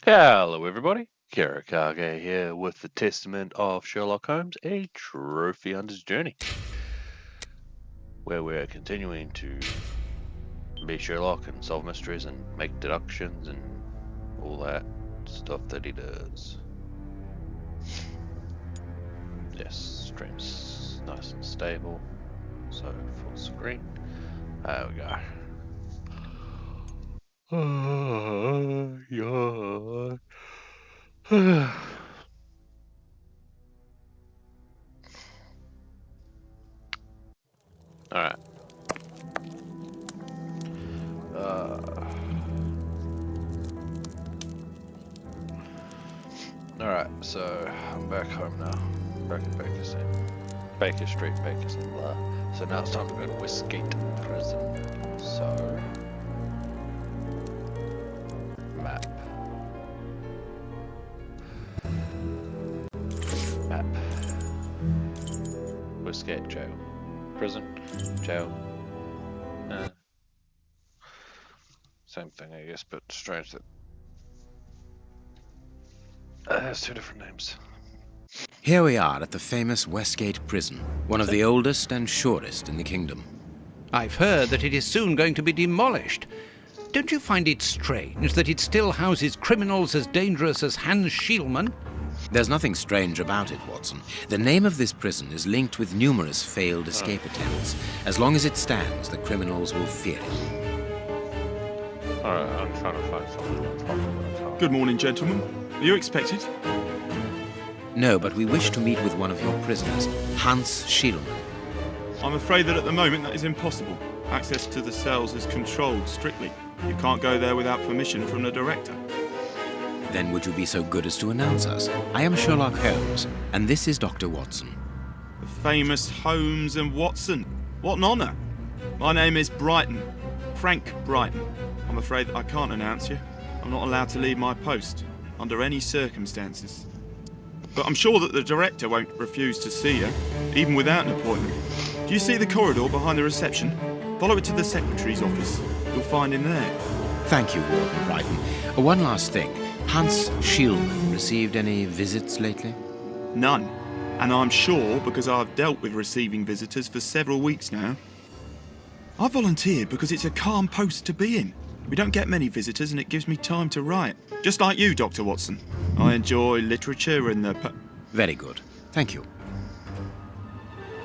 Hello everybody, Kirakage here with the Testament of Sherlock Holmes, a trophy hunter's journey, where we're continuing to be Sherlock and solve mysteries and make deductions and all that stuff that he does. Yes, stream's nice and stable, so full screen. There we go. Yeah. Alright. Alright, so I'm back home now. Back at Baker Street, blah. So now it's time to go to Westgate Prison. So map. Westgate jail. Prison, jail. Same thing I guess, but strange that it has two different names. Here we are at the famous Westgate Prison, one of the oldest and shortest in the kingdom. I've heard that it is soon going to be demolished. Don't you find it strange that it still houses criminals as dangerous as Hans Schielmann? There's nothing strange about it, Watson. The name of this prison is linked with numerous failed escape attempts. As long as it stands, the criminals will fear it. Alright, I'm trying to find something to talk about. Good morning, gentlemen. Are you expected? No, but we wish to meet with one of your prisoners, Hans Schielmann. I'm afraid that at the moment that is impossible. Access to the cells is controlled strictly. You can't go there without permission from the director. Then would you be so good as to announce us? I am Sherlock Holmes, and this is Dr. Watson. The famous Holmes and Watson. What an honour. My name is Brighton. Frank Brighton. I'm afraid that I can't announce you. I'm not allowed to leave my post, under any circumstances. But I'm sure that the director won't refuse to see you, even without an appointment. Do you see the corridor behind the reception? Follow it to the secretary's office. You'll find him there. Thank you, Warden Brighton. One last thing. Hans Schielmann received any visits lately? None. And I'm sure because I've dealt with receiving visitors for several weeks now. I volunteered because it's a calm post to be in. We don't get many visitors and it gives me time to write. Just like you, Dr. Watson. I enjoy literature and the... Very good. Thank you.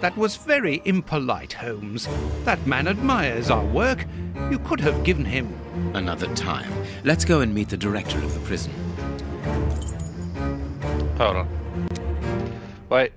That was very impolite, Holmes. That man admires our work. You could have given him... Another time. Let's go and meet the director of the prison. Hold on. Wait.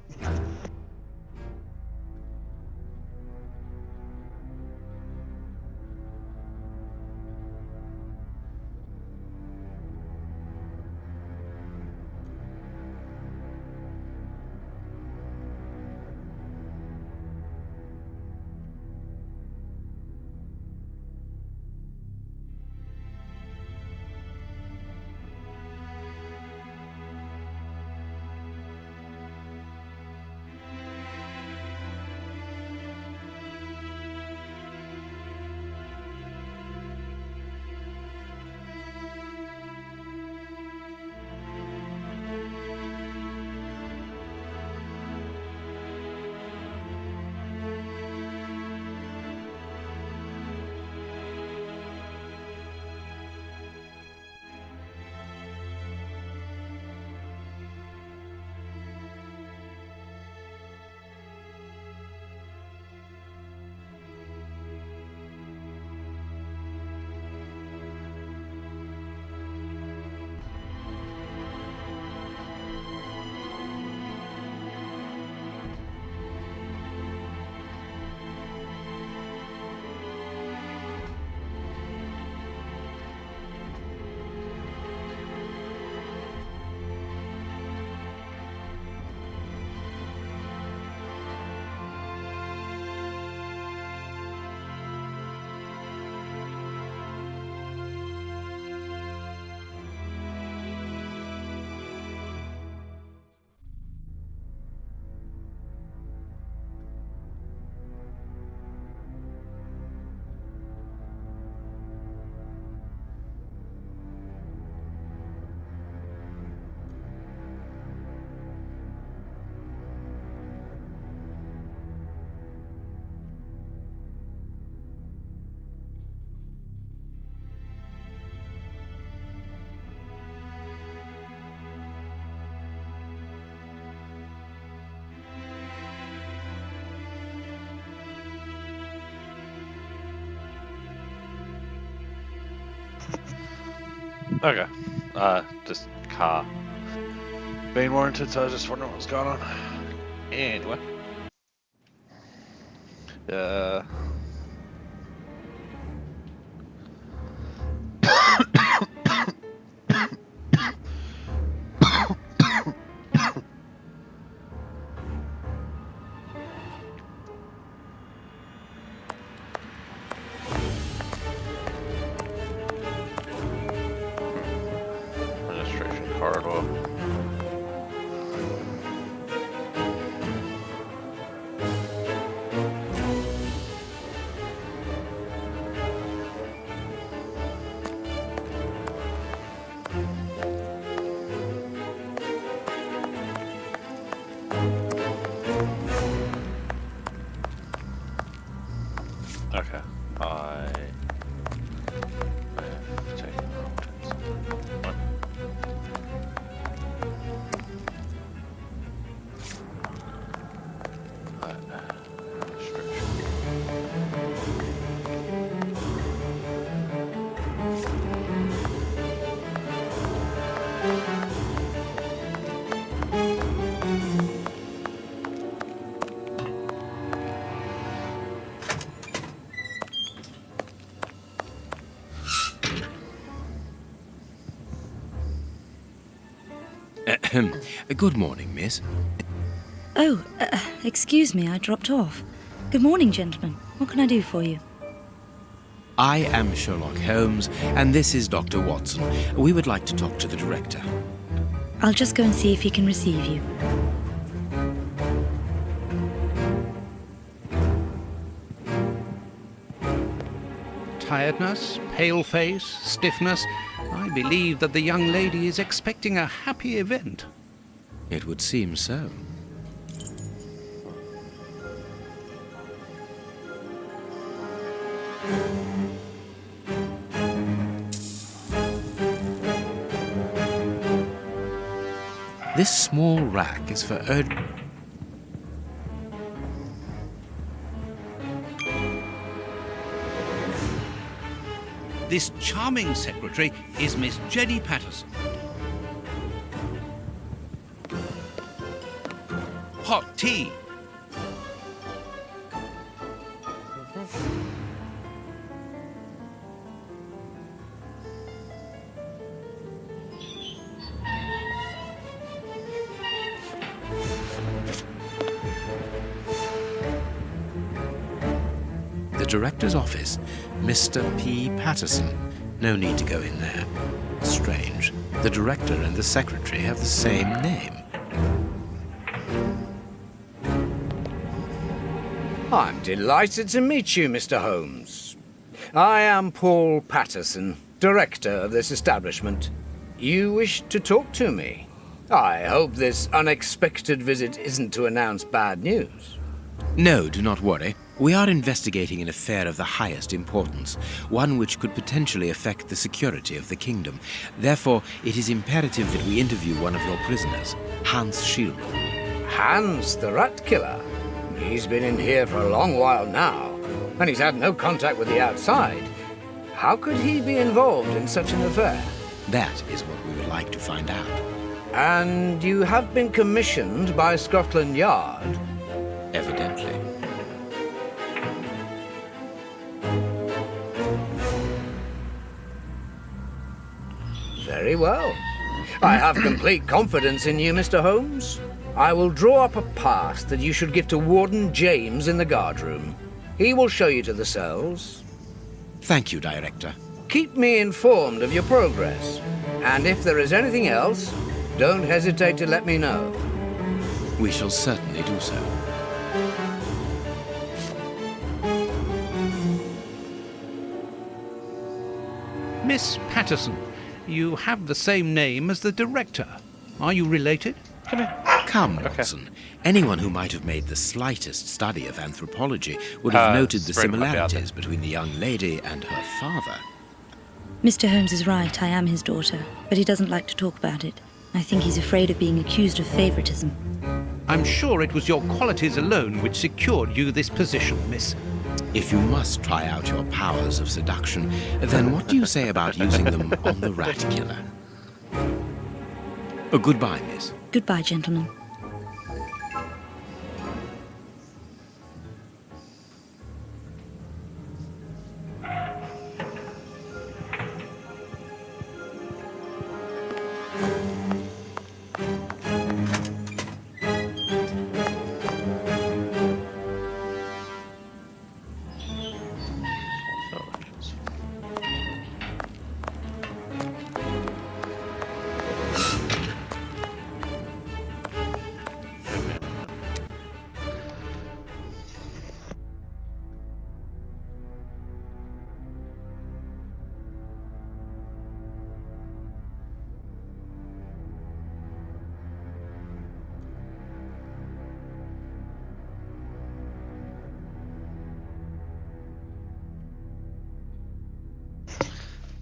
Okay. Just car being warranted, so I was just wondering what was going on. Anyway. Administration corridor. Okay, I have taken the wrong turns. One. Good morning, miss. Oh, excuse me, I dropped off. Good morning, gentlemen. What can I do for you? I am Sherlock Holmes, and this is Dr. Watson. We would like to talk to the director. I'll just go and see if he can receive you. Tiredness, pale face, stiffness. I believe that the young lady is expecting a happy event. It would seem so. This small rack is for This charming secretary is Miss Jenny Patterson. Hot tea. the director's office. Mr. P. Patterson. No need to go in there. Strange. The director and the secretary have the same name. I'm delighted to meet you, Mr. Holmes. I am Paul Patterson, director of this establishment. You wish to talk to me? I hope this unexpected visit isn't to announce bad news. No, do not worry. We are investigating an affair of the highest importance, one which could potentially affect the security of the kingdom. Therefore, it is imperative that we interview one of your prisoners, Hans Schild. Hans, the rat killer. He's been in here for a long while now, and he's had no contact with the outside. How could he be involved in such an affair? That is what we would like to find out. And you have been commissioned by Scotland Yard? Evidently. Very well. I have complete confidence in you, Mr. Holmes. I will draw up a pass that you should give to Warden James in the guardroom. He will show you to the cells. Thank you, Director. Keep me informed of your progress. And if there is anything else, don't hesitate to let me know. We shall certainly do so. Miss Patterson, you have the same name as the director. Are you related? Come here. Come, Watson. Anyone who might have made the slightest study of anthropology would have noted the spread them out there. similarities between the young lady and her father. Mr. Holmes is right, I am his daughter, but he doesn't like to talk about it. I think he's afraid of being accused of favoritism. I'm sure it was your qualities alone which secured you this position, miss. If you must try out your powers of seduction, then what do you say about using them on the rat killer? Goodbye, miss. Goodbye, gentlemen.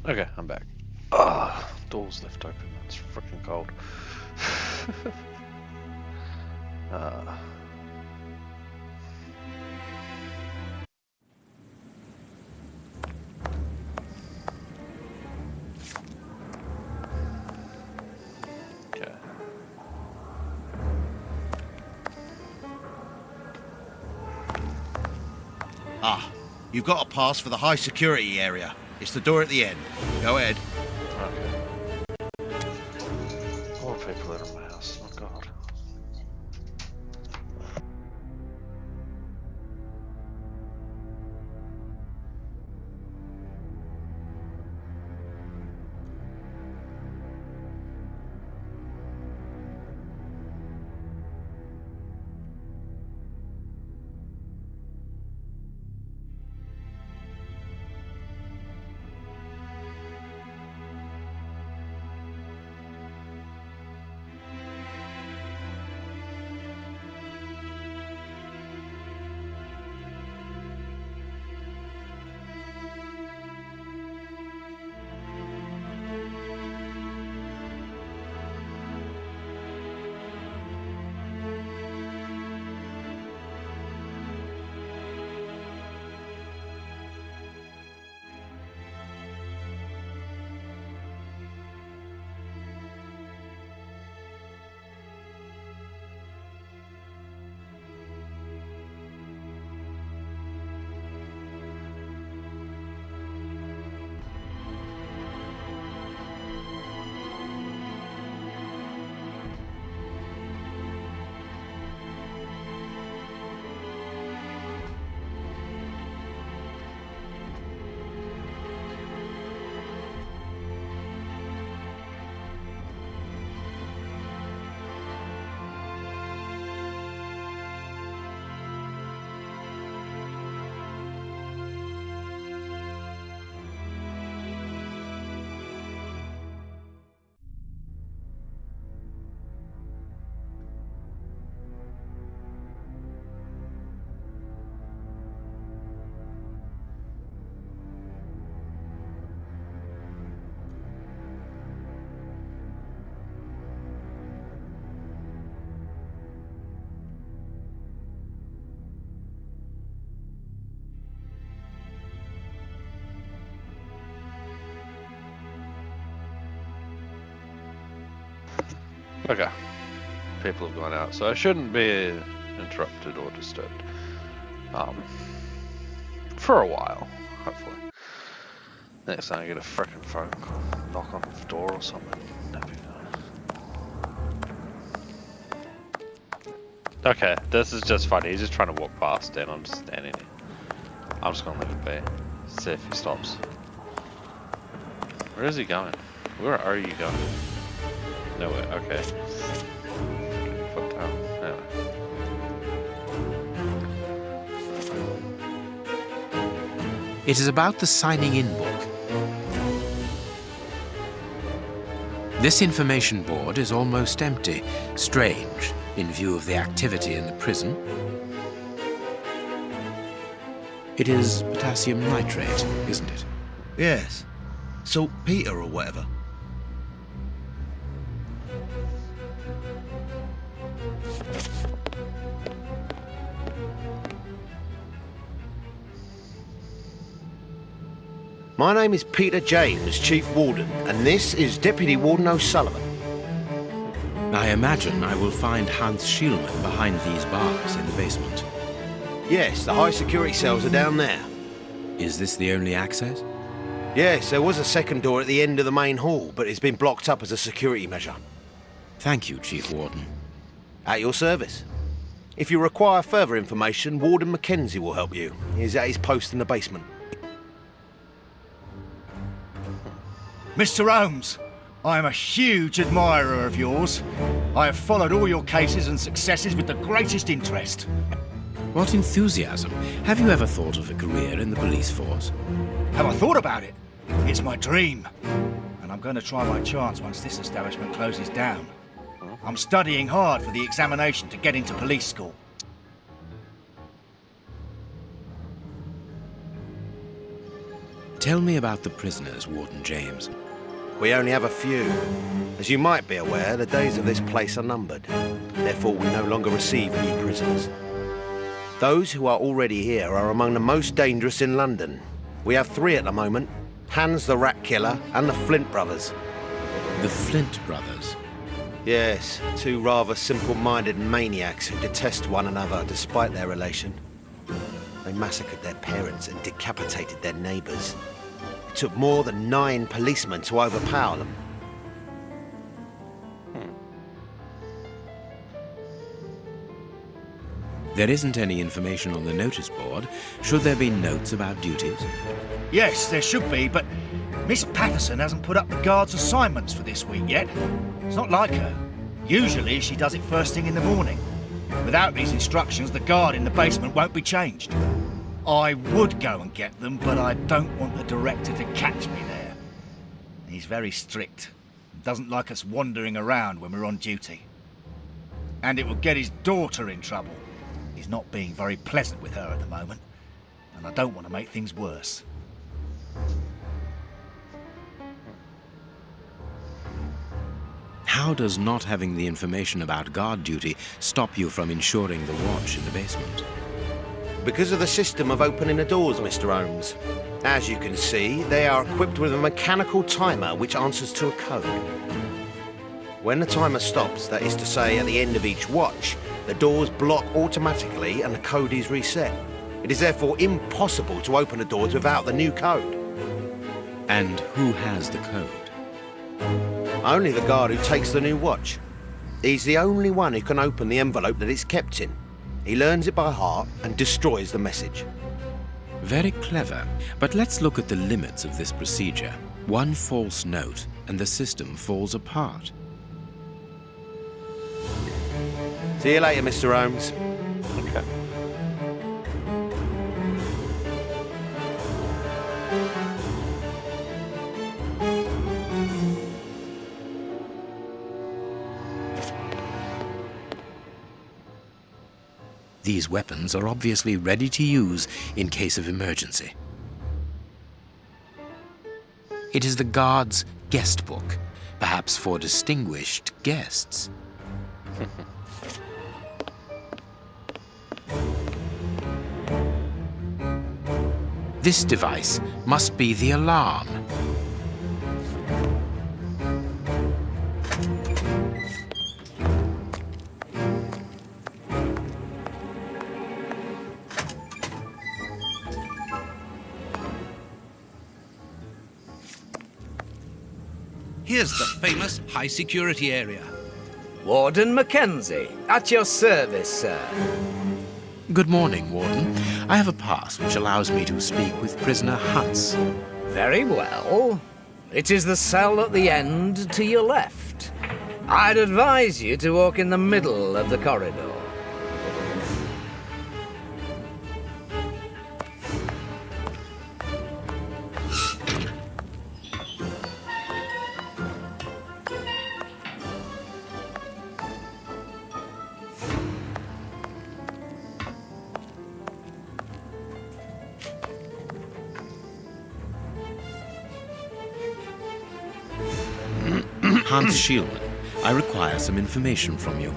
Okay, I'm back. Door's left open. It's freaking cold. Okay. Ah, you've got a pass for the high security area. It's the door at the end. Go ahead. Okay. More people out of my house. Oh god. Okay. People have gone out, so I shouldn't be interrupted or disturbed. For a while, hopefully. Next time I get a frickin' phone call, knock on the door or something. That'd be nice. Okay, this is just funny. He's just trying to walk past and I'm just standing here. I'm just gonna leave it be. See if he stops. Where is he going? Where are you going? Nowhere, okay. Foot down. Anyway. It is about the signing in book. This information board is almost empty. Strange, in view of the activity in the prison. It is potassium nitrate, isn't it? Yes. Saltpeter or whatever. My name is Peter James, Chief Warden, and this is Deputy Warden O'Sullivan. I imagine I will find Hans Schielmann behind these bars in the basement. Yes, the high security cells are down there. Is this the only access? Yes, there was a second door at the end of the main hall, but it's been blocked up as a security measure. Thank you, Chief Warden. At your service. If you require further information, Warden Mackenzie will help you. He's at his post in the basement. Mr. Holmes, I am a huge admirer of yours. I have followed all your cases and successes with the greatest interest. What enthusiasm. Have you ever thought of a career in the police force? Have I thought about it? It's my dream. And I'm going to try my chance once this establishment closes down. I'm studying hard for the examination to get into police school. Tell me about the prisoners, Warden James. We only have a few. As you might be aware, the days of this place are numbered. Therefore, we no longer receive new prisoners. Those who are already here are among the most dangerous in London. We have 3 at the moment. Hans the Rat Killer and the Flint Brothers. The Flint Brothers? Yes, 2 rather simple-minded maniacs who detest one another despite their relation. They massacred their parents and decapitated their neighbours. It took more than 9 policemen to overpower them. There isn't any information on the notice board. Should there be notes about duties? Yes, there should be, but Miss Patterson hasn't put up the guard's assignments for this week yet. It's not like her. Usually she does it first thing in the morning. Without these instructions, the guard in the basement won't be changed. I would go and get them, but I don't want the director to catch me there. He's very strict. Doesn't like us wandering around when we're on duty. And it will get his daughter in trouble. He's not being very pleasant with her at the moment, and I don't want to make things worse. How does not having the information about guard duty stop you from ensuring the watch in the basement? Because of the system of opening the doors, Mr. Holmes. As you can see, they are equipped with a mechanical timer which answers to a code. When the timer stops, that is to say at the end of each watch, the doors block automatically and the code is reset. It is therefore impossible to open the doors without the new code. And who has the code? Only the guard who takes the new watch. He's the only one who can open the envelope that it's kept in. He learns it by heart and destroys the message. Very clever. But let's look at the limits of this procedure. One false note and the system falls apart. See you later, Mr. Holmes. Okay. These weapons are obviously ready to use in case of emergency. It is the guard's guest book, perhaps for distinguished guests. This device must be the alarm. Here's the famous high-security area. Warden Mackenzie, at your service, sir. Good morning, Warden. I have a pass which allows me to speak with prisoner Hans. Very well. It is the cell at the end to your left. I'd advise you to walk in the middle of the corridor. Hans Schielmann, I require some information from you.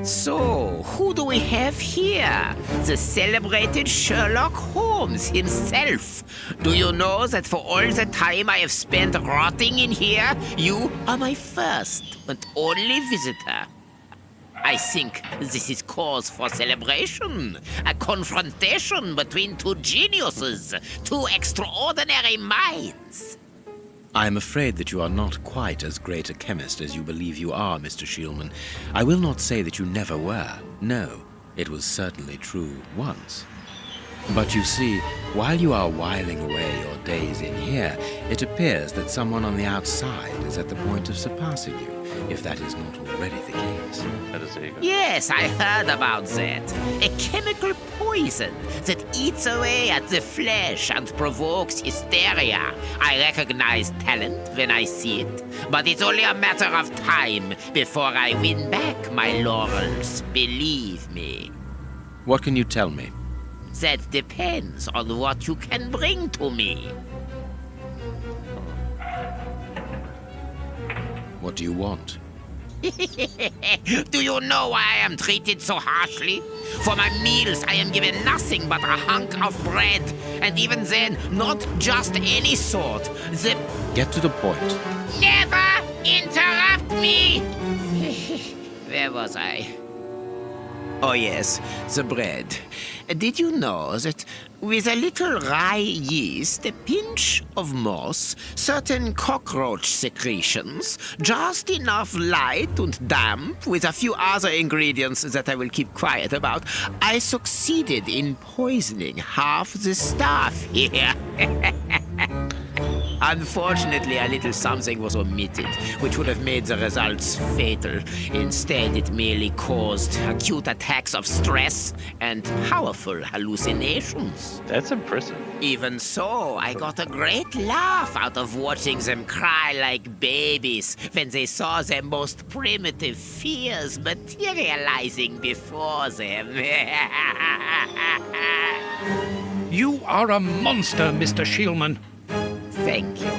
So, who do we have here? The celebrated Sherlock Holmes himself. Do you know that for all the time I have spent rotting in here, you are my first and only visitor? I think this is cause for celebration. A confrontation between two geniuses, two extraordinary minds. I am afraid that you are not quite as great a chemist as you believe you are, Mr. Shielman. I will not say that you never were. No, it was certainly true once. But you see, while you are whiling away your days in here, it appears that someone on the outside is at the point of surpassing you, if that is not already the case. Yes, I heard about that. A chemical poison that eats away at the flesh and provokes hysteria. I recognize talent when I see it, but it's only a matter of time before I win back my laurels, believe me. What can you tell me? That depends on what you can bring to me. What do you want? Do you know why I am treated so harshly? For my meals, I am given nothing but a hunk of bread, and even then, not just any sort. Get to the point. Never interrupt me! Where was I? Oh yes, the bread. Did you know that with a little rye yeast, a pinch of moss, certain cockroach secretions, just enough light and damp, with a few other ingredients that I will keep quiet about, I succeeded in poisoning half the staff here. Unfortunately, a little something was omitted, which would have made the results fatal. Instead, it merely caused acute attacks of stress and powerful hallucinations. That's impressive. Even so, I got a great laugh out of watching them cry like babies when they saw their most primitive fears materializing before them. You are a monster, Mr. Shielman. Thank you.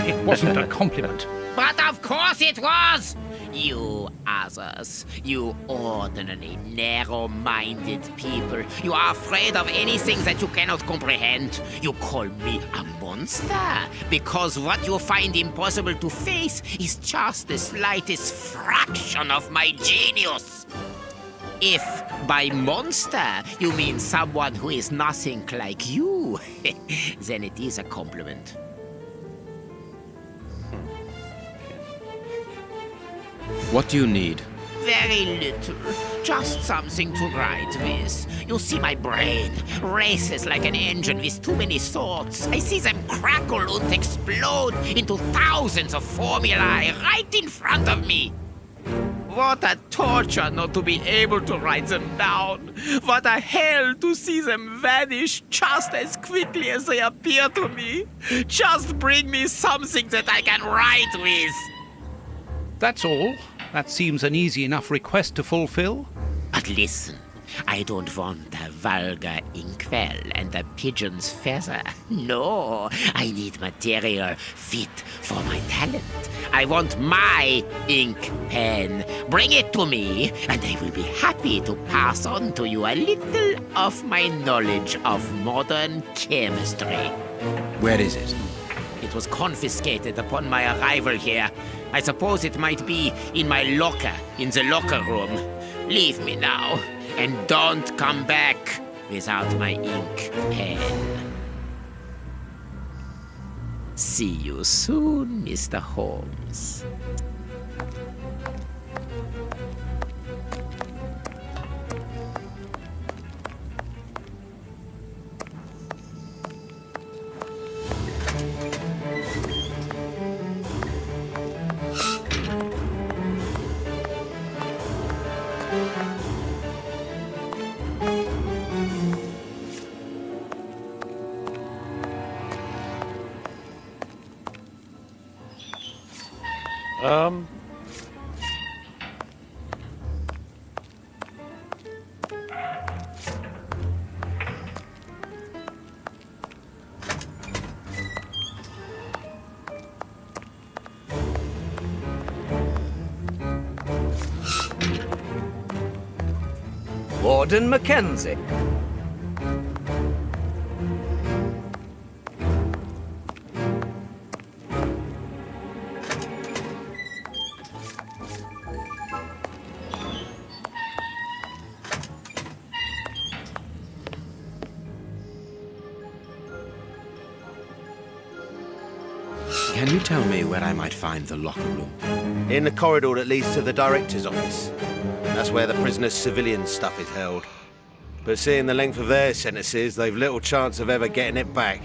It wasn't a compliment. But of course it was! You others, you ordinary, narrow-minded people, you are afraid of anything that you cannot comprehend. You call me a monster because what you find impossible to face is just the slightest fraction of my genius. If by monster you mean someone who is nothing like you, then it is a compliment. What do you need? Very little. Just something to write with. You see, my brain races like an engine with too many thoughts. I see them crackle and explode into thousands of formulae right in front of me. What a torture not to be able to write them down. What a hell to see them vanish just as quickly as they appear to me. Just bring me something that I can write with. That's all. That seems an easy enough request to fulfill. But listen, I don't want a vulgar inkwell and a pigeon's feather. No, I need material fit for my talent. I want my ink pen. Bring it to me, and I will be happy to pass on to you a little of my knowledge of modern chemistry. Where is it? It was confiscated upon my arrival here. I suppose it might be in my locker, in the locker room. Leave me now, and don't come back without my ink pen. See you soon, Mr. Holmes. Warden Mackenzie. Can you tell me where I might find the locker room? In the corridor that leads to the director's office. That's where the prisoners' civilian stuff is held. But seeing the length of their sentences, they've little chance of ever getting it back.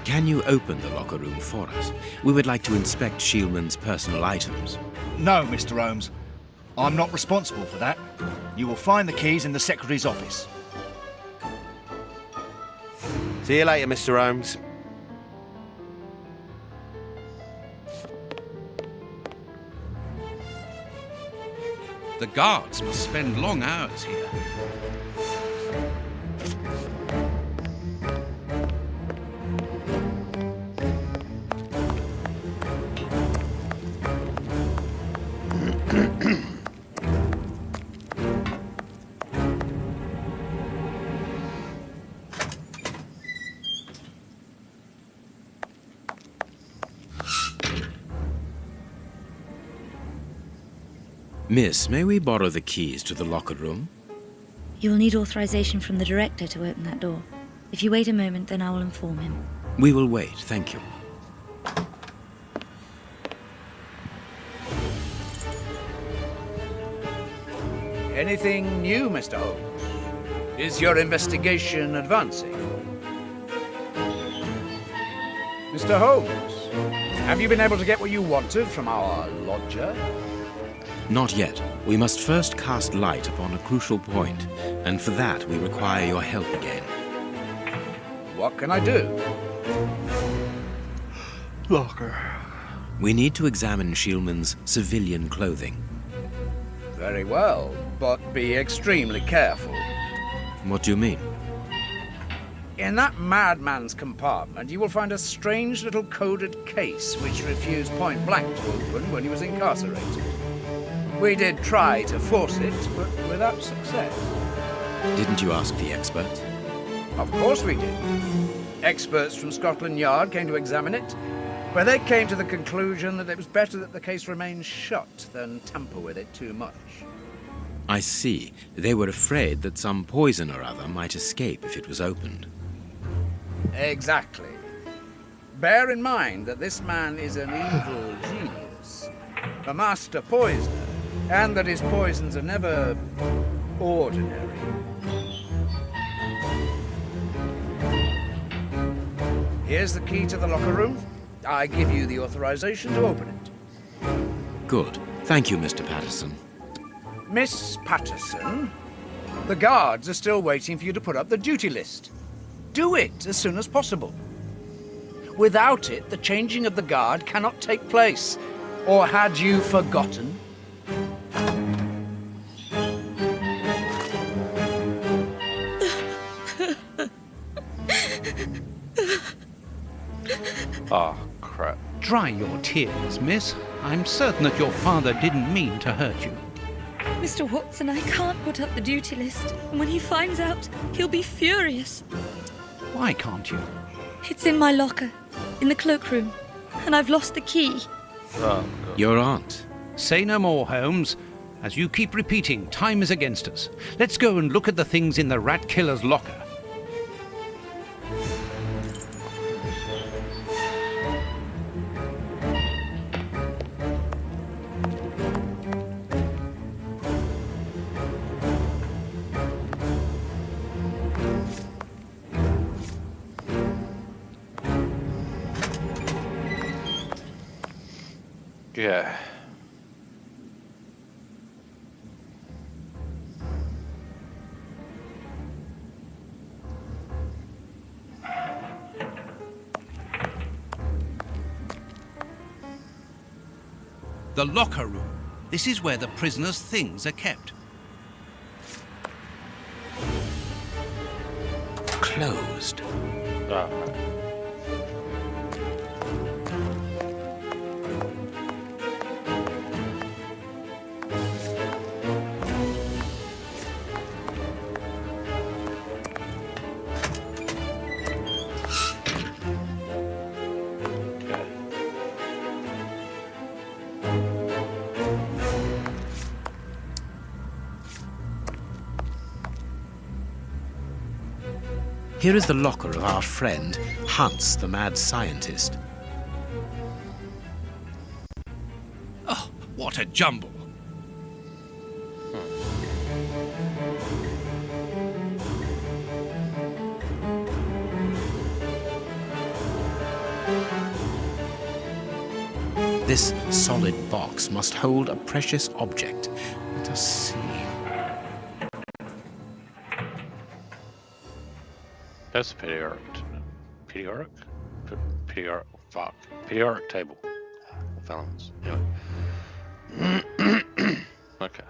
Can you open the locker room for us? We would like to inspect Shieldman's personal items. No, Mr. Holmes. I'm not responsible for that. You will find the keys in the Secretary's office. See you later, Mr. Holmes. The guards must spend long hours here. Miss, may we borrow the keys to the locker room? You will need authorization from the director to open that door. If you wait a moment, then I will inform him. We will wait, thank you. Anything new, Mr. Holmes? Is your investigation advancing? Mr. Holmes, have you been able to get what you wanted from our lodger? Not yet. We must first cast light upon a crucial point, and for that we require your help again. What can I do? Locker. We need to examine Shieldman's civilian clothing. Very well, but be extremely careful. What do you mean? In that madman's compartment, you will find a strange little coded case which refused point blank to open when he was incarcerated. We did try to force it, but without success. Didn't you ask the experts? Of course we did. Experts from Scotland Yard came to examine it, where they came to the conclusion that it was better that the case remain shut than tamper with it too much. I see. They were afraid that some poison or other might escape if it was opened. Exactly. Bear in mind that this man is an evil genius, a master poisoner, and that his poisons are never ordinary. Here's the key to the locker room. I give you the authorization to open it. Good. Thank you, Mr. Patterson. Miss Patterson, the guards are still waiting for you to put up the duty list. Do it as soon as possible. Without it, the changing of the guard cannot take place. Or had you forgotten? Oh, crap. Dry your tears, miss. I'm certain that your father didn't mean to hurt you. Mr. Watson, I can't put up the duty list. And when he finds out, he'll be furious. Why can't you? It's in my locker, in the cloakroom, and I've lost the key. Oh, God. Your aunt. Say no more, Holmes. As you keep repeating, time is against us. Let's go and look at the things in the rat killer's locker. Yeah. The locker room. This is where the prisoner's things are kept. Closed. Oh, Here is the locker of our friend, Hans, the mad scientist. Oh, what a jumble. This solid box must hold a precious object. Let us see. That's a periodic table. Valence. Anyway. Okay.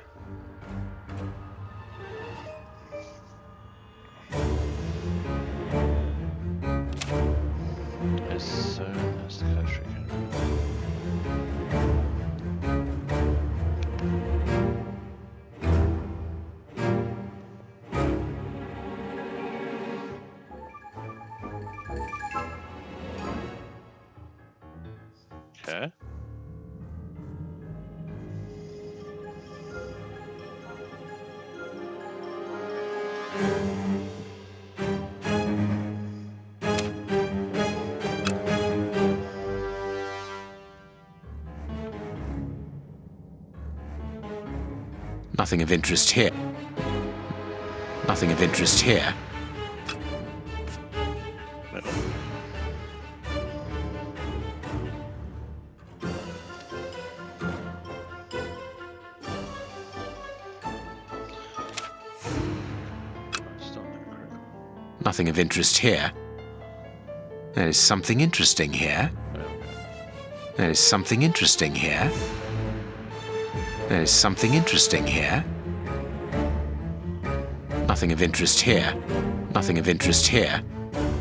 As soon as the country can. Okay. Nothing of interest here. Nothing of interest here. Nothing of interest here. There is something interesting here. There is something interesting here. There is something interesting here. Nothing of interest here. Nothing of interest here.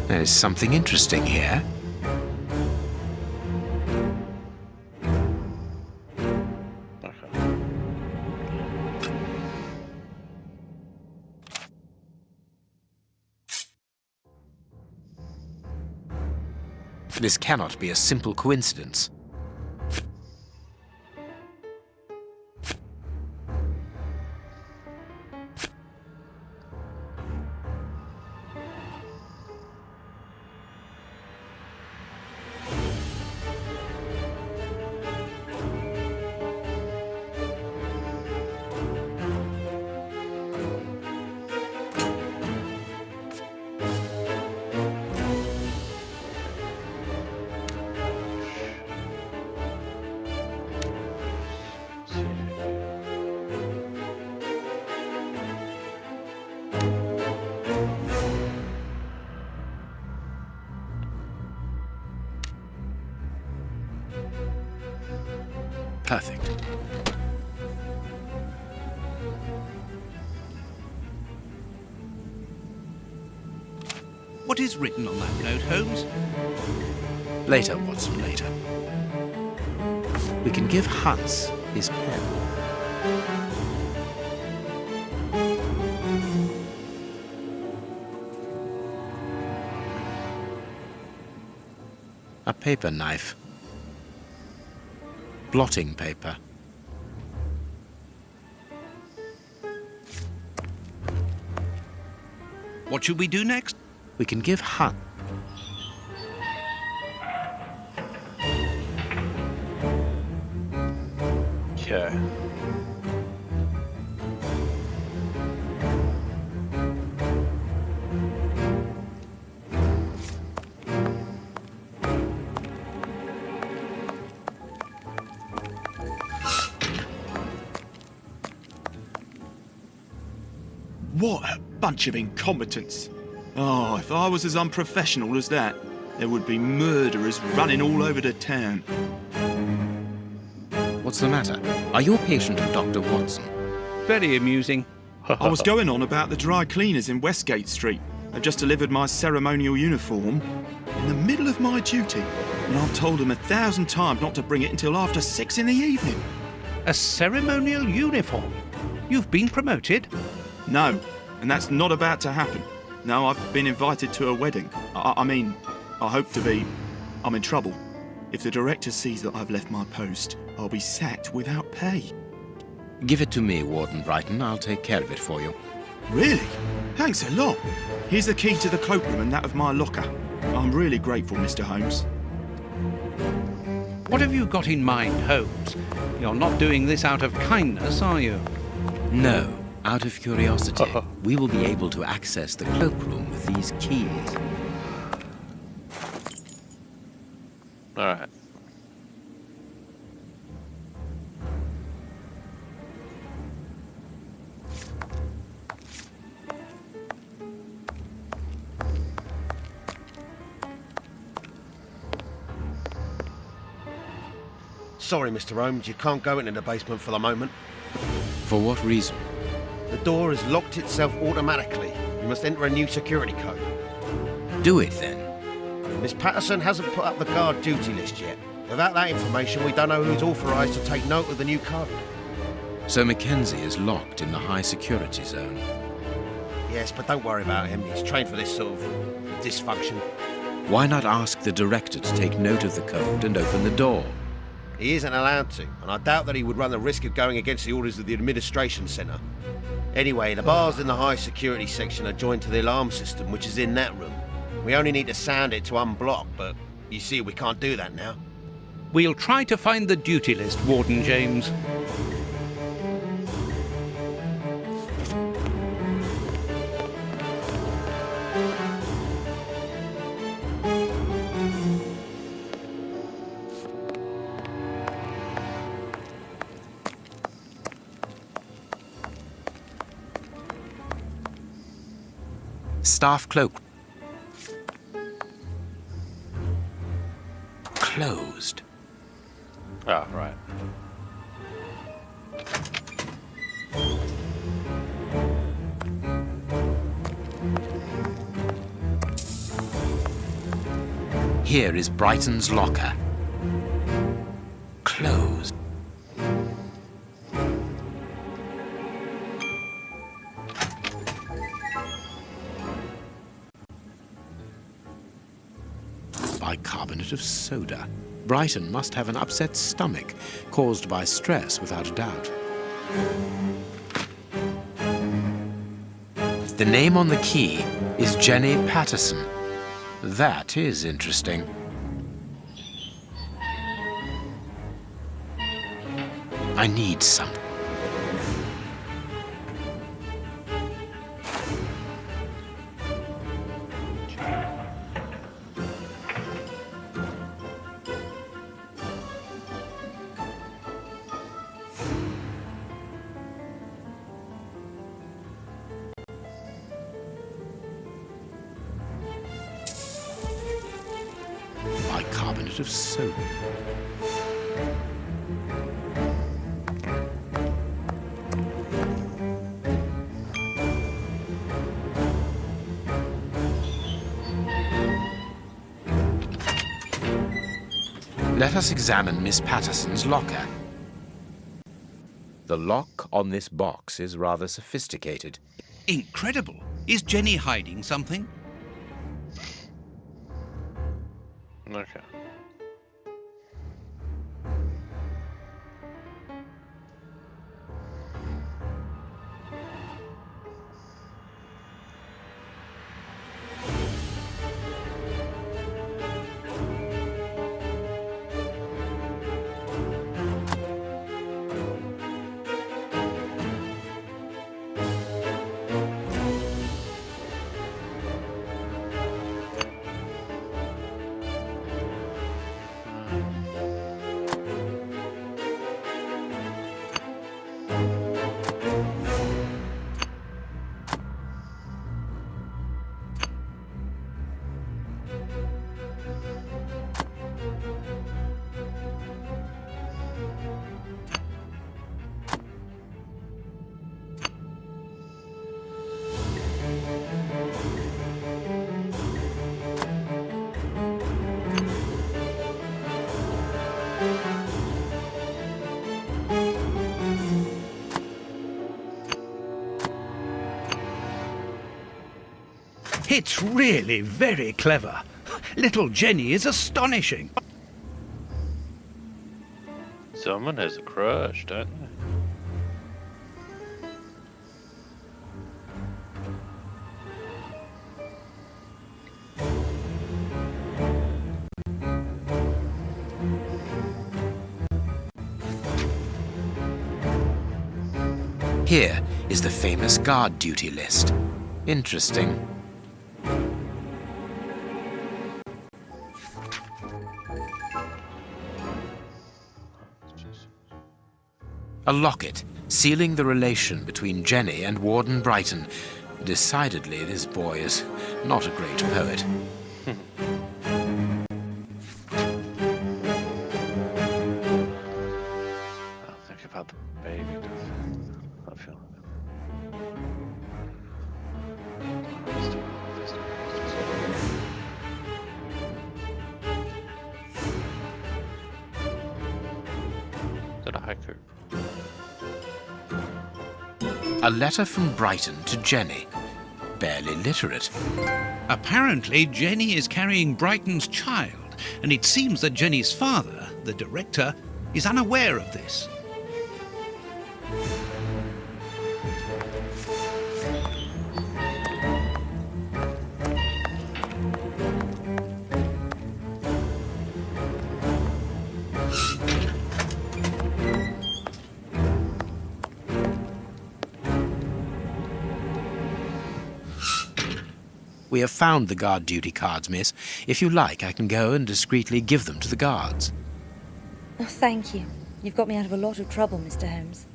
There is something interesting here. This cannot be a simple coincidence. Perfect. What is written on that note, Holmes? Later, Watson, later. We can give Hans his pen. A paper knife. Blotting paper. What should we do next? We can give Hans. Okay. What a bunch of incompetents. Oh, if I was as unprofessional as that, there would be murderers running all over the town. What's the matter? Are you a patient of Dr. Watson? Very amusing. I was going on about the dry cleaners in Westgate Street. They've just delivered my ceremonial uniform in the middle of my duty. And I've told them 1,000 times not to bring it until after 6 in the evening. A ceremonial uniform? You've been promoted? No, and that's not about to happen. No, I've been invited to a wedding. I mean, I hope to be. I'm in trouble. If the director sees that I've left my post, I'll be sacked without pay. Give it to me, Warden Brighton. I'll take care of it for you. Really? Thanks a lot. Here's the key to the cloakroom and that of my locker. I'm really grateful, Mr. Holmes. What have you got in mind, Holmes? You're not doing this out of kindness, are you? No, out of curiosity. We will be able to access the cloakroom with these keys. Alright. Sorry, Mr. Holmes, you can't go into the basement for the moment. For what reason? The door has locked itself automatically. You must enter a new security code. Do it then. Miss Patterson hasn't put up the guard duty list yet. Without that information, we don't know who's authorised to take note of the new code. So Mackenzie is locked in the high security zone. Yes, but don't worry about him. He's trained for this sort of dysfunction. Why not ask the director to take note of the code and open the door? He isn't allowed to, and I doubt that he would run the risk of going against the orders of the administration centre. Anyway, the bars in the high security section are joined to the alarm system, which is in that room. We only need to sound it to unblock, but you see we can't do that now. We'll try to find the duty list, Warden James. Staff cloak. Closed. Ah, right. Here is Brighton's locker. Closed. Bicarbonate of soda. Brighton must have an upset stomach, caused by stress without a doubt. The name on the key is Jenny Patterson. That is interesting. I need something. Bicarbonate of soda. Let us examine Miss Patterson's locker. The lock on this box is rather sophisticated. Incredible. Is Jenny hiding something? Okay. It's really very clever. Little Jenny is astonishing. Someone has a crush, don't they? Here is the famous guard duty list. Interesting. A locket, sealing the relation between Jenny and Warden Brighton. Decidedly, this boy is not a great poet. I'll think about the baby. I feel Is that a haiku? A letter from Brighton to Jenny. Barely literate. Apparently, Jenny is carrying Brighton's child, and it seems that Jenny's father, the director, is unaware of this. We have found the guard duty cards, miss. If you like, I can go and discreetly give them to the guards. Oh, thank you. You've got me out of a lot of trouble, Mr. Holmes.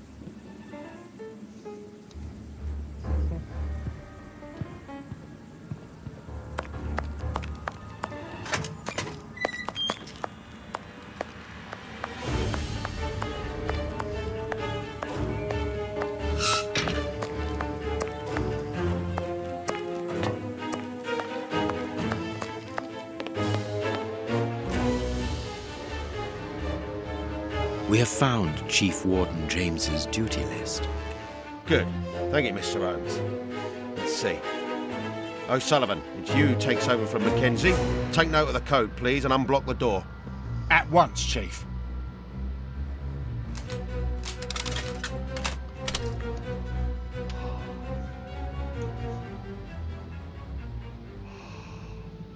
We have found Chief Warden James's duty list. Good. Thank you, Mr. Holmes. Let's see. O'Sullivan, it's you who takes over from Mackenzie. Take note of the code, please, and unblock the door. At once, Chief.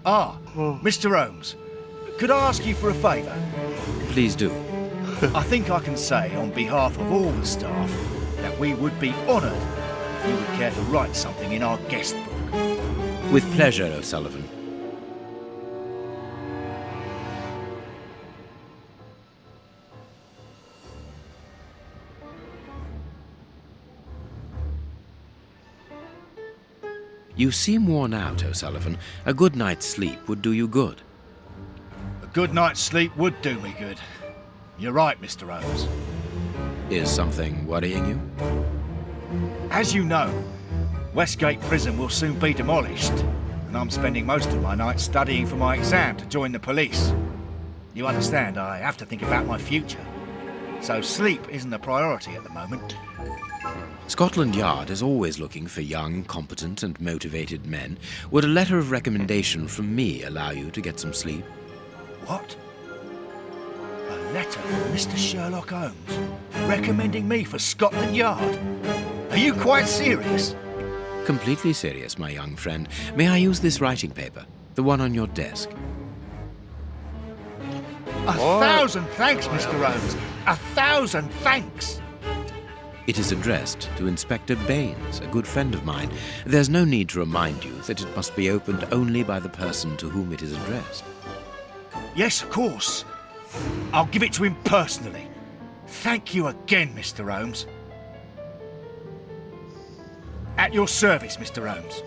Mr. Holmes, could I ask you for a favour? Please do. I think I can say on behalf of all the staff that we would be honoured if you would care to write something in our guest book. With pleasure, O'Sullivan. You seem worn out, O'Sullivan. A good night's sleep would do you good. A good night's sleep would do me good. You're right, Mr. Holmes. Is something worrying you? As you know, Westgate Prison will soon be demolished, and I'm spending most of my nights studying for my exam to join the police. You understand, I have to think about my future. So sleep isn't a priority at the moment. Scotland Yard is always looking for young, competent and motivated men. Would a letter of recommendation from me allow you to get some sleep? What? A letter from Mr. Sherlock Holmes recommending me for Scotland Yard? Are you quite serious? Completely serious, my young friend. May I use this writing paper? The one on your desk. 1,000 thanks, Mr. Holmes. 1,000 thanks. It is addressed to Inspector Baines, a good friend of mine. There's no need to remind you that it must be opened only by the person to whom it is addressed. Yes, of course. I'll give it to him personally. Thank you again, Mr. Holmes. At your service, Mr. Holmes.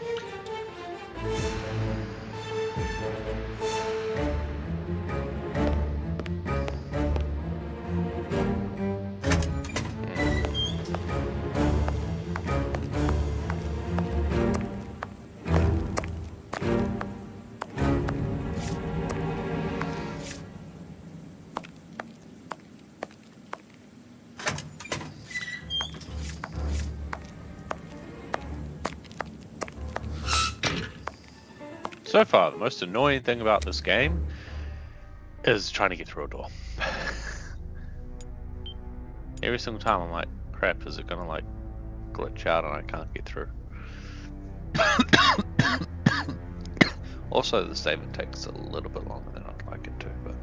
So far, the most annoying thing about this game is trying to get through a door. Every single time I'm like, crap, is it gonna like glitch out and I can't get through? Also, the saving takes a little bit longer than I'd like it to, but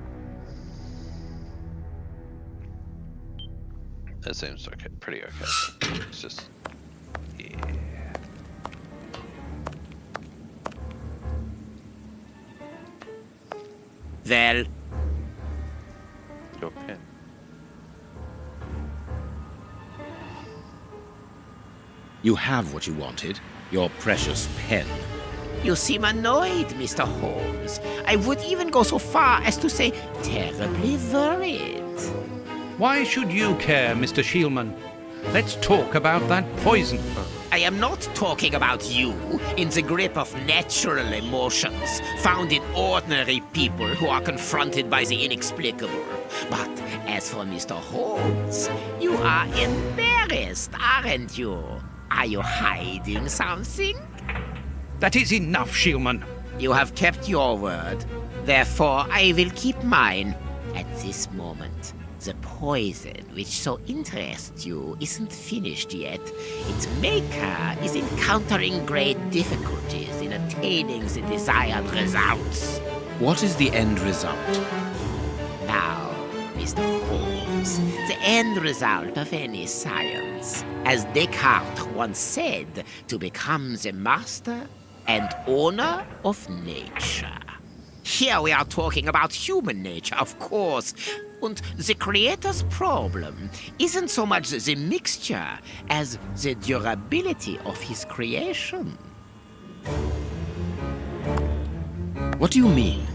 That seems okay, pretty okay. It's just, yeah. Well, Your pen. you have what you wanted. Your precious pen. You seem annoyed, Mr. Holmes. I would even go so far as to say terribly worried. Why should you care, Mr. Shielman? Let's talk about that poison. I am not talking about you in the grip of natural emotions found in ordinary people who are confronted by the inexplicable. But as for Mr. Holmes, you are embarrassed, aren't you? Are you hiding something? That is enough, Shielman. You have kept your word. Therefore, I will keep mine. At this moment, the poison which so interests you isn't finished yet. Its maker is encountering great difficulties in attaining the desired results. What is the end result? Now, Mr. Holmes, the end result of any science, as Descartes once said, to become the master and owner of nature. Here we are talking about human nature, of course. And the creator's problem isn't so much the mixture as the durability of his creation. What do you mean?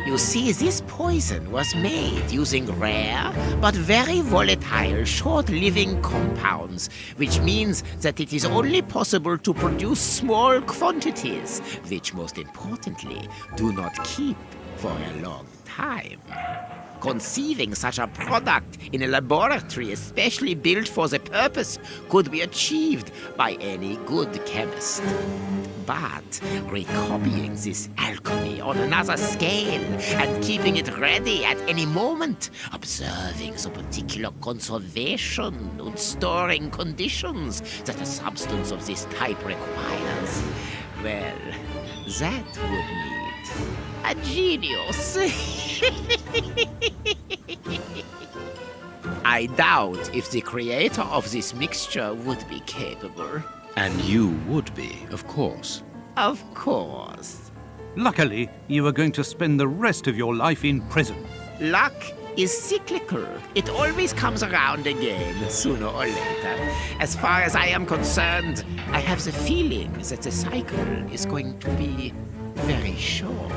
You see, this poison was made using rare but very volatile short-living compounds, which means that it is only possible to produce small quantities, which most importantly do not keep for a long time. Conceiving such a product in a laboratory especially built for the purpose could be achieved by any good chemist. But recopying this alchemy on another scale and keeping it ready at any moment, observing the particular conservation and storing conditions that a substance of this type requires, well, that would need a genius. I doubt if the creator of this mixture would be capable. And you would be, of course. Of course. Luckily, you are going to spend the rest of your life in prison. Luck is cyclical. It always comes around again, sooner or later. As far as I am concerned, I have the feeling that the cycle is going to be very short.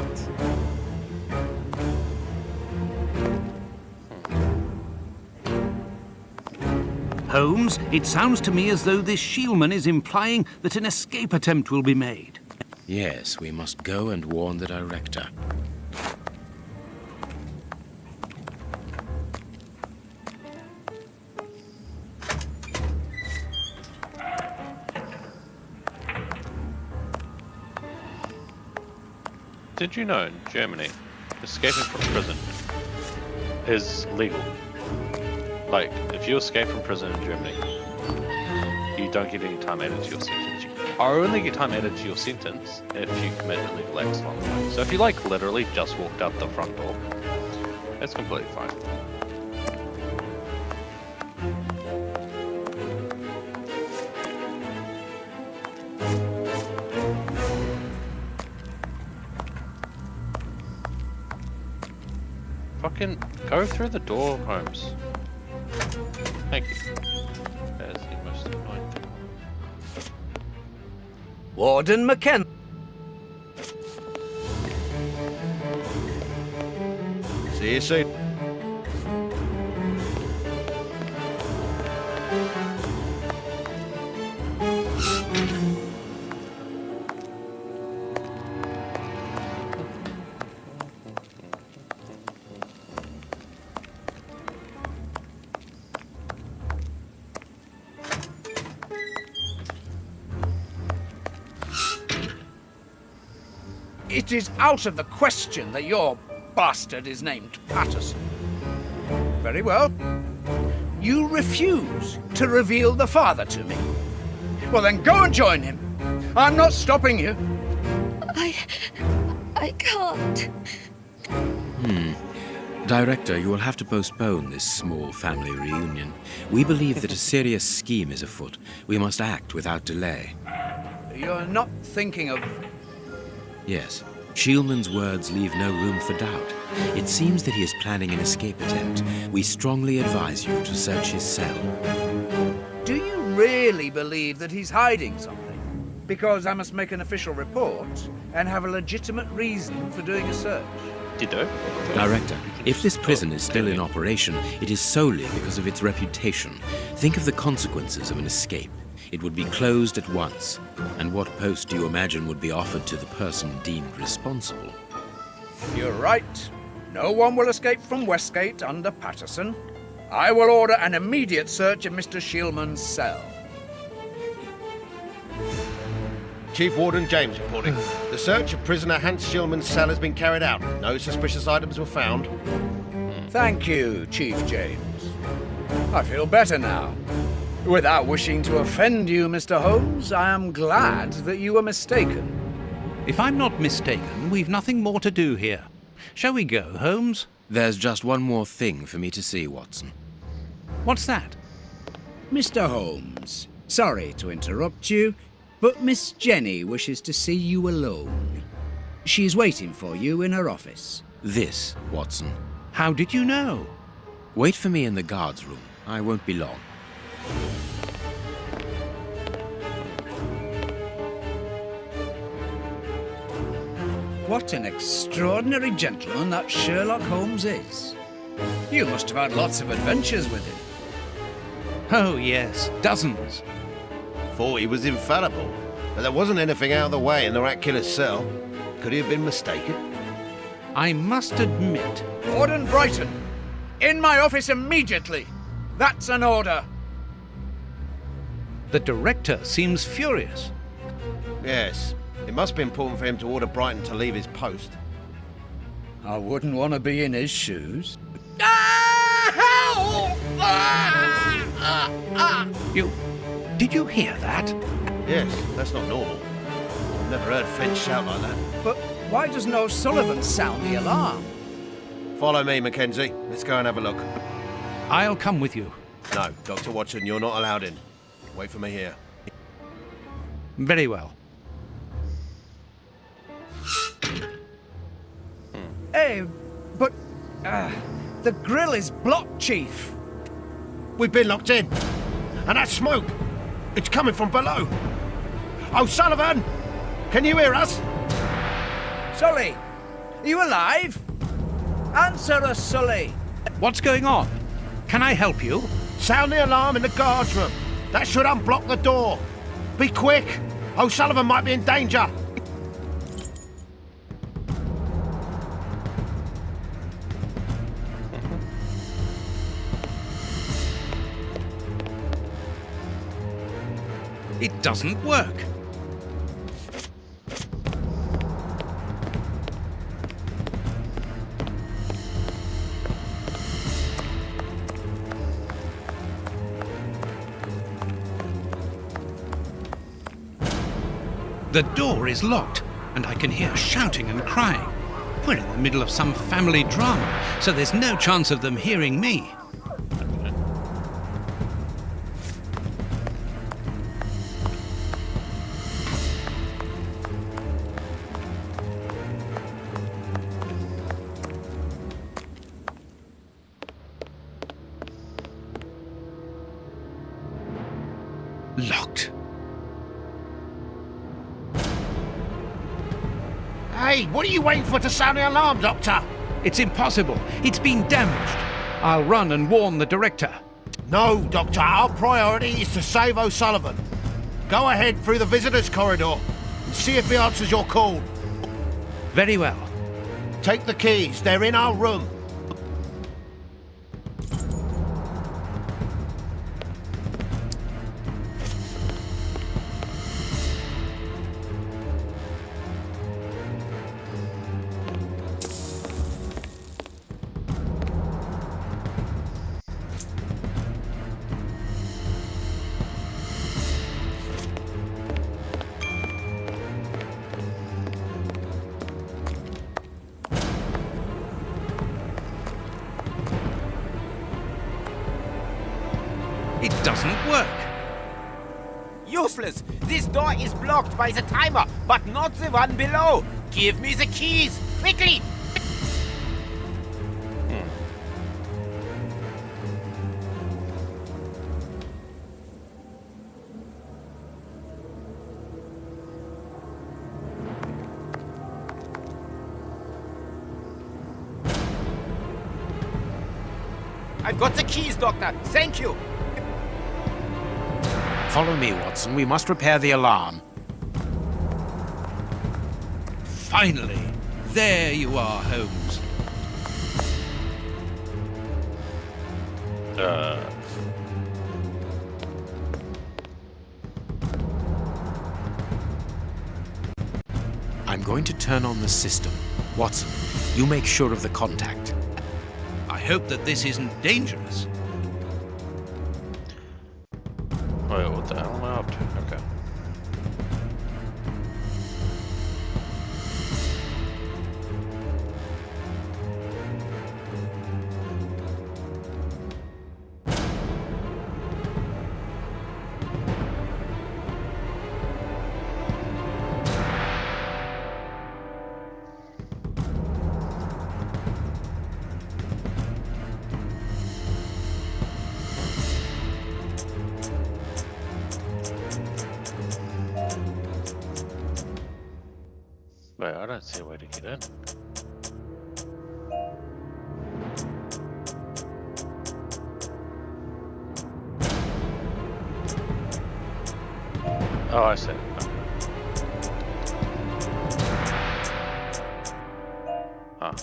Holmes, it sounds to me as though this Shielman is implying that an escape attempt will be made. Yes, we must go and warn the director. Did you know in Germany, escaping from prison is legal? Like, if you escape from prison in Germany, you don't get any time added to your sentence. You only get time added to your sentence if you commit illegal acts along the way. So if you, like, literally just walked out the front door, that's completely fine. Fucking go through the door, Holmes. Thank you. That is the most annoying thing. Warden McKenna. See you soon. It is out of the question that your bastard is named Patterson. Very well. You refuse to reveal the father to me. Well, then go and join him. I'm not stopping you. I can't. Director, you will have to postpone this small family reunion. We believe that a serious scheme is afoot. We must act without delay. You're not thinking of... Yes. Shielman's words leave no room for doubt. It seems that he is planning an escape attempt. We strongly advise you to search his cell. Do you really believe that he's hiding something? Because I must make an official report and have a legitimate reason for doing a search. Ditto. Director, if this prison is still in operation, it is solely because of its reputation. Think of the consequences of an escape. It would be closed at once. And what post do you imagine would be offered to the person deemed responsible? You're right. No one will escape from Westgate under Patterson. I will order an immediate search of Mr. Shielman's cell. Chief Warden James reporting. The search of prisoner Hans Shielman's cell has been carried out. No suspicious items were found. Thank you, Chief James. I feel better now. Without wishing to offend you, Mr. Holmes, I am glad that you were mistaken. If I'm not mistaken, we've nothing more to do here. Shall we go, Holmes? There's just one more thing for me to see, Watson. What's that? Mr. Holmes, sorry to interrupt you, but Miss Jenny wishes to see you alone. She's waiting for you in her office. This, Watson. How did you know? Wait for me in the guards' room. I won't be long. What an extraordinary gentleman that Sherlock Holmes is. You must have had lots of adventures with him. Oh, yes, dozens. Thought he was infallible, but there wasn't anything out of the way in the rat killer's cell. Could he have been mistaken? I must admit... Warden Brighton, in my office immediately. That's an order. The director seems furious. Yes. It must be important for him to order Brighton to leave his post. I wouldn't want to be in his shoes. Did you hear that? Yes, that's not normal. I've never heard Finch shout like that. But why doesn't O'Sullivan sound the alarm? Follow me, Mackenzie. Let's go and have a look. I'll come with you. No, Dr. Watson, you're not allowed in. Wait for me here. Very well. Hey, but... the grill is blocked, Chief. We've been locked in. And that smoke, it's coming from below. O'Sullivan! Can you hear us? Sully, are you alive? Answer us, Sully. What's going on? Can I help you? Sound the alarm in the guards room. That should unblock the door. Be quick. O'Sullivan might be in danger. It doesn't work. The door is locked, and I can hear shouting and crying. We're in the middle of some family drama, so there's no chance of them hearing me. Locked. Hey, what are you waiting for to sound the alarm, Doctor? It's impossible. It's been damaged. I'll run and warn the director. No, Doctor. Our priority is to save O'Sullivan. Go ahead through the visitors' corridor and see if he answers your call. Very well. Take the keys. They're in our room. doesn't work. Useless! This door is blocked by the timer, but not the one below. Give me the keys, quickly! I've got the keys, Doctor. Thank you. Follow me, Watson. We must repair the alarm. Finally, there you are, Holmes. I'm going to turn on the system. Watson, you make sure of the contact. I hope that this isn't dangerous. Wait, what the hell am I up to? Okay. Wait, I don't see a way to get in. Oh, I see. Okay. Huh.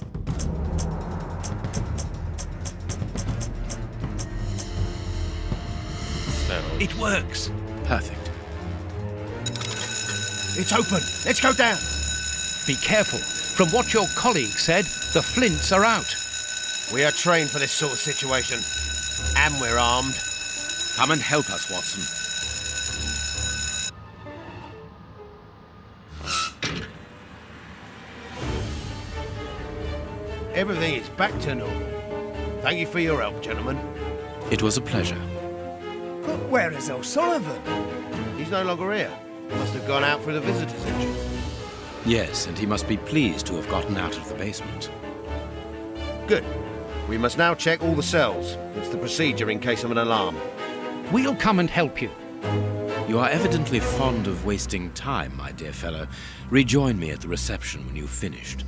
It works. Perfect. It's open. Let's go down. Be careful. From what your colleague said, the flints are out. We are trained for this sort of situation. And we're armed. Come and help us, Watson. Everything is back to normal. Thank you for your help, gentlemen. It was a pleasure. But where is O'Sullivan? He's no longer here. He must have gone out through the visitor's entrance. Yes, and he must be pleased to have gotten out of the basement. Good. We must now check all the cells. It's the procedure in case of an alarm. We'll come and help you. You are evidently fond of wasting time, my dear fellow. Rejoin me at the reception when you've finished.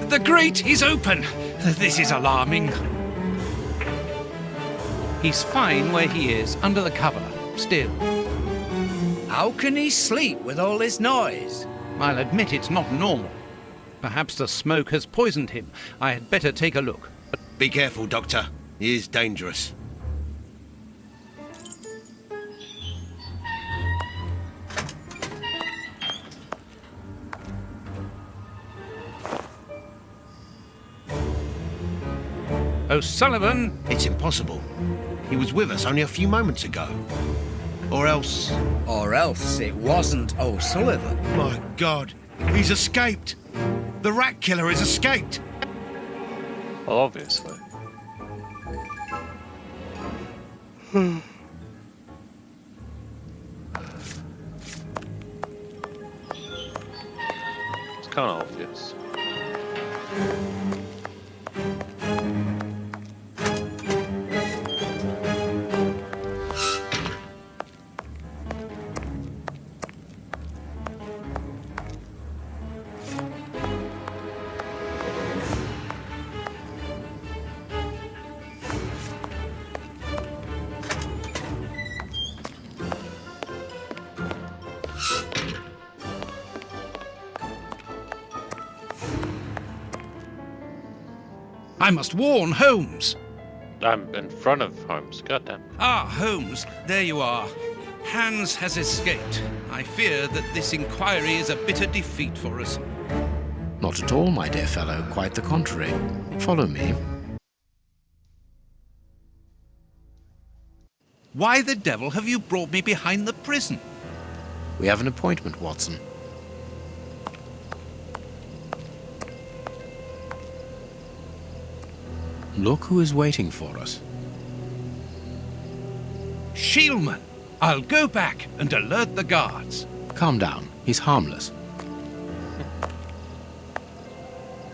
The grate is open. This is alarming. He's fine where he is, under the cover, still. How can he sleep with all this noise? I'll admit it's not normal. Perhaps the smoke has poisoned him. I had better take a look. Be careful, Doctor. He is dangerous. O'Sullivan! It's impossible. He was with us only a few moments ago. Or else... Or else it wasn't O'Sullivan. My God, he's escaped! The rat killer has escaped! Well, obviously. It's kind of obvious. I must warn Holmes. I'm in front of Holmes. Goddamn. Ah, Holmes, there you are. Hans has escaped. I fear that this inquiry is a bitter defeat for us. Not at all, my dear fellow. Quite the contrary. Follow me. Why the devil have you brought me behind the prison? We have an appointment, Watson. Look who is waiting for us. Shieldman, I'll go back and alert the guards. Calm down. He's harmless.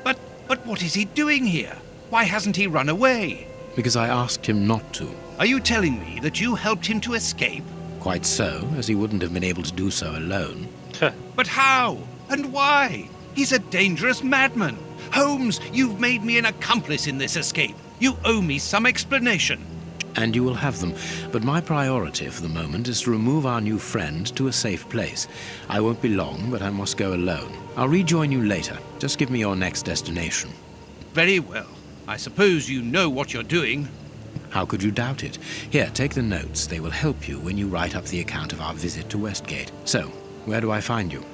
But what is he doing here? Why hasn't he run away? Because I asked him not to. Are you telling me that you helped him to escape? Quite so, as he wouldn't have been able to do so alone. But how? And why? He's a dangerous madman. Holmes, you've made me an accomplice in this escape. You owe me some explanation. And you will have them. But my priority for the moment is to remove our new friend to a safe place. I won't be long, but I must go alone. I'll rejoin you later. Just give me your next destination. Very well. I suppose you know what you're doing. How could you doubt it? Here, take the notes. They will help you when you write up the account of our visit to Westgate. So, where do I find you?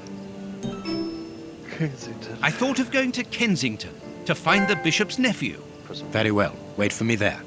Kensington. I thought of going to Kensington to find the bishop's nephew. Very well. Wait for me there.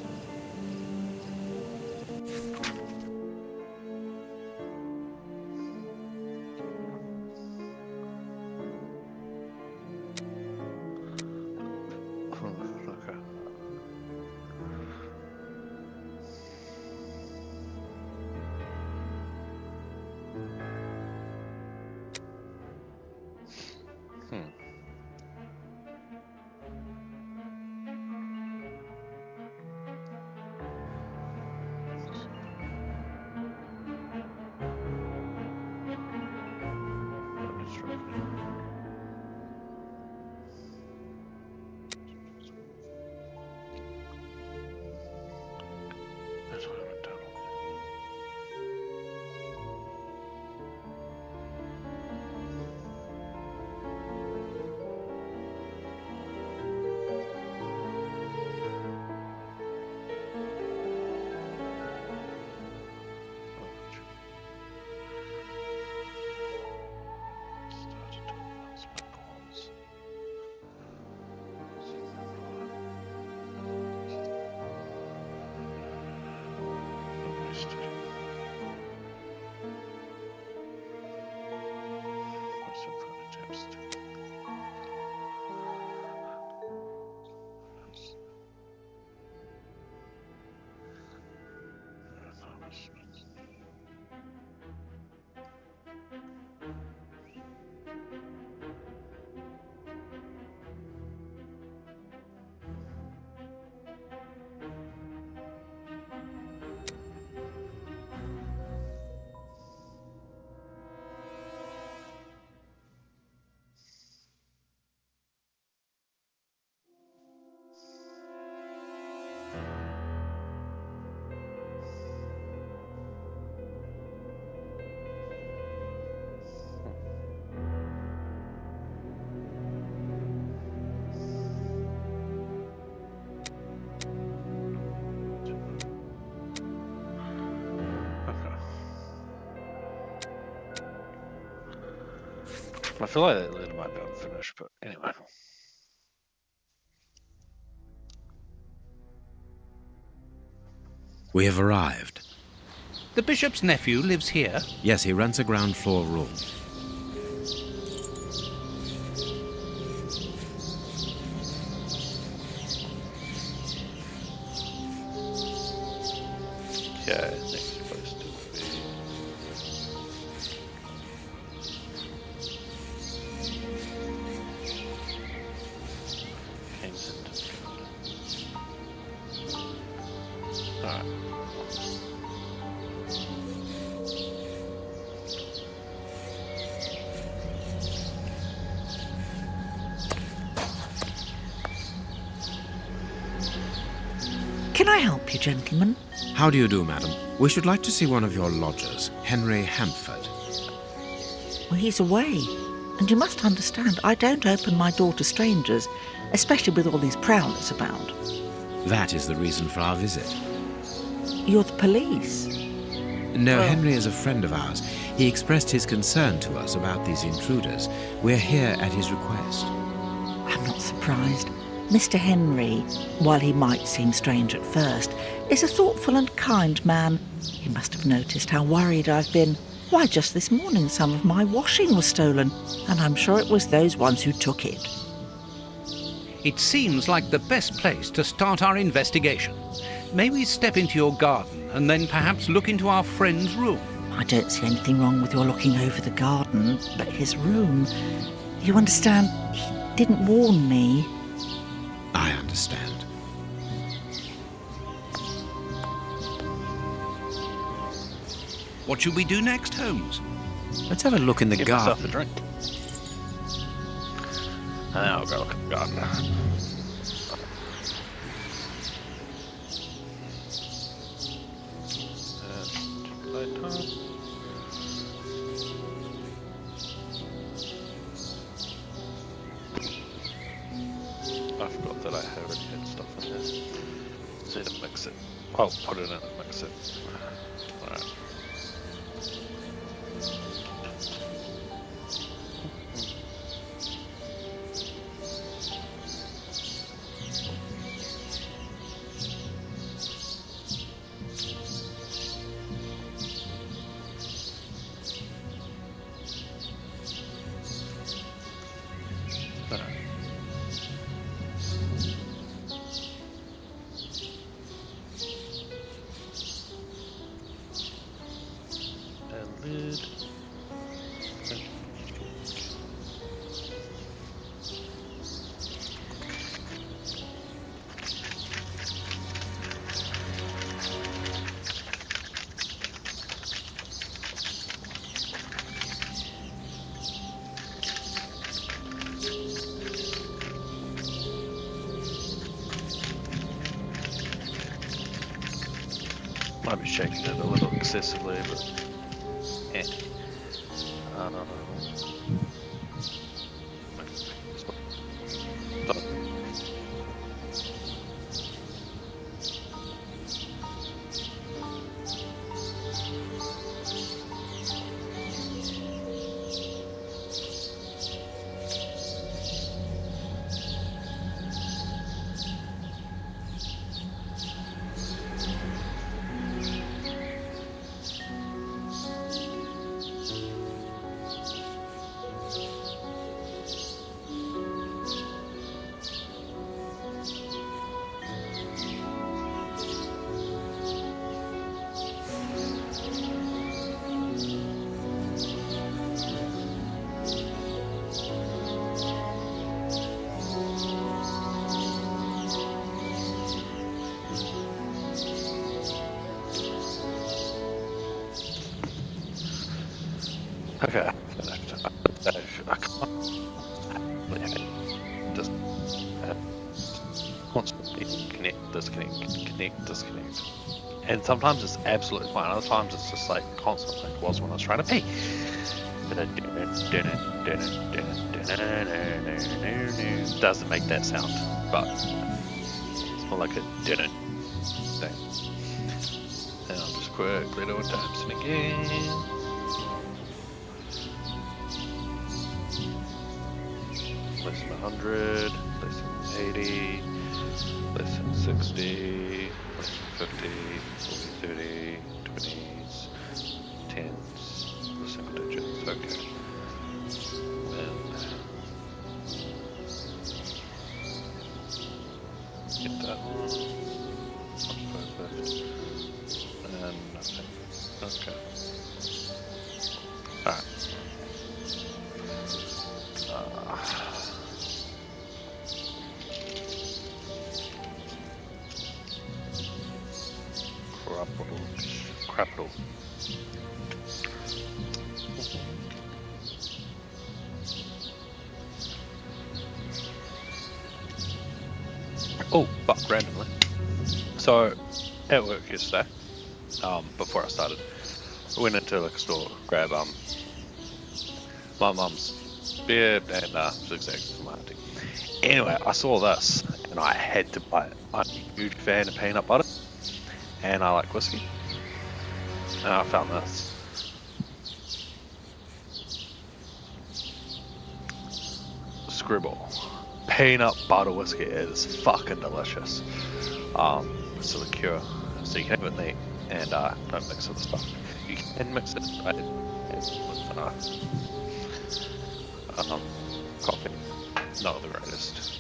I feel like that letter might be unfinished, but anyway. We have arrived. The bishop's nephew lives here? Yes, he rents a ground floor room. Okay, next place to be. Kensington. Alright. Can I help you, gentlemen? How do you do, madam? We should like to see one of your lodgers, Henry Hampford. Well, he's away. And you must understand, I don't open my door to strangers, especially with all these prowlers about. That is the reason for our visit. You're the police? No, Henry is a friend of ours. He expressed his concern to us about these intruders. We're here at his request. I'm not surprised. Mr. Henry, while he might seem strange at first, is a thoughtful and kind man. He must have noticed how worried I've been. Why, just this morning some of my washing was stolen, and I'm sure it was those ones who took it. It seems like the best place to start our investigation. May we step into your garden and then perhaps look into our friend's room? I don't see anything wrong with your looking over the garden, but his room... You understand, he didn't warn me. I understand. What should we do next, Holmes? Let's have a look in the Get myself a garden. drink. And then I'll go look at the garden. I forgot that I already had stuff in there. Instead of mix it. I'll put it in and mix it. Alright. Lid. Might be shaking it a little excessively, but yeah. Okay, I can't. Just constantly connect, disconnect. And sometimes it's absolutely fine. Other times it's just like constant, like it was when I was trying to pee. Doesn't make that sound, but it's more like a didn't thing. And I'll just quickly do it times and again. Less than 100, less than 80, less than 60, less than 50, 40, 30, 20s, 10s, the single digits, okay. And get that one, not perfect, and nothing, okay. Alright. Capital. Oh, fuck, randomly. So, at work yesterday, before I started, I went into like a store, grab my mum's beer and zigzags for my auntie. Anyway, I saw this and I had to buy it. I'm a huge fan of peanut butter and I like whiskey. And I found this. Scribble. peanut butter whiskey is fucking delicious. It's a liqueur, so you can have it neat and don't mix it with stuff. You can mix it with coffee. Not the greatest.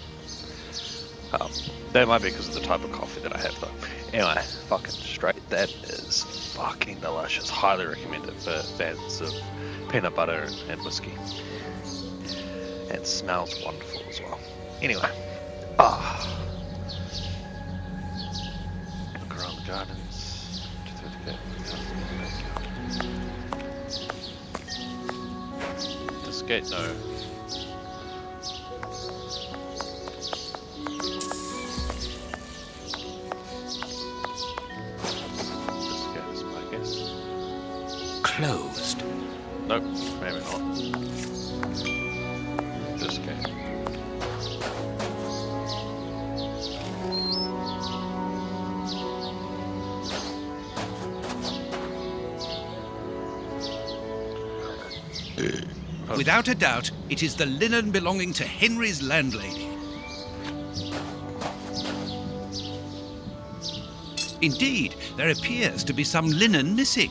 That might be because of the type of coffee that I have though. Anyway, fucking straight. That is fucking delicious. Highly recommend it for fans of peanut butter and whiskey. It smells wonderful as well. Anyway, look around the gardens. This gate, no. Closed. Nope, maybe not. This game. Without a doubt, it is the linen belonging to Henry's landlady. Indeed, there appears to be some linen missing.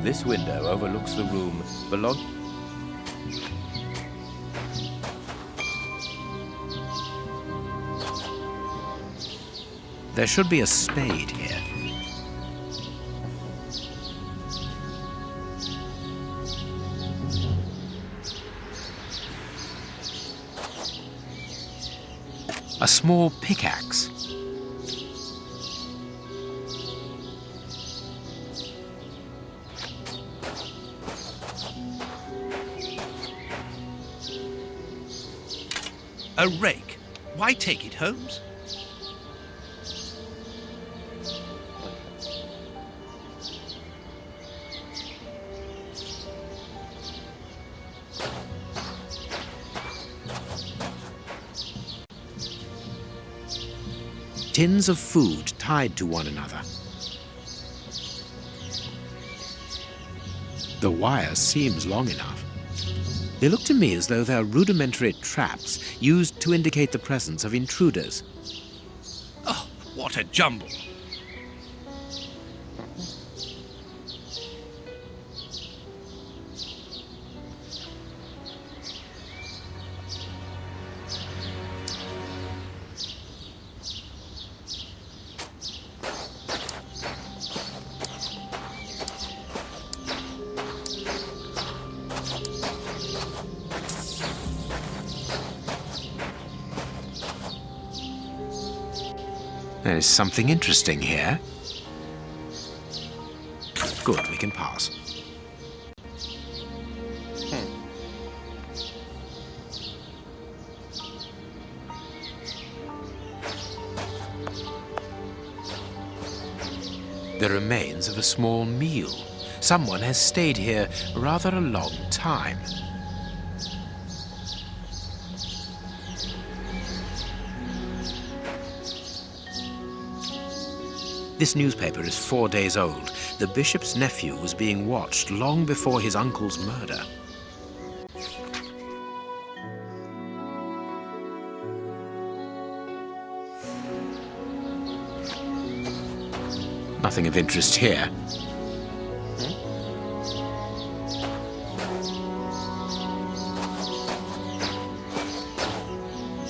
This window overlooks the room belonging. There should be a spade here. A small pickaxe. A rake. Why take it, Holmes? Tins of food tied to one another. The wire seems long enough. They look to me as though they're rudimentary traps used to indicate the presence of intruders. Oh, what a jumble. There's something interesting here. Good, we can pass. The remains of a small meal. Someone has stayed here rather a long time. This newspaper is 4 days old. The bishop's nephew was being watched long before his uncle's murder. Nothing of interest here.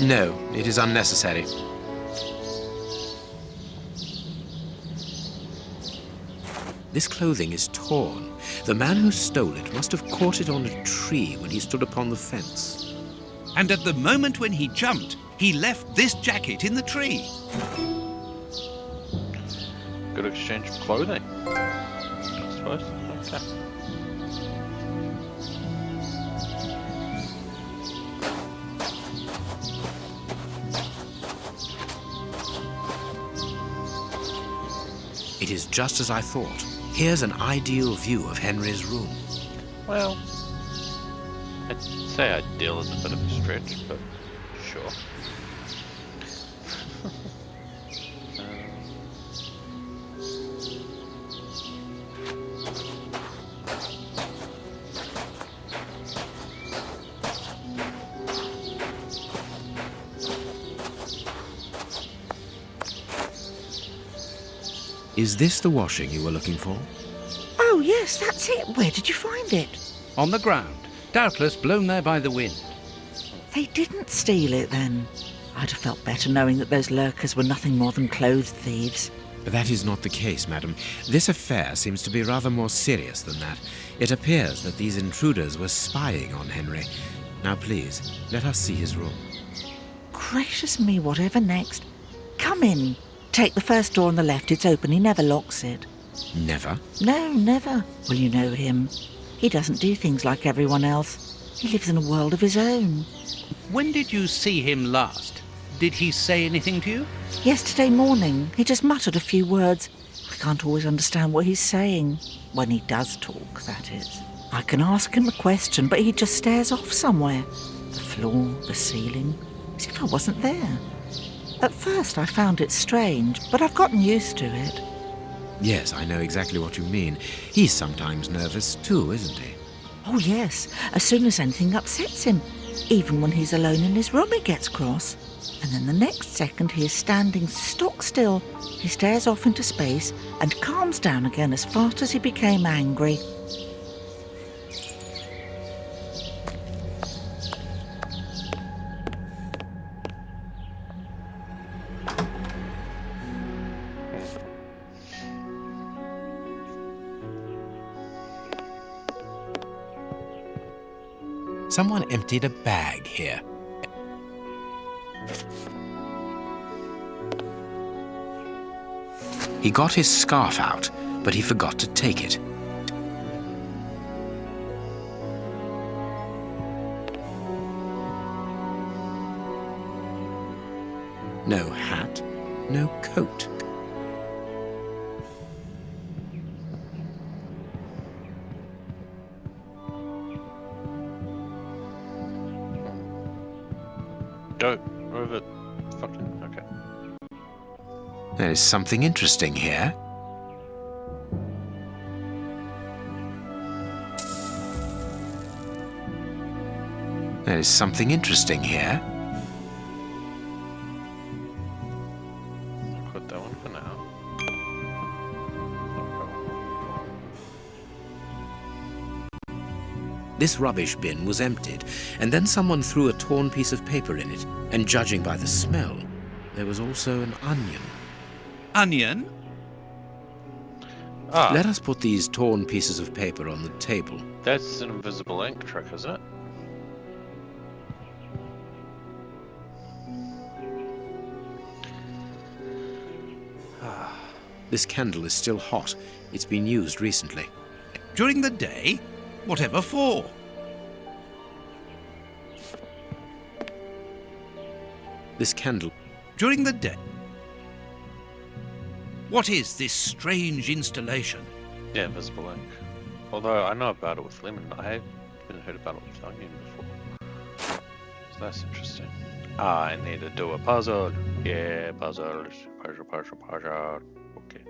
No, it is unnecessary. This clothing is torn. The man who stole it must have caught it on a tree when he stood upon the fence. And at the moment when he jumped, he left this jacket in the tree. Good exchange of clothing, I suppose. Okay. It is just as I thought. Here's an ideal view of Henry's room. Well, I'd say ideal is a bit of a stretch, but sure. Is this the washing you were looking for? Oh, yes, that's it. Where did you find it? On the ground, doubtless blown there by the wind. They didn't steal it, then. I'd have felt better knowing that those lurkers were nothing more than clothes thieves. That is not the case, madam. This affair seems to be rather more serious than that. It appears that these intruders were spying on Henry. Now, please, let us see his room. Gracious me, whatever next? Come in. Take the first door on the left. It's open. He never locks it. Never? No, never. Well, you know him. He doesn't do things like everyone else. He lives in a world of his own. When did you see him last? Did he say anything to you? Yesterday morning. He just muttered a few words. I can't always understand what he's saying. When he does talk, that is. I can ask him a question, but he just stares off somewhere. The floor, the ceiling, as if I wasn't there. At first I found it strange, but I've gotten used to it. Yes, I know exactly what you mean. He's sometimes nervous too, isn't he? Oh, yes. As soon as anything upsets him. Even when he's alone in his room, he gets cross. And then the next second he is standing stock still. He stares off into space and calms down again as fast as he became angry. Someone emptied a bag here. He got his scarf out, but he forgot to take it. No hat, no coat. Dope. Over. Fucking. Okay. There is something interesting here. There is something interesting here. I'll put that one for now. This rubbish bin was emptied, and then someone threw a torn piece of paper in it, and judging by the smell, there was also an onion. Onion? Ah, Let us put these torn pieces of paper on the table. that's an invisible ink trick, isn't it? This candle is still hot. It's been used recently. During the day? Whatever for? This candle... During the day? What is this strange installation? Yeah, invisible ink. Although I know about it with lemon, I haven't heard about it with onion before. So that's interesting. Ah, I need to do a puzzle. Yeah, puzzles. Puzzle. Okay.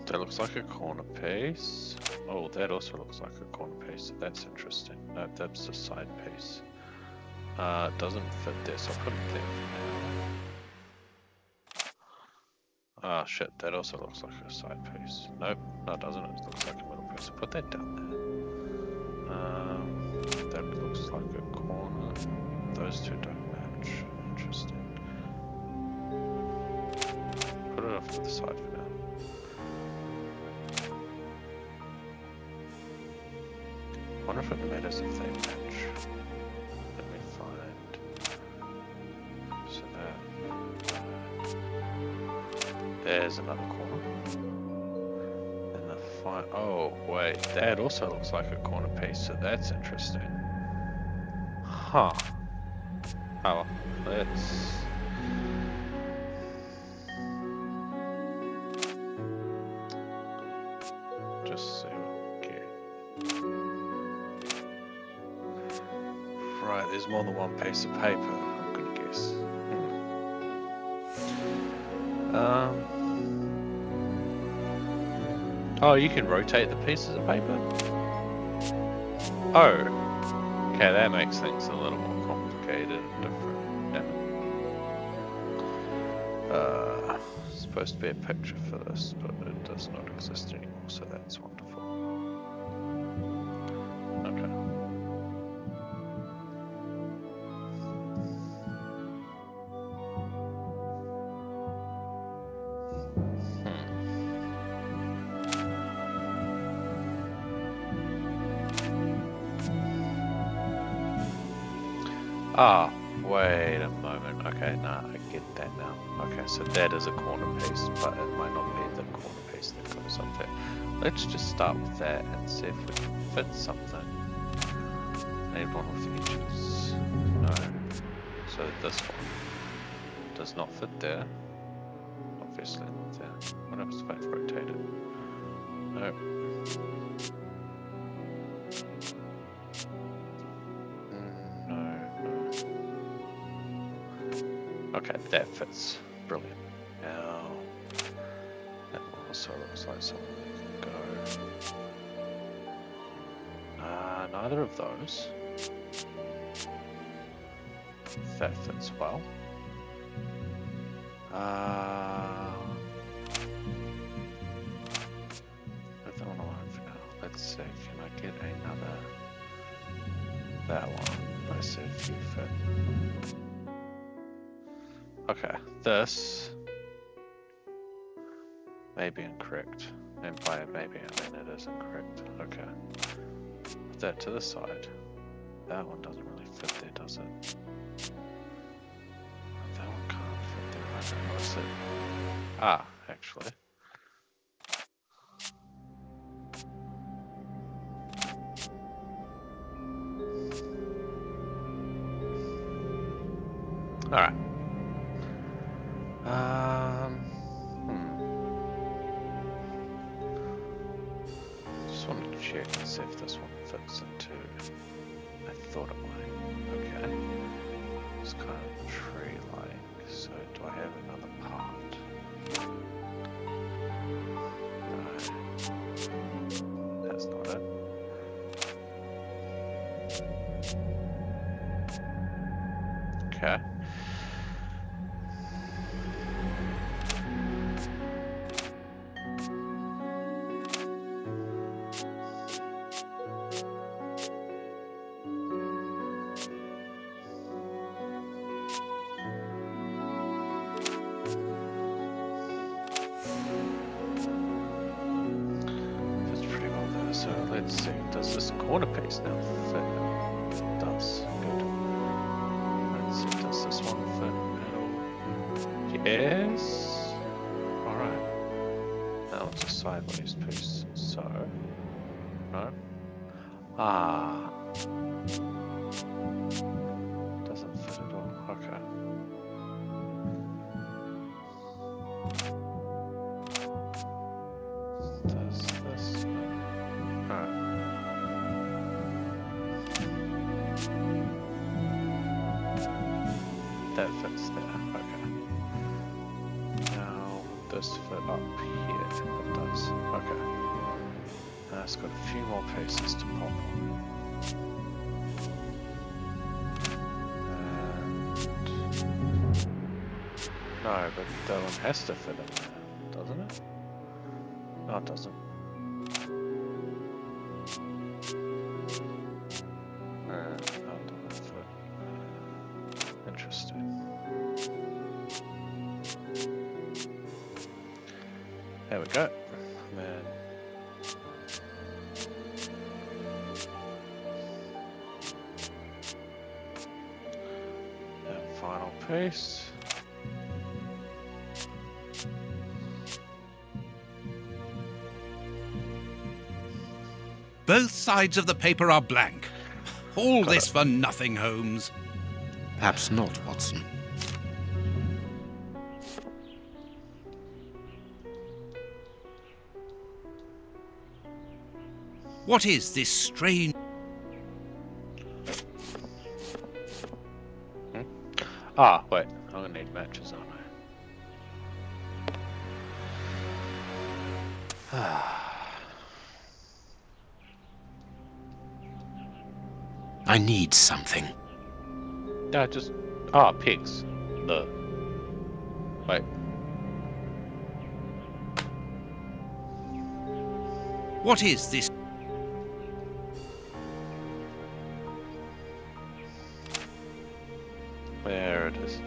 That looks like a corner piece. Oh, that also looks like a corner piece. So that's interesting. No, that's a side piece. It doesn't fit there, so I'll put it there for now. Ah, shit, that also looks like a side piece. Nope, no it doesn't. It looks like a middle piece. So put that down there. That looks like a corner. Those two don't match. Interesting. Put it off to the side for now. I wonder if it matters if they match. Let me find. So that. There's another corner. And the oh wait, that also looks like a corner piece, so that's interesting. Huh. Oh, let's. Just see what we get. Right, there's more than one piece of paper, I'm gonna guess. Oh, you can rotate the pieces of paper? Oh. Okay, that makes things a little more complicated and different. Damn it. Supposed to be a picture for this, but it does not exist anymore, so that's wonderful. Okay. Ah, wait a moment. Okay, nah, I get that now. Okay, so that is a corner piece, but it might not be the corner piece that goes up there. Let's just start with that and see if we can fit something. Need one with edges. No. So this one does not fit there. Obviously not there. What happens if I rotate it? No. Okay, that fits. Brilliant. Now, that also looks like something that can go. Neither of those. That fits well. Put that one alone for now. Let's see, can I get another? That one. Let's see if you fit. Okay, this may be incorrect, and by maybe I mean it is incorrect. Okay, put that to the side. That one doesn't really fit there, does it? That one can't fit there. I don't know what's it. Ah, actually. All right. Just want to check and see if this one fits into. I thought it might. Okay. It's kind of tree-like. So do I have another part? No. That's not it. Okay. So let's see, does this corner piece now fit? It does. Good. Let's see, does this one fit? Yes. Alright. Now it's a sideways piece. So. No. Ah. Doesn't fit at all. Okay. Does this? That fits there, okay. Now, would this fit up here? It does, okay. Now it's got a few more pieces to pop on. And... no, but that one has to fit in there, doesn't it? No, it doesn't. There we go. Then that final piece. Both sides of the paper are blank. All this for nothing, Holmes. Perhaps not, Watson. What is this strange... Ah, wait. I'm gonna need matches, aren't I? I need something. Yeah, just... ah, pigs. Wait. What is this? There it is.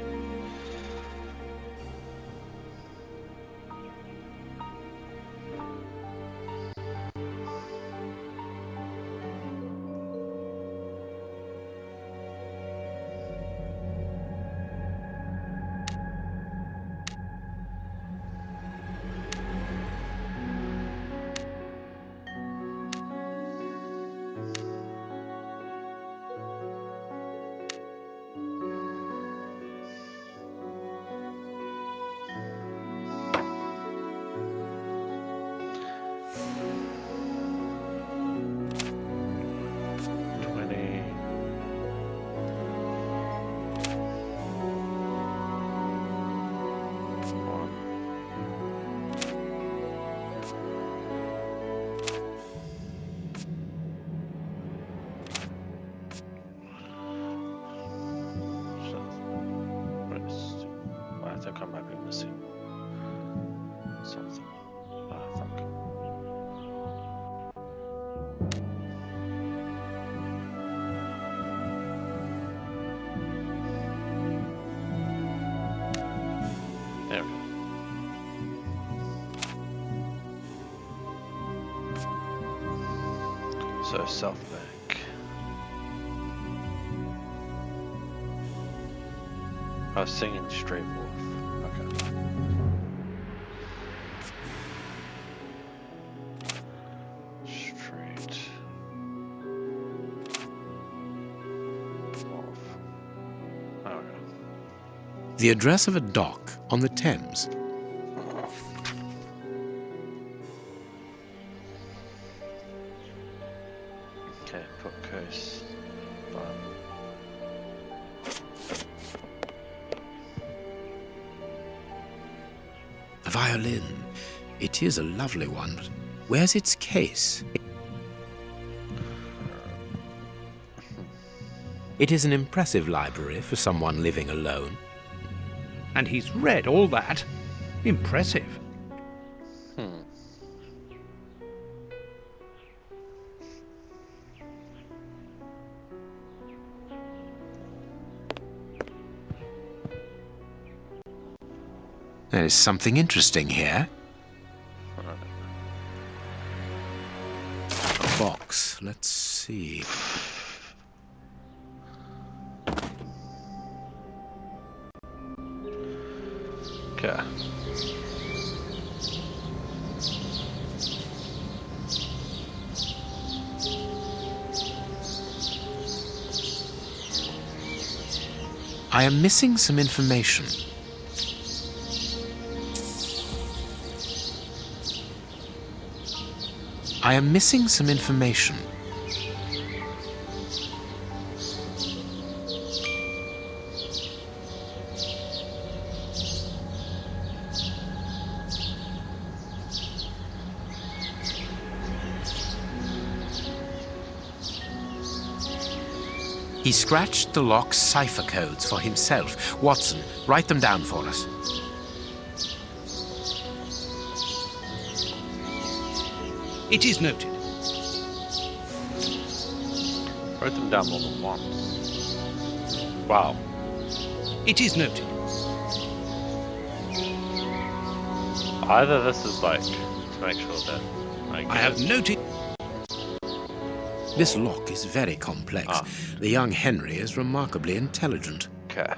I think I might be missing something. Ah, fuck. There we go. So South Bank. I was singing straight wolf. Okay. Straight wolf. Okay. The address of a dock on the Thames. Okay, put coast. A violin. It is a lovely one, but where's its case? It is an impressive library for someone living alone. And he's read all that. Impressive. There is something interesting here. A box. Let's see. Okay. I am missing some information. I am missing some information. He scratched the lock's cipher codes for himself. Watson, write them down for us. It is noted. Wrote them down more than once. Wow. It is noted. Either this is like to make sure that I have noted. This lock is very complex. The young Henry is remarkably intelligent. Okay.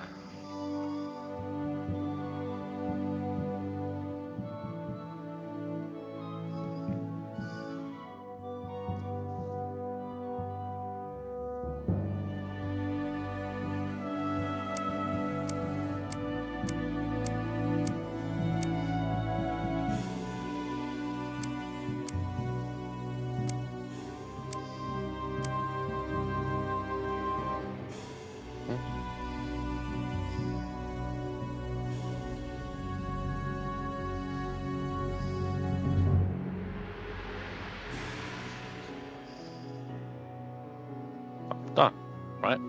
Done, right?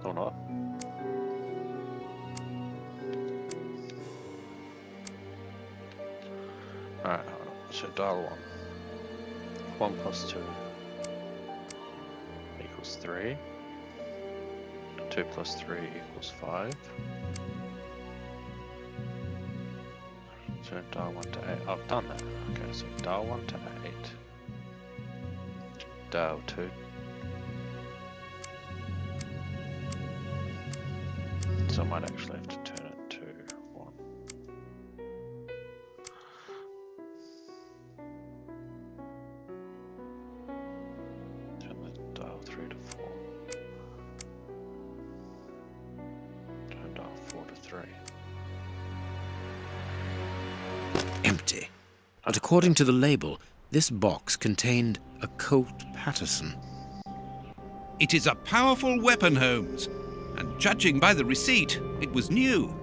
Or not? Alright, hold on. So dial 1. 1 plus 2 equals 3. 2 plus 3 equals 5. So dial 1 to 8. I've done that. Okay, so dial 1 to 8. Dial 2. So I might actually have to turn it to 1. Turn the dial 3 to 4. Turn dial 4 to 3. Empty. But according to the label, this box contained a Colt Patterson. It is a powerful weapon, Holmes. And judging by the receipt, it was new.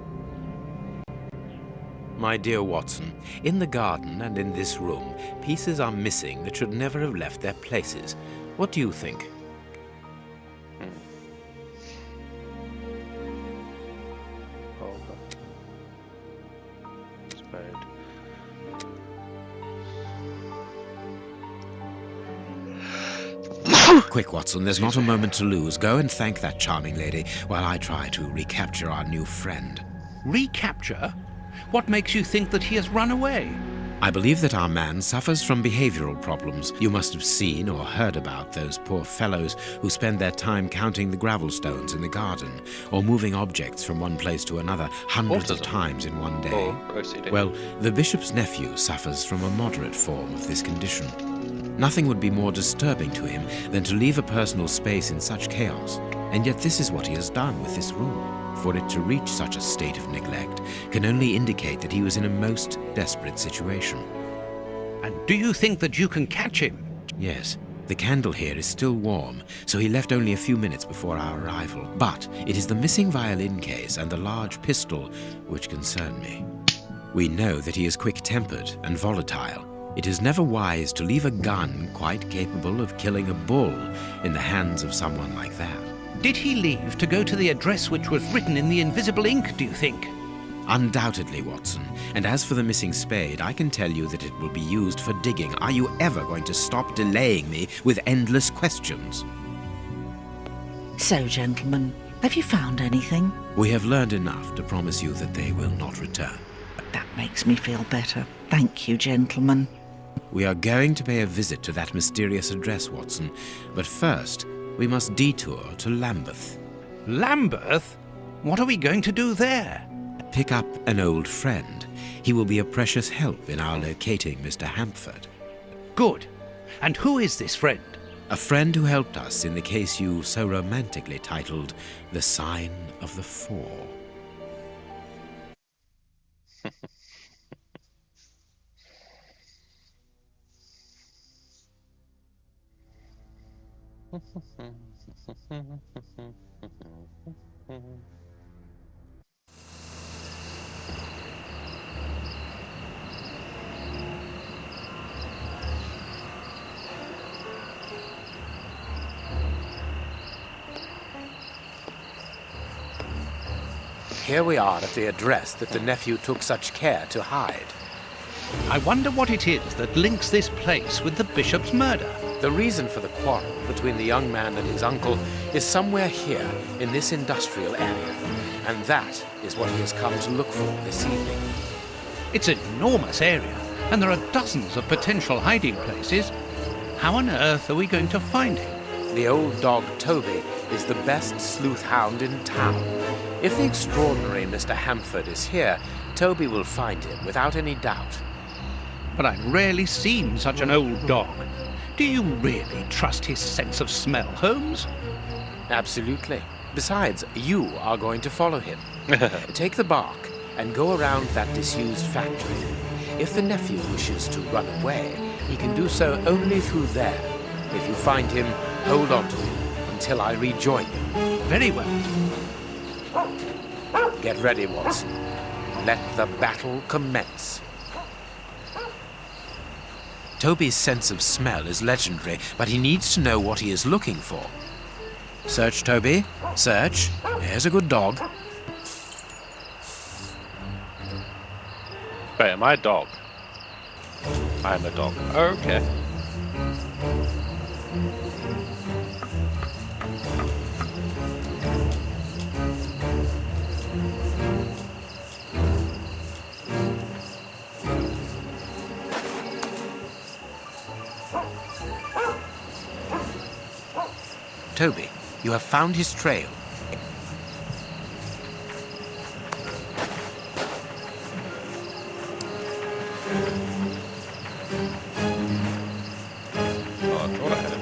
My dear Watson, in the garden and in this room, pieces are missing that should never have left their places. What do you think? Hold on. Spade. Quick, Watson, there's not a moment to lose. Go and thank that charming lady while I try to recapture our new friend. Recapture? What makes you think that he has run away? I believe that our man suffers from behavioral problems. You must have seen or heard about those poor fellows who spend their time counting the gravel stones in the garden or moving objects from one place to another hundreds of times in one day. Well, the bishop's nephew suffers from a moderate form of this condition. Nothing would be more disturbing to him than to leave a personal space in such chaos, and yet this is what he has done with this room. For it to reach such a state of neglect can only indicate that he was in a most desperate situation. And do you think that you can catch him? Yes. The candle here is still warm, so he left only a few minutes before our arrival. But it is the missing violin case and the large pistol which concern me. We know that he is quick-tempered and volatile. It is never wise to leave a gun quite capable of killing a bull in the hands of someone like that. Did he leave to go to the address which was written in the invisible ink, do you think? Undoubtedly, Watson. And as for the missing spade, I can tell you that it will be used for digging. Are you ever going to stop delaying me with endless questions? So, gentlemen, have you found anything? We have learned enough to promise you that they will not return. That makes me feel better. Thank you, gentlemen. We are going to pay a visit to that mysterious address, Watson. But first, we must detour to Lambeth. Lambeth? What are we going to do there? Pick up an old friend. He will be a precious help in our locating Mr. Hampford. Good. And who is this friend? A friend who helped us in the case you so romantically titled The Sign of the Four. Here we are at the address that the nephew took such care to hide. I wonder what it is that links this place with the bishop's murder. The reason for the quarrel between the young man and his uncle is somewhere here in this industrial area, and that is what he has come to look for this evening. It's an enormous area, and there are dozens of potential hiding places. How on earth are we going to find him? The old dog Toby is the best sleuth hound in town. If the extraordinary Mr. Hampford is here, Toby will find him without any doubt. But I've rarely seen such an old dog. Do you really trust his sense of smell, Holmes? Absolutely. Besides, you are going to follow him. Take the bark and go around that disused factory. If the nephew wishes to run away, he can do so only through there. If you find him, hold on to him until I rejoin you. Very well. Get ready, Watson. Let the battle commence. Toby's sense of smell is legendary, but he needs to know what he is looking for. Search, Toby. Search. Here's a good dog. Wait, am I a dog? I'm a dog. Okay. Toby, you have found his trail. Oh, I thought I had it.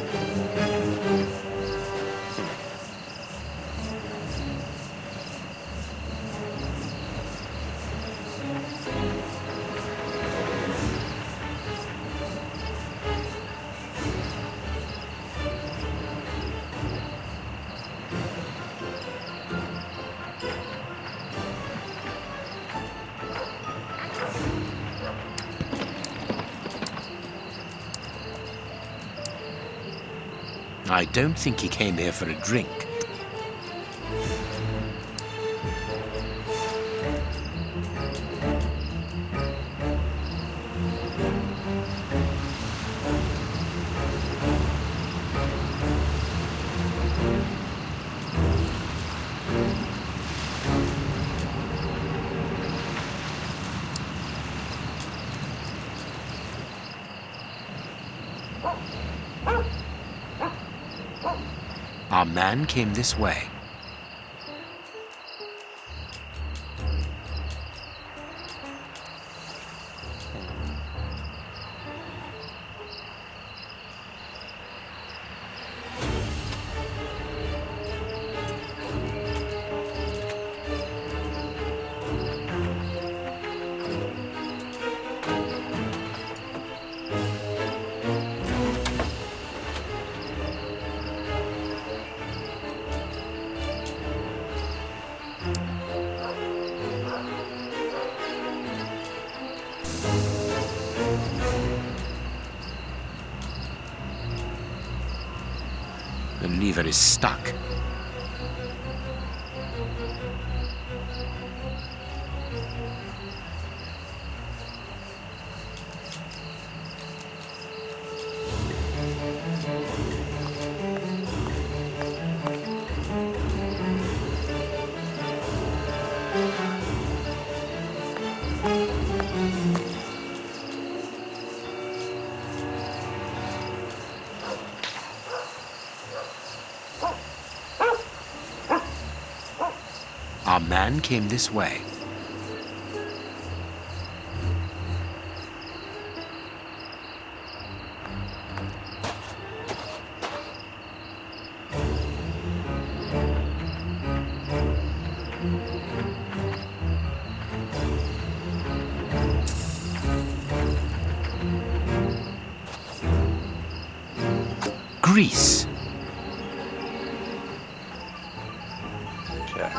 I don't think he came here for a drink. Our man came this way. The lever is stuck. Our man came this way. Grease. Okay.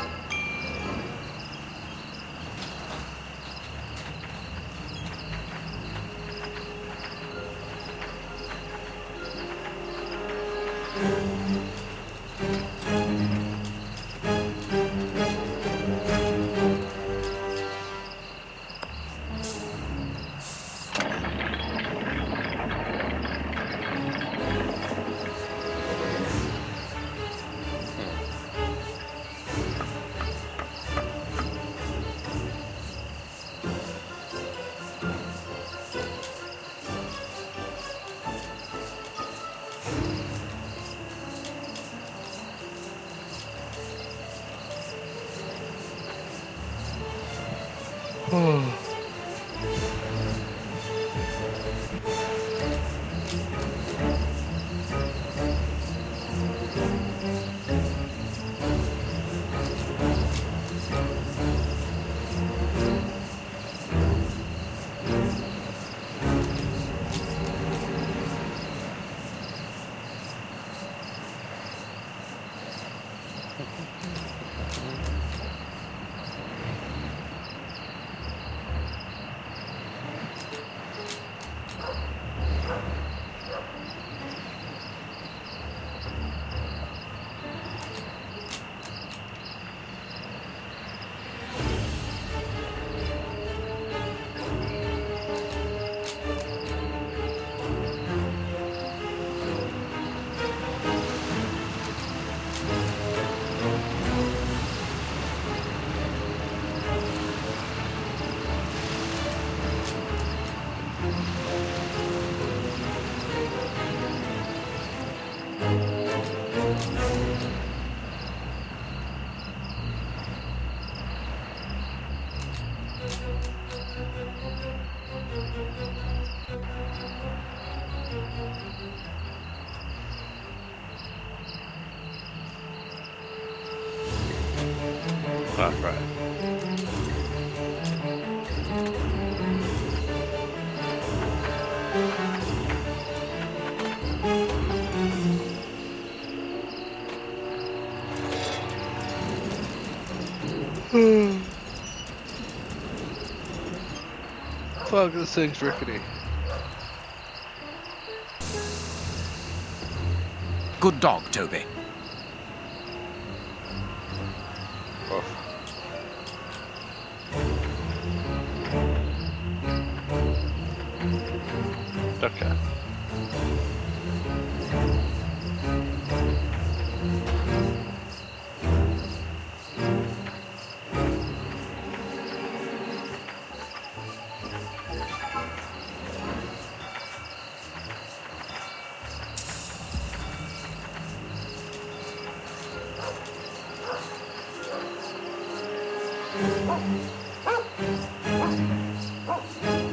Oh, right. Fuck, this thing's rickety. Good dog, Toby. Okay.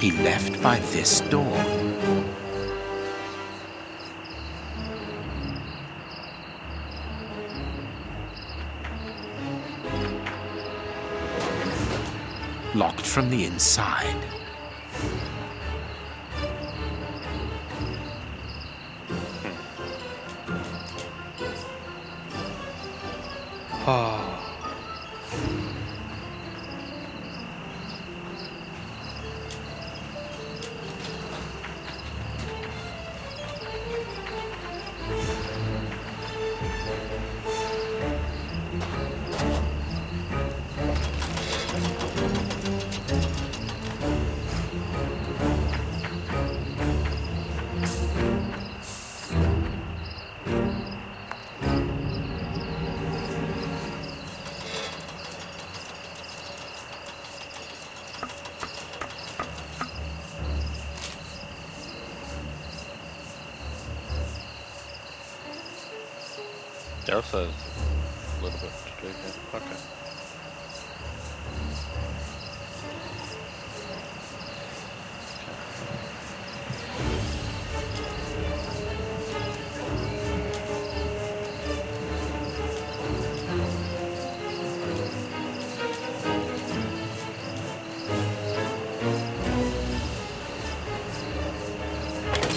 He left by this door. Locked from the inside. Oh. There also has a little bit to do here. Okay.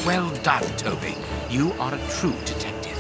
Well done, Toby. You are a true detective.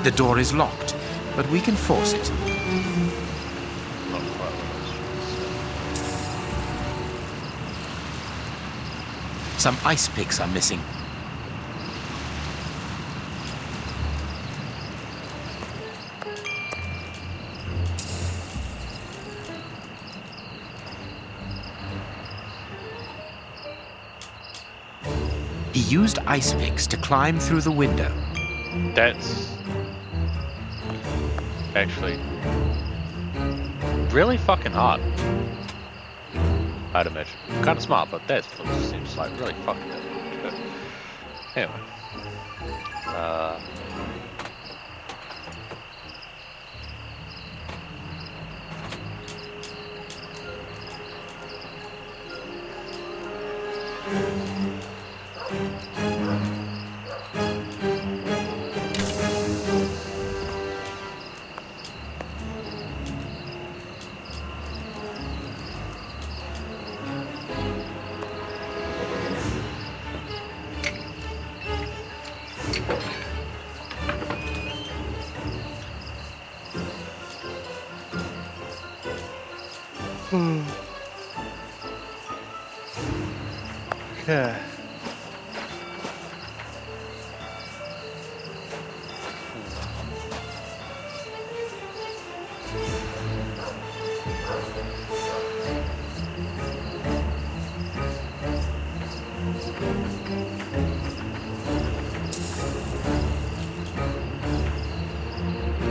The door is locked, but we can force it. Some ice picks are missing. He used ice picks to climb through the window. That's actually really fucking hard, I'd imagine. Kind of smart, but that seems like really fucking difficult. Anyway. Okay.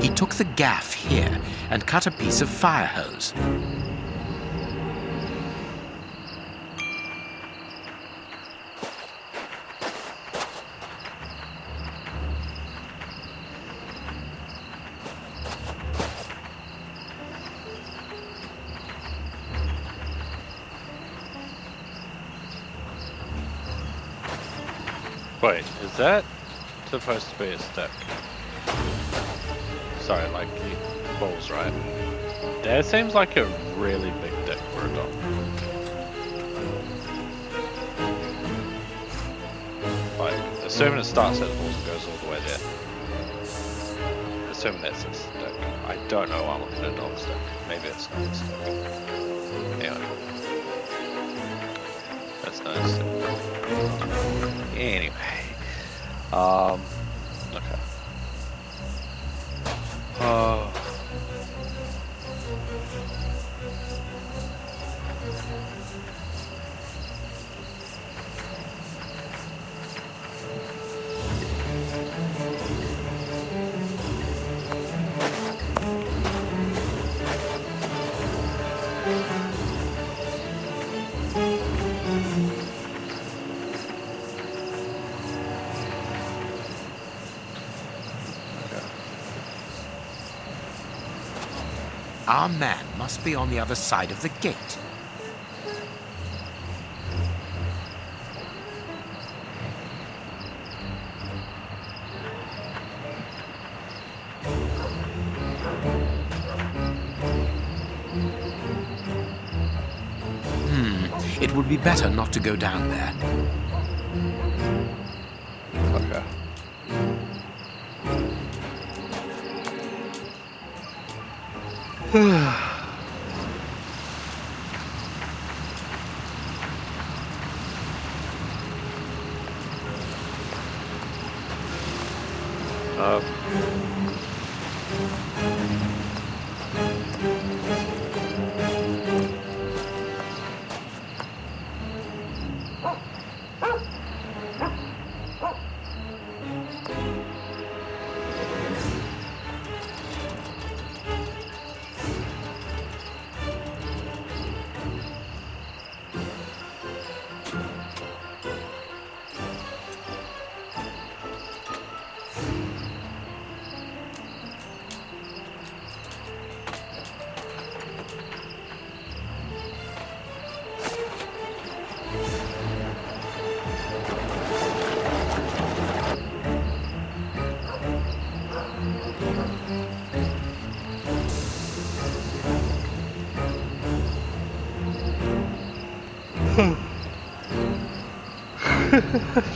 He took the gaff here and cut a piece of fire hose. Wait, is that supposed to be a stick? Sorry, like the balls, right? That seems like a really big dick for a dog. Like, assuming it starts at the balls and goes all the way there. Assuming that's a stick. I don't know why I'm looking at a dog stick. Maybe it's not a stick. Anyway. That's nice. Anyway. Okay. Our man must be on the other side of the gate. It would be better not to go down there. Okay.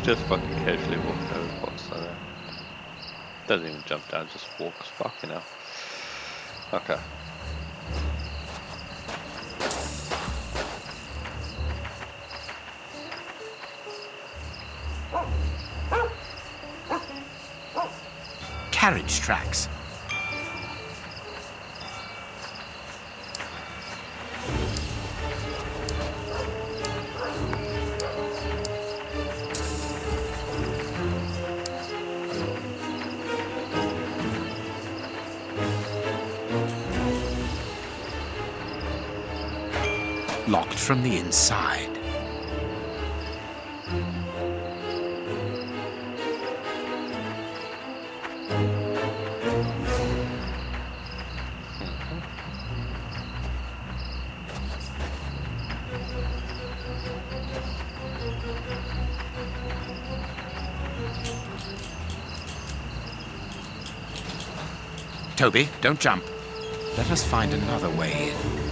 Just fucking casually walking over the box like that. Doesn't even jump down, just walks. Fucking hell. Okay. Carriage tracks. Locked from the inside. Toby, don't jump. Let us find another way in.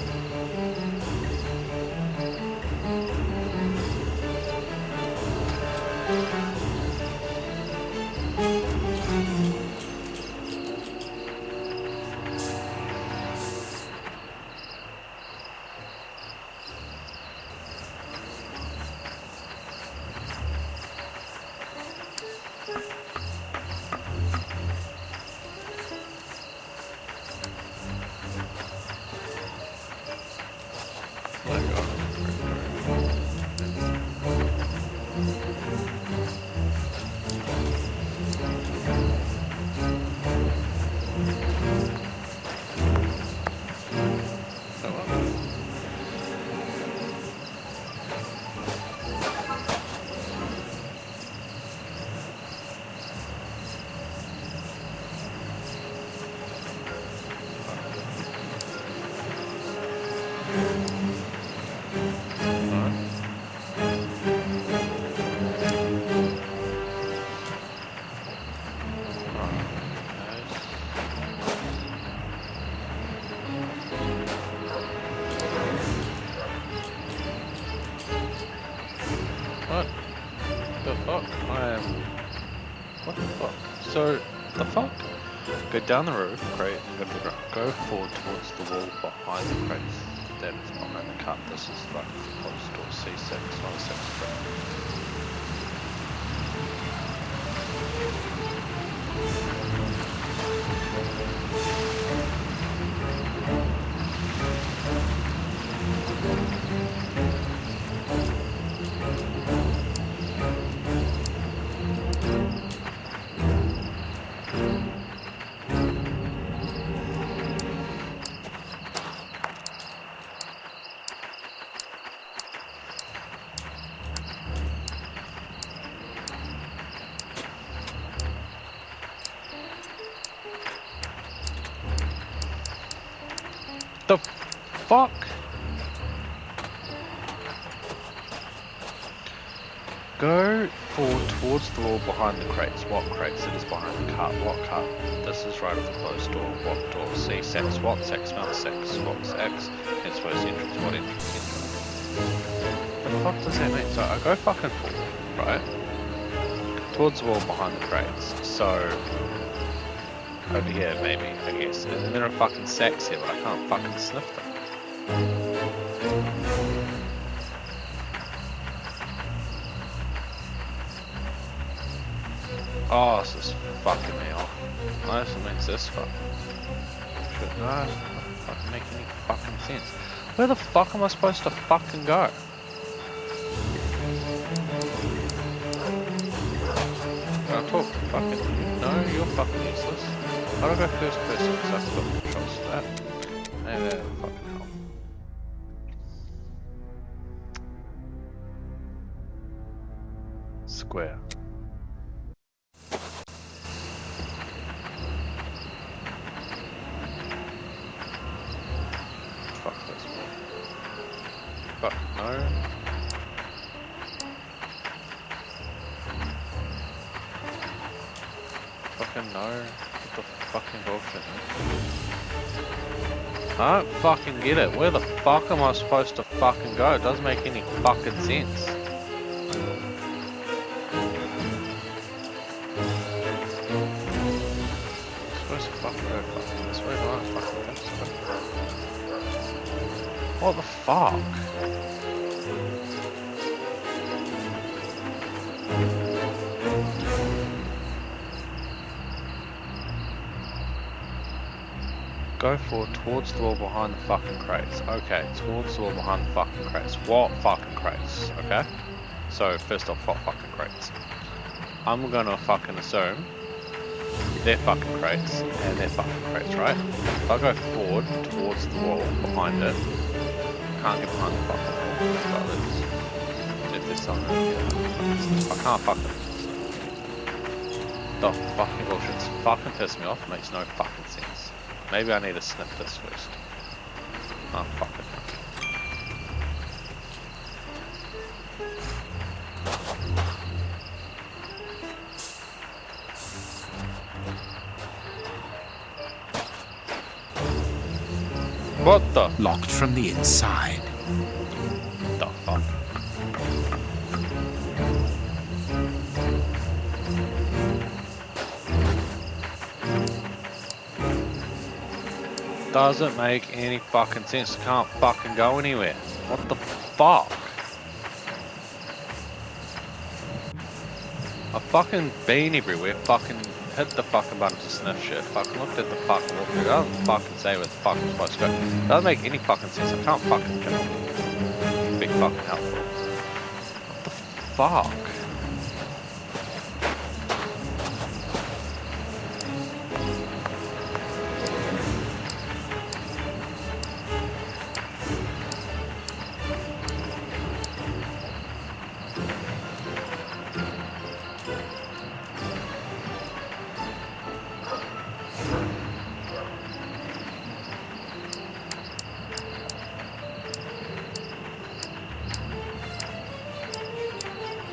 What the fuck? What the fuck? So, the fuck? Go down the roof, crate, go forward towards the wall behind the crates. That is behind the cut. This is like the closed door C6, not a 6 The fuck? Go forward towards the wall behind the crates. What crates? It is behind the cart. What cart? This is right of the closed door. What door? C6. What? 6. Mount 6. What's X? It's supposed entrance. What entrance? What the fuck does that mean? So I go fucking forward, right? Towards the wall behind the crates. So over here, maybe, I guess. And there are fucking sacks here, but I can't fucking sniff them. Oh, this is fucking me off. No, this means this fuck. Shit, no, it doesn't fucking make any fucking sense. Where the fuck am I supposed to fucking go? I'll talk fucking. No, you're fucking useless. How do I go first person? Because I've got controls for that. Maybe that'll fucking help. Square. Fuck this one. Fuck no. Fucking no. What the fucking bullshit, man. I don't fucking get it. Where the fuck am I supposed to fucking go? It doesn't make any fucking sense. I'm supposed to fucking go fucking this way, but I don't fucking think so. What the fuck? Go forward towards the wall behind the fucking crates. Okay, towards the wall behind the fucking crates. What fucking crates? Okay? So, first off, what fucking crates? I'm gonna fucking assume they're fucking crates and they're fucking crates, right? If I go forward towards the wall behind it, can't get behind the fucking wall. If there's something here, I can't fucking. The fucking bullshit's fucking pissing me off. It makes no fucking sense. Maybe I need to sniff this first. Oh, fuck it. What the? Locked from the inside. The fuck? Doesn't make any fucking sense. I can't fucking go anywhere. What the fuck? I've fucking been everywhere. Fucking hit the fucking button to sniff shit. Fucking looked at the fucking walkthrough. It doesn't fucking say where the fuck I'm supposed to go. It doesn't make any fucking sense. I can't fucking go. Be fucking helpful. What the fuck?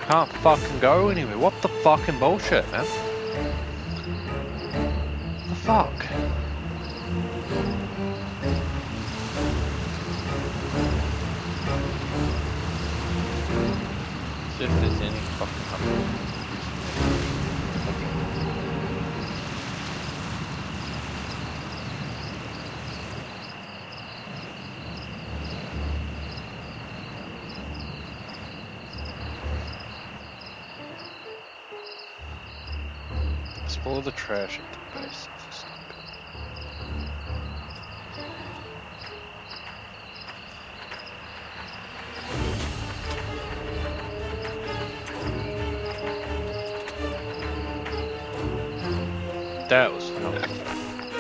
Can't fucking go anywhere. What the fucking bullshit, man? What the fuck? See if there's any fucking hole. Explore the trash at the base of the slump. That was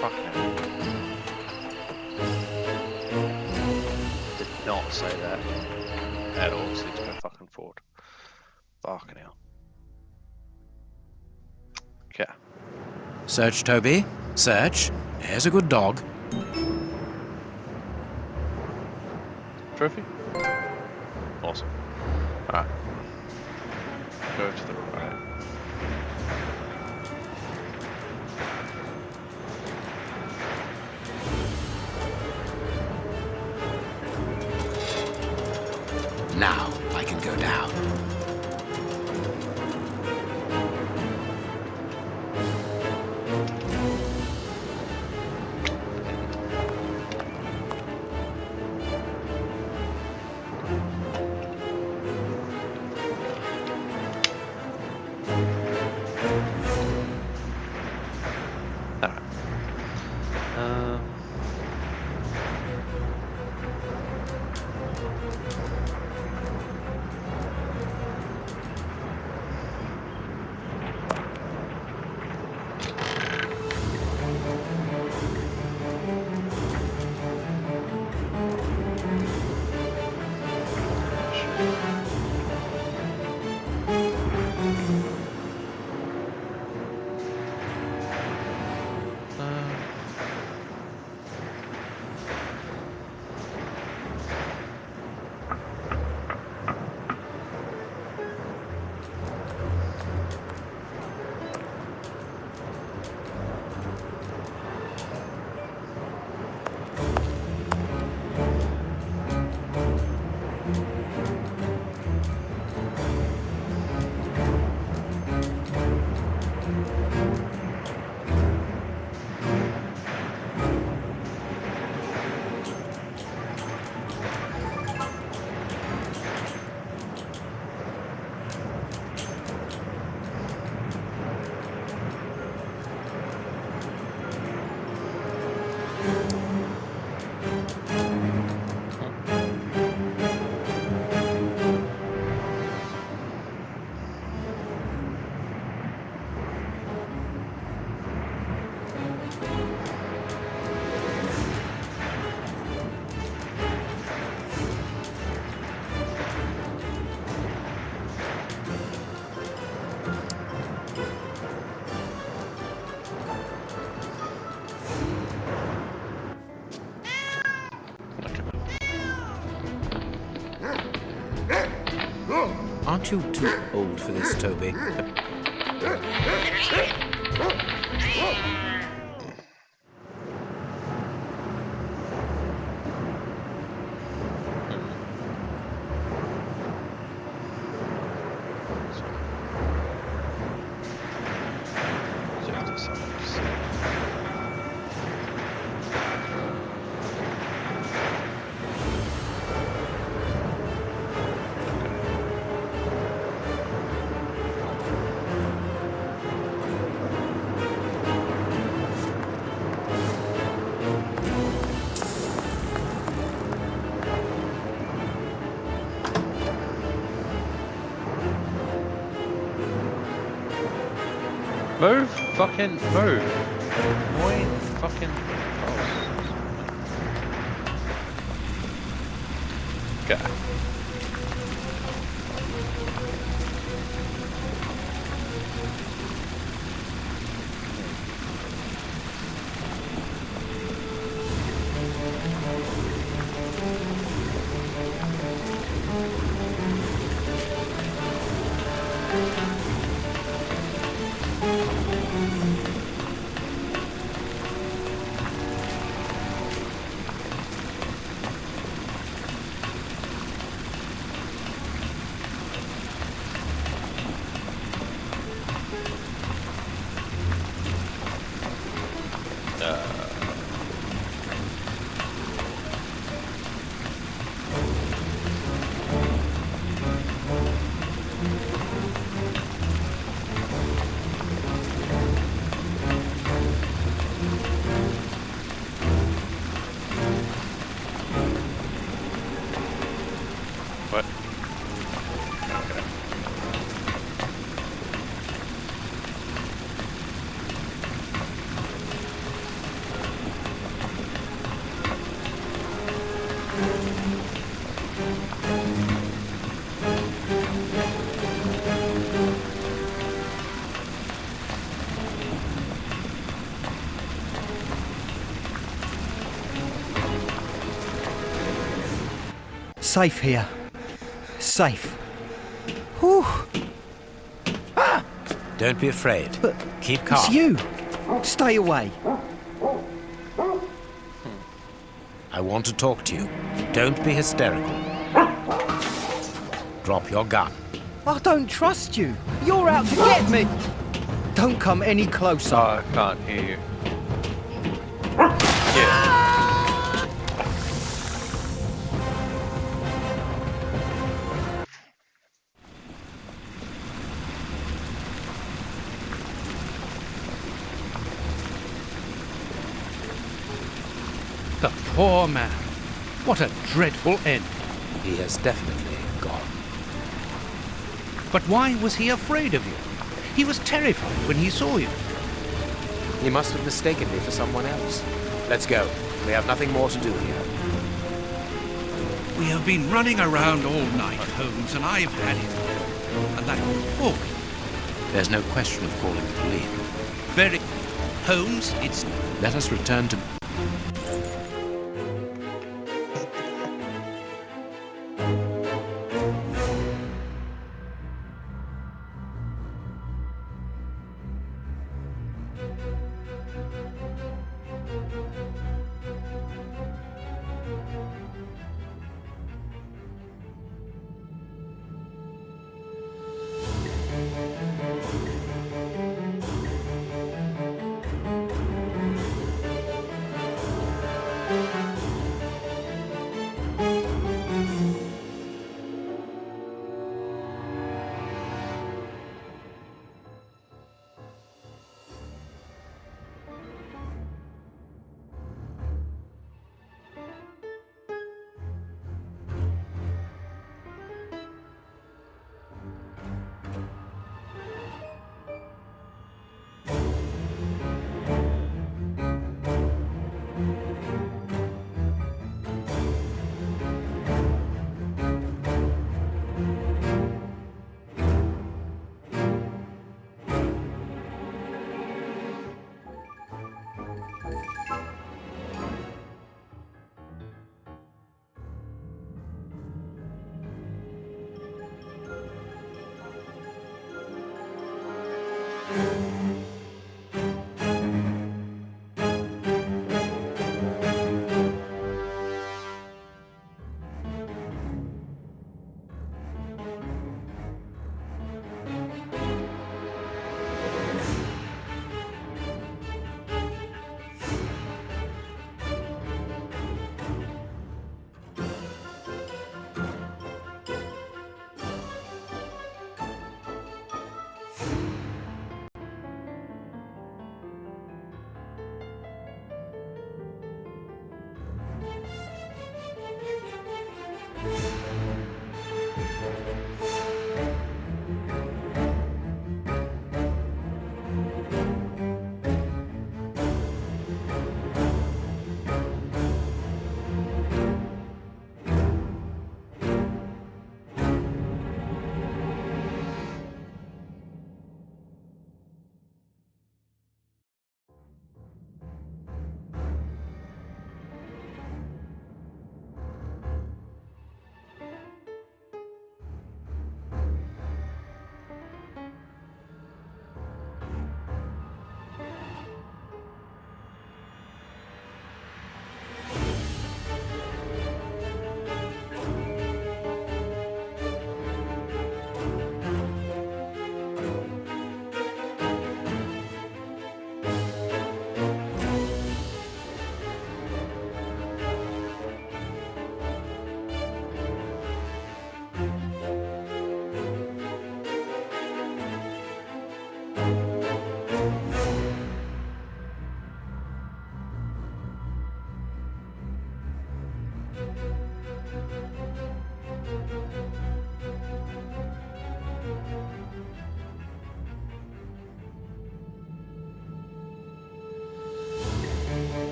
fucking hell. Did not say that at all. Said to go fucking forward. Fucking hell. Okay. Search, Toby. Search. There's a good dog. Trophy? Awesome. Alright. Go to the right. Now I can go down. Aren't you too old for this, Toby? Move! Fucking move! Annoying fucking Okay. safe here. Safe. Whew. Ah! Don't be afraid. But keep calm. it's you. Stay away. I want to talk to you. Don't be hysterical. Drop your gun. I don't trust you. You're out to get me. Don't come any closer. I can't hear you. The poor man. What a dreadful end. He has definitely gone. But why was he afraid of you? He was terrified when he saw you. He must have mistaken me for someone else. Let's go. We have nothing more to do here. We have been running around all night, Holmes, and I've had it. And that boy. There's no question of calling the police. Very... Holmes, it's... Let us return to...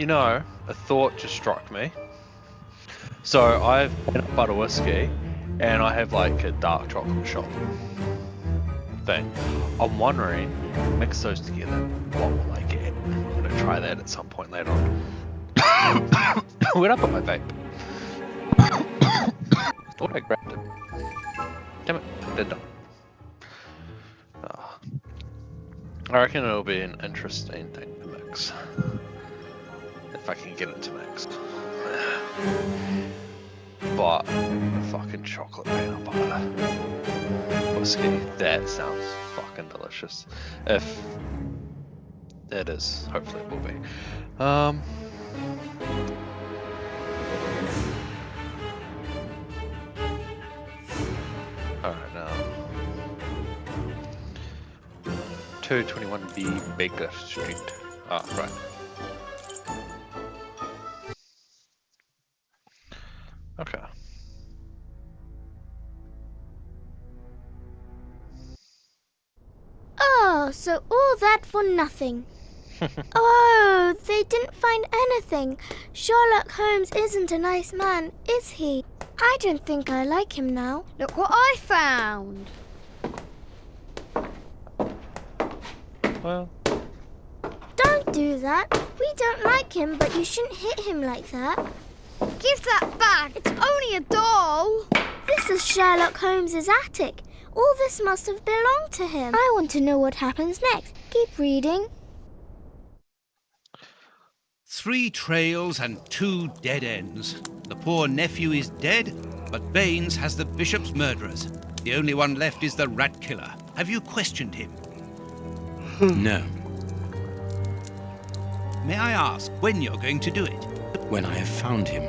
You know, a thought just struck me. So I've been at Butter Whiskey, and I have like a dark chocolate shop thing. I'm wondering, mix those together, what will I get? I'm gonna try that at some point later on. Where'd I put my vape? Thought I grabbed it. Damn it, I did not. Oh. I reckon it'll be an interesting thing to mix. If I can get it to mix. But fucking chocolate peanut butter whiskey, that sounds fucking delicious. If it is, hopefully it will be. Alright, now 221B Baker Street. Ah, right. Okay. Oh, so all that for nothing. Oh, they didn't find anything. Sherlock Holmes isn't a nice man, is he? I don't think I like him now. Look what I found. Well, don't do that. We don't like him, but you shouldn't hit him like that. Give that back. It's only a doll. This is Sherlock Holmes's attic. All this must have belonged to him. I want to know what happens next. Keep reading. 3 trails and 2 dead ends. The poor nephew is dead, but Baines has the bishop's murderers. The only one left is the rat killer. Have you questioned him? No. May I ask when you're going to do it? When I have found him.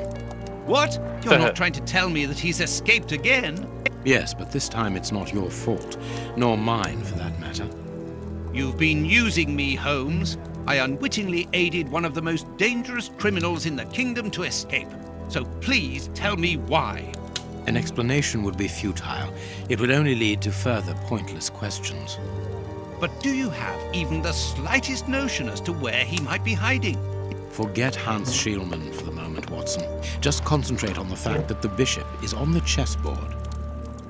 What? You're not trying to tell me that he's escaped again? Yes, but this time it's not your fault, nor mine for that matter. You've been using me, Holmes. I unwittingly aided one of the most dangerous criminals in the kingdom to escape. So please tell me why. An explanation would be futile. It would only lead to further pointless questions. But do you have even the slightest notion as to where he might be hiding? Forget Hans Schielmann for the moment, Watson. Just concentrate on the fact that the bishop is on the chessboard.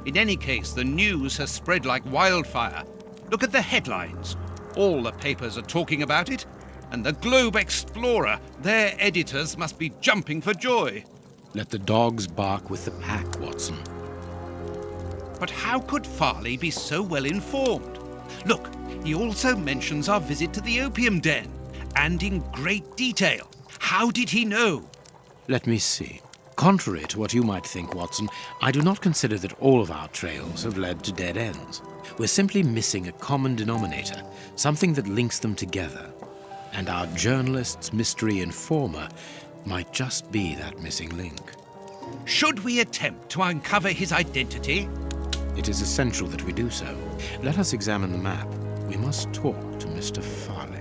In any case, the news has spread like wildfire. Look at the headlines. All the papers are talking about it. And the Globe Explorer, their editors must be jumping for joy. Let the dogs bark with the pack, Watson. But how could Farley be so well informed? Look, he also mentions our visit to the opium den, and in great detail. How did he know? Let me see. Contrary to what you might think, Watson, I do not consider that all of our trails have led to dead ends. We're simply missing a common denominator, something that links them together. And our journalist's mystery informer might just be that missing link. Should we attempt to uncover his identity? It is essential that we do so. Let us examine the map. We must talk to Mr. Farley.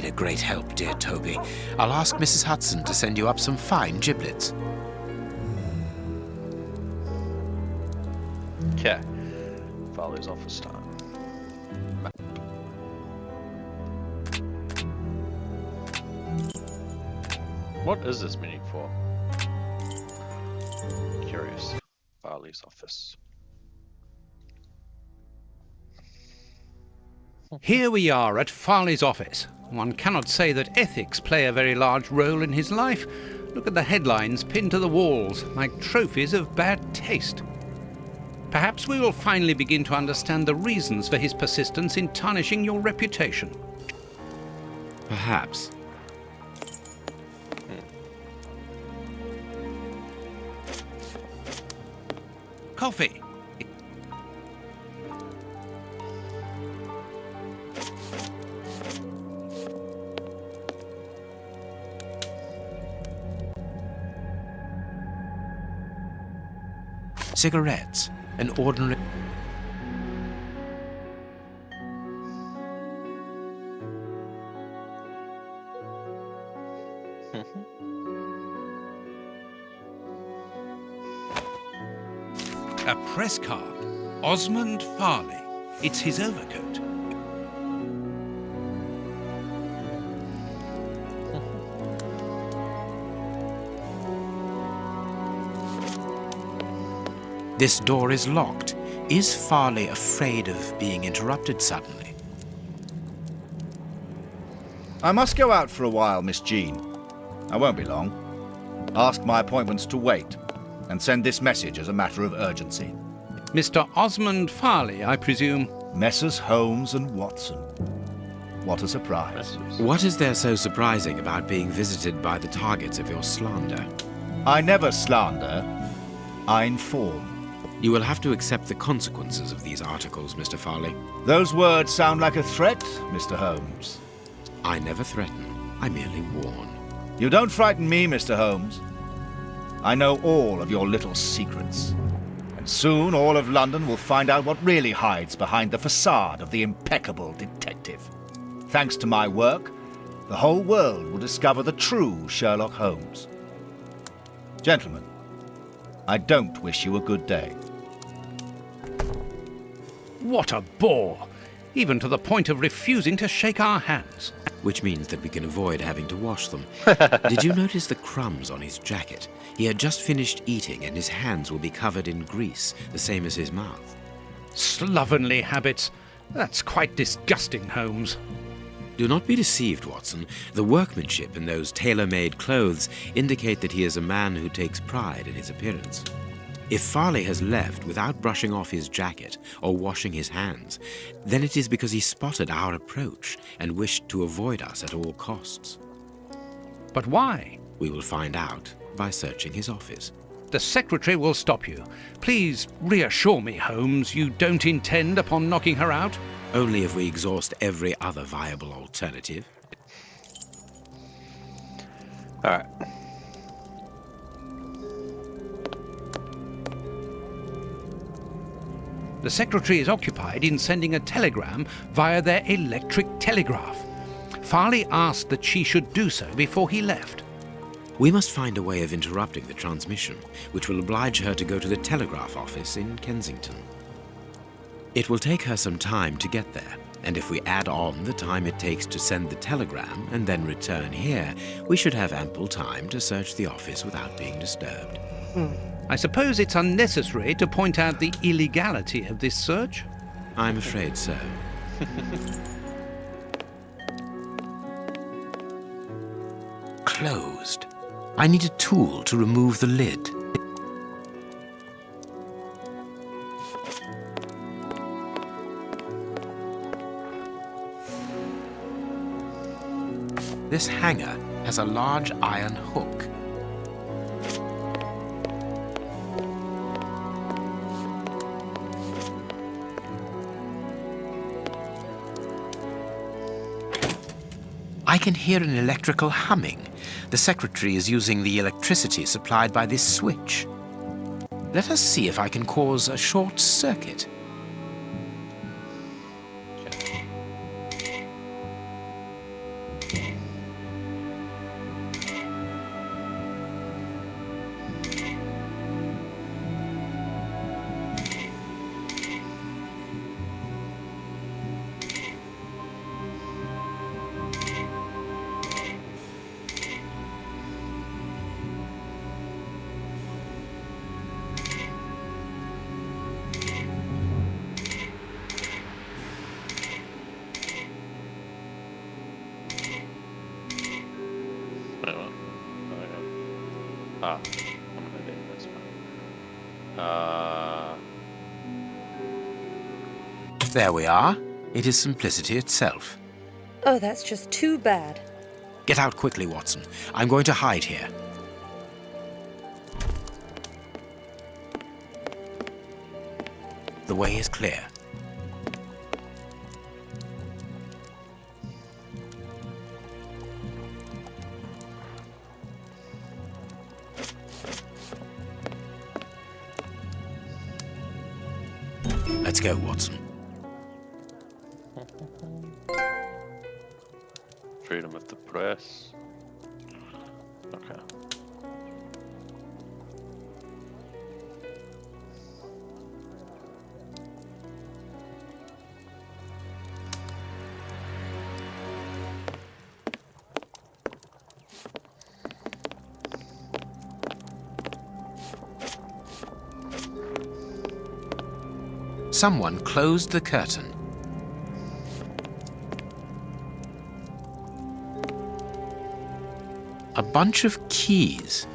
been a great help, dear Toby. I'll ask Mrs. Hudson to send you up some fine giblets. Okay. Farley's office time. What is this meeting for? Curious. Farley's office. Here we are at Farley's office. One cannot say that ethics play a very large role in his life. Look at the headlines pinned to the walls, like trophies of bad taste. Perhaps we will finally begin to understand the reasons for his persistence in tarnishing your reputation. Perhaps. Coffee. Cigarettes. An ordinary... A press card. Osmond Farley. It's his overcoat. This door is locked. Is Farley afraid of being interrupted suddenly? I must go out for a while, Miss Jean. I won't be long. Ask my appointments to wait, and send this message as a matter of urgency. Mr. Osmond Farley, I presume? Messrs. Holmes and Watson. What a surprise. What is there so surprising about being visited by the targets of your slander? I never slander. I inform. You will have to accept the consequences of these articles, Mr. Farley. Those words sound like a threat, Mr. Holmes. I never threaten. I merely warn. You don't frighten me, Mr. Holmes. I know all of your little secrets. And soon all of London will find out what really hides behind the facade of the impeccable detective. Thanks to my work, the whole world will discover the true Sherlock Holmes. Gentlemen, I don't wish you a good day. What a bore! Even to the point of refusing to shake our hands. Which means that we can avoid having to wash them. Did you notice the crumbs on his jacket? He had just finished eating and his hands will be covered in grease, the same as his mouth. Slovenly habits. That's quite disgusting, Holmes. Do not be deceived, Watson. The workmanship in those tailor-made clothes indicate that he is a man who takes pride in his appearance. If Farley has left without brushing off his jacket or washing his hands, then it is because he spotted our approach and wished to avoid us at all costs. But why? We will find out by searching his office. The secretary will stop you. Please reassure me, Holmes, you don't intend upon knocking her out? Only if we exhaust every other viable alternative. All right. The secretary is occupied in sending a telegram via their electric telegraph. Farley asked that she should do so before he left. We must find a way of interrupting the transmission, which will oblige her to go to the telegraph office in Kensington. It will take her some time to get there, and if we add on the time it takes to send the telegram and then return here, we should have ample time to search the office without being disturbed. I suppose it's unnecessary to point out the illegality of this search? I'm afraid so. Closed. I need a tool to remove the lid. This hanger has a large iron hook. I can hear an electrical humming. The secretary is using the electricity supplied by this switch. Let us see if I can cause a short circuit. I'm gonna do this one. There we are. It is simplicity itself. Oh, that's just too bad. Get out quickly, Watson. I'm going to hide here. The way is clear. Let's go, Watson. Freedom of the press. Okay. Someone closed the curtain. A bunch of keys.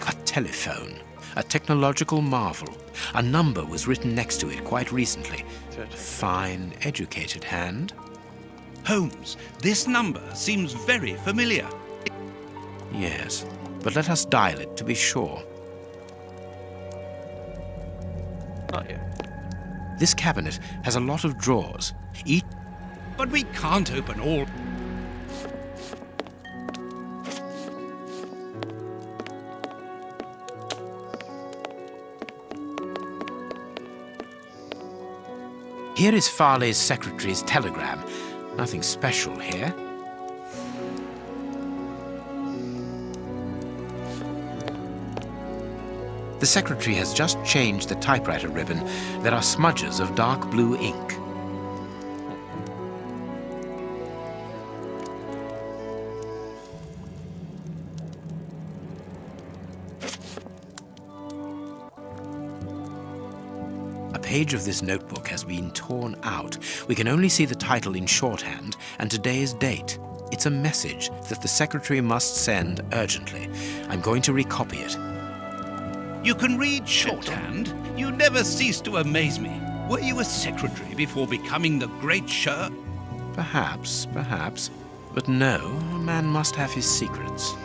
A telephone. A technological marvel. A number was written next to it quite recently. Fine, educated hand. Holmes, this number seems very familiar. Yes, but let us dial it to be sure. Not yet. This cabinet has a lot of drawers. Each... But we can't open all. Here is Farley's secretary's telegram. Nothing special here. The secretary has just changed the typewriter ribbon. There are smudges of dark blue ink. A page of this notebook has been torn out. We can only see the title in shorthand and today's date. It's a message that the secretary must send urgently. I'm going to recopy it. You can read shorthand? You never cease to amaze me. Were you a secretary before becoming the great Sher? Perhaps, perhaps. But no, a man must have his secrets.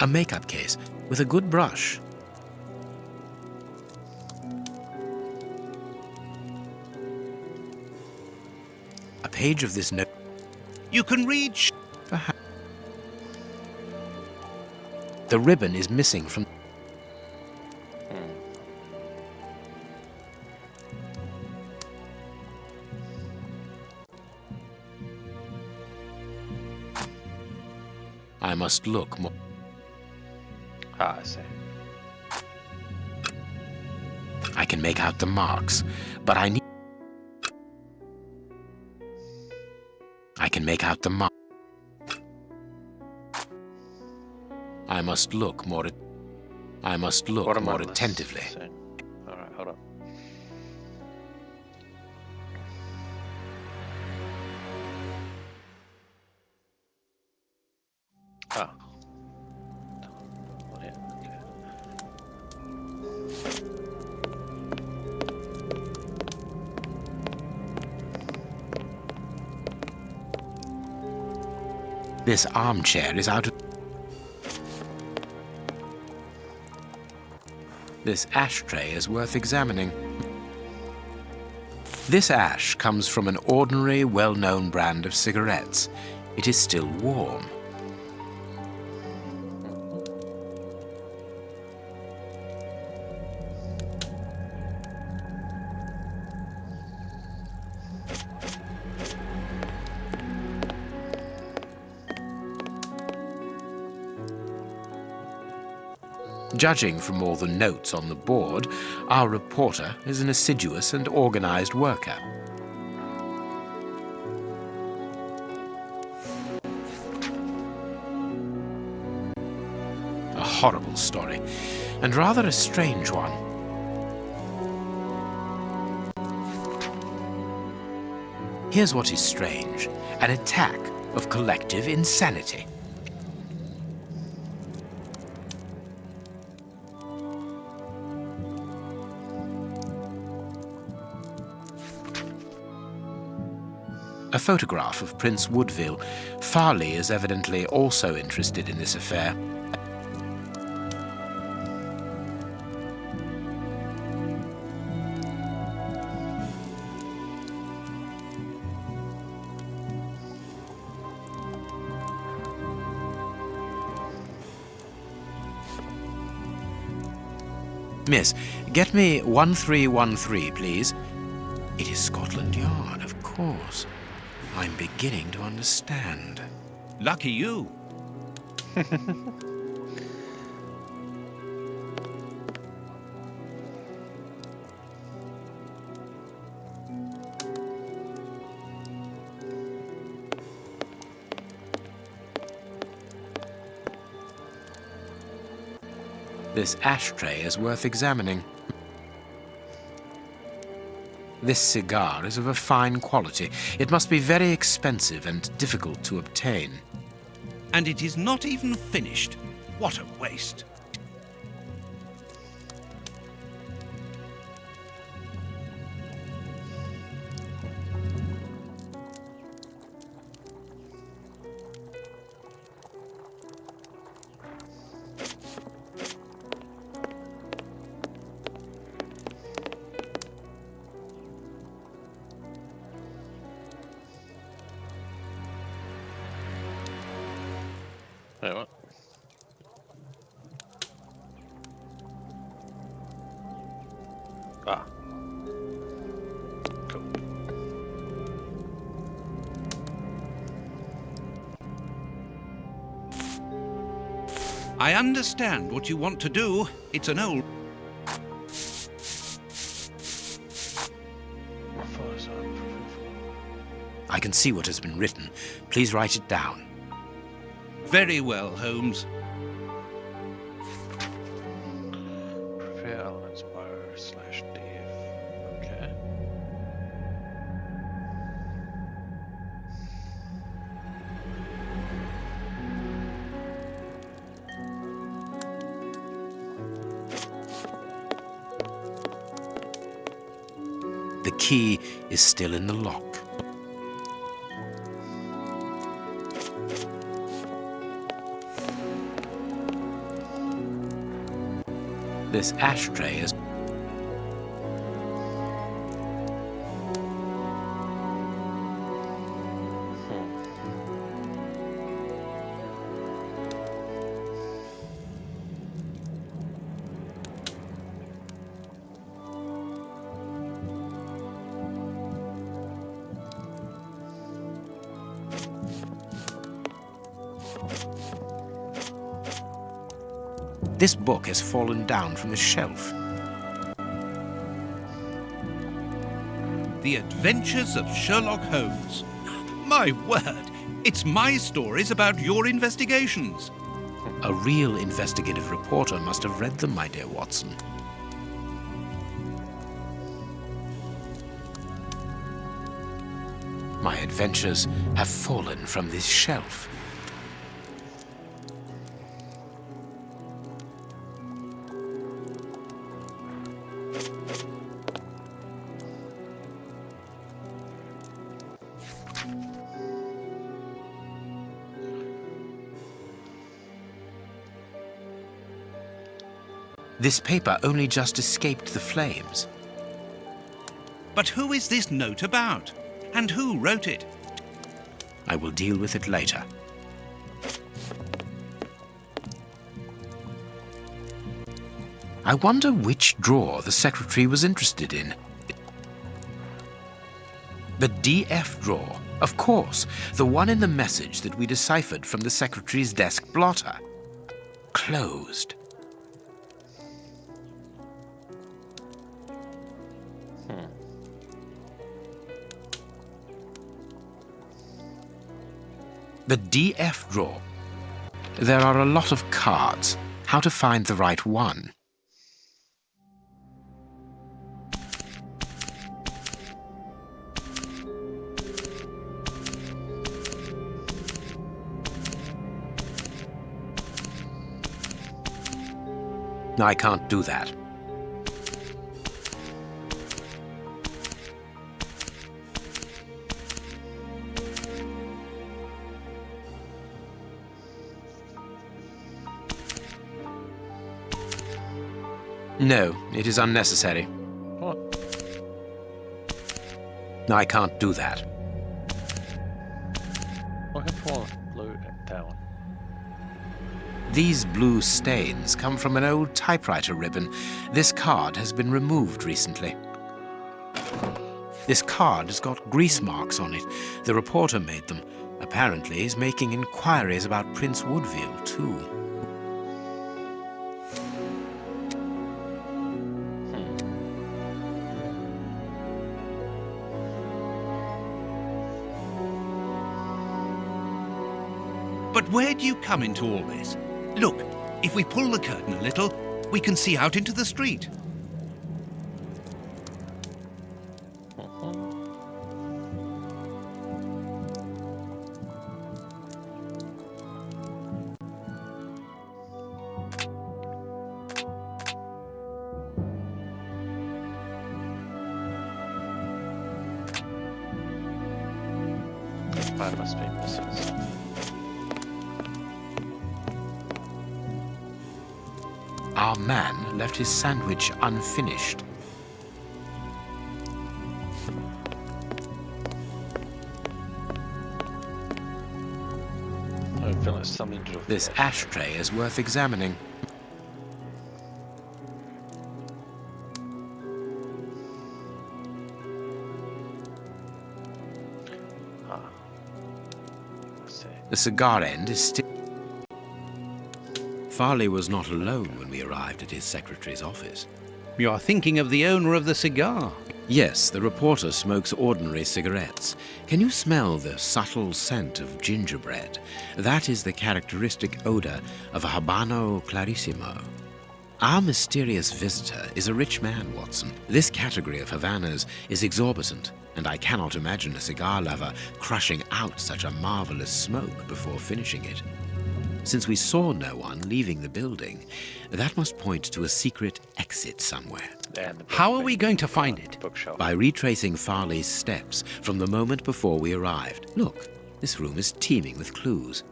A makeup case with a good brush. A page of this note. You can read Perhaps. The ribbon is missing from... I must look more... Ah, I see. I can make out the marks, but I need... I can make out the mark. I must look more... I must look more attentively. All right, hold on. Ah. Oh, yeah, okay. This armchair is out of... This ashtray is worth examining. This ash comes from an ordinary, well-known brand of cigarettes. It is still warm. Judging from all the notes on the board, our reporter is an assiduous and organized worker. horrible story, and rather a strange one. Here's what is strange: an attack of collective insanity. A photograph of Prince Woodville. Farley is evidently also interested in this affair. Miss, get me 1313, please. It is Scotland Yard, of course. I'm beginning to understand. Lucky you. This ashtray is worth examining. This cigar is of a fine quality. It must be very expensive and difficult to obtain. And it is not even finished. What a waste. Wait, what? Ah. Cool. I understand what you want to do. It's an old... I can see what has been written. Please write it down. Very well, Holmes. Prepare elements bar/dev. Okay. The key is still in the lock. This ashtray is... This book has fallen down from the shelf. The Adventures of Sherlock Holmes. My word, it's my stories about your investigations. A real investigative reporter must have read them, my dear Watson. My adventures have fallen from this shelf. This paper only just escaped the flames. But who is this note about? And who wrote it? I will deal with it later. I wonder which drawer the secretary was interested in. The DF drawer, of course, the one in the message that we deciphered from the secretary's desk blotter. Closed. The DF drawer. There are a lot of cards. how to find the right one. I can't do that. No, it is unnecessary. What? I can't do that. Looking for blue tower. These blue stains come from an old typewriter ribbon. This card has been removed recently. This card has got grease marks on it. The reporter made them. Apparently he's making inquiries about Prince Woodville, too. But where do you come into all this? Look, if we pull the curtain a little, we can see out into the street. I must be missing something. Our man left his sandwich unfinished. I feel like something to do with This ashtray is worth examining. The cigar end is still... Farley was not alone when we arrived at his secretary's office. You are thinking of the owner of the cigar. Yes, the reporter smokes ordinary cigarettes. Can you smell the subtle scent of gingerbread? That is the characteristic odor of a Habano Clarissimo. Our mysterious visitor is a rich man, Watson. This category of Havanas is exorbitant, and I cannot imagine a cigar lover crushing out such a marvelous smoke before finishing it. Since we saw no one leaving the building, that must point to a secret exit somewhere. How are we going to find it? By retracing Farley's steps from the moment before we arrived. Look, this room is teeming with clues.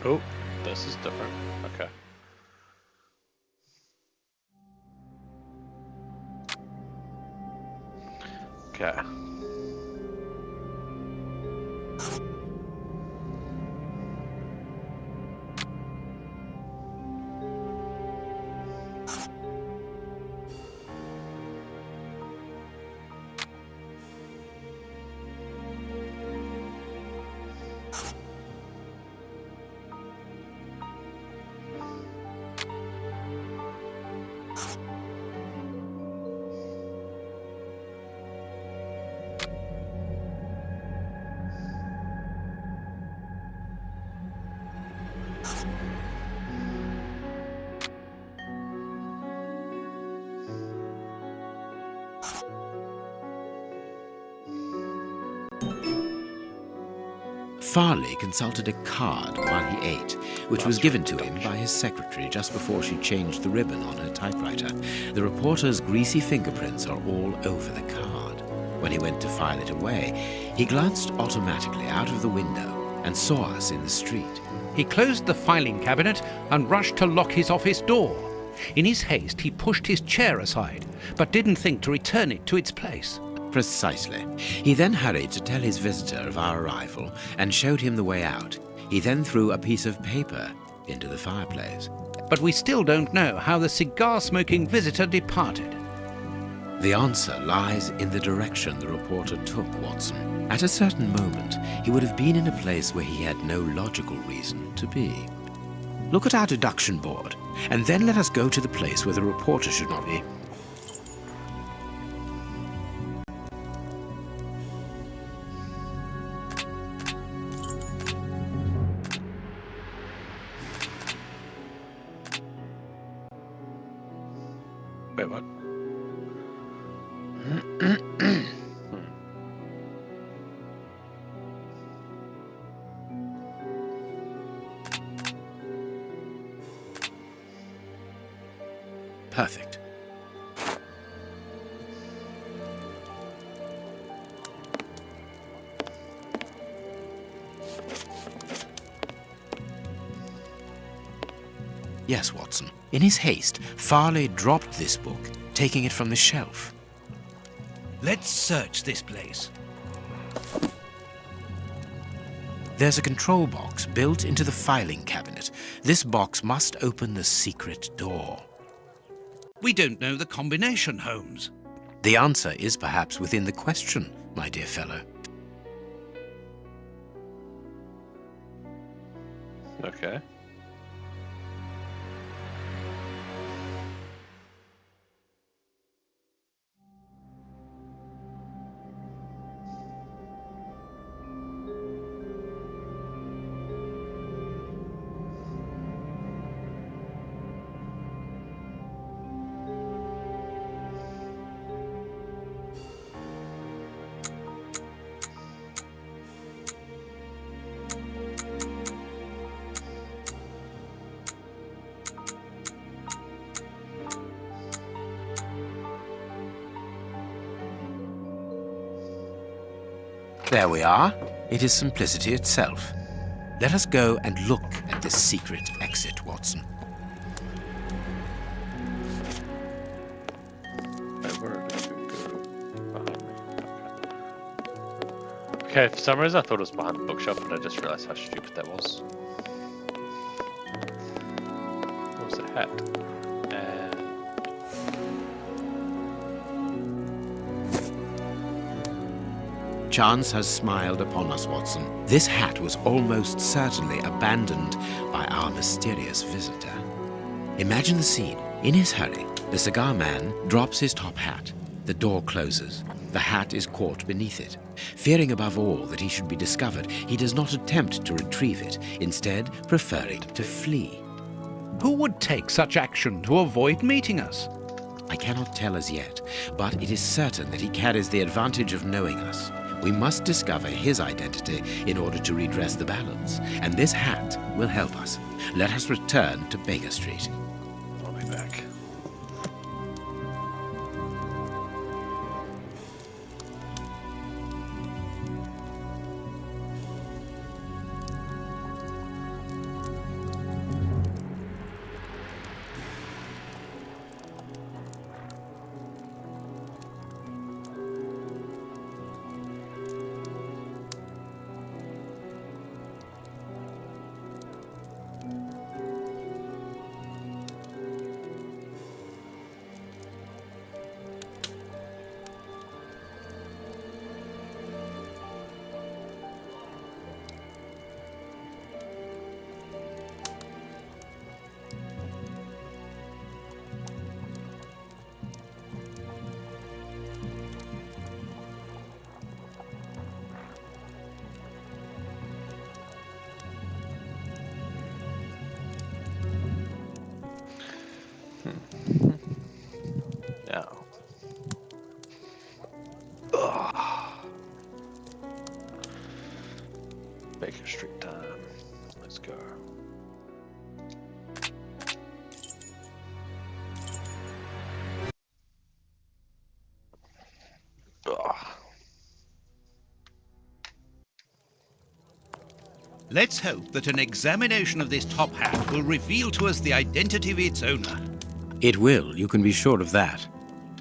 Oh, this is different. Okay. Okay. Farley consulted a card while he ate, which was given to him by his secretary just before she changed the ribbon on her typewriter. The reporter's greasy fingerprints are all over the card. When he went to file it away, he glanced automatically out of the window and saw us in the street. He closed the filing cabinet and rushed to lock his office door. In his haste, he pushed his chair aside, but didn't think to return it to its place. Precisely. He then hurried to tell his visitor of our arrival and showed him the way out. He then threw a piece of paper into the fireplace. But we still don't know how the cigar-smoking visitor departed. The answer lies in the direction the reporter took, Watson. At a certain moment, he would have been in a place where he had no logical reason to be. Look at our deduction board, and then let us go to the place where the reporter should not be. Wait, what? Perfect. Yes, Watson. In his haste, Farley dropped this book, taking it from the shelf. Let's search this place. There's a control box built into the filing cabinet. This box must open the secret door. We don't know the combination, Holmes. The answer is perhaps within the question, my dear fellow. Okay. There we are. It is simplicity itself. Let us go and look at this secret exit, Watson. Okay, for some reason I thought it was behind the bookshelf, but I just realized how stupid that was. What was the hat? Chance has smiled upon us, Watson. This hat was almost certainly abandoned by our mysterious visitor. Imagine the scene. In his hurry, the cigar man drops his top hat. The door closes. The hat is caught beneath it. Fearing above all that he should be discovered, he does not attempt to retrieve it, instead preferring to flee. Who would take such action to avoid meeting us? I cannot tell as yet, but it is certain that he carries the advantage of knowing us. We must discover his identity in order to redress the balance, and this hat will help us. Let us return to Baker Street. I'll be back. Now. Baker Street time. Let's go. Let's hope that an examination of this top hat will reveal to us the identity of its owner. It will, you can be sure of that.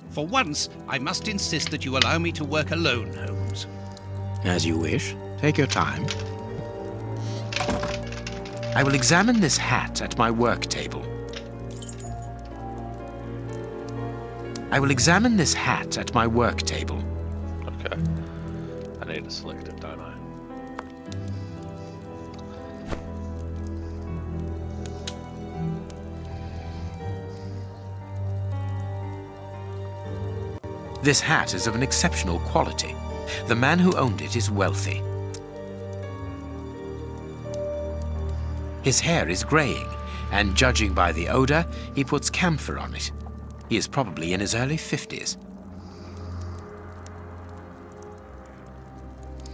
For once, I must insist that you allow me to work alone, Holmes. As you wish. Take your time. I will examine this hat at my work table. I will examine this hat at my work table. Okay. I need to select it, don't I? This hat is of an exceptional quality. The man who owned it is wealthy. His hair is graying, and judging by the odor, he puts camphor on it. He is probably in his early 50s.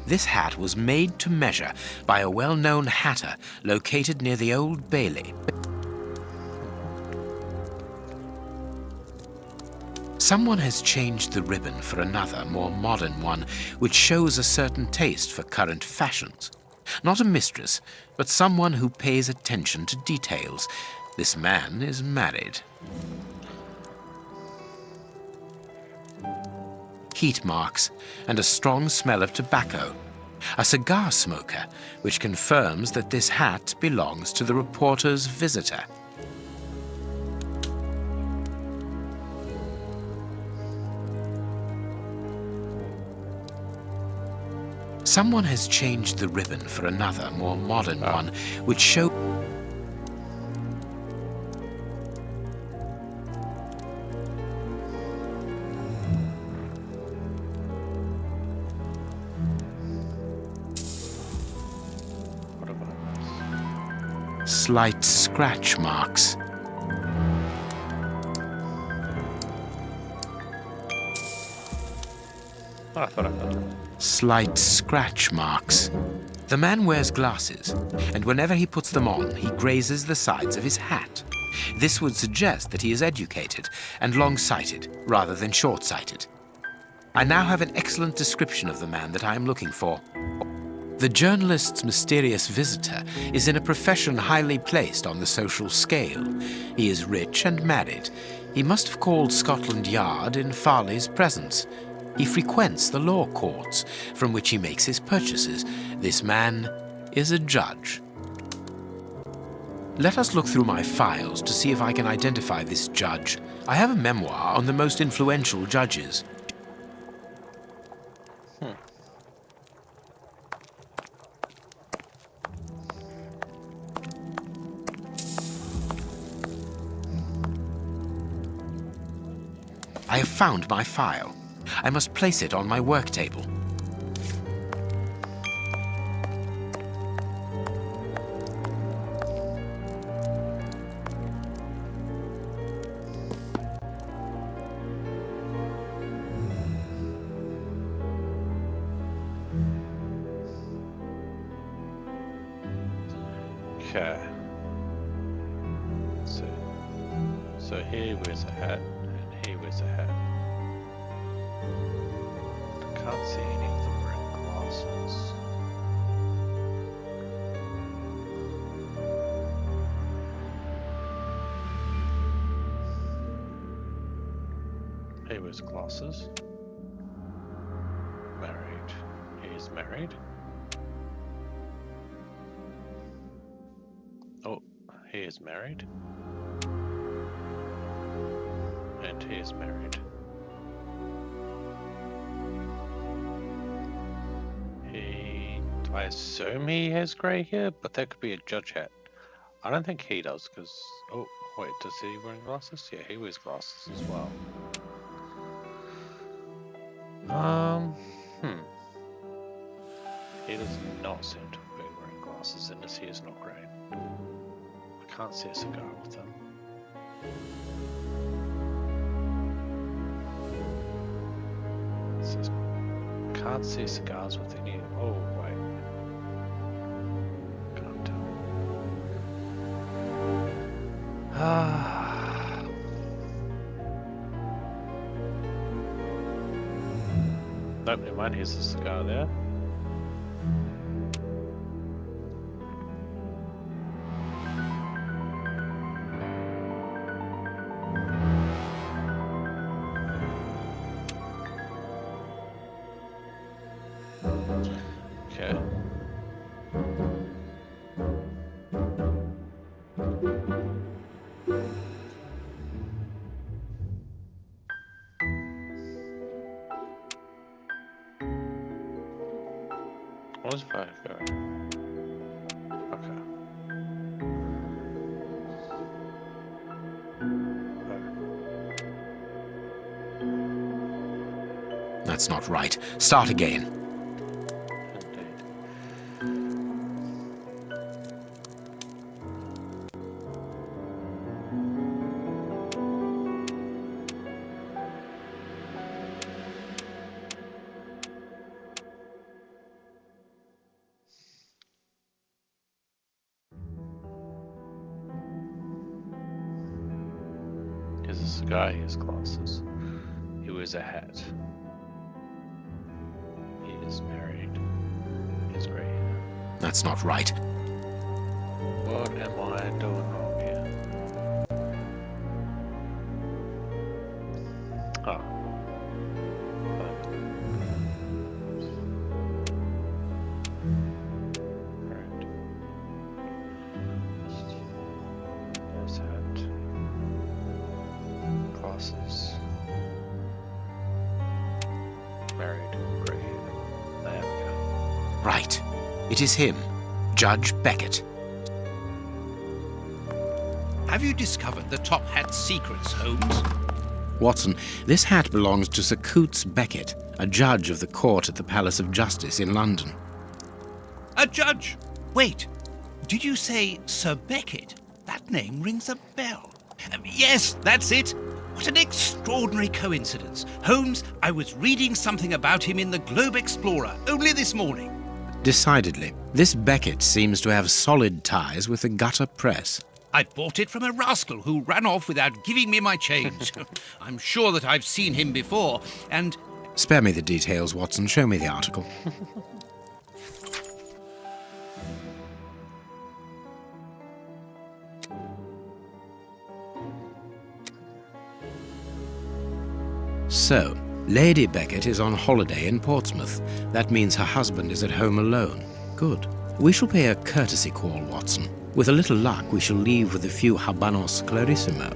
This hat was made to measure by a well-known hatter located near the Old Bailey. Someone has changed the ribbon for another, more modern one, which shows a certain taste for current fashions. Not a mistress, but someone who pays attention to details. This man is married. Heat marks and a strong smell of tobacco. A cigar smoker, which confirms that this hat belongs to the reporter's visitor. Someone has changed the ribbon for another, more modern one, which shows... slight scratch marks. I thought I got it. Slight scratch marks. The man wears glasses, and whenever he puts them on, he grazes the sides of his hat. This would suggest that he is educated and long-sighted, rather than short-sighted. I now have an excellent description of the man that I am looking for. The journalist's mysterious visitor is in a profession highly placed on the social scale. He is rich and married. He must have called Scotland Yard in Farley's presence. He frequents the law courts, from which he makes his purchases. This man is a judge. Let us look through my files to see if I can identify this judge. I have a memoir on the most influential judges. I have found my file. I must place it on my work table. Okay. So here wears a hat, and here wears a hat. I can't see any of them wearing glasses. He wears glasses. Married. He is married. Oh, he is married. And he is married. I assume he has grey hair, but that could be a judge hat. I don't think he does, because... Oh, wait, does he wear glasses? Yeah, he wears glasses as well. He does not seem to be wearing glasses, and his hair is not grey. I can't see a cigar with him. It says, can't see cigars with any... Oh, wait. Can't tell. Nope, never mind. Here's a cigar there. Okay. What was fire going? Okay. That's not right. Start again. has a cigar, he has glasses. He wears a hat. He is married. He has grey hair. That's not right. What am I doing wrong here? Oh. Alright. There's hat. Glasses. Married. Grey hair. There we go. Right. It is him, Judge Beckett. Have you discovered the top hat's secrets, Holmes? Watson, this hat belongs to Sir Coots Beckett, a judge of the court at the Palace of Justice in London. A judge? Wait, did you say Sir Beckett? That name rings a bell. Yes, that's it. What an extraordinary coincidence. Holmes, I was reading something about him in the Globe Explorer only this morning. Decidedly, this Beckett seems to have solid ties with the gutter press. I bought it from a rascal who ran off without giving me my change. I'm sure that I've seen him before, and... Spare me the details, Watson. Show me the article. So, Lady Beckett is on holiday in Portsmouth. That means her husband is at home alone. Good. We shall pay a courtesy call, Watson. With a little luck, we shall leave with a few habanos clarissimo.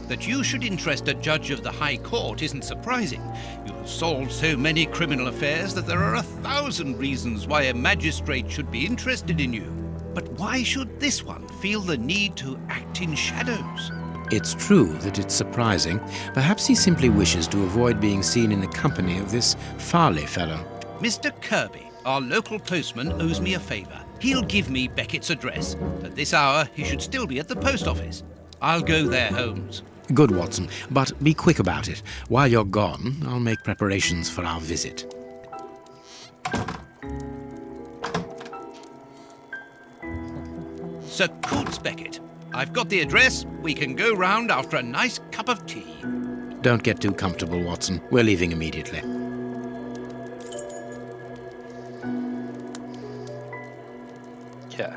That you should interest a judge of the High Court isn't surprising. You have solved so many criminal affairs that there are 1,000 reasons why a magistrate should be interested in you. But why should this one feel the need to act in shadows? It's true that it's surprising. Perhaps he simply wishes to avoid being seen in the company of this Farley fellow. Mr. Kirby, our local postman, owes me a favour. He'll give me Beckett's address. At this hour, he should still be at the post office. I'll go there, Holmes. Good, Watson, but be quick about it. While you're gone, I'll make preparations for our visit. Sir Coots Beckett. I've got the address. We can go round after a nice cup of tea. Don't get too comfortable, Watson. We're leaving immediately. Yeah.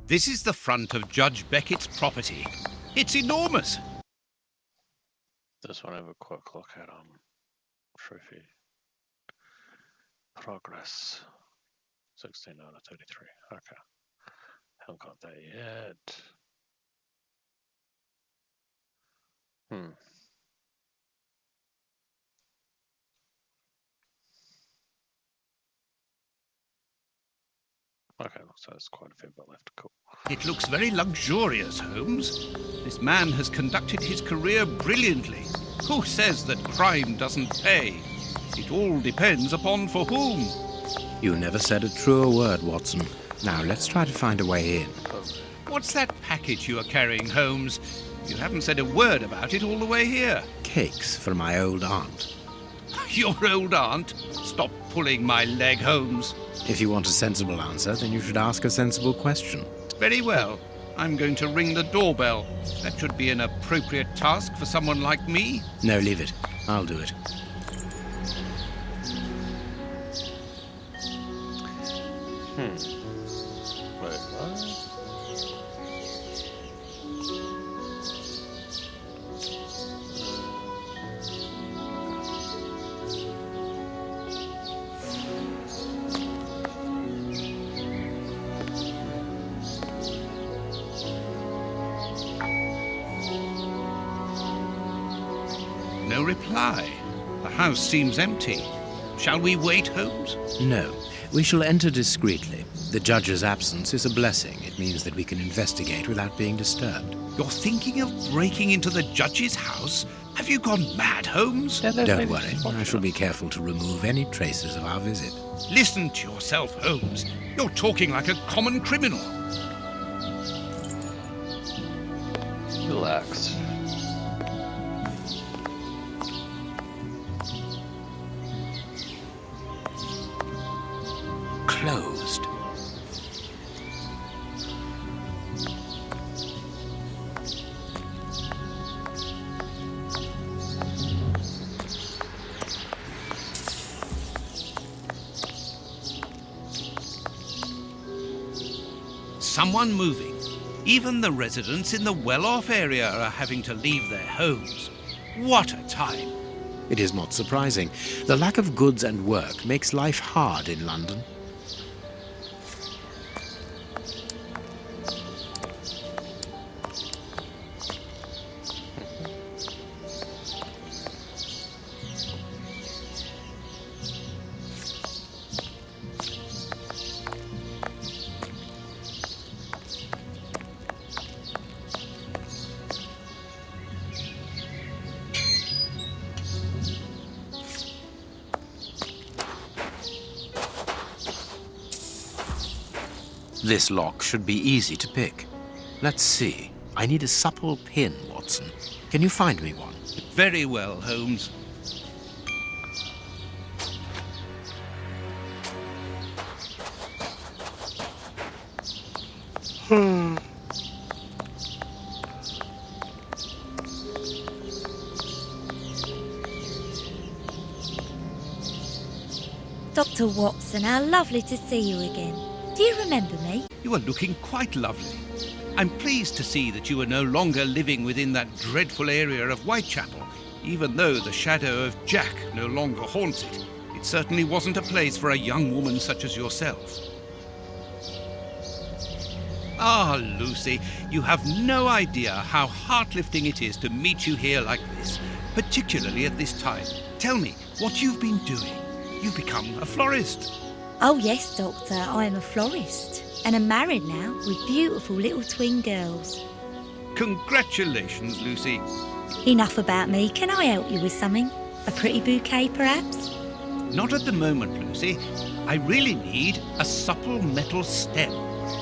This is the front of Judge Beckett's property. It's enormous. Just want to have a quick look at trophy progress. 16 out of 33. Okay. Haven't got that yet. Okay, so there's quite a fair bit left. Cool. It looks very luxurious, Holmes. This man has conducted his career brilliantly. Who says that crime doesn't pay? It all depends upon for whom. You never said a truer word, Watson. Now, let's try to find a way in. What's that package you are carrying, Holmes? You haven't said a word about it all the way here. Cakes for my old aunt. Your old aunt? Stop pulling my leg, Holmes. If you want a sensible answer, then you should ask a sensible question. Very well. I'm going to ring the doorbell. That should be an appropriate task for someone like me. No, leave it. I'll do it. Wait, what? No reply. The house seems empty. Shall we wait, Holmes? No. We shall enter discreetly. The judge's absence is a blessing. It means that we can investigate without being disturbed. You're thinking of breaking into the judge's house? Have you gone mad, Holmes? Don't worry. I shall be careful to remove any traces of our visit. Listen to yourself, Holmes. You're talking like a common criminal. Relax. someone moving. Even the residents in the well-off area are having to leave their homes. What a time! It is not surprising. The lack of goods and work makes life hard in London. This lock should be easy to pick. Let's see. I need a supple pin, Watson. Can you find me one? Very well, Holmes. Dr. Watson, how lovely to see you again. Do you remember me? You are looking quite lovely. I'm pleased to see that you are no longer living within that dreadful area of Whitechapel, even though the shadow of Jack no longer haunts it. It certainly wasn't a place for a young woman such as yourself. Ah, Lucy, you have no idea how heart-lifting it is to meet you here like this, particularly at this time. Tell me what you've been doing. You've become a florist. Oh yes, Doctor, I am a florist. And I'm married now with beautiful little twin girls. Congratulations, Lucy. Enough about me. Can I help you with something? A pretty bouquet, perhaps? Not at the moment, Lucy. I really need a supple metal stem.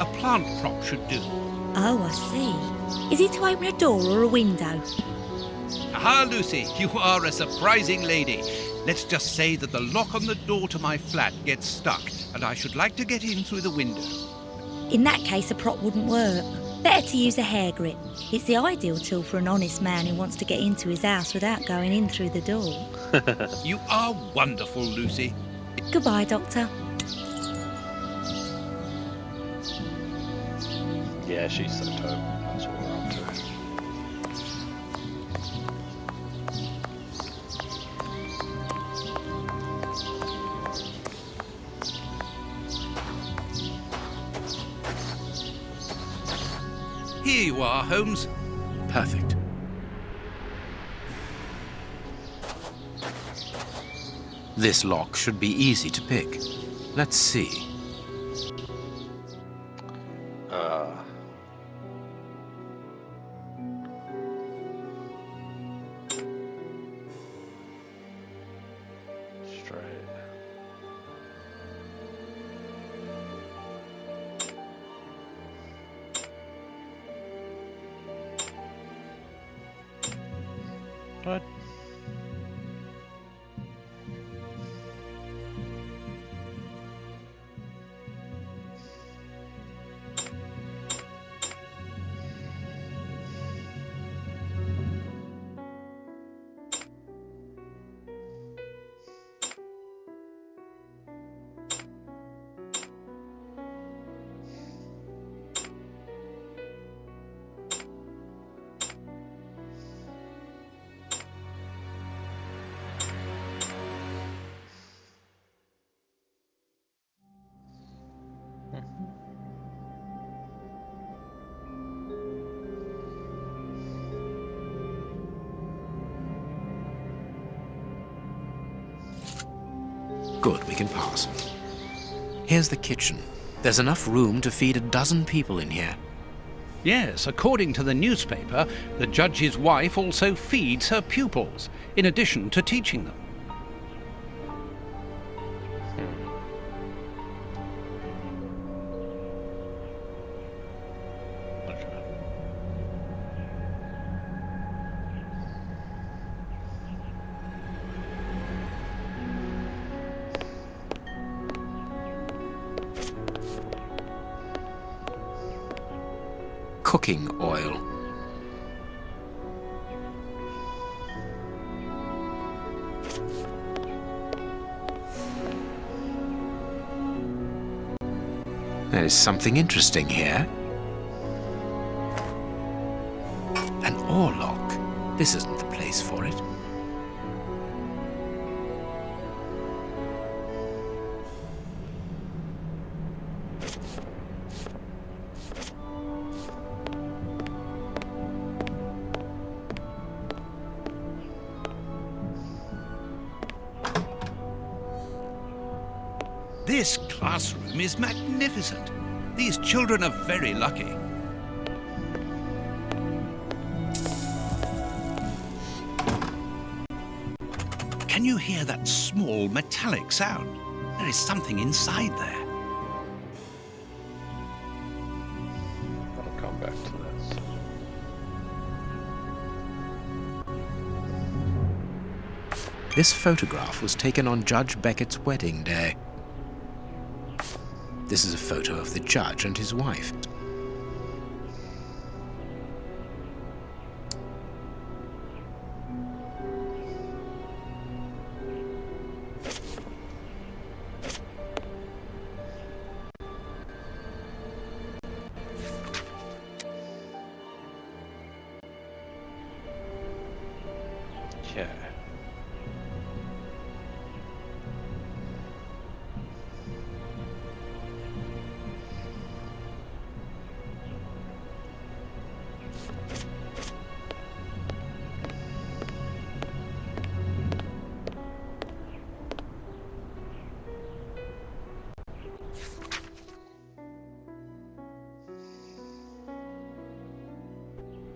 A plant prop should do. Oh, I see. Is it to open a door or a window? Ah, Lucy, you are a surprising lady. Let's just say that the lock on the door to my flat gets stuck, and I should like to get in through the window. In that case, a prop wouldn't work. Better to use a hair grip. It's the ideal tool for an honest man who wants to get into his house without going in through the door. You are wonderful, Lucy. Goodbye, Doctor. Yeah, she's so dope. That's what we're up to. Here you are, Holmes. Perfect. This lock should be easy to pick. Let's see. Straight. What? Good, we can pass. Here's the kitchen. There's enough room to feed a dozen people in here. Yes, according to the newspaper, the judge's wife also feeds her pupils, in addition to teaching them. Cooking oil. There is something interesting here. door lock. This isn't the place for it. This classroom is magnificent. These children are very lucky. Can you hear that small metallic sound? There is something inside there. I'll come back to this. This photograph was taken on Judge Beckett's wedding day. This is a photo of the judge and his wife. Yeah.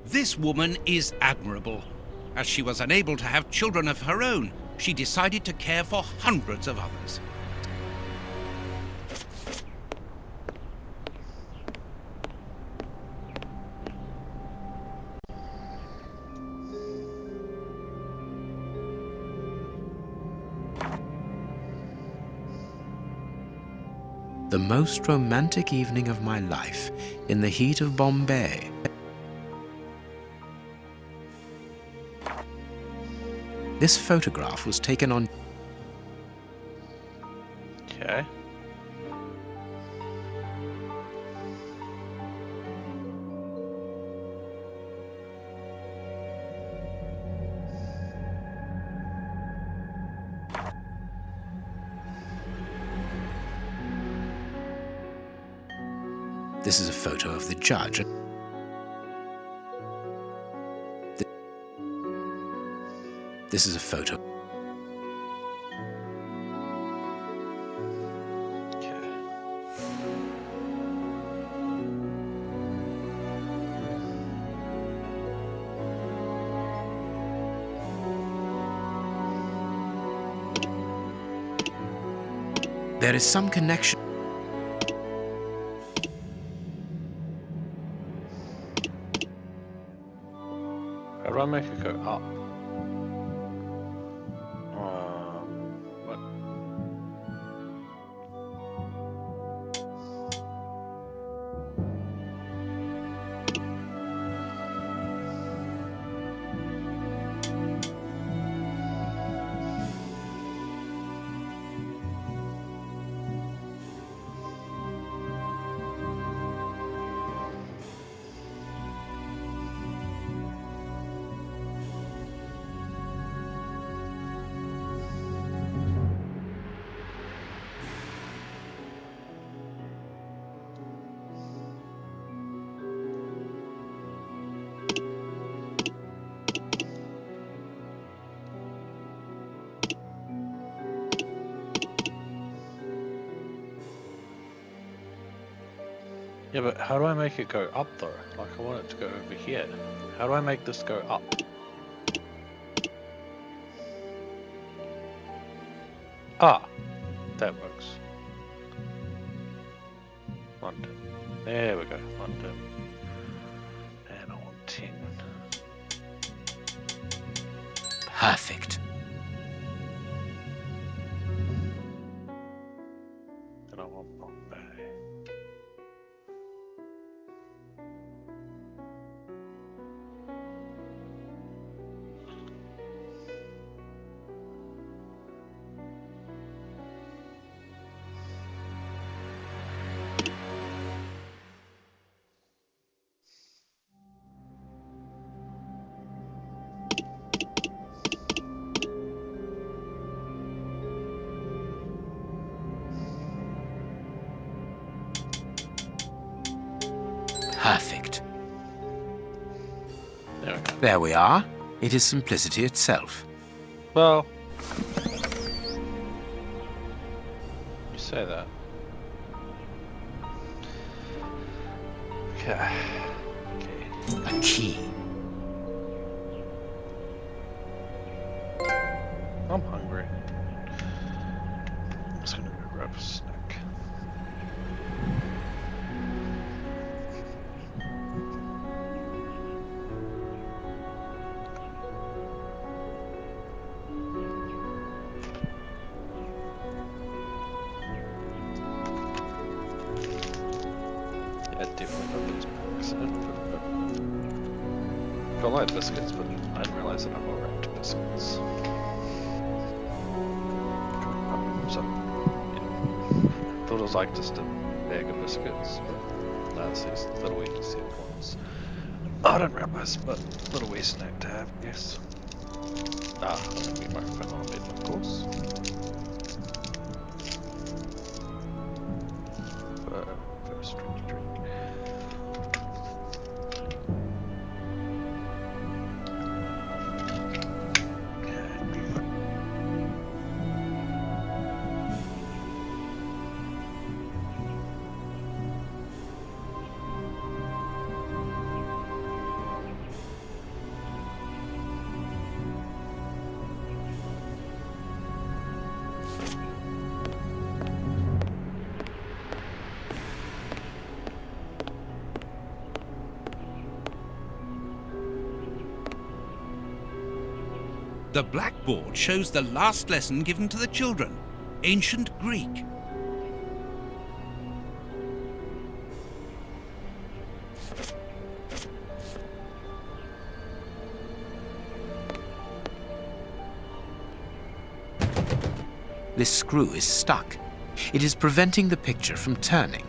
This woman is admirable. As she was unable to have children of her own, she decided to care for hundreds of others. The most romantic evening of my life, in the heat of Bombay. This photograph was taken on... Okay. This is a photo of the judge. This is a photo. There is some connection. How do I make it go up? What? Yeah, but how do I make it go up though? Like I want it to go over here. How do I make this go up? Ah, that works. London. There we go, London. And I want 10. Perfect. And I want Bombay. Perfect. There we go. There we are. It is simplicity itself. Well, you say that. Okay. A key. I'm hungry. I'm just gonna go grab a snack. Yeah, definitely got these by accident. I like biscuits, but I didn't realize that I'm alright to biscuits. So, yeah. Thought it was like just a bag of biscuits, but that's these little wee ones. I didn't realize, but little wee snack to have, yes. Ah, I'm gonna be my phone on bed, of course. First drink. The blackboard shows the last lesson given to the children, ancient Greek. This screw is stuck. It is preventing the picture from turning.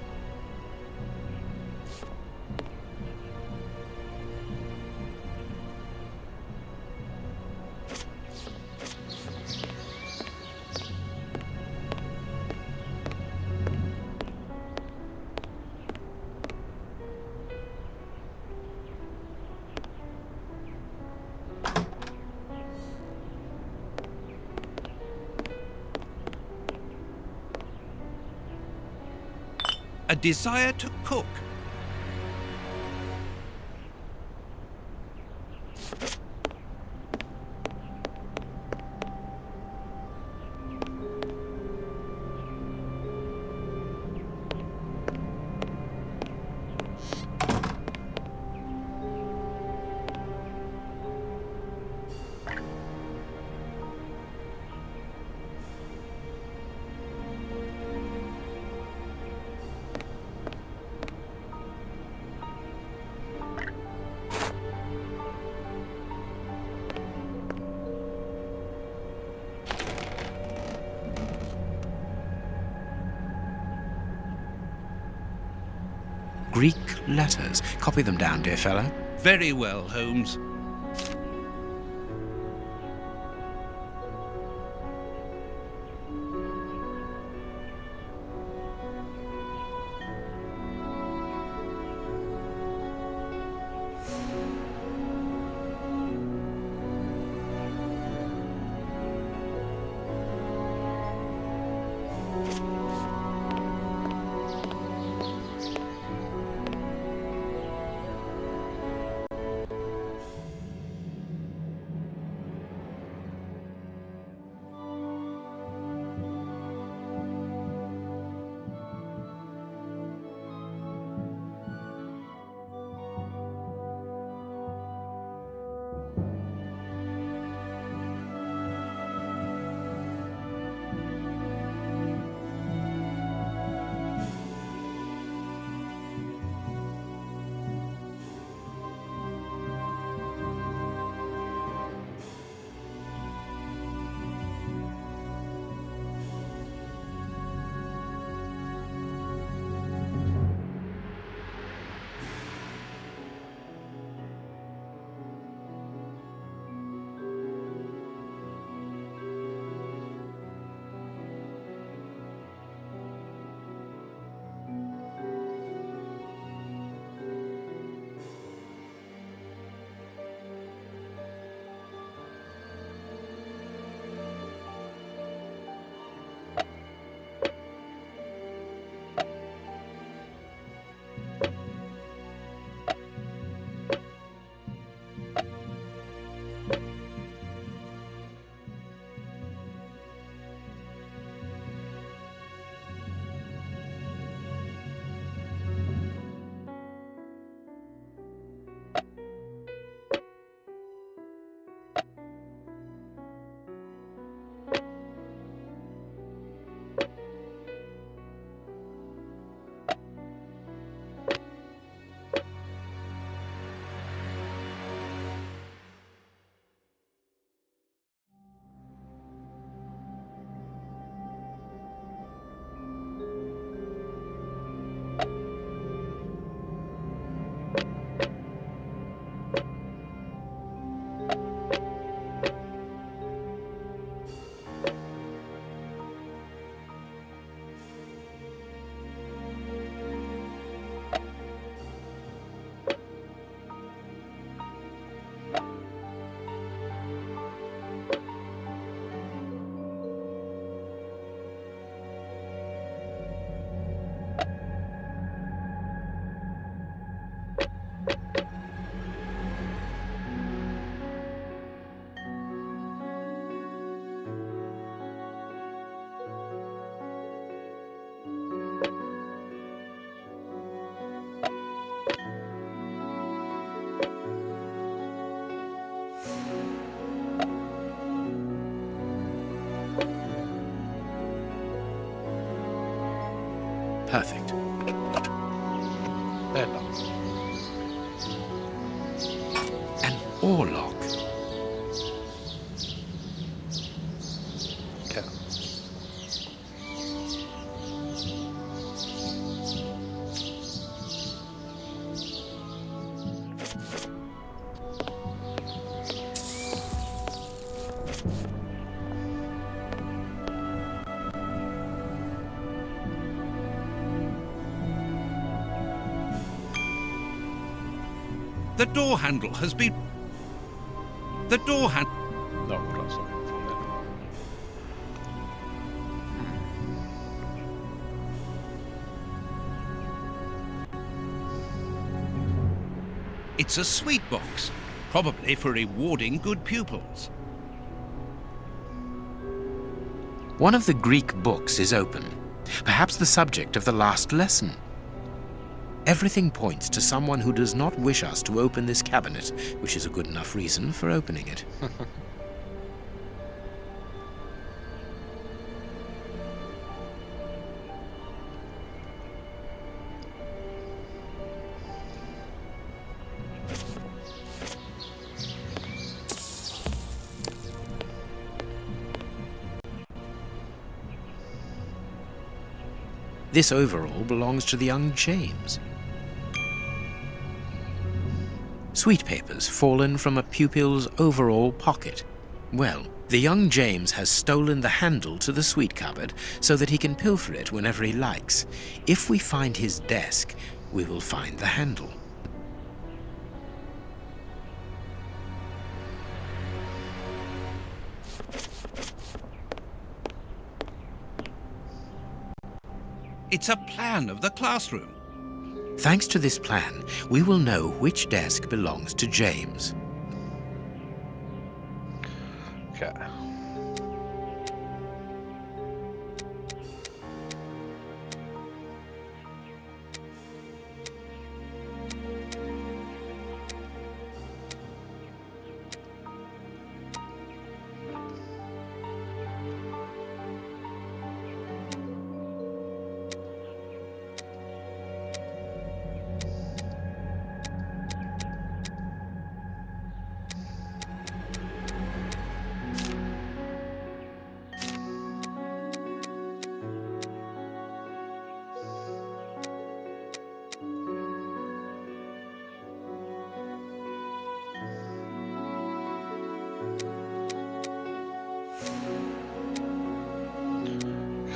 A desire to cook. Greek letters. Copy them down, dear fellow. Very well, Holmes. Perfect. And lock. An oar lock. Okay. The door handle has been... The door handle... Not what I was looking for then. It's a sweet box, probably for rewarding good pupils. One of the Greek books is open, perhaps the subject of the last lesson. Everything points to someone who does not wish us to open this cabinet, which is a good enough reason for opening it. This overall belongs to the young James. Sweet papers fallen from a pupil's overall pocket. Well, the young James has stolen the handle to the sweet cupboard so that he can pilfer it whenever he likes. If we find his desk, we will find the handle. It's a plan of the classroom. Thanks to this plan, we will know which desk belongs to James. Okay.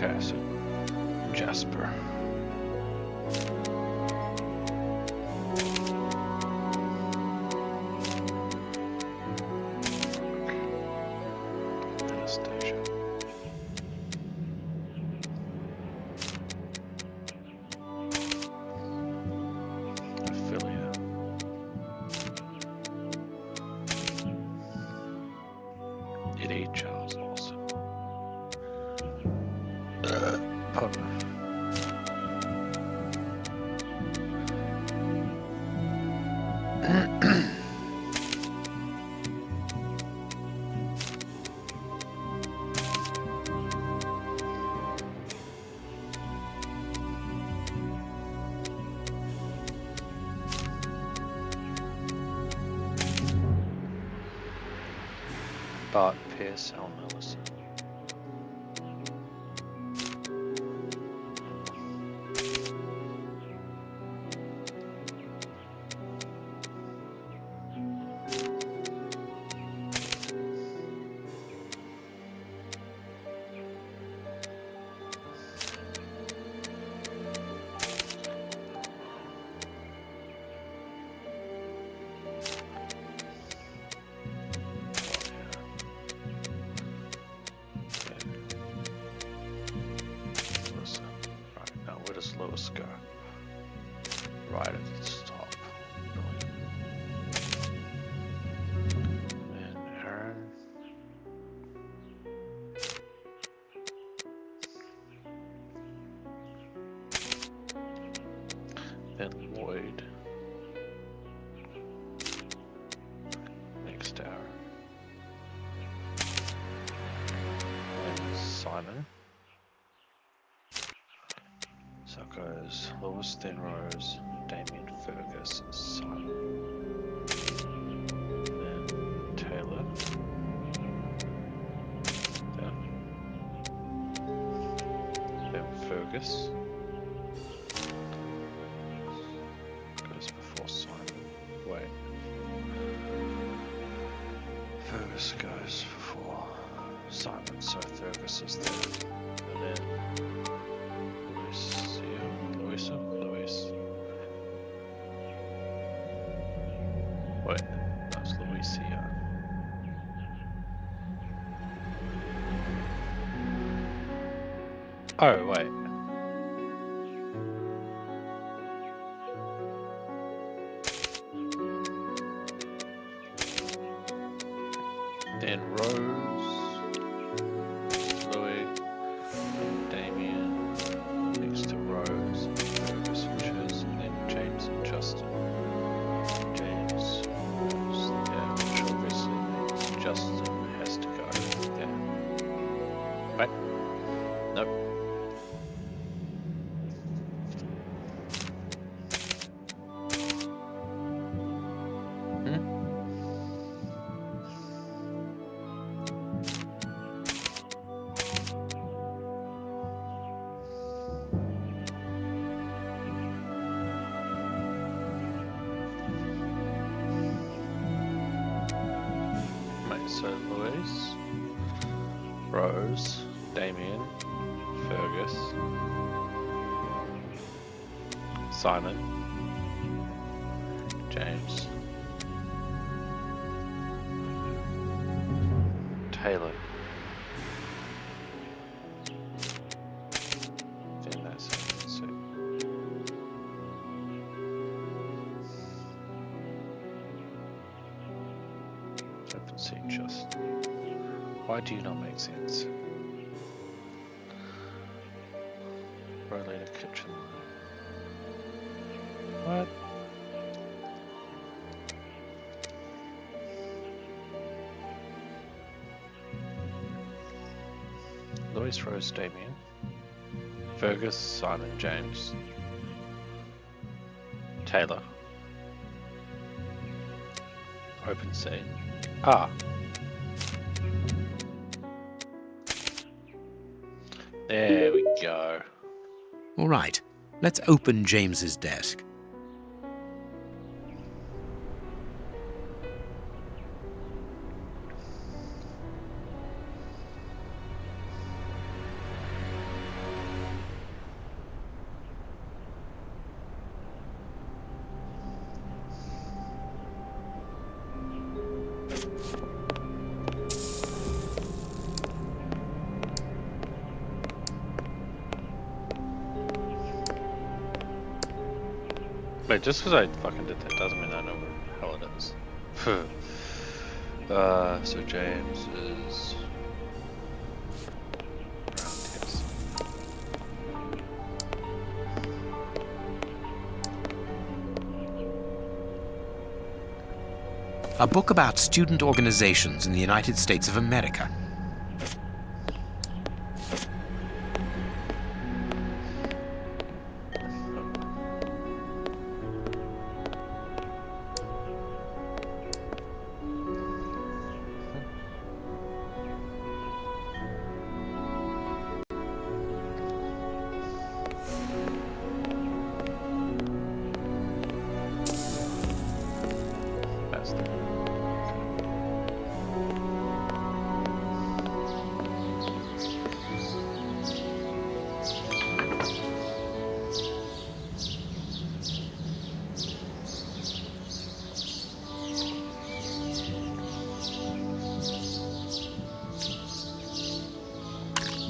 Okay, so Jasper. Anastasia. Ophelia. Eddie Charles Lawson. Pardon. Bart Pierce, Al Ellison. then Rose, Damien, Fergus, Simon, then Taylor, then Fergus goes before Simon. Wait. Fergus goes before Simon, so Fergus is there. And then Louise. Wait, that's Louisa. Oh, wait. Then Rose, Louis, Damien, next to Rose, Fergus, Wishes, and then James and Justin. James, Rose, yeah, which obviously means Justin has to go there. Right? Nope. So Louise, Rose, Damien, Fergus, Simon, James, Taylor. Then that's it. That's it. Open seat just. Why do you not make sense? Row leader kitchen. What? Louis, Rose, Damien, Fergus, Simon, James, Taylor. Open seat. Ah. There we go. All right, let's open James's desk. Wait, just because I fucking did that doesn't mean I know what the hell it is. So James is... A book about student organizations in the United States of America.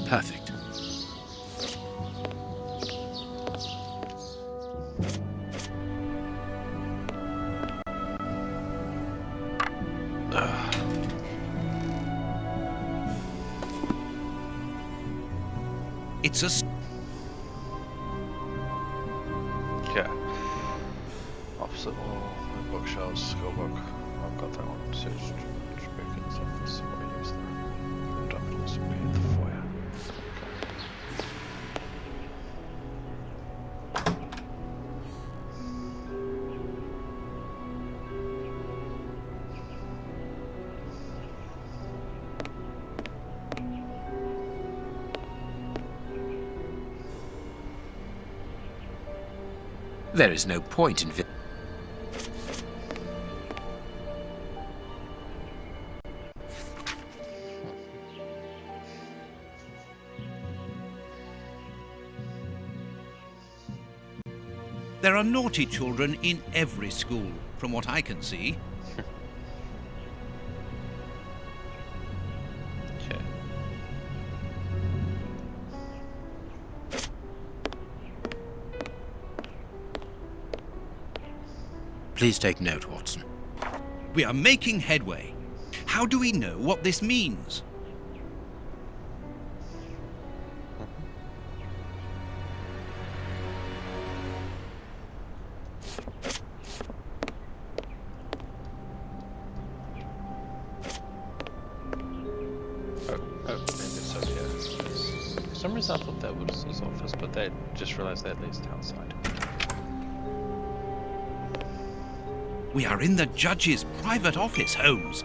Perfect. It's a... Yeah. Opposite wall, bookshelves, schoolbook. I've got that one. Search Beacon's office. What I use there. Documents will be at the foyer. There is no point in... There are naughty children in every school, from what I can see. Okay. Please take note, Watson. We are making headway. How do we know what this means? For some reason I thought that was his office, but they just realized that leads to outside. We are in the judge's private office, Holmes.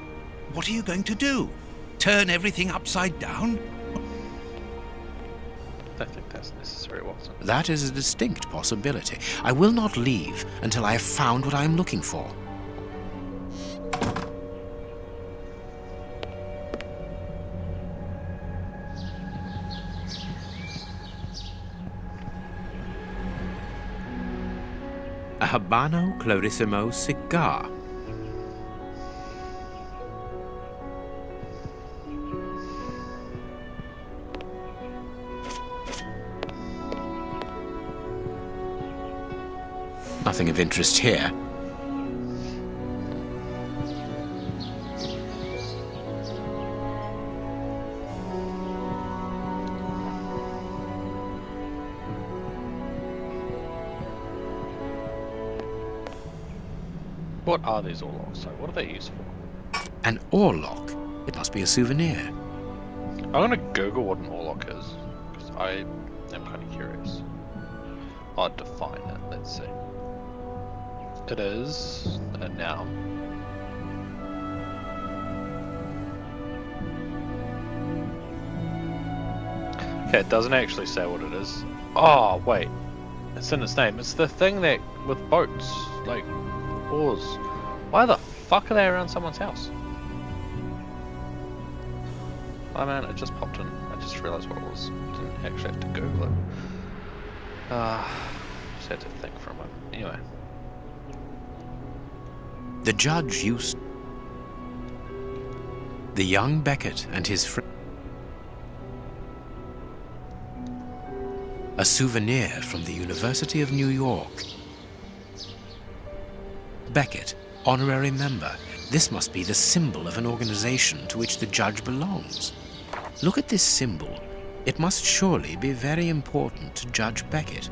What are you going to do? Turn everything upside down? I don't think that's necessary, Watson. That is a distinct possibility. I will not leave until I have found what I am looking for. A Habano Clarissimo cigar. Nothing of interest here. What are these oarlocks? So what are they used for? An oarlock? It must be a souvenir. I'm gonna Google what an oarlock is, because I am kind of curious. I'll define it, let's see. It is a noun. Okay, it doesn't actually say what it is. Oh, wait. It's in its name. It's the thing that, with boats, like, oars. Why the fuck are they around someone's house? Oh man, it just popped in. I just realized what it was. Didn't actually have to Google it. Just had to think for a moment. Anyway. The judge used... The young Beckett and his friend... A souvenir from the University of New York. Beckett, honorary member. This must be the symbol of an organization to which the judge belongs. Look at this symbol. It must surely be very important to Judge Beckett.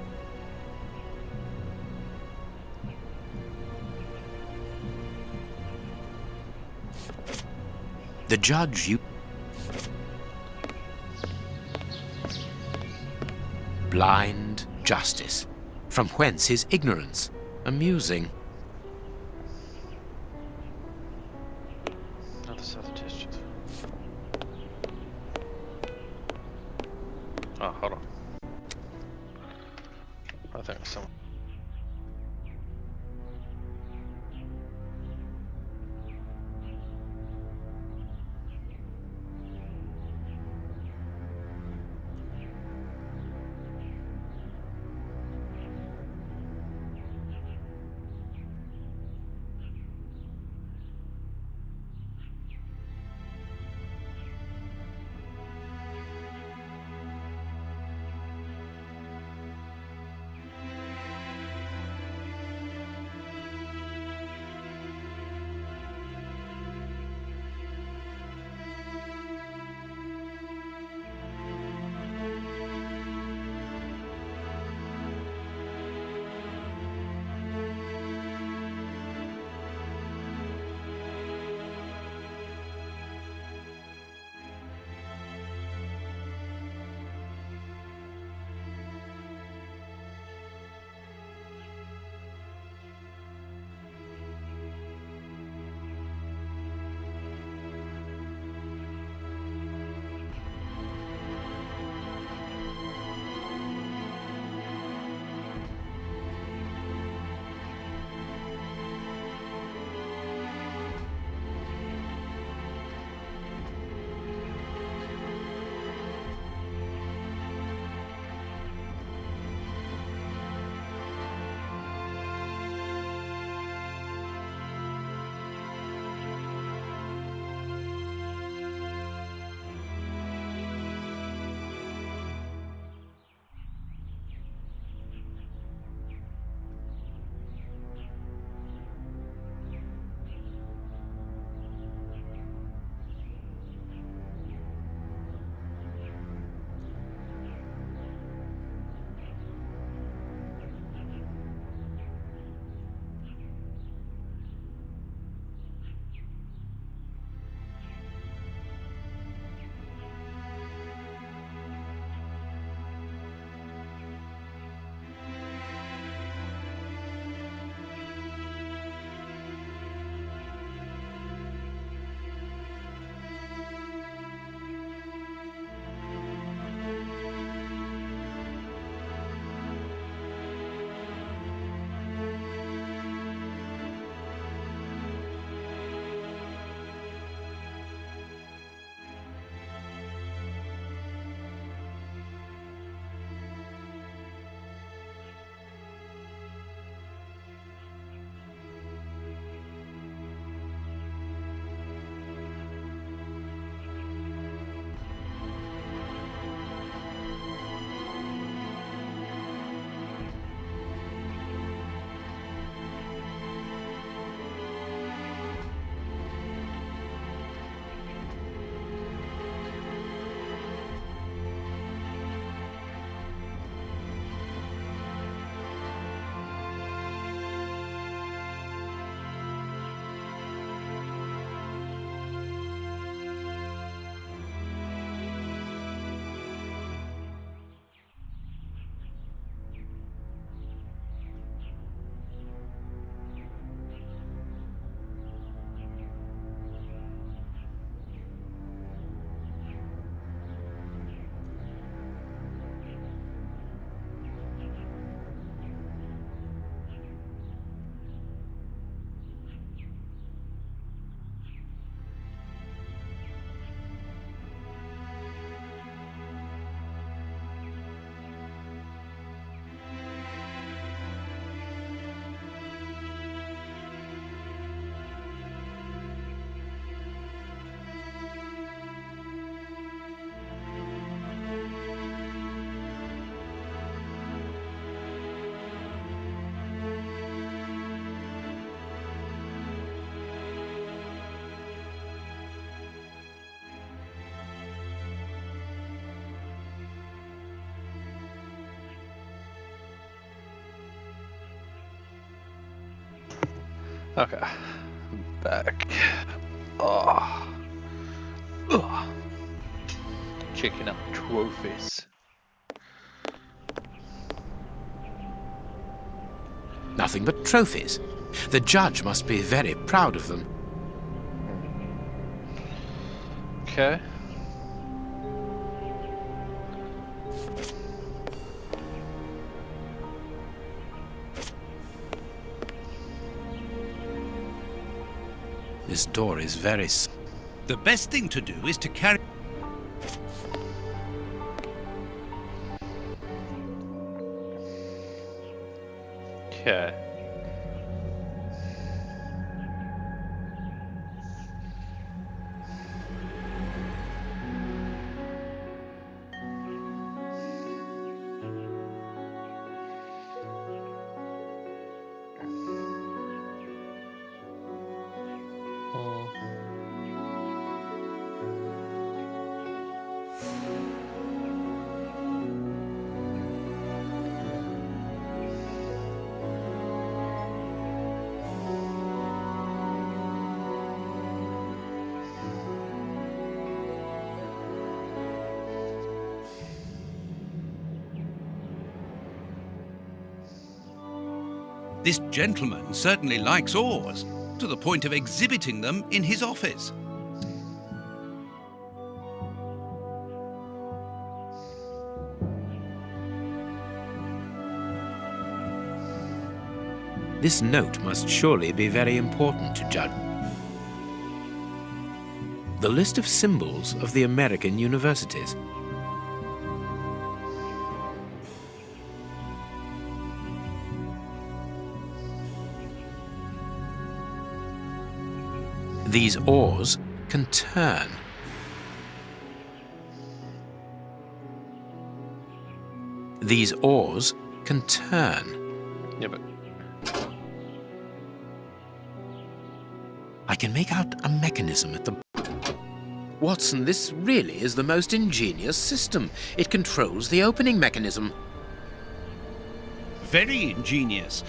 The judge blind justice. From whence his ignorance? Amusing. Oh, hold on. I think someone... Okay. Back. Oh. Ugh. Checking out trophies. Nothing but trophies. The judge must be very proud of them. Okay. This door is very... The best thing to do is to carry... Okay. This gentleman certainly likes oars, to the point of exhibiting them in his office. This note must surely be very important to Judge. The list of symbols of the American universities. These oars can turn. These oars can turn. Yeah, but... I can make out a mechanism at the... Watson, this really is the most ingenious system. It controls the opening mechanism. Very ingenious.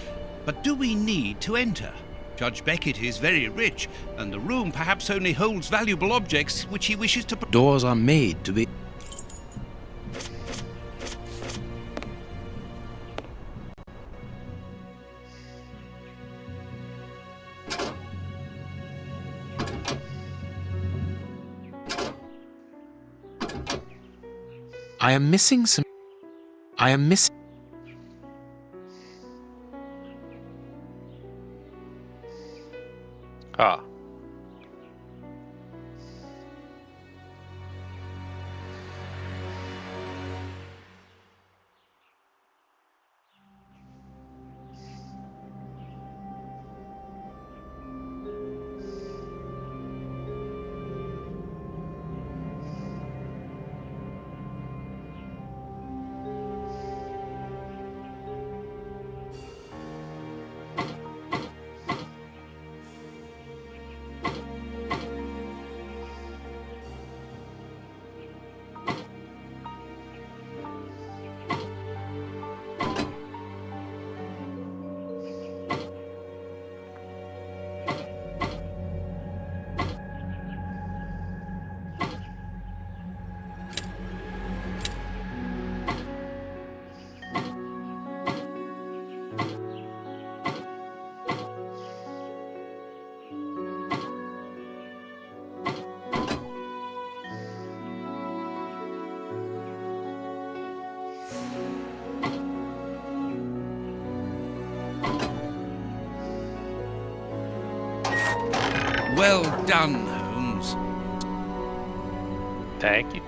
But do we need to enter? Judge Beckett is very rich, and the room perhaps only holds valuable objects which he wishes to... Doors are made to be... I am missing some... I am missing... Ah. Well done, Holmes. Thank you.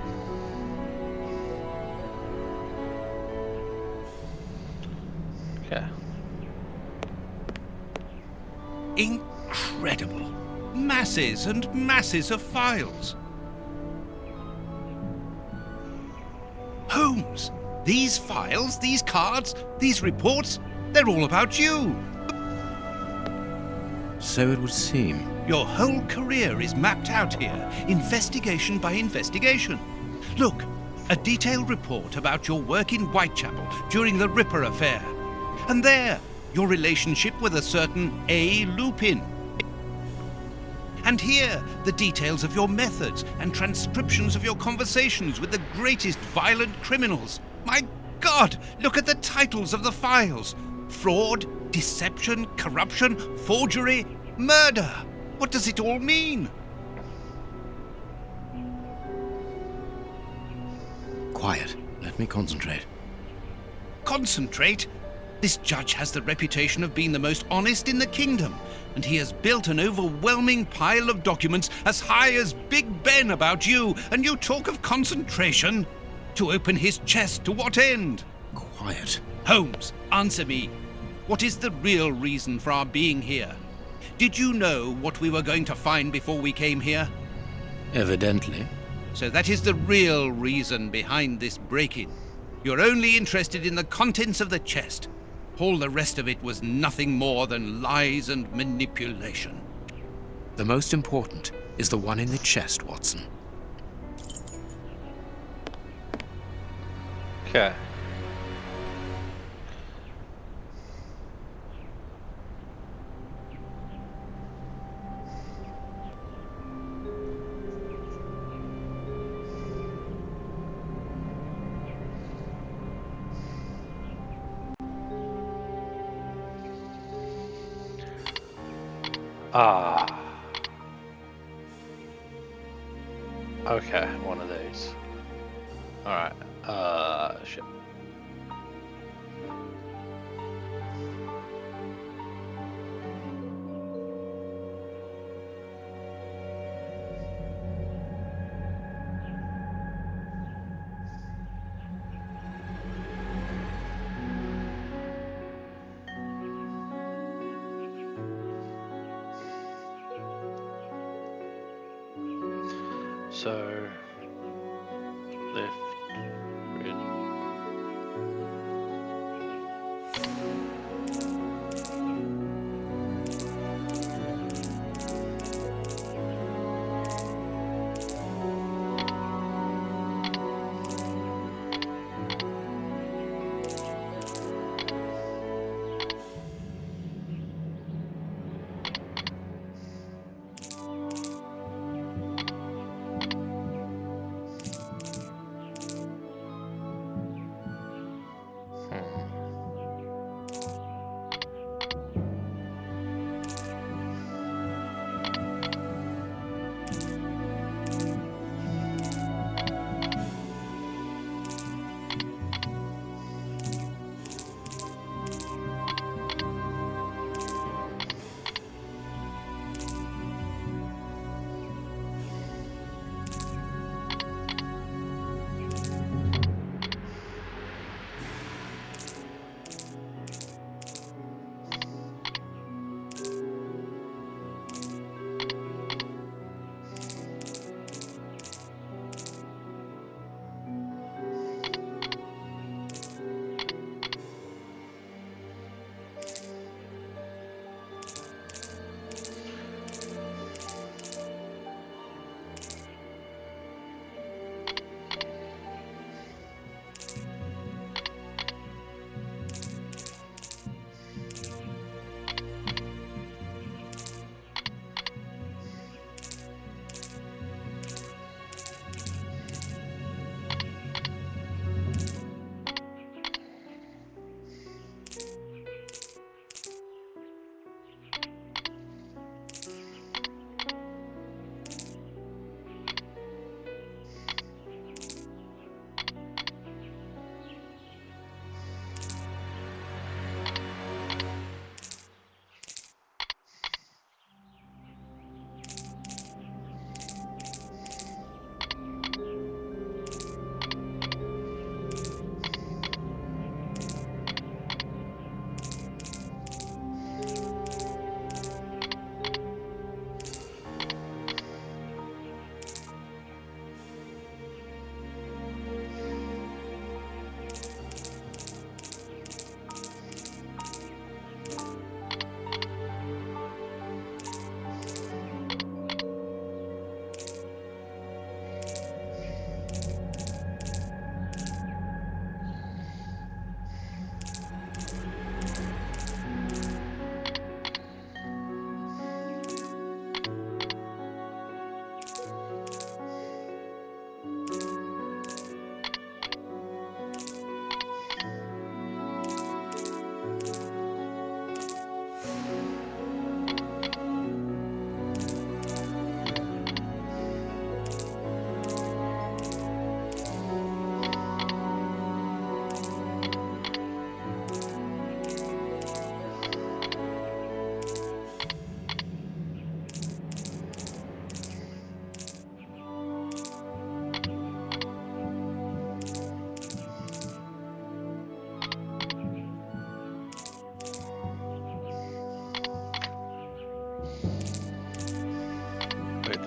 Okay. Incredible. Masses and masses of files. Holmes, these files, these cards, these reports, they're all about you. So it would seem. Your whole career is mapped out here, investigation by investigation. Look, a detailed report about your work in Whitechapel during the Ripper affair. And there, your relationship with a certain A. Lupin. And here, the details of your methods and transcriptions of your conversations with the greatest violent criminals. My God, look at the titles of the files. Fraud, deception, corruption, forgery, murder. What does it all mean? Quiet. Let me concentrate. Concentrate? This judge has the reputation of being the most honest in the kingdom, and he has built an overwhelming pile of documents as high as Big Ben about you, and you talk of concentration? To open his chest to what end? Quiet. Holmes, answer me. What is the real reason for our being here? Did you know what we were going to find before we came here? Evidently. So that is the real reason behind this break-in. You're only interested in the contents of the chest. All the rest of it was nothing more than lies and manipulation. The most important is the one in the chest, Watson. Okay. Okay, one of these. Alright, shit. So, left, red.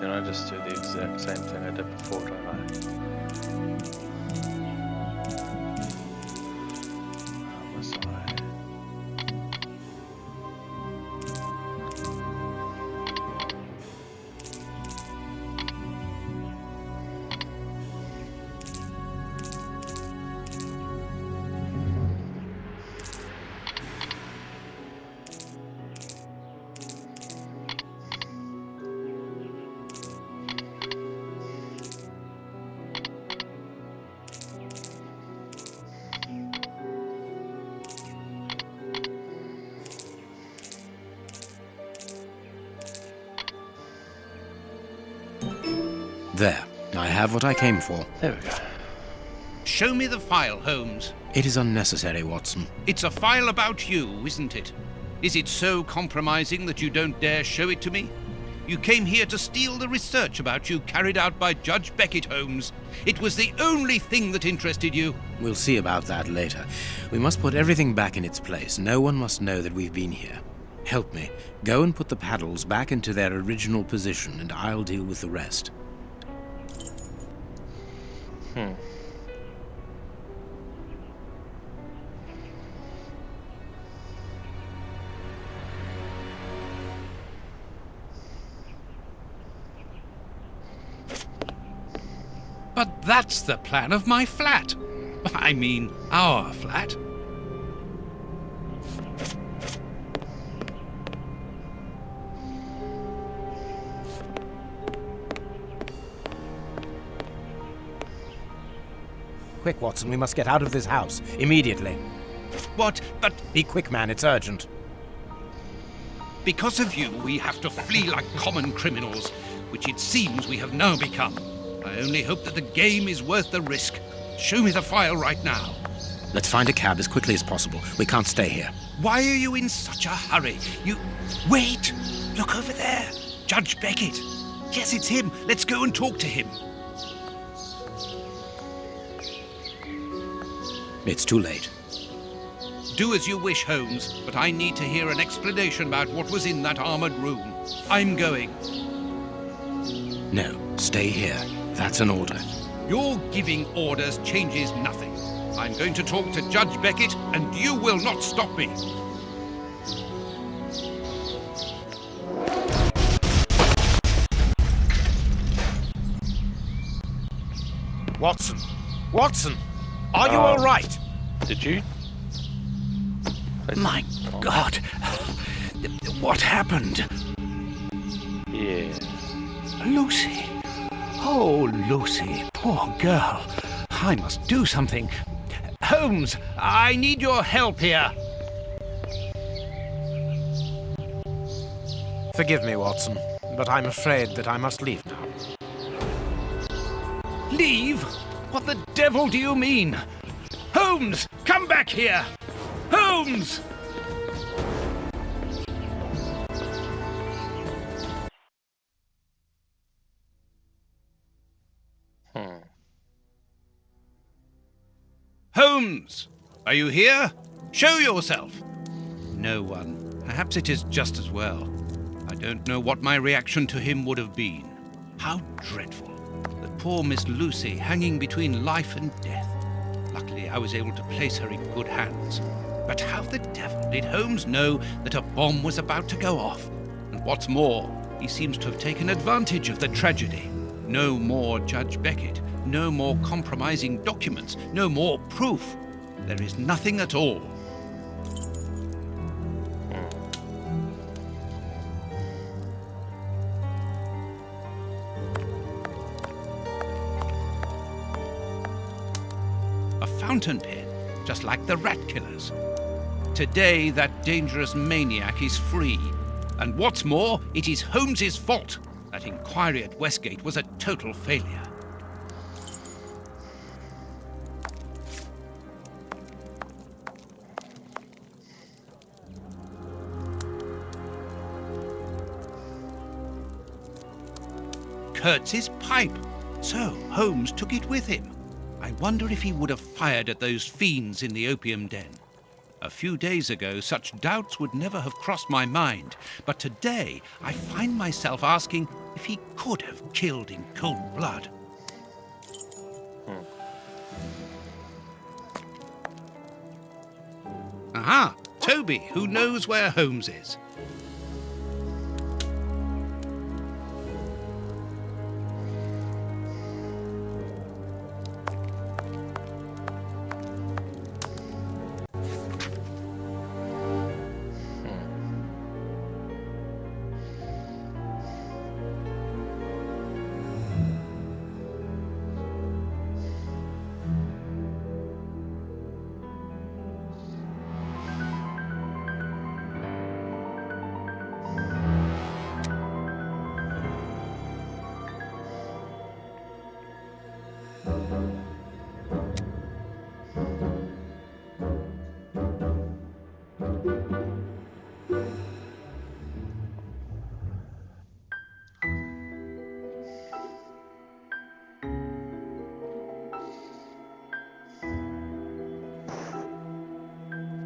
Then I just do the exact same thing I did before, don't I? How was I? There, I have what I came for. There we go. Show me the file, Holmes. It is unnecessary, Watson. It's a file about you, isn't it? Is it so compromising that you don't dare show it to me? You came here to steal the research about you carried out by Judge Beckett, Holmes. It was the only thing that interested you. We'll see about that later. We must put everything back in its place. No one must know that we've been here. Help me. Go and put the paddles back into their original position, and I'll deal with the rest. But that's the plan of my flat. I mean, our flat. Quick, Watson, we must get out of this house. Immediately. What? But Be quick, man, it's urgent. because of you, we have to flee like common criminals, which it seems we have now become. I only hope that the game is worth the risk. Show me the file right now. Let's find a cab as quickly as possible. We can't stay here. Why are you in such a hurry? Wait! Look over there! Judge Beckett! Yes, it's him! Let's go and talk to him! It's too late. Do as you wish, Holmes, but I need to hear an explanation about what was in that armored room. I'm going. No, stay here. That's an order. Your giving orders changes nothing. I'm going to talk to Judge Beckett, and you will not stop me. Watson! Watson! Are you all right? Did you? My God! What happened? Yeah. Lucy! Oh, Lucy, poor girl. I must do something. Holmes, I need your help here. Forgive me, Watson, but I'm afraid that I must leave now. Leave? What the devil do you mean? Holmes, come back here! Holmes! Holmes! Are you here? Show yourself! No one. Perhaps it is just as well. I don't know what my reaction to him would have been. How dreadful. That poor Miss Lucy hanging between life and death. Luckily, I was able to place her in good hands. But how the devil did Holmes know that a bomb was about to go off? And what's more, he seems to have taken advantage of the tragedy. No more Judge Beckett. No more compromising documents. No more proof. There is nothing at all. A fountain pen, just like the rat killers. Today, that dangerous maniac is free. And what's more, it is Holmes's fault. That inquiry at Westgate was a total failure. Kurtz's pipe. So Holmes took it with him. I wonder if he would have fired at those fiends in the opium den. A few days ago, such doubts would never have crossed my mind, but today I find myself asking if he could have killed in cold blood. Aha! Toby, who knows where Holmes is.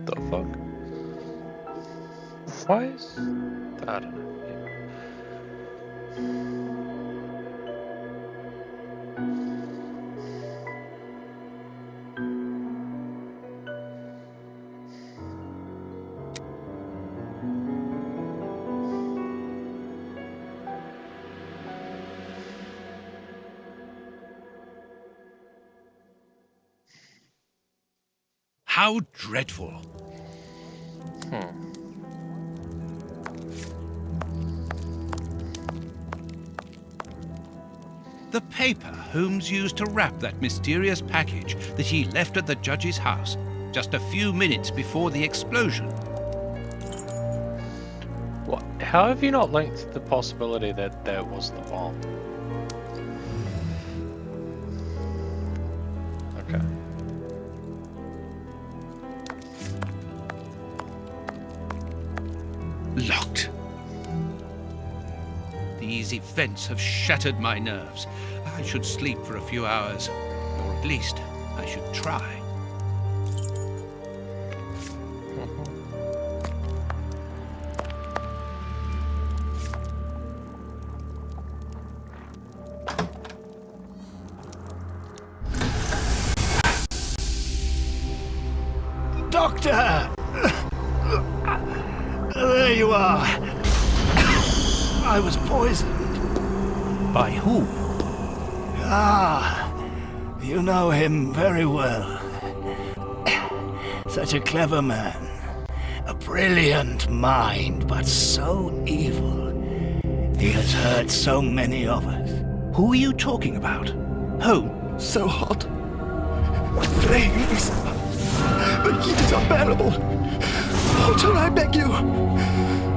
The fuck? Why is... I don't know. How dreadful. The paper Holmes used to wrap that mysterious package that he left at the judge's house just a few minutes before the explosion. What? How have you not linked the possibility that that was the bomb? Okay. Locked. These events have shattered my nerves. I should sleep for a few hours, or at least I should try. Doctor! There you are. I was poisoned. By who? Ah, you know him very well. Such a clever man. A brilliant mind, but so evil. He has hurt so many of us. Who are you talking about? Who? So hot. Flames. The heat is unbearable. Walter, I beg you.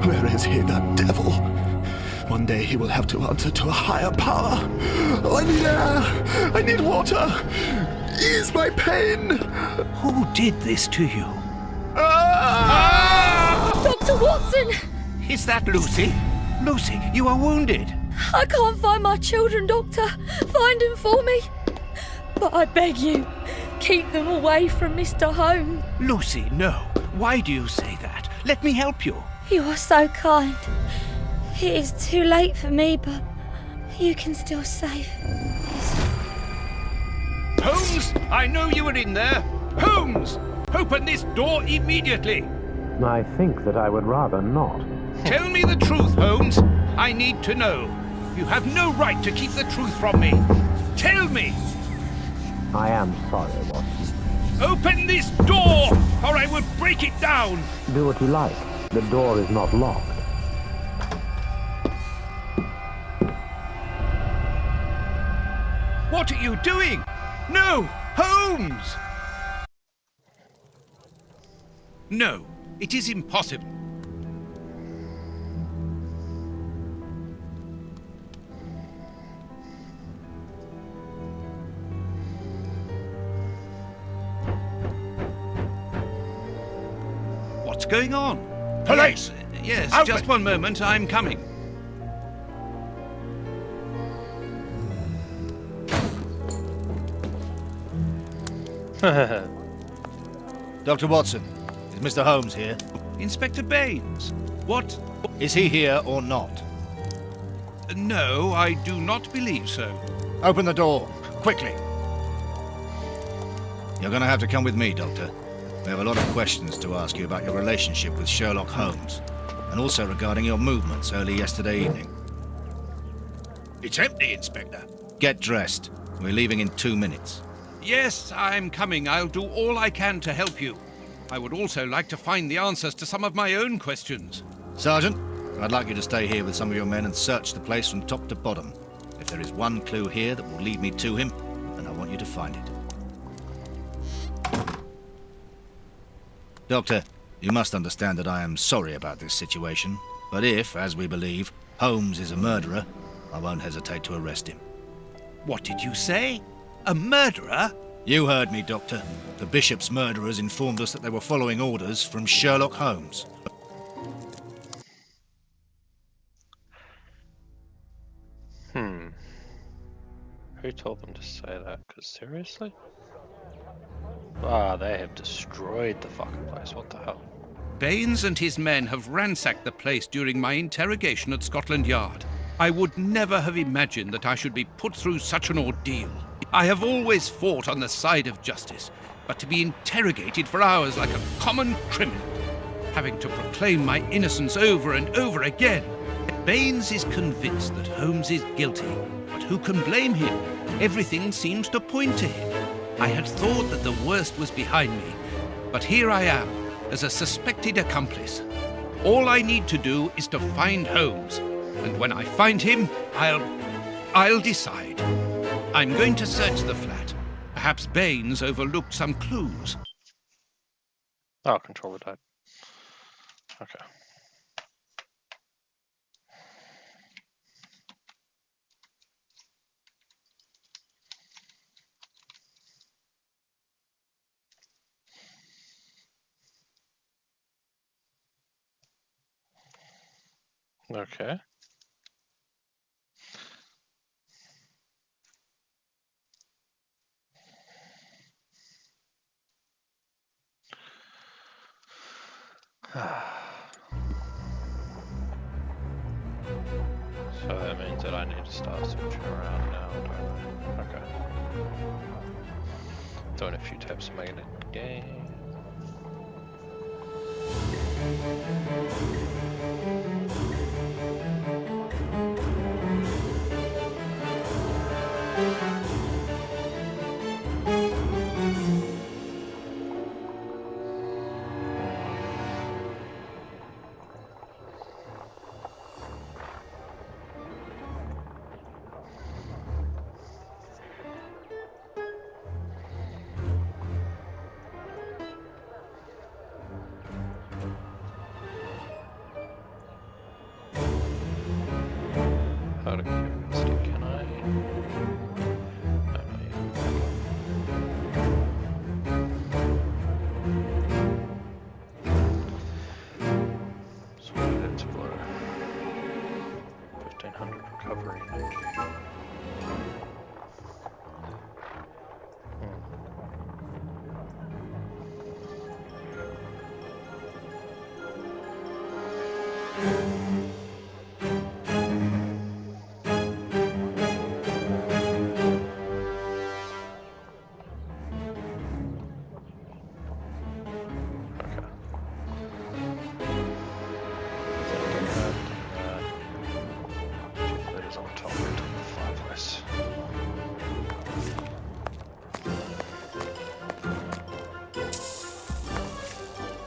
Where is he, that devil? One day he will have to answer to a higher power. Oh, I need air. I need water. Ease my pain. Who did this to you? Dr. Watson! Is that Lucy? Lucy, you are wounded. I can't find my children, Doctor. Find them for me. But I beg you, keep them away from Mr. Holmes. Lucy, no. Why do you say that? Let me help you. You are so kind. It is too late for me, but you can still save. Holmes, I know you are in there. Holmes, open this door immediately. I think that I would rather not. Tell me the truth, Holmes. I need to know. You have no right to keep the truth from me. Tell me. I am sorry, Watson. Open this door, or I will break it down. Do what you like. The door is not locked. What are you doing? No, Holmes! No, it is impossible. What's going on? Police! Yes, Open. just one moment, I'm coming. Dr. Watson, Is Mr. Holmes here? Inspector Baines, what? Is he here or not? No, I do not believe so. Open the door, quickly. You're going to have to come with me, Doctor. We have a lot of questions to ask you about your relationship with Sherlock Holmes, and also regarding your movements early yesterday evening. It's empty, Inspector. Get dressed. We're leaving in 2 minutes. Yes, I'm coming. I'll do all I can to help you. I would also like to find the answers to some of my own questions. Sergeant, I'd like you to stay here with some of your men and search the place from top to bottom. If there is one clue here that will lead me to him, then I want you to find it. Doctor, you must understand that I am sorry about this situation, but if, as we believe, Holmes is a murderer, I won't hesitate to arrest him. What did you say? A murderer? You heard me, Doctor. The Bishop's murderers informed us that they were following orders from Sherlock Holmes. Who told them to say that? Because seriously? Ah, they have destroyed the fucking place. What the hell? Baines and his men have ransacked the place during my interrogation at Scotland Yard. I would never have imagined that I should be put through such an ordeal. I have always fought on the side of justice, but to be interrogated for hours like a common criminal, having to proclaim my innocence over and over again. Baines is convinced that Holmes is guilty, but who can blame him? Everything seems to point to him. I had thought that the worst was behind me, but here I am, as a suspected accomplice. All I need to do is to find Holmes, and when I find him, I'll decide. I'm going to search the flat. Perhaps Baines overlooked some clues. Oh, controller died. Okay. Okay. So that means that I need to start searching around now, don't I? Okay. Throwing a few taps to make it a game. Out of curiosity, can I? No, not yet. So what did it explode? 1500 recovery energy.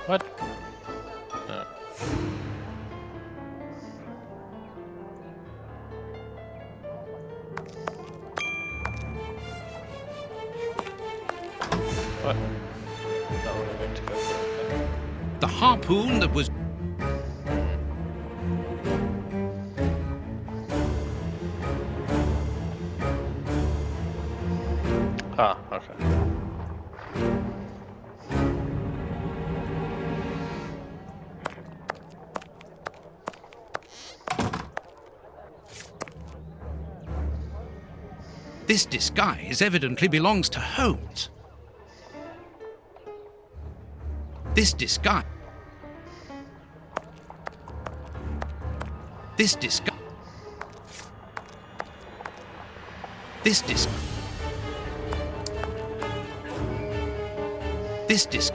What? No. What? Not what I meant to go for. Okay. The harpoon that was... Ah, okay. This disguise evidently belongs to Holmes. This disguise. This disguise. This disguise. This disc.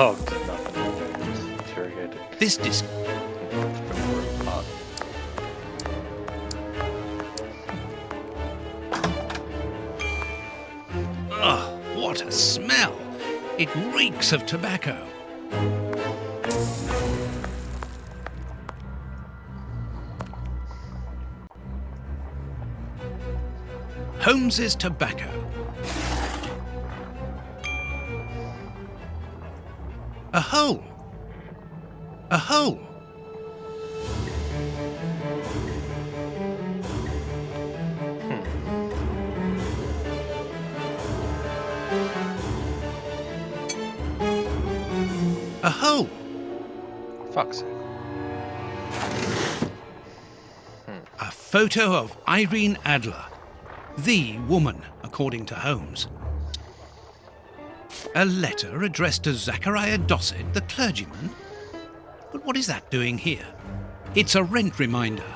Oh, nothing. Interrogated. This disc. Ugh, what a smell! It reeks of tobacco. Holmes's tobacco. A hole. A hole. A hole. Fuck's sake. A photo of Irene Adler, the woman, according to Holmes. A letter addressed to Zachariah Dossett, the clergyman? But what is that doing here? It's a rent reminder.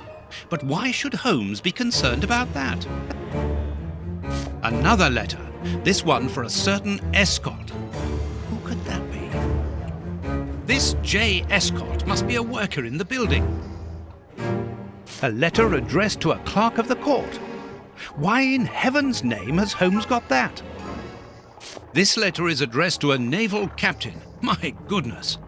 But why should Holmes be concerned about that? Another letter, this one for a certain Escott. Who could that be? This J. Escott must be a worker in the building. A letter addressed to a clerk of the court. Why in heaven's name has Holmes got that? This letter is addressed to a naval captain. My goodness.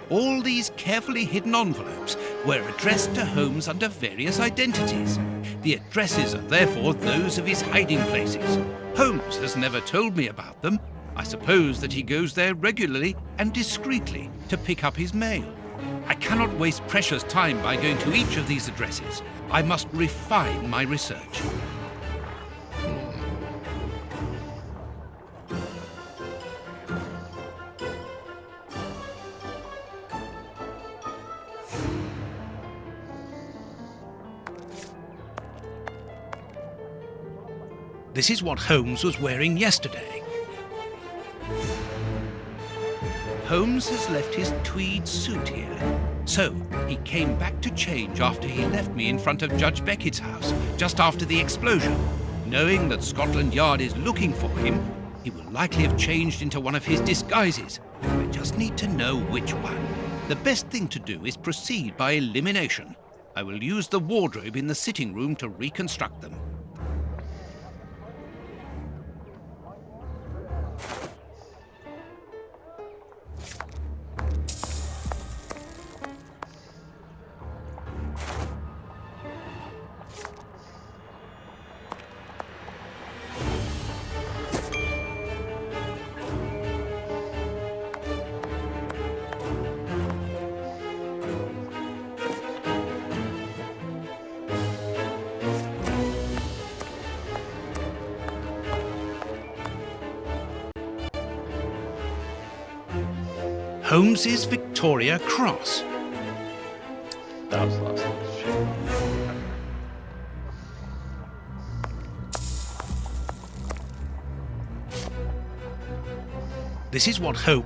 All these carefully hidden envelopes were addressed to Holmes under various identities. The addresses are therefore those of his hiding places. Holmes has never told me about them. I suppose that he goes there regularly and discreetly to pick up his mail. I cannot waste precious time by going to each of these addresses. I must refine my research. This is what Holmes was wearing yesterday. Holmes has left his tweed suit here. So, he came back to change after he left me in front of Judge Beckett's house, just after the explosion. Knowing that Scotland Yard is looking for him, he will likely have changed into one of his disguises. I just need to know which one. The best thing to do is proceed by elimination. I will use the wardrobe in the sitting room to reconstruct them. Holmes's Victoria Cross. That was the last one. This is what Holmes...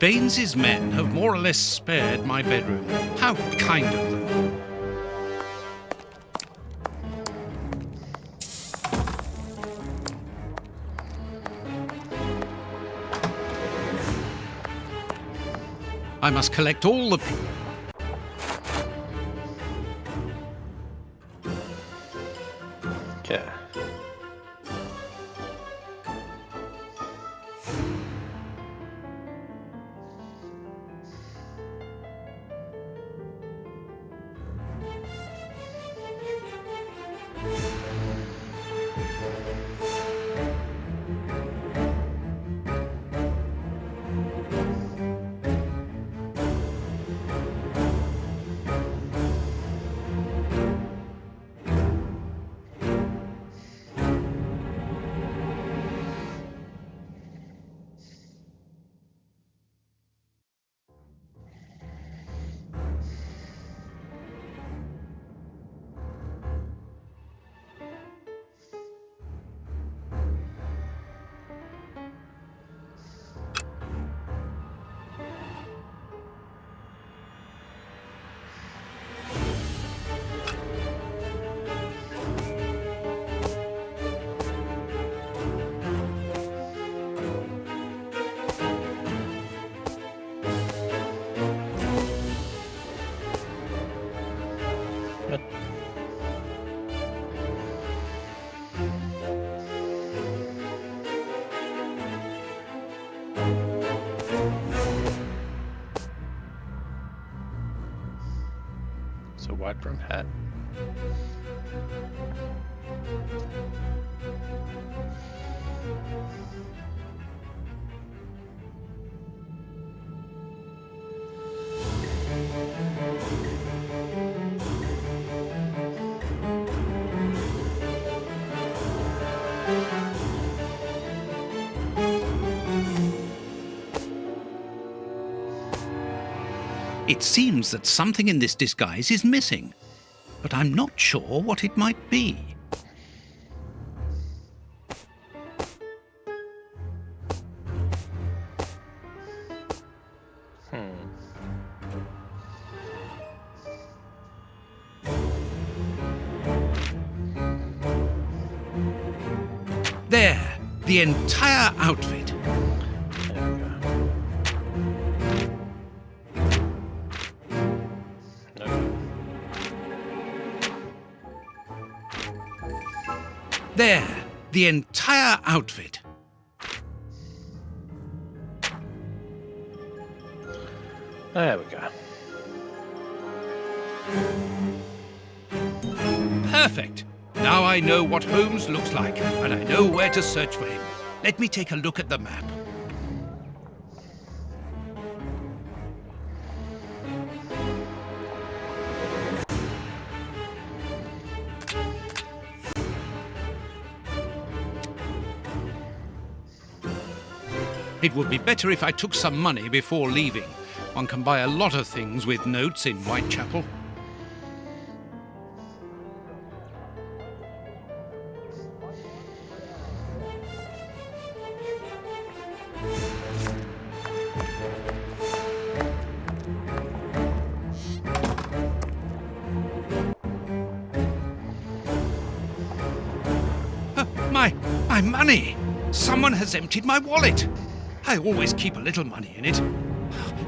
Baines's men have more or less spared my bedroom. How kind of them. I must collect all the... Okay. So wide brim hat. It seems that something in this disguise is missing, but I'm not sure what it might be. There, the entire outfit. There, the entire outfit. There we go. Perfect. Now I know what Holmes looks like, and I know where to search for him. Let me take a look at the map. It would be better if I took some money before leaving. One can buy a lot of things with notes in Whitechapel. My money! Someone has emptied my wallet! I always keep a little money in it.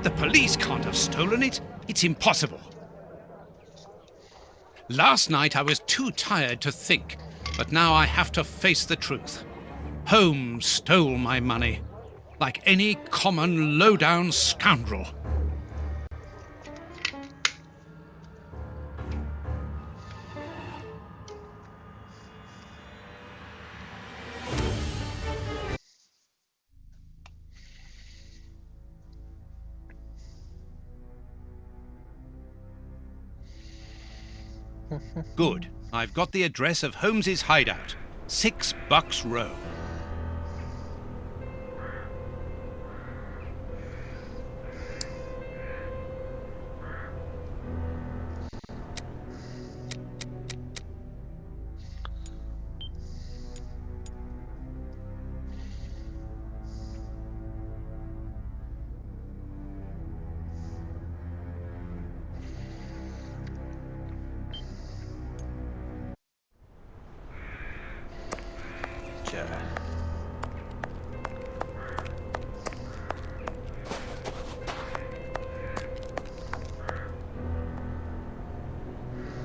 The police can't have stolen it. It's impossible. Last night I was too tired to think, but now I have to face the truth. Holmes stole my money, like any common low-down scoundrel. Good. I've got the address of Holmes's hideout. 6 Bucks Row.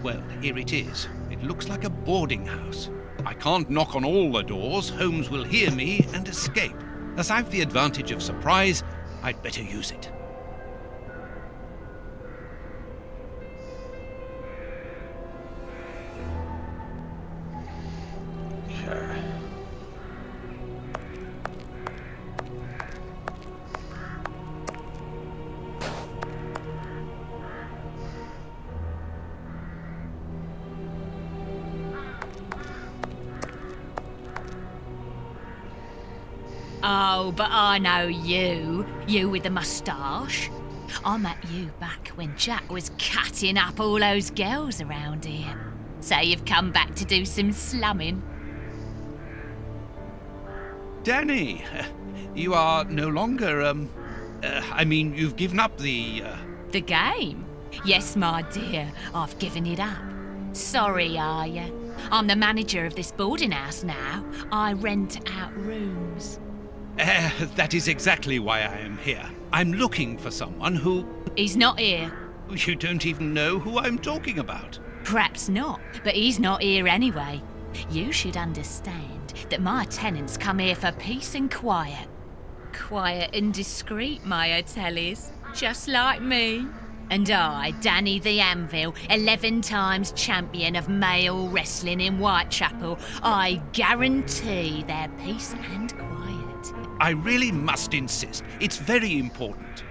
Well, here it is. It looks like a boarding house. I can't knock on all the doors. Holmes will hear me and escape. As I've the advantage of surprise, I'd better use it. Oh, but I know you. You with the moustache. I met you back when Jack was cutting up all those girls around here. So you've come back to do some slumming. Danny, you are no longer, you've given up the... The game? Yes, my dear, I've given it up. Sorry, are you? I'm the manager of this boarding house now. I rent out rooms. That is exactly why I am here. I'm looking for someone who... He's not here. You don't even know who I'm talking about. Perhaps not, but he's not here anyway. You should understand that my tenants come here for peace and quiet. Quiet and discreet, my hotel is, just like me. And I, Danny the Anvil, 11 times champion of male wrestling in Whitechapel, I guarantee their peace and quiet. I really must insist. It's very important.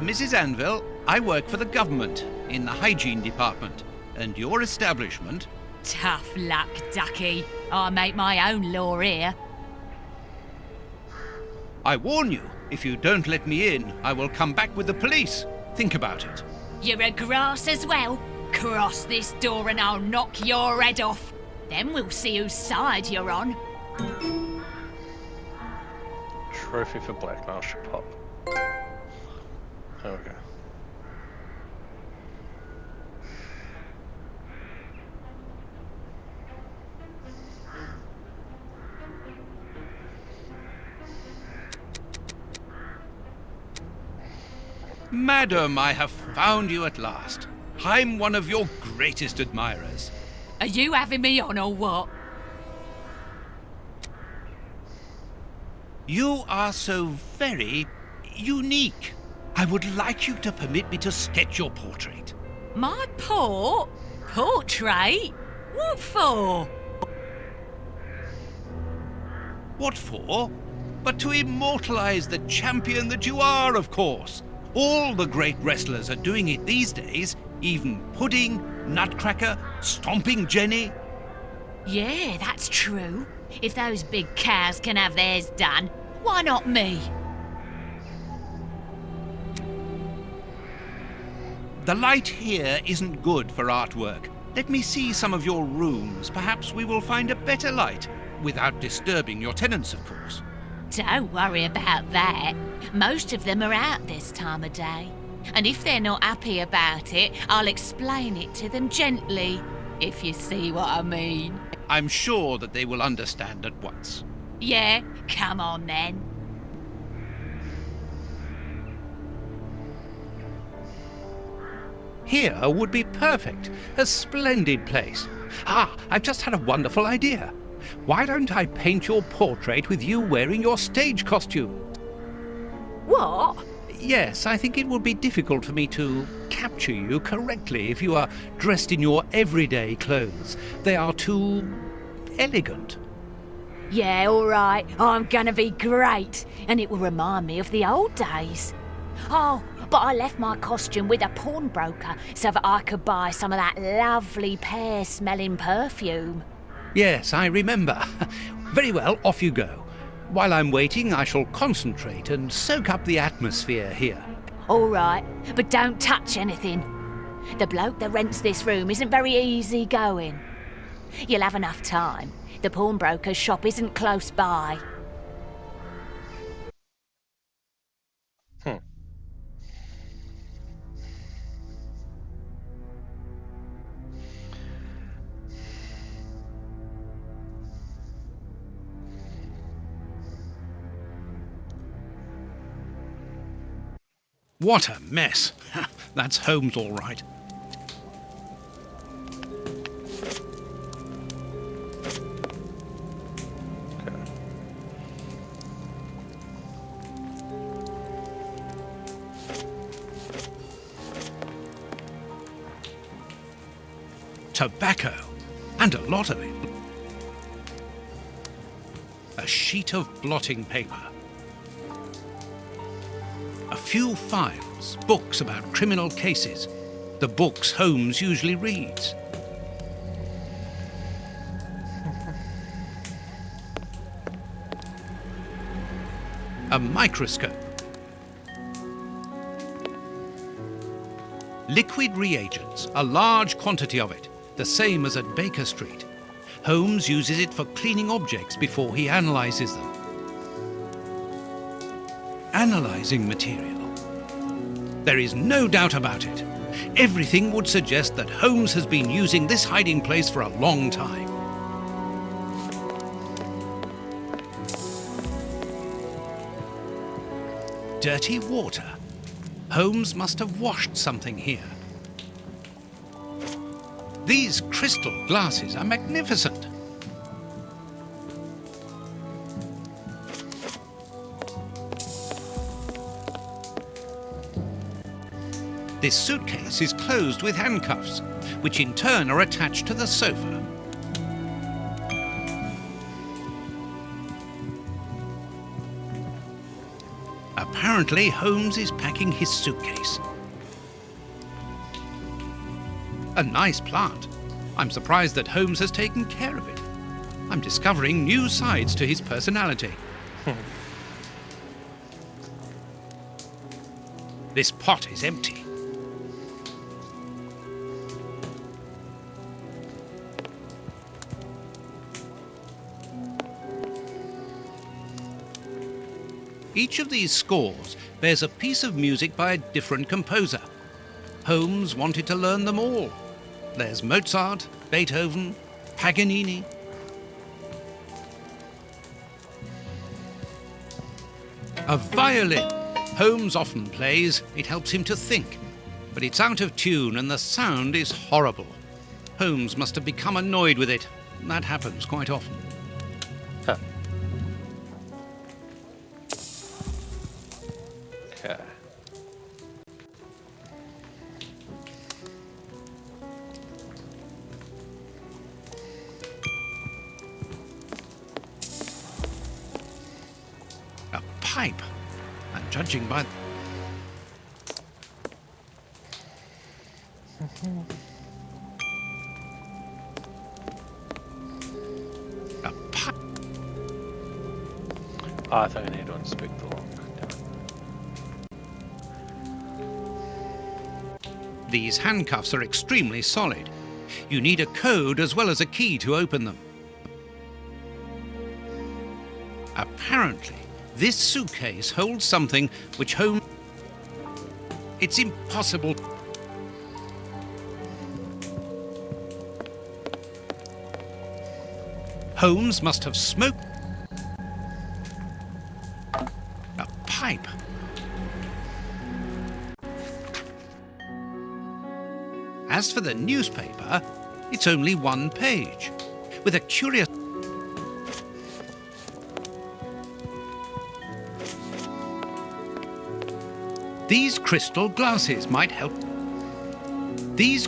Mrs. Anvil, I work for the government in the hygiene department, and your establishment... Tough luck, ducky. I make my own law here. I warn you, if you don't let me in, I will come back with the police. Think about it. You're a grass as well. Cross this door and I'll knock your head off. Then we'll see whose side you're on. Trophy for blackmail should pop. There we go. Madam, I have found you at last. I'm one of your greatest admirers. Are you having me on or what? You are so very unique. I would like you to permit me to sketch your portrait. My portrait? What for? What for? But to immortalize the champion that you are, of course. All the great wrestlers are doing it these days, even Pudding, Nutcracker, Stomping Jenny. Yeah, that's true. If those big cows can have theirs done, why not me? The light here isn't good for artwork. Let me see some of your rooms. Perhaps we will find a better light, without disturbing your tenants, of course. Don't worry about that. Most of them are out this time of day. And if they're not happy about it, I'll explain it to them gently, if you see what I mean. I'm sure that they will understand at once. Yeah, come on then. Here would be perfect. A splendid place. I've just had a wonderful idea. Why don't I paint your portrait with you wearing your stage costume? What? Yes, I think it would be difficult for me to capture you correctly if you are dressed in your everyday clothes. They are too elegant. Yeah, all right. I'm gonna be great. And it will remind me of the old days. Oh, but I left my costume with a pawnbroker so that I could buy some of that lovely pear-smelling perfume. Yes, I remember. Very well, off you go. While I'm waiting, I shall concentrate and soak up the atmosphere here. All right, but don't touch anything. The bloke that rents this room isn't very easy going. You'll have enough time. The pawnbroker's shop isn't close by. What a mess. That's Holmes all right. Tobacco, and a lot of it. A sheet of blotting paper. A few files, books about criminal cases, the books Holmes usually reads. A microscope. Liquid reagents, a large quantity of it, the same as at Baker Street. Holmes uses it for cleaning objects before he analyses them. Analysing material. There is no doubt about it. Everything would suggest that Holmes has been using this hiding place for a long time. Dirty water. Holmes must have washed something here. These crystal glasses are magnificent. This suitcase is closed with handcuffs, which in turn are attached to the sofa. Apparently, Holmes is packing his suitcase. A nice plant. I'm surprised that Holmes has taken care of it. I'm discovering new sides to his personality. This pot is empty. Each of these scores bears a piece of music by a different composer. Holmes wanted to learn them all. There's Mozart, Beethoven, Paganini. A violin. Holmes often plays. It helps him to think. But it's out of tune and the sound is horrible. Holmes must have become annoyed with it. That happens quite often. Huh. Okay. Pipe, and judging by a pipe. Oh, I think I need to inspect the lock. These handcuffs are extremely solid. You need a code as well as a key to open them. Apparently, this suitcase holds something which Holmes... It's impossible. Holmes must have smoked a pipe. As for the newspaper, it's only one page, with a curious... These crystal glasses might help. These...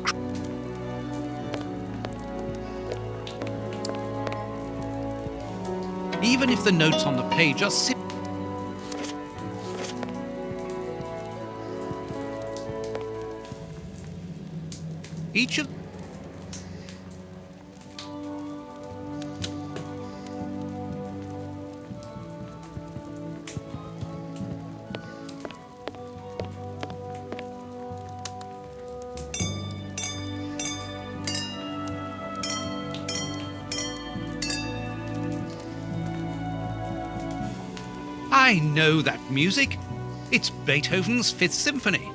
Even if the notes on the page are simple. Each of... I know that music. It's Beethoven's Fifth Symphony.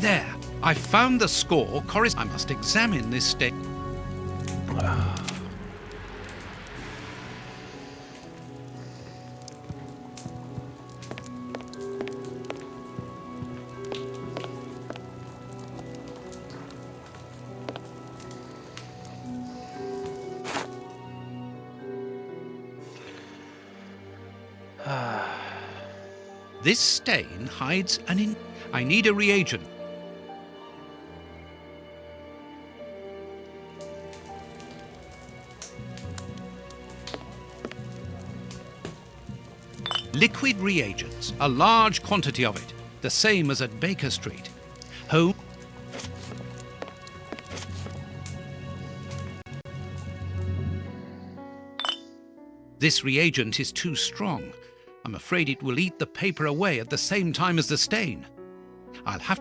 There, I found the score. I must examine this state. This stain hides an I need a reagent. Liquid reagents, a large quantity of it, the same as at Baker Street. Home. This reagent is too strong. I'm afraid it will eat the paper away at the same time as the stain. I'll have...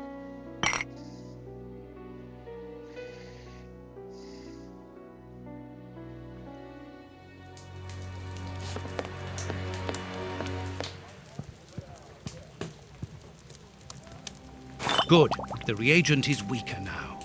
Good. The reagent is weaker now.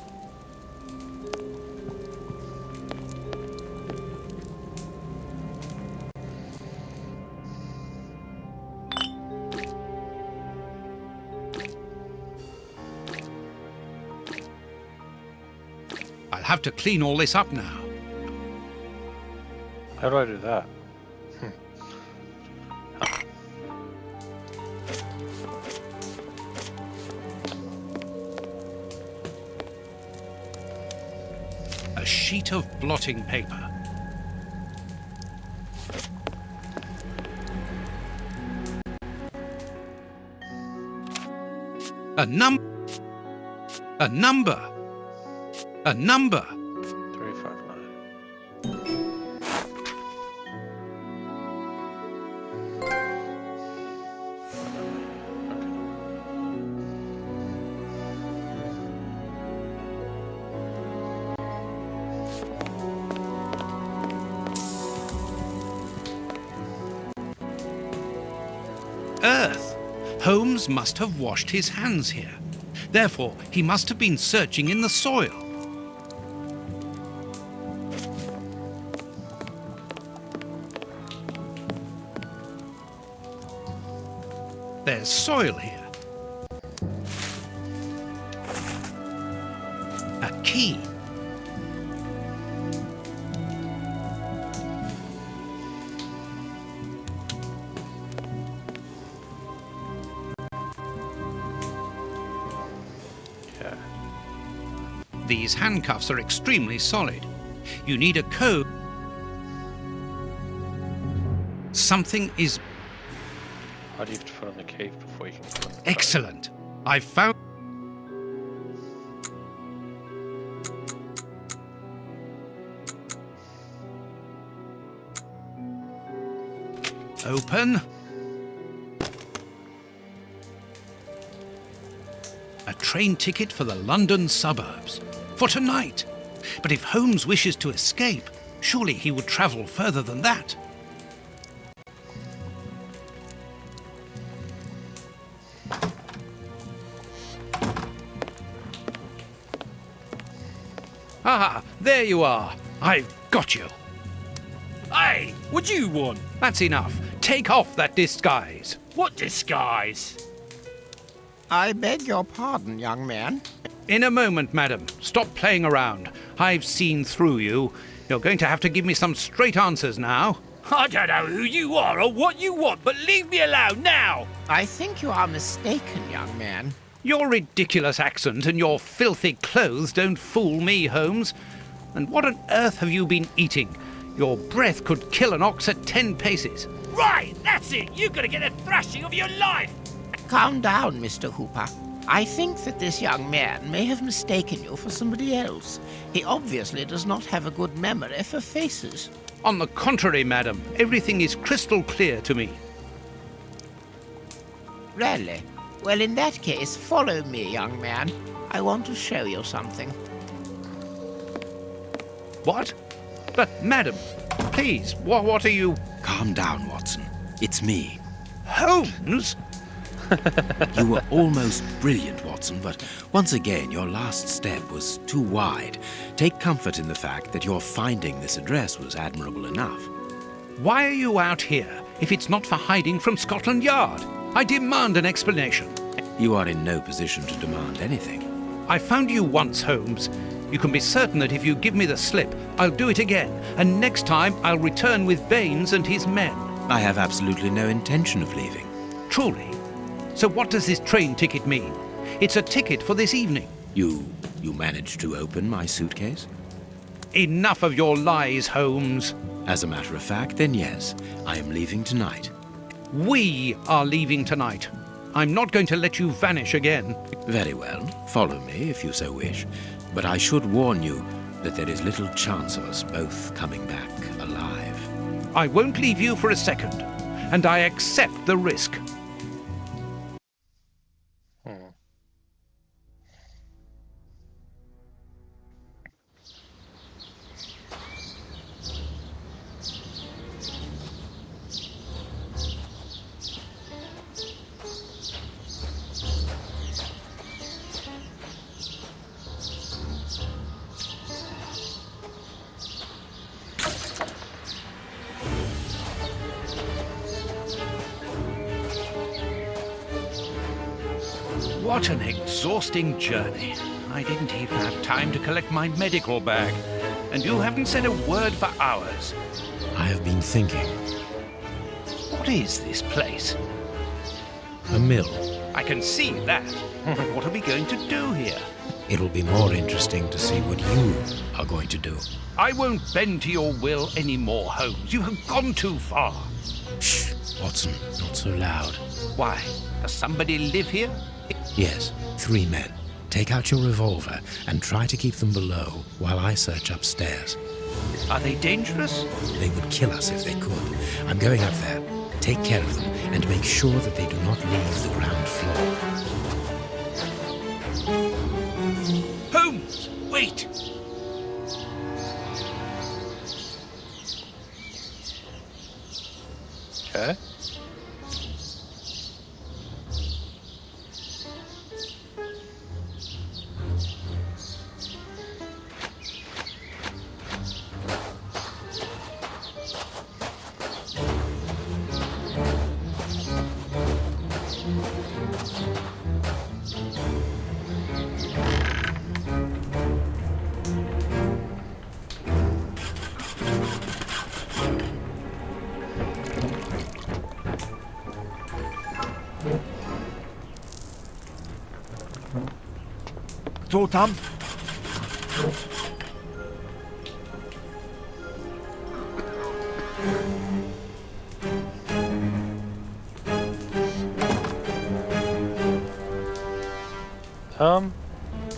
I'll have to clean all this up now. How do I do that? A sheet of blotting paper. A number. 359. Earth! Holmes must have washed his hands here. Therefore, he must have been searching in the soil. There's soil here. A key. These handcuffs are extremely solid. You need a code. Something is... Why do you have to put on the cave before you can put on the Excellent. I've found... Open. A train ticket for the London suburbs. For tonight. But if Holmes wishes to escape, surely he would travel further than that. Ah, there you are. I've got you. Hey, what do you want? That's enough. Take off that disguise. What disguise? I beg your pardon, young man. In a moment, madam. Stop playing around. I've seen through you. You're going to have to give me some straight answers now. I don't know who you are or what you want, but leave me alone now! I think you are mistaken, young man. Your ridiculous accent and your filthy clothes don't fool me, Holmes. And what on earth have you been eating? Your breath could kill an ox at 10 paces. Right, that's it! You're gonna get a thrashing of your life! Calm down, Mr. Hooper. I think that this young man may have mistaken you for somebody else. He obviously does not have a good memory for faces. On the contrary, madam, everything is crystal clear to me. Really? Well, in that case, follow me, young man. I want to show you something. What? But, madam, please, what are you... Calm down, Watson. It's me. Holmes? You were almost brilliant, Watson, but once again, your last step was too wide. Take comfort in the fact that your finding this address was admirable enough. Why are you out here if it's not for hiding from Scotland Yard? I demand an explanation. You are in no position to demand anything. I found you once, Holmes. You can be certain that if you give me the slip, I'll do it again, and next time I'll return with Baines and his men. I have absolutely no intention of leaving. Truly? So what does this train ticket mean? It's a ticket for this evening. You managed to open my suitcase? Enough of your lies, Holmes. As a matter of fact, then yes, I am leaving tonight. We are leaving tonight. I'm not going to let you vanish again. Very well. Follow me if you so wish. But I should warn you that there is little chance of us both coming back alive. I won't leave you for a second, and I accept the risk. What an exhausting journey. I didn't even have time to collect my medical bag. And you haven't said a word for hours. I have been thinking. What is this place? A mill. I can see that. But what are we going to do here? It'll be more interesting to see what you are going to do. I won't bend to your will anymore, Holmes. You have gone too far. Shh, Watson, not so loud. Why? Does somebody live here? Yes, 3 men. Take out your revolver and try to keep them below while I search upstairs. Are they dangerous? They would kill us if they could. I'm going up there. Take care of them and make sure that they do not leave the ground floor. Holmes, wait! Okay. Tom?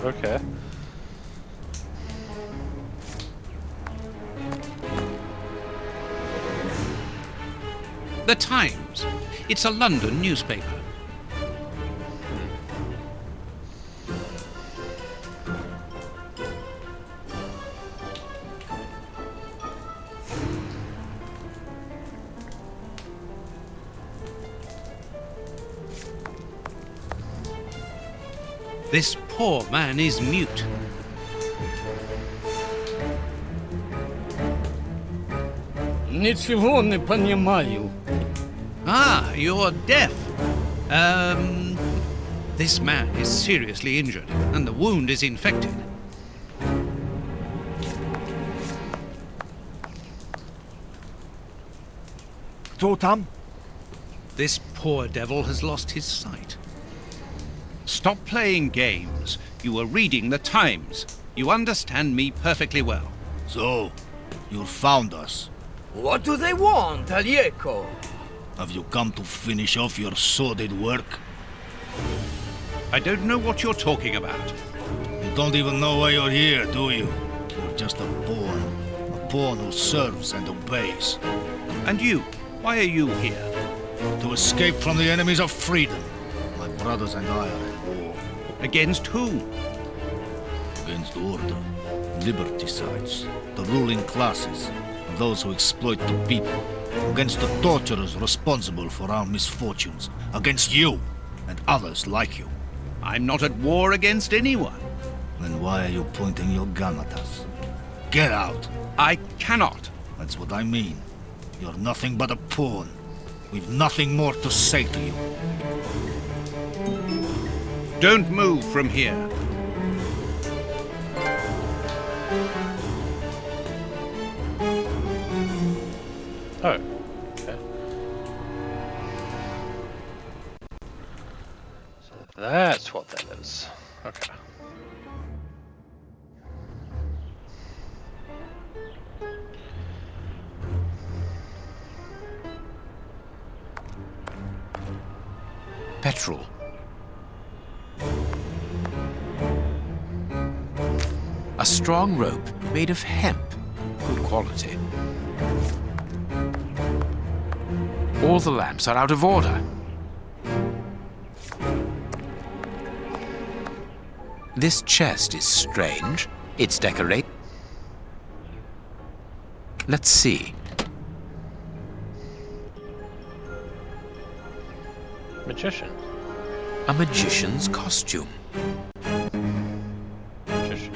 Okay. The Times. It's a London newspaper. This poor man is mute. Ничего не понимаю. Ah, you're deaf. This man is seriously injured, and the wound is infected. Tom? This poor devil has lost his sight. Stop playing games. You were reading the Times. You understand me perfectly well. So, you found us. What do they want, Alieco? Have you come to finish off your sordid work? I don't know what you're talking about. You don't even know why you're here, do you? You're just a pawn who serves and obeys. And you? Why are you here? To escape from the enemies of freedom. My brothers and I are at war. Against whom? Against order, liberticides, the ruling classes, and those who exploit the people. Against the torturers responsible for our misfortunes. Against you and others like you. I'm not at war against anyone. Then why are you pointing your gun at us? Get out! I cannot. That's what I mean. You're nothing but a pawn. We've nothing more to say to you. Don't move from here. Oh, okay. That's what that is. Okay. Petrol. A strong rope made of hemp. Good quality. All the lamps are out of order. This chest is strange. It's decorated. Let's see. Magician. A magician's costume. Magician.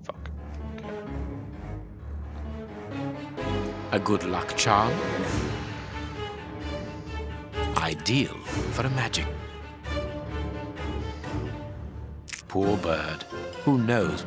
Fuck. Okay. A good luck charm. Ideal for a magic. Poor bird. Who knows?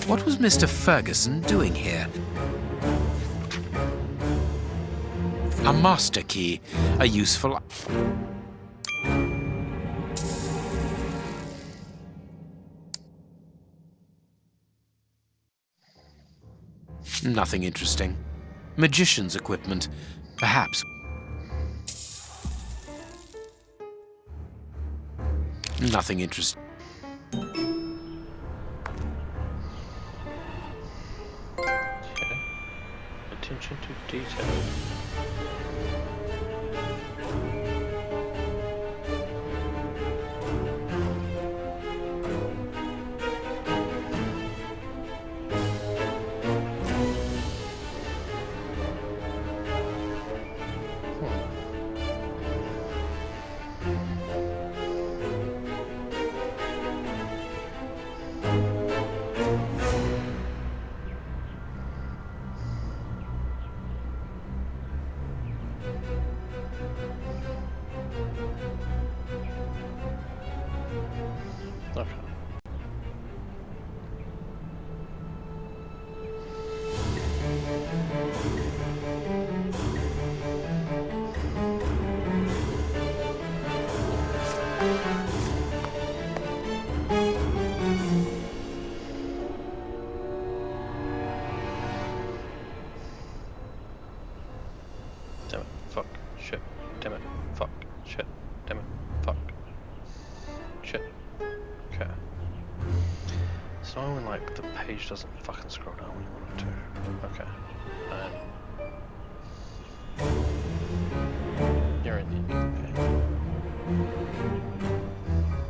What was Mr. Ferguson doing here? A master key, a useful... Nothing interesting. Magician's equipment, perhaps. Nothing interesting. Attention to detail. Okay. Damn it, fuck, shit, damn it, fuck, shit, damn it, fuck, shit. Okay. So when like the page doesn't fucking scroll down when you want it to. Okay. You're in the okay.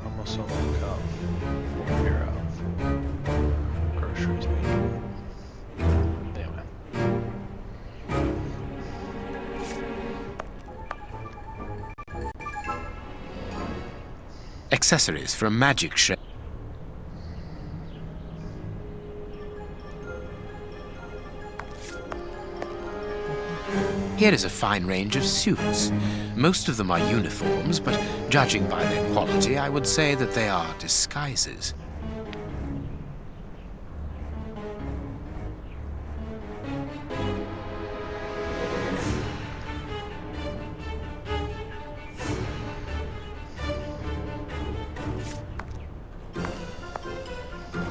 I'm also on the lookout for beer out for groceries maybe. Damn it. Accessories for a magic show. Here is a fine range of suits. Most of them are uniforms, but judging by their quality, I would say that they are disguises.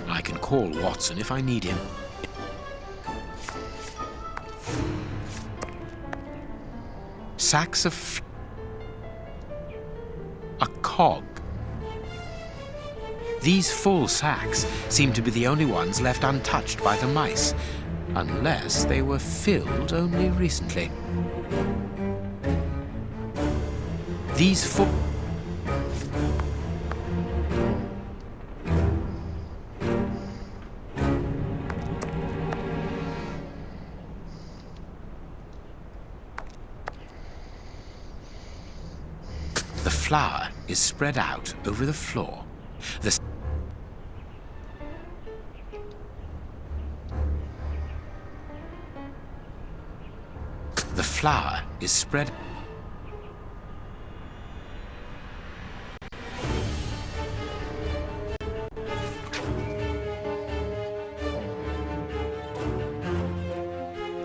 I can call Watson if I need him. Sacks of... a cog. These full sacks seem to be the only ones left untouched by the mice, unless they were filled only recently. These full... The flour is spread out over the floor. flour is spread.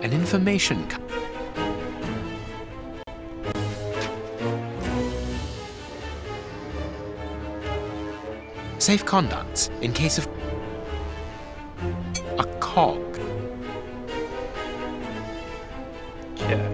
An information safe conducts in case of a cog. Yeah.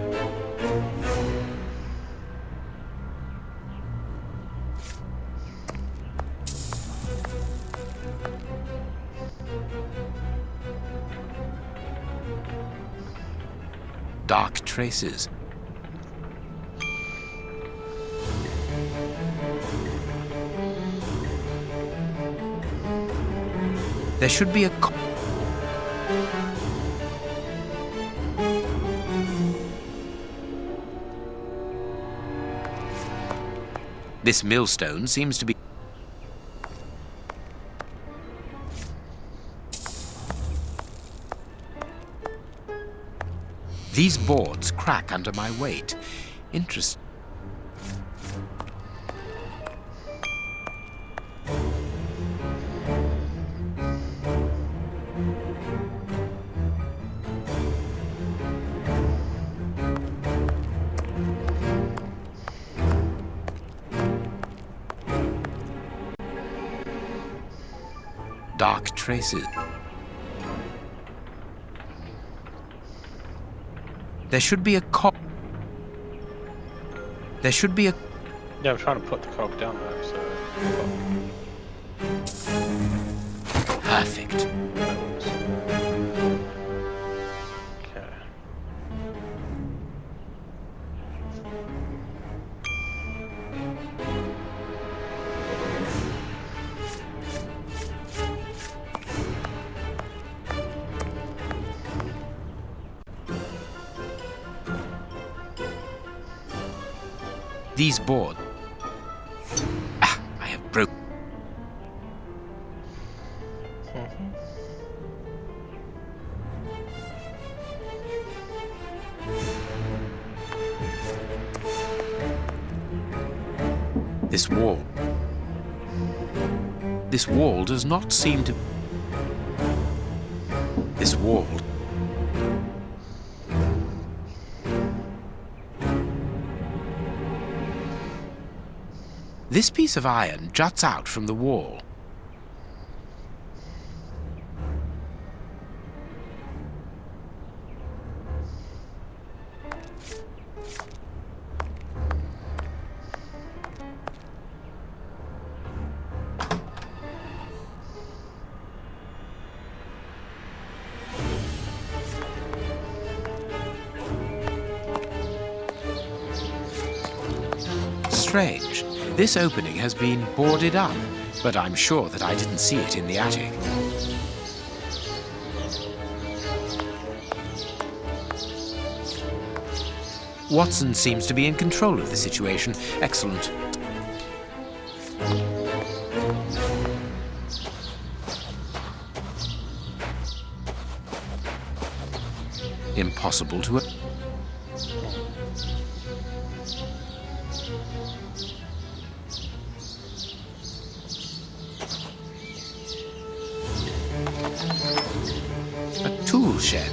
Dark traces. There should be a This millstone seems to be These boards crack under my weight. Interesting. Dark traces. There should be a cog. There should be a... Yeah, I'm trying to put the cog down there, so... Perfect. Okay. These boards. I have broken. This wall. This wall does not seem to... This wall... This piece of iron juts out from the wall. Strange. This opening has been boarded up, but I'm sure that I didn't see it in the attic. Watson seems to be in control of the situation. Excellent. Impossible to... A tool shed.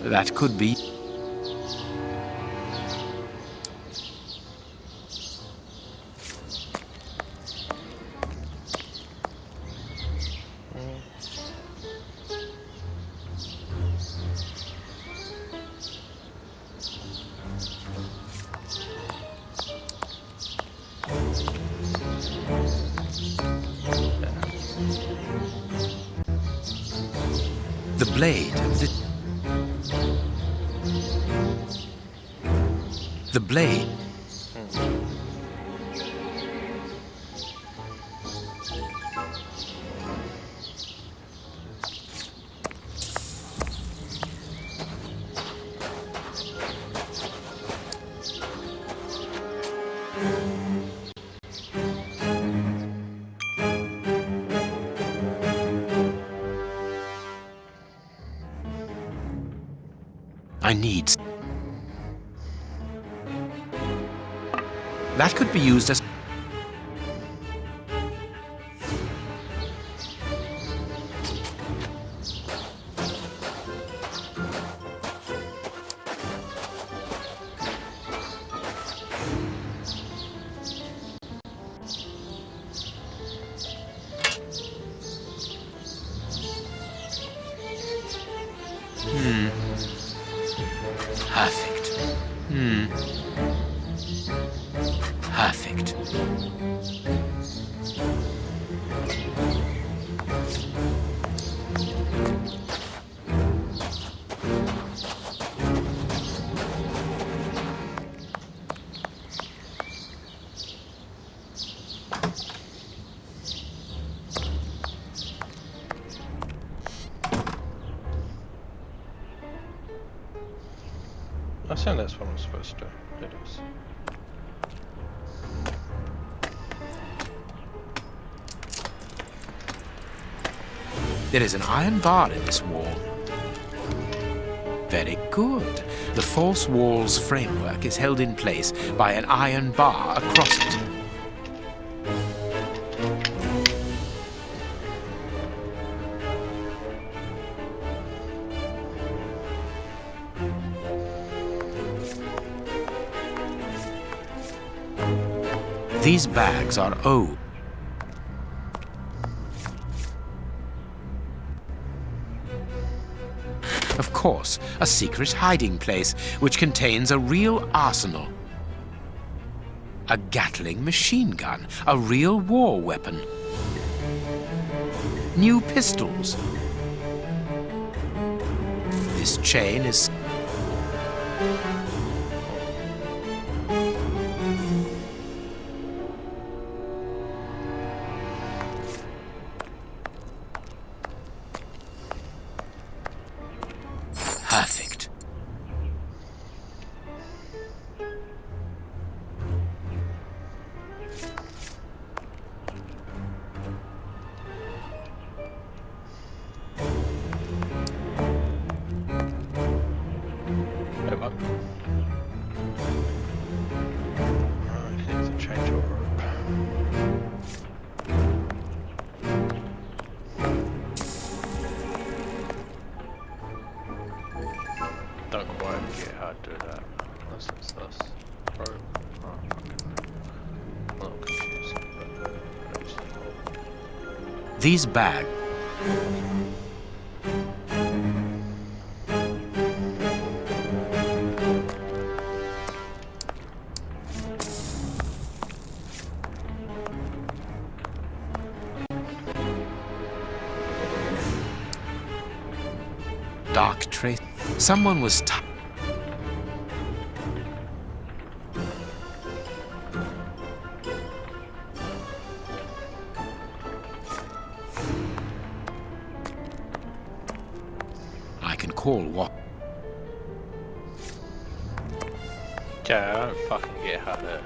That could be... the blade of the... The blade. I need... That could be used as... Perfect. Perfect. I think that's what I'm supposed to do. It is. There is an iron bar in this wall. Very good. The false wall's framework is held in place by an iron bar across it. These bags are old. Of course, a secret hiding place which contains a real arsenal. A Gatling machine gun, a real war weapon. New pistols. This chain is... Perfect. Hey, bud. Right, here's a change of rope. Don't quite get how to do that. Unless it's this. Rope. Oh, fucking. A little confusing, but These bags... Dark trace. Someone was I can call what? yeah, I don't fucking get how to...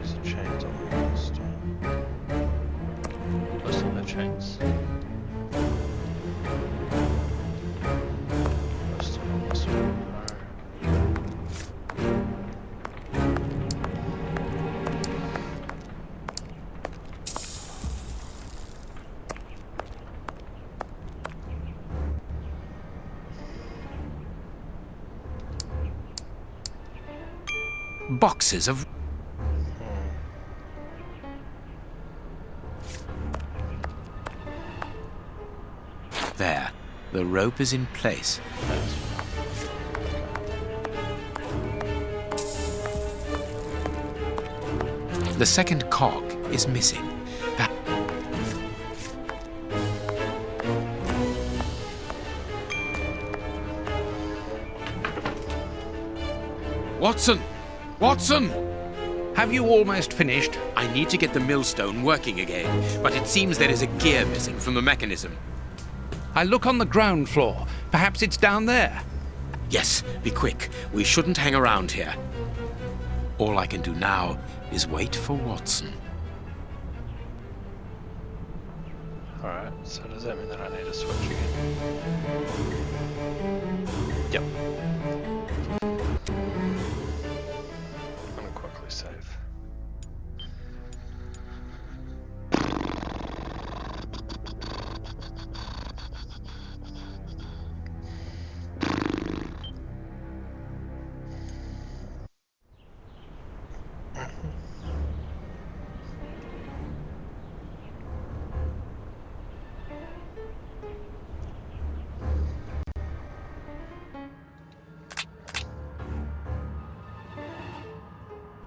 Use the chains on the list. List of the chains. List of this one. Boxes of... There. The rope is in place. The second cog is missing. Watson! Watson! Have you almost finished? I need to get the millstone working again, but it seems there is a gear missing from the mechanism. I look on the ground floor. Perhaps it's down there. Yes, be quick. We shouldn't hang around here. All I can do now is wait for Watson. Alright, so does that mean that I need to switch again? Yep. I'm gonna quickly save.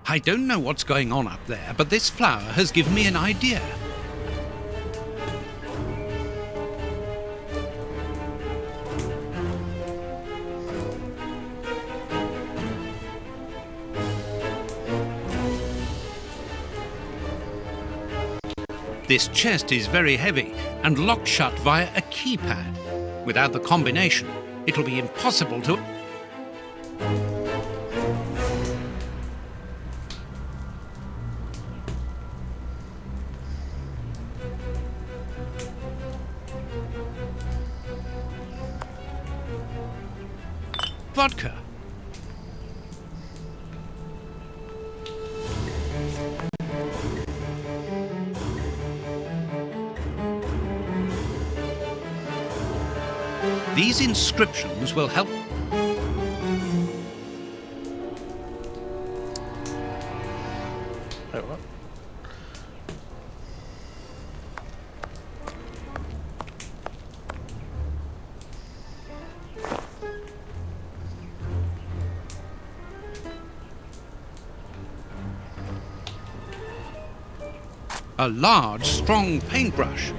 I don't know what's going on up there, but this flower has given me an idea. This chest is very heavy and locked shut via a keypad. Without the combination, it'll be impossible to... Vodka. These inscriptions will help. Wait, what? A large, strong paintbrush.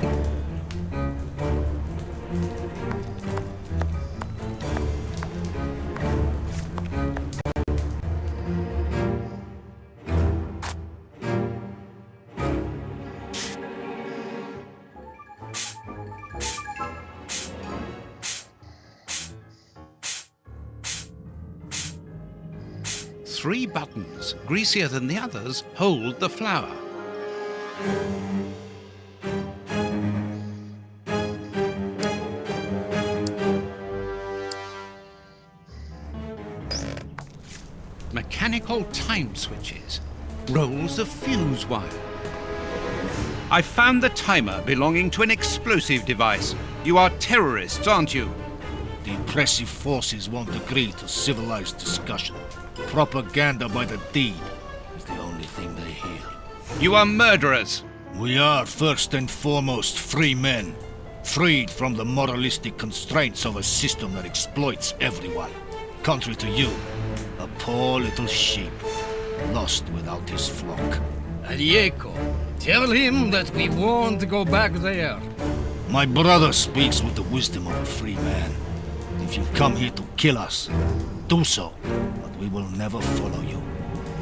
Three buttons, greasier than the others, hold the flower. Mechanical time switches, rolls of fuse wire. I found the timer belonging to an explosive device. You are terrorists, aren't you? The oppressive forces won't agree to civilized discussion. Propaganda by the deed is the only thing they hear. You are murderers. We are first and foremost free men, freed from the moralistic constraints of a system that exploits everyone. Contrary to you, a poor little sheep, lost without his flock. Alieko, tell him that we won't go back there. My brother speaks with the wisdom of a free man. If you come here to kill us, do so, but we will never follow you.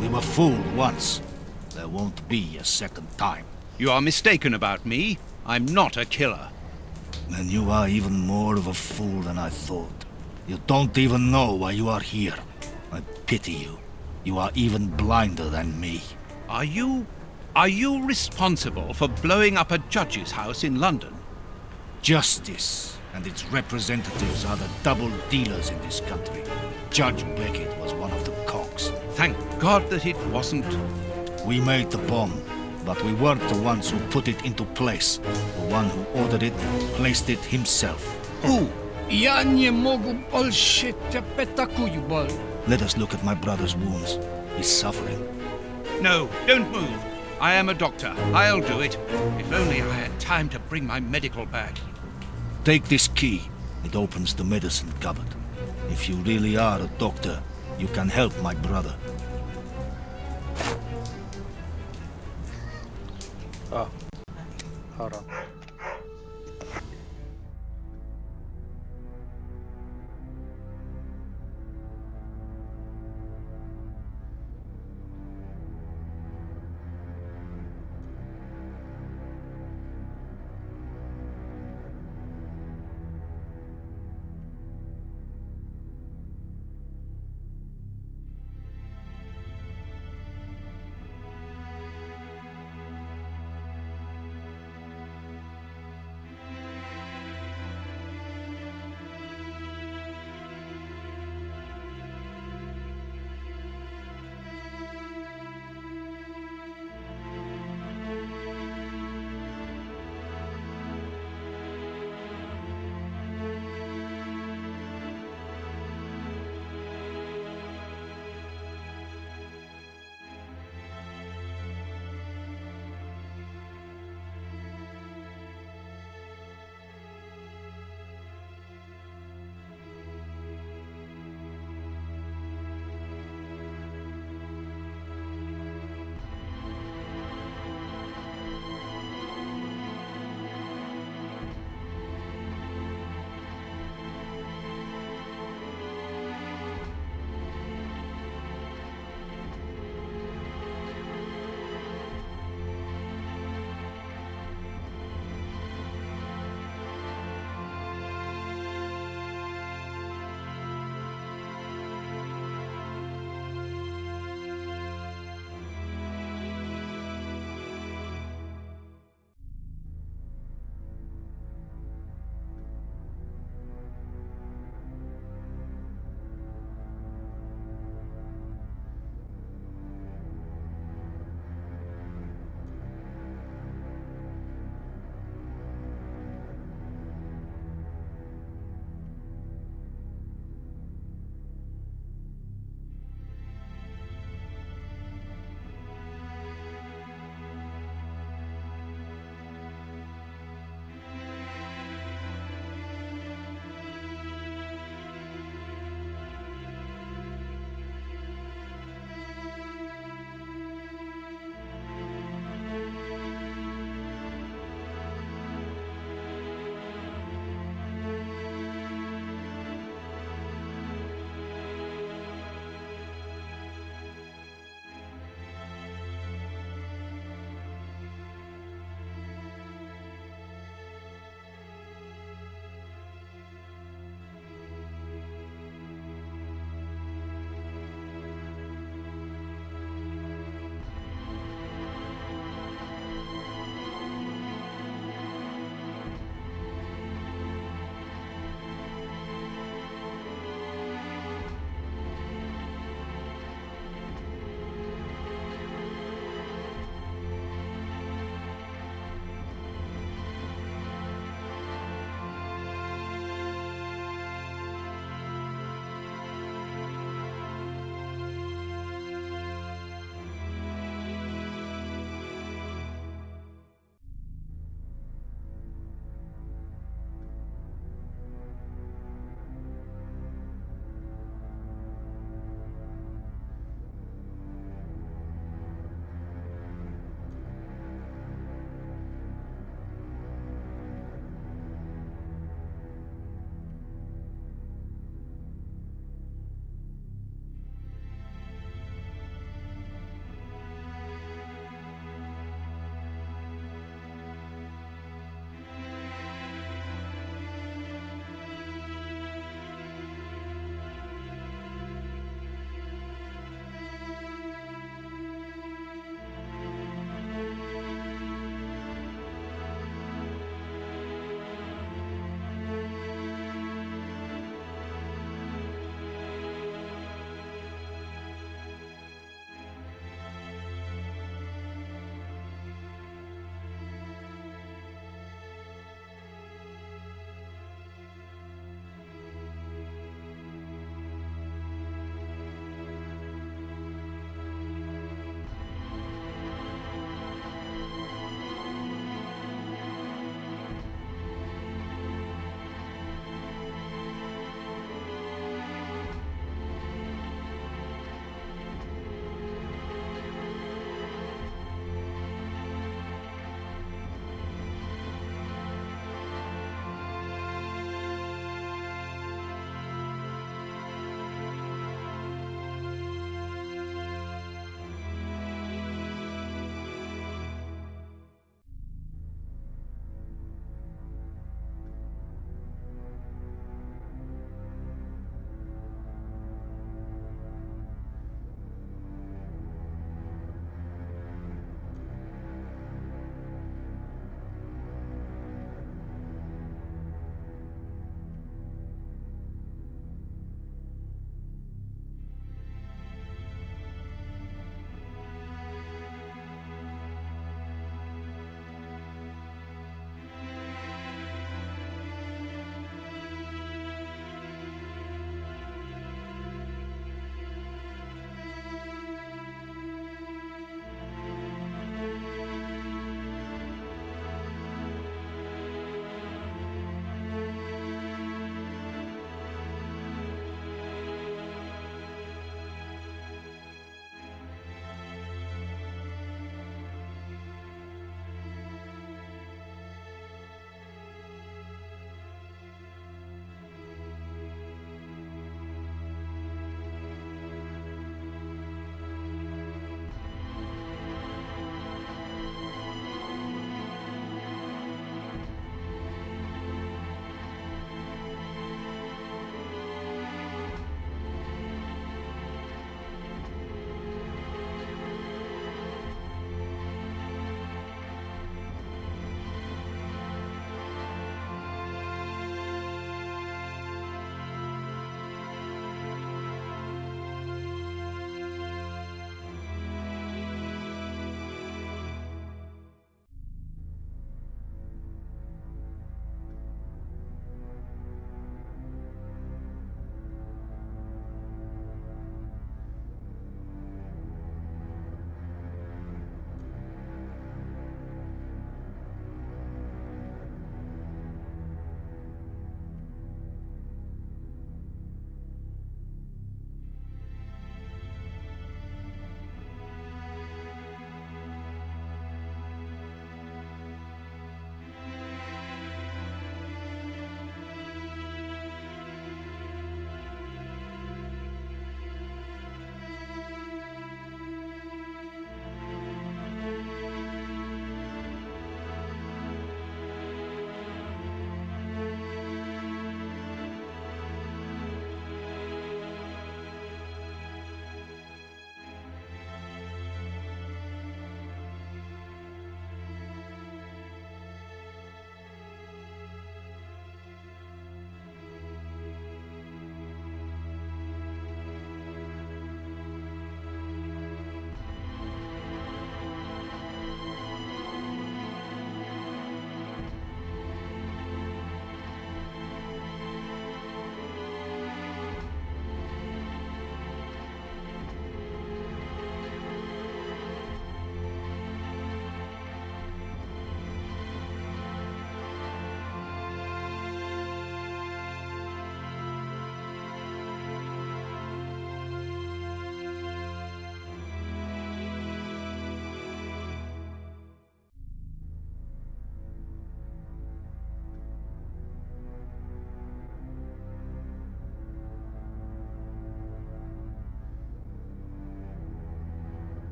We were fooled once. There won't be a second time. You are mistaken about me. I'm not a killer. Then you are even more of a fool than I thought. You don't even know why you are here. I pity you. You are even blinder than me. Are you responsible for blowing up a judge's house in London? Justice and its representatives are the double dealers in this country. Judge Beckett was one of the cogs. Thank God that it wasn't. We made the bomb, but we weren't the ones who put it into place. The one who ordered it placed it himself. Who? Let us look at my brother's wounds. He's suffering. No, don't move. I am a doctor. I'll do it. If only I had time to bring my medical bag. Take this key. It opens the medicine cupboard. If you really are a doctor, you can help my brother. Oh, hold on.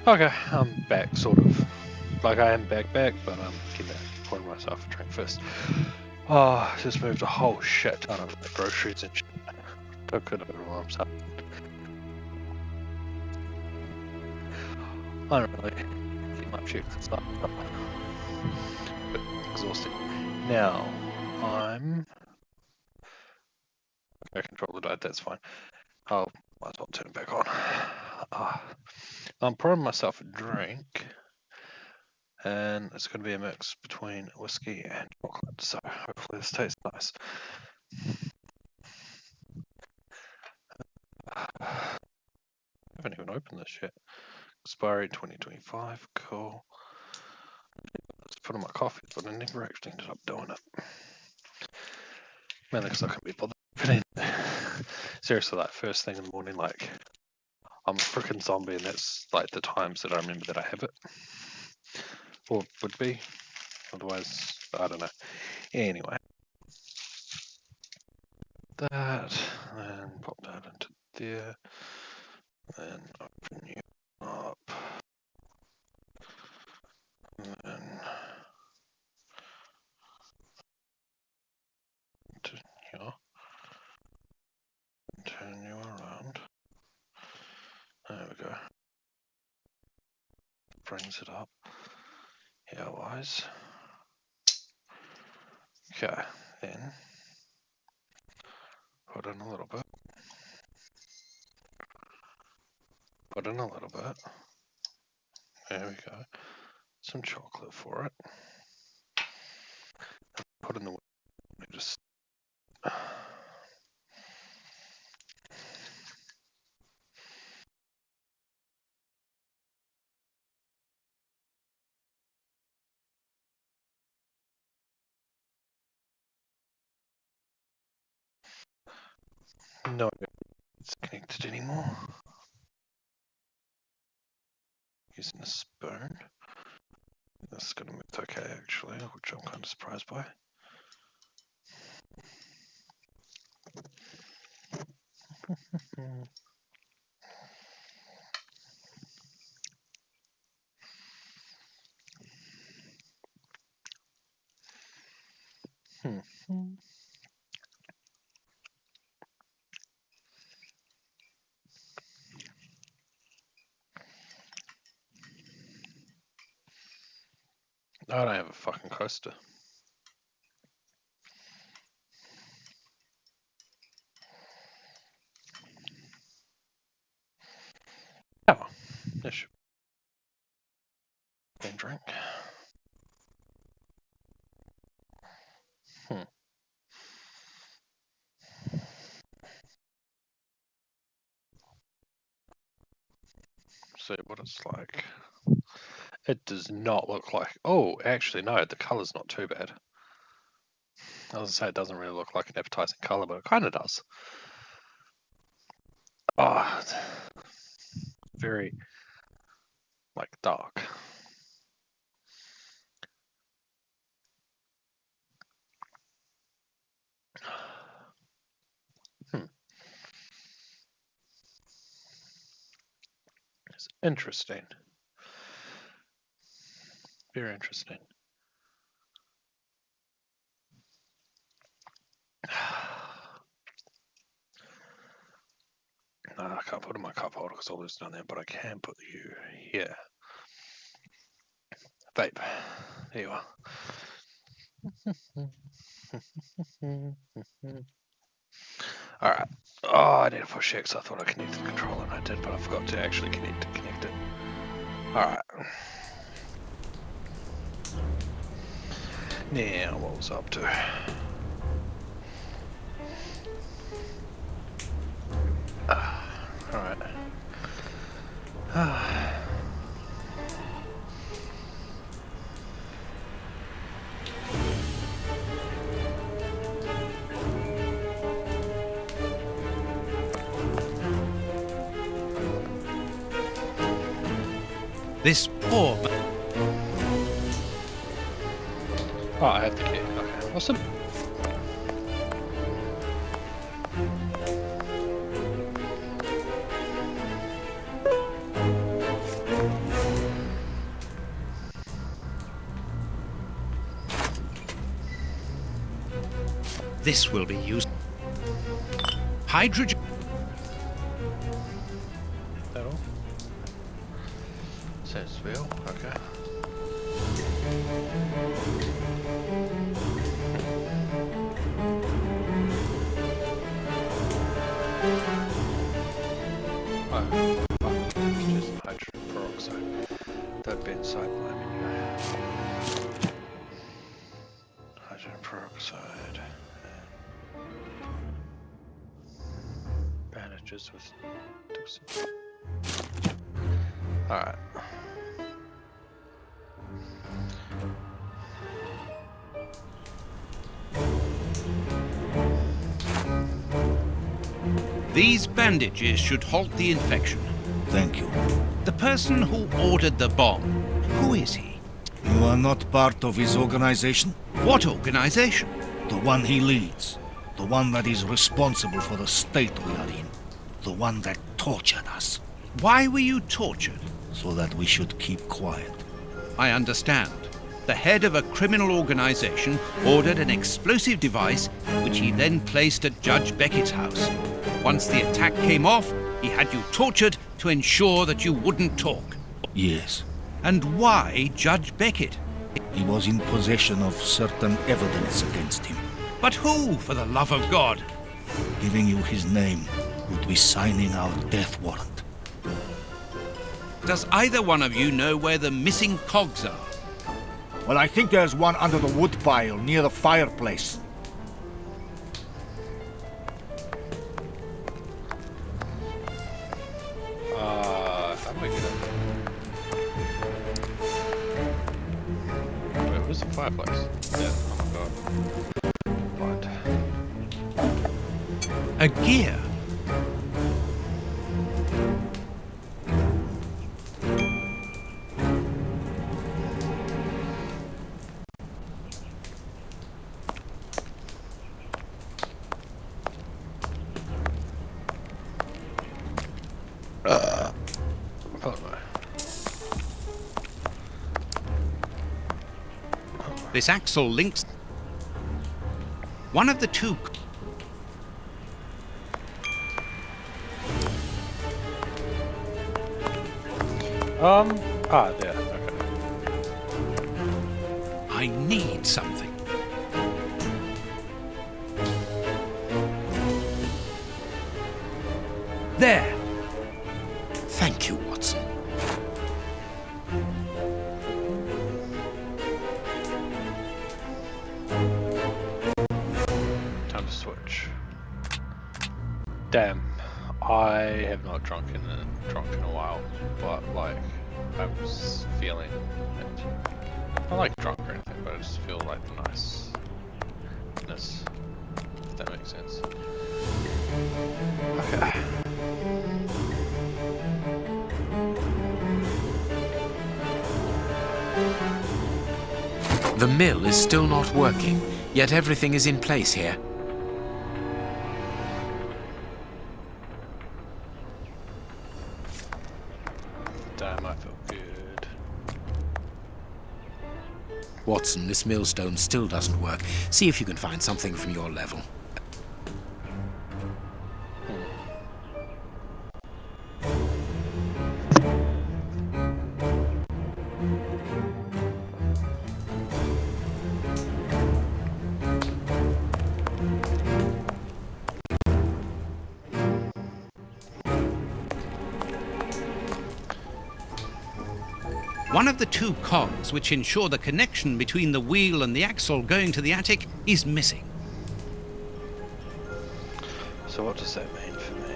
Okay, I'm back, sort of. Like, I am back, but I'm getting pouring myself a drink first. Oh, I just moved a whole shit ton of groceries and shit. I could have been while I'm starting. I don't really get much exercise. But exhausted. Now, I control the diet, that's fine. I'll might as well turn it back on. I'm pouring myself a drink, and it's going to be a mix between whiskey and chocolate, so hopefully this tastes nice. I haven't even opened this yet. Expiry 2025, cool. Let's put in my coffee, but I never actually ended up doing it. Mainly because I couldn't be bothered. Seriously, like, first thing in the morning, like, I'm a freaking zombie, and that's like the times that I remember that I have it. Or would be. Otherwise, I don't know. Anyway. That, and pop that into there. Then open you up. And then to here. And turn you around. There we go. Brings it up. Here wise. Okay, then put in a little bit. Put in a little bit. There we go. Some chocolate for it. Put in the just no, it's connected anymore. Using a spoon. This is going to move okay, actually, which I'm kind of surprised by. I don't have a fucking coaster. Oh, this should be a drink. See what it's like. It does not look like. Oh, actually, no, the color's not too bad. I was gonna say it doesn't really look like an appetizing color, but it kind of does. Oh, very like dark. It's interesting. Very interesting. No, I can't put it in my cup holder because all this down there, but I can put you here. Vape. There you are. Alright. Oh, I need to push X. I thought I connected the controller and I did, but I forgot to actually connect it. Alright. Now, what was I up to? Alright. This poor man. Oh, I have the key. Okay, awesome. This will be used. Hydrogen. That all? Says Bill. Okay. Just hydrogen peroxide. That'd be inside my menu. Hydrogen peroxide. Bandages with alright. These bandages should halt the infection. Thank you. The person who ordered the bomb, who is he? You are not part of his organization? What organization? The one he leads. The one that is responsible for the state we are in. The one that tortured us. Why were you tortured? So that we should keep quiet. I understand. The head of a criminal organization ordered an explosive device which he then placed at Judge Beckett's house. Once the attack came off, he had you tortured to ensure that you wouldn't talk. Yes. And why Judge Beckett? He was in possession of certain evidence against him. But who, for the love of God? Giving you his name would be signing our death warrant. Does either one of you know where the missing cogs are? Well, I think there's one under the wood pile near the fireplace. How do we get it? Wait, where's the fireplace? Yeah, oh my god. Blind. A gear. This axle links one of the two. There, okay. I need something. There. Thank you, Watson. Time to switch. Damn, I have not drunk in a while, but like I was feeling it. Not like drunk or anything, but I just feel like the niceness, if that makes sense. Okay. The mill is still not working, yet everything is in place here. Damn, I feel good. Watson, this millstone still doesn't work. See if you can find something from your level. One of the two cogs which ensure the connection between the wheel and the axle going to the attic is missing. So what does that mean for me?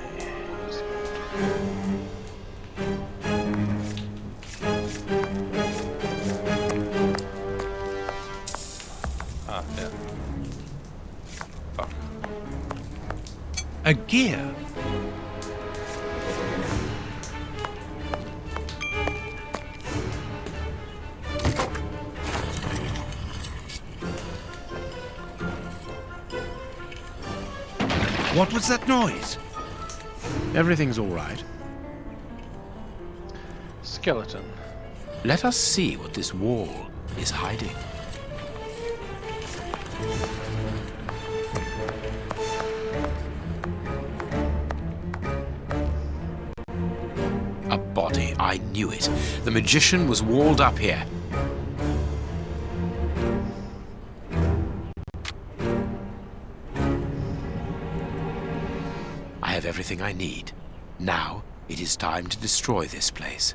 Ah, yeah. Fuck. A gear. What was that noise? Everything's all right. Skeleton. Let us see what this wall is hiding. body. I knew it. The magician was walled up here. I have everything I need. Now, it is time to destroy this place.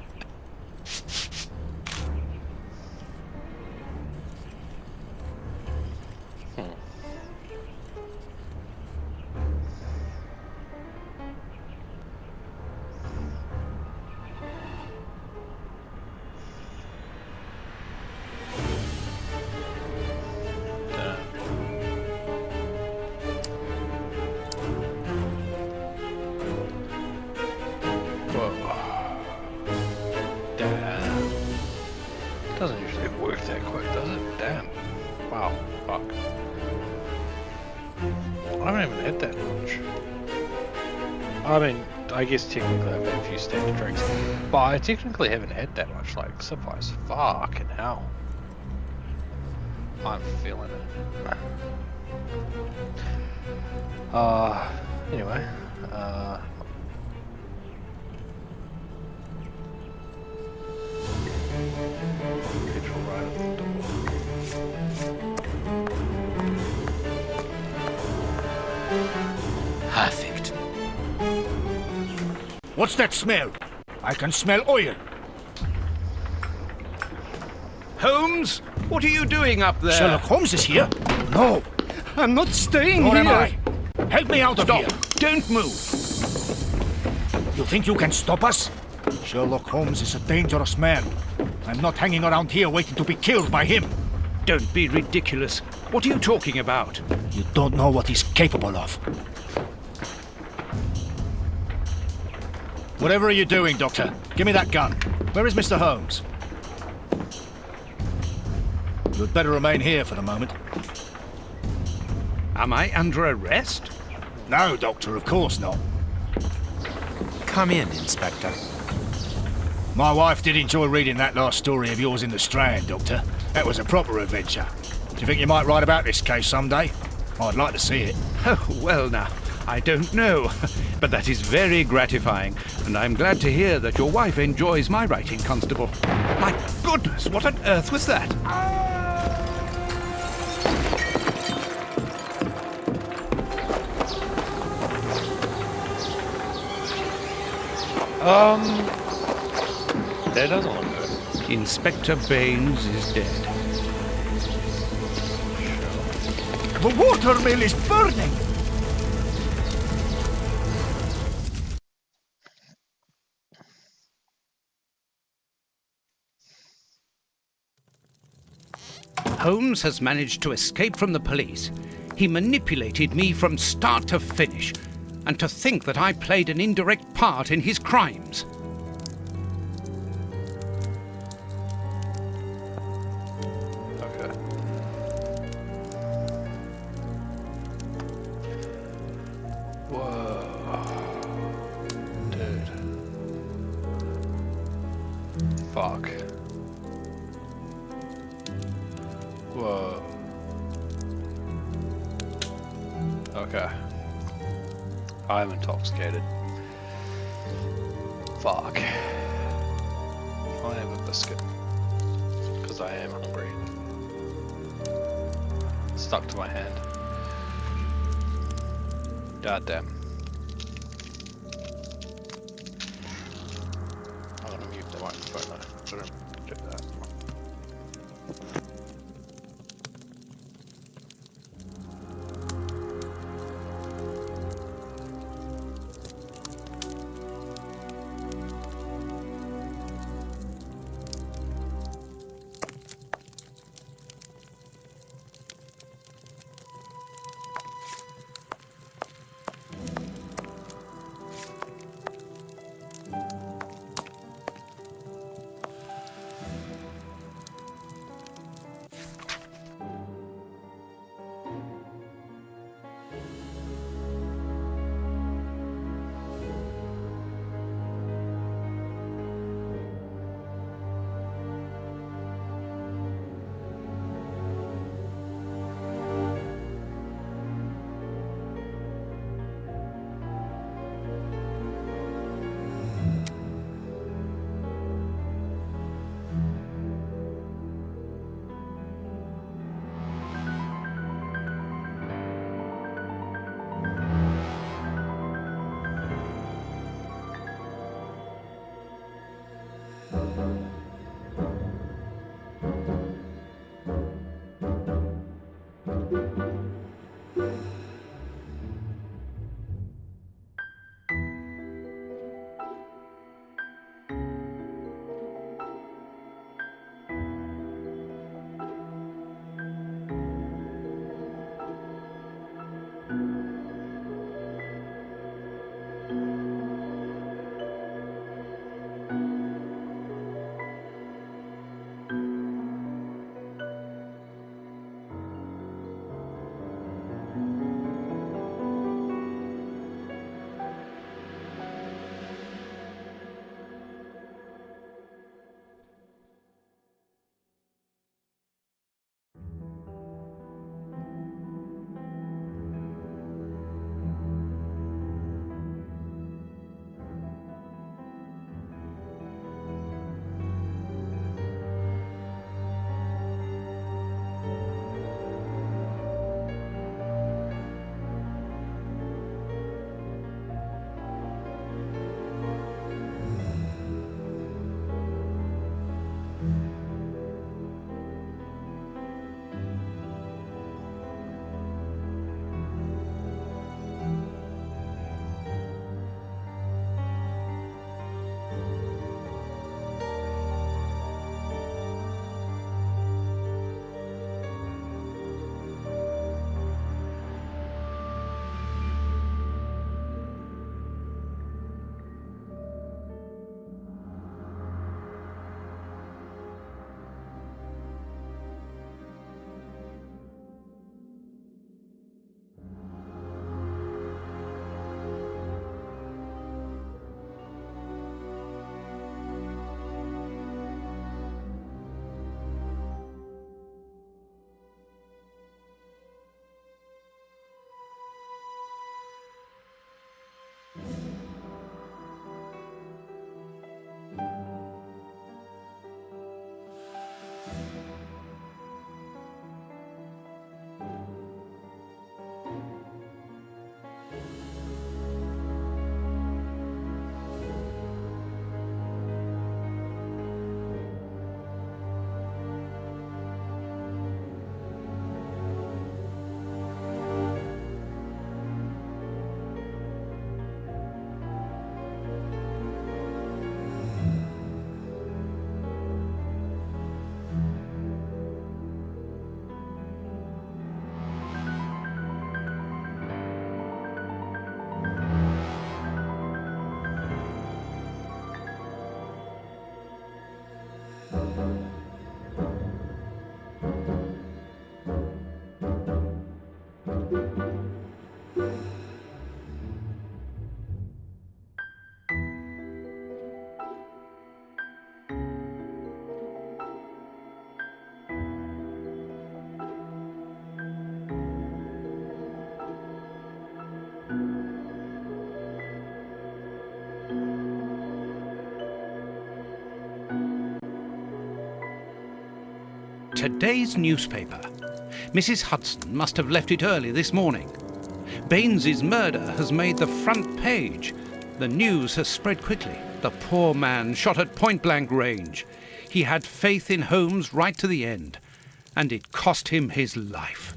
Doesn't usually work that quick, does it? Damn. Wow. Fuck. I haven't even hit that much. I mean, I guess technically I've had a few standard tricks, but I technically haven't had that much, like, surprise. Fucking hell. I'm feeling it. Anyway, Perfect. What's that smell? I can smell oil. Holmes, what are you doing up there? Sherlock Holmes is here? No, I'm not staying nor here. am I. Help me out of here. Don't move. You think you can stop us? Sherlock Holmes is a dangerous man. I'm not hanging around here waiting to be killed by him. Don't be ridiculous. What are you talking about? You don't know what he's capable of. Whatever are you doing, Doctor? Give me that gun. Where is Mr. Holmes? You'd better remain here for the moment. Am I under arrest? No, Doctor, of course not. Come in, Inspector. My wife did enjoy reading that last story of yours in the Strand, Doctor. That was a proper adventure. Do you think you might write about this case someday? I'd like to see it. Oh, well now, I don't know. But that is very gratifying, and I'm glad to hear that your wife enjoys my writing, Constable. My goodness, what on earth was that? that doesn't look good. Inspector Baines is dead. The watermill is burning! Holmes has managed to escape from the police. He manipulated me from start to finish, and to think that I played an indirect part in his crimes. Okay. Whoa. Dude. Fuck. Whoa. Okay. I'm intoxicated. Fuck. I have a biscuit. Because I am hungry. Stuck to my hand. God damn. I'm gonna mute the microphone now. So don't do that. Today's newspaper. Mrs. Hudson must have left it early this morning. Baines's murder has made the front page. The news has spread quickly. The poor man shot at point-blank range. He had faith in Holmes right to the end, and it cost him his life.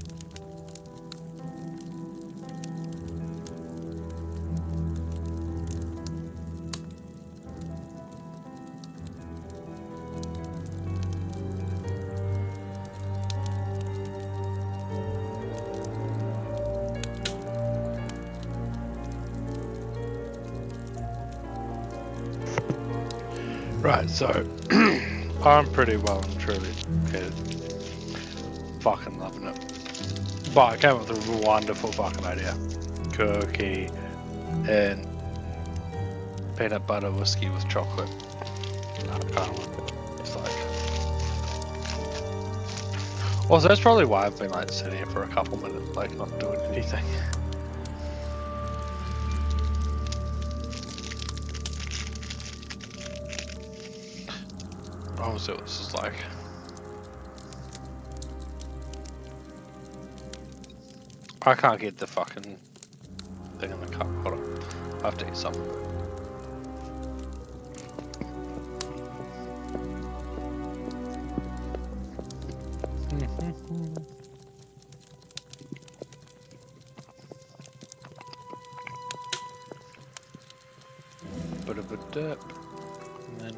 Right, so I'm pretty well and truly committed. Fucking loving it. But I came up with a wonderful fucking idea. Cookie and peanut butter whiskey with chocolate. No, I can't. It's like... Also, that's probably why I've been like sitting here for a couple minutes, like not doing anything. Obviously, this is like... I can't get the fucking thing in the cup. Hold on. I have to eat something. dip. And then...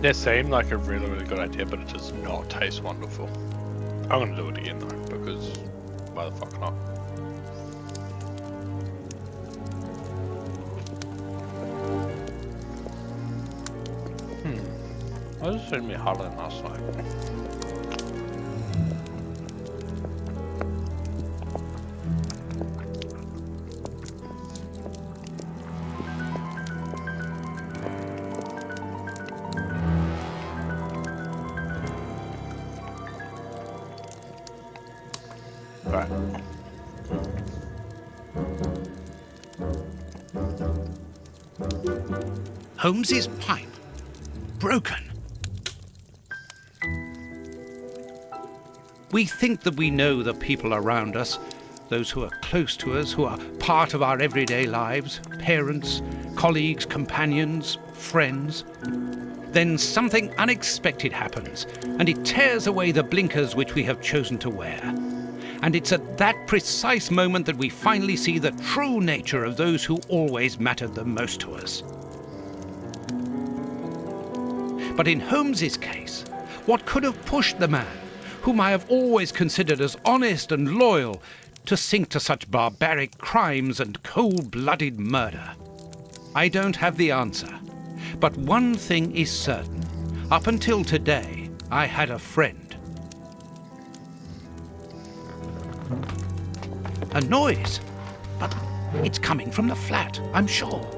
That seemed like a really, really good idea, but it does not taste wonderful. I'm gonna do it again though, because why the fuck not? I just seen me hollering last night. Right. Holmes's pipe. Broken. We think that we know the people around us, those who are close to us, who are part of our everyday lives, parents, colleagues, companions, friends. Then something unexpected happens, and it tears away the blinkers which we have chosen to wear. And it's at that precise moment that we finally see the true nature of those who always mattered the most to us. But in Holmes's case, what could have pushed the man, whom I have always considered as honest and loyal, to sink to such barbaric crimes and cold-blooded murder? I don't have the answer, but one thing is certain. Up until today, I had a friend. A noise, but it's coming from the flat, I'm sure.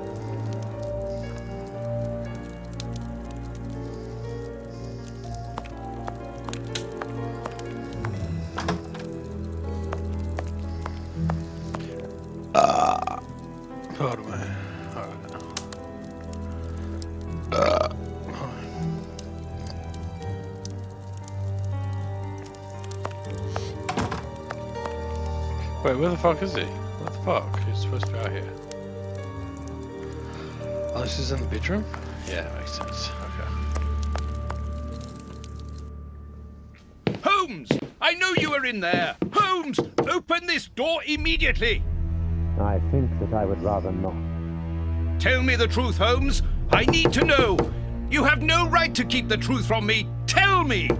Wait, where the fuck is he? What the fuck? He's supposed to be out here. Oh, this is in the bedroom? Yeah, makes sense. Okay. Holmes! I know you are in there! Holmes! Open this door immediately! I think that I would rather not. Tell me the truth, Holmes! I need to know! You have no right to keep the truth from me! Tell me!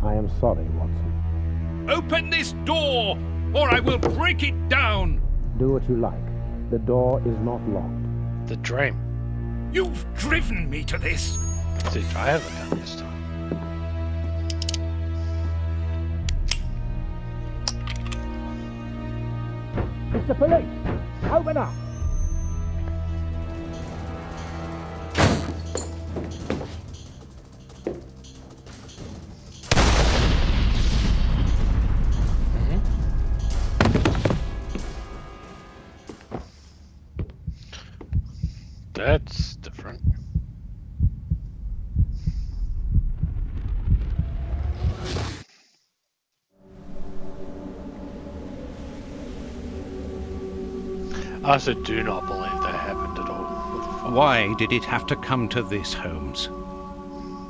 I am sorry, Watson. Open this door, or I will break it down! Do what you like. The door is not locked. The dream. You've driven me to this! See, I haven't done this time. It's the police! Open up! That's different. I also do not believe that happened at all. What the fuck? Why did it have to come to this, Holmes?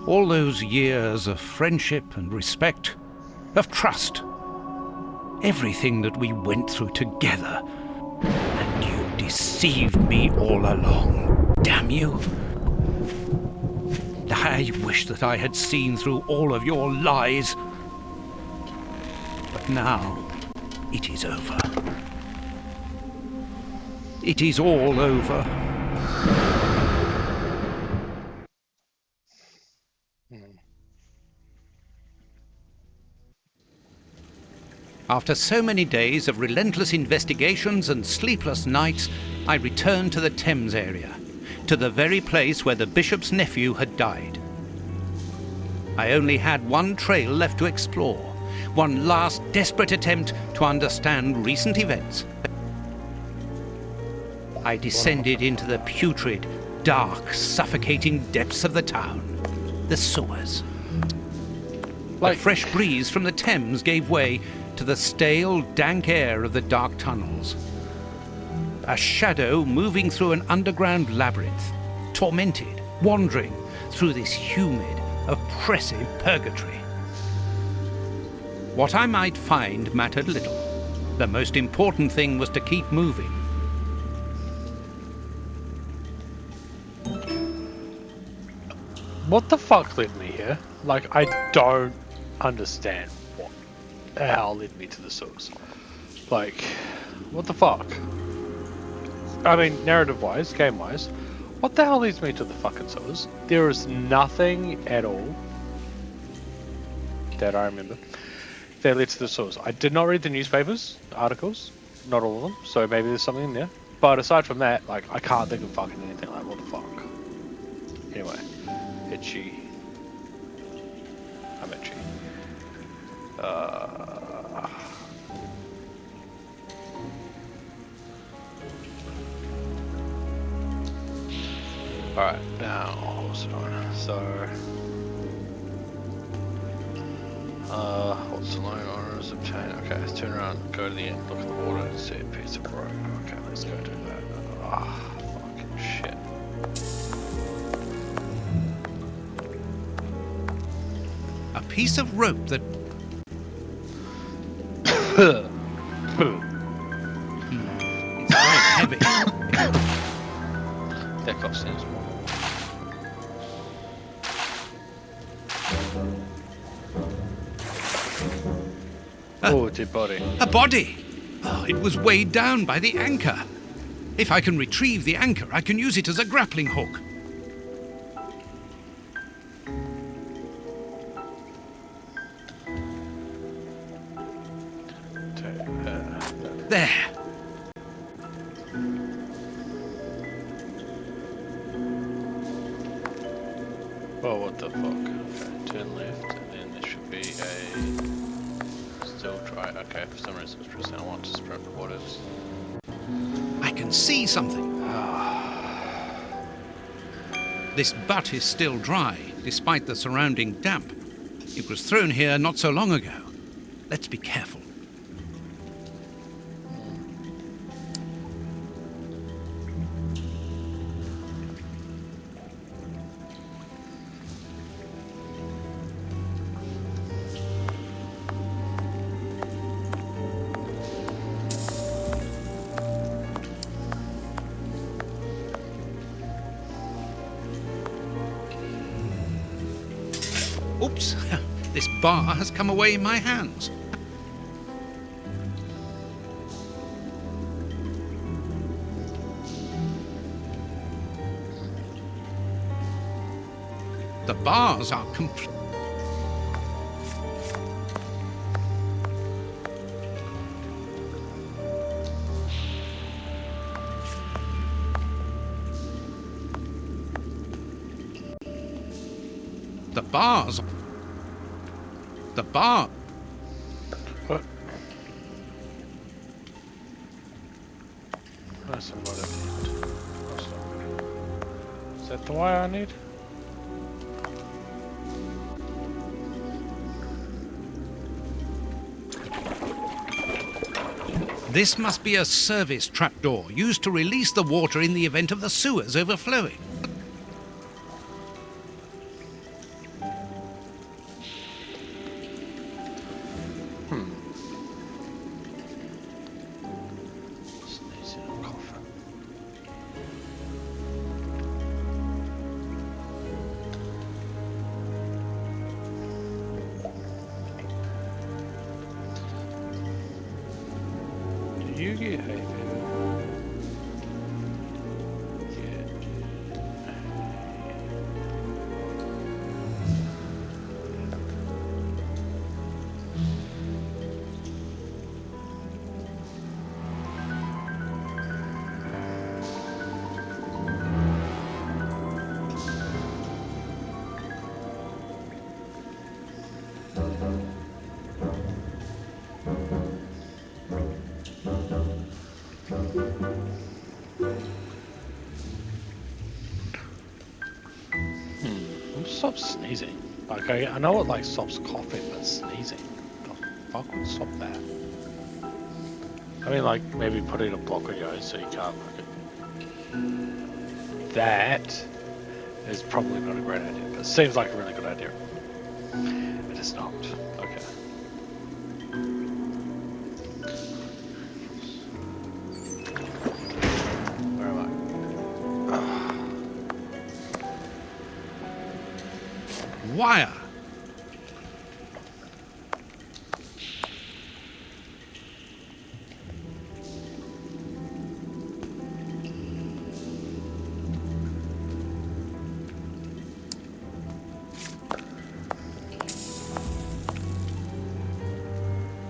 All those years of friendship and respect, of trust, everything that we went through together, and you deceived me all along. Damn you! I wish that I had seen through all of your lies. But now, it is over. It is all over. After so many days of relentless investigations and sleepless nights, I returned to the Thames area, to the very place where the bishop's nephew had died. I only had one trail left to explore, one last desperate attempt to understand recent events. I descended into the putrid, dark, suffocating depths of the town, the sewers. A fresh breeze from the Thames gave way to the stale, dank air of the dark tunnels. A shadow moving through an underground labyrinth, tormented, wandering through this humid, oppressive purgatory. What I might find mattered little. The most important thing was to keep moving. What the fuck led me here? Like, I don't understand what the hell led me to the source. Like, what the fuck? I mean, narrative-wise, game-wise, what the hell leads me to the fucking sewers? There is nothing at all that I remember that led to the source. I did not read the newspapers, articles, not all of them, so maybe there's something in there. But aside from that, like, I can't think of fucking anything. Like, what the fuck? Anyway, itchy. I'm itchy. Alright, now, what's it on? So, what's the loan honors obtained? Okay, let's turn around, go to the end, look at the water, and see a piece of rope. Okay, let's go do that. Ah, fucking shit. A piece of rope that... It's very heavy. That cost seems more. Oh, dead body. A body! Oh, it was weighed down by the anchor. If I can retrieve the anchor, I can use it as a grappling hook. There. Oh, what the fuck? Okay, turn left, and then there should be a... Still try. Okay, for some reason it's pressing I1 to sprint. What is... I can see something. This butt is still dry, despite the surrounding damp. It was thrown here not so long ago. Let's be careful. Oops, this bar has come away in my hands. The bars are complete. The bars. The bar. What? That's what I need. Is that the wire I need? This must be a service trapdoor used to release the water in the event of the sewers overflowing. You get hay, Stop sneezing. Like, I know it like stops coughing, but sneezing. The fuck would stop that? I mean, like, maybe putting a block on your eyes so you can't fucking... is probably not a great idea, but it seems like a really good idea. It is not. Okay. Where am I? Wire.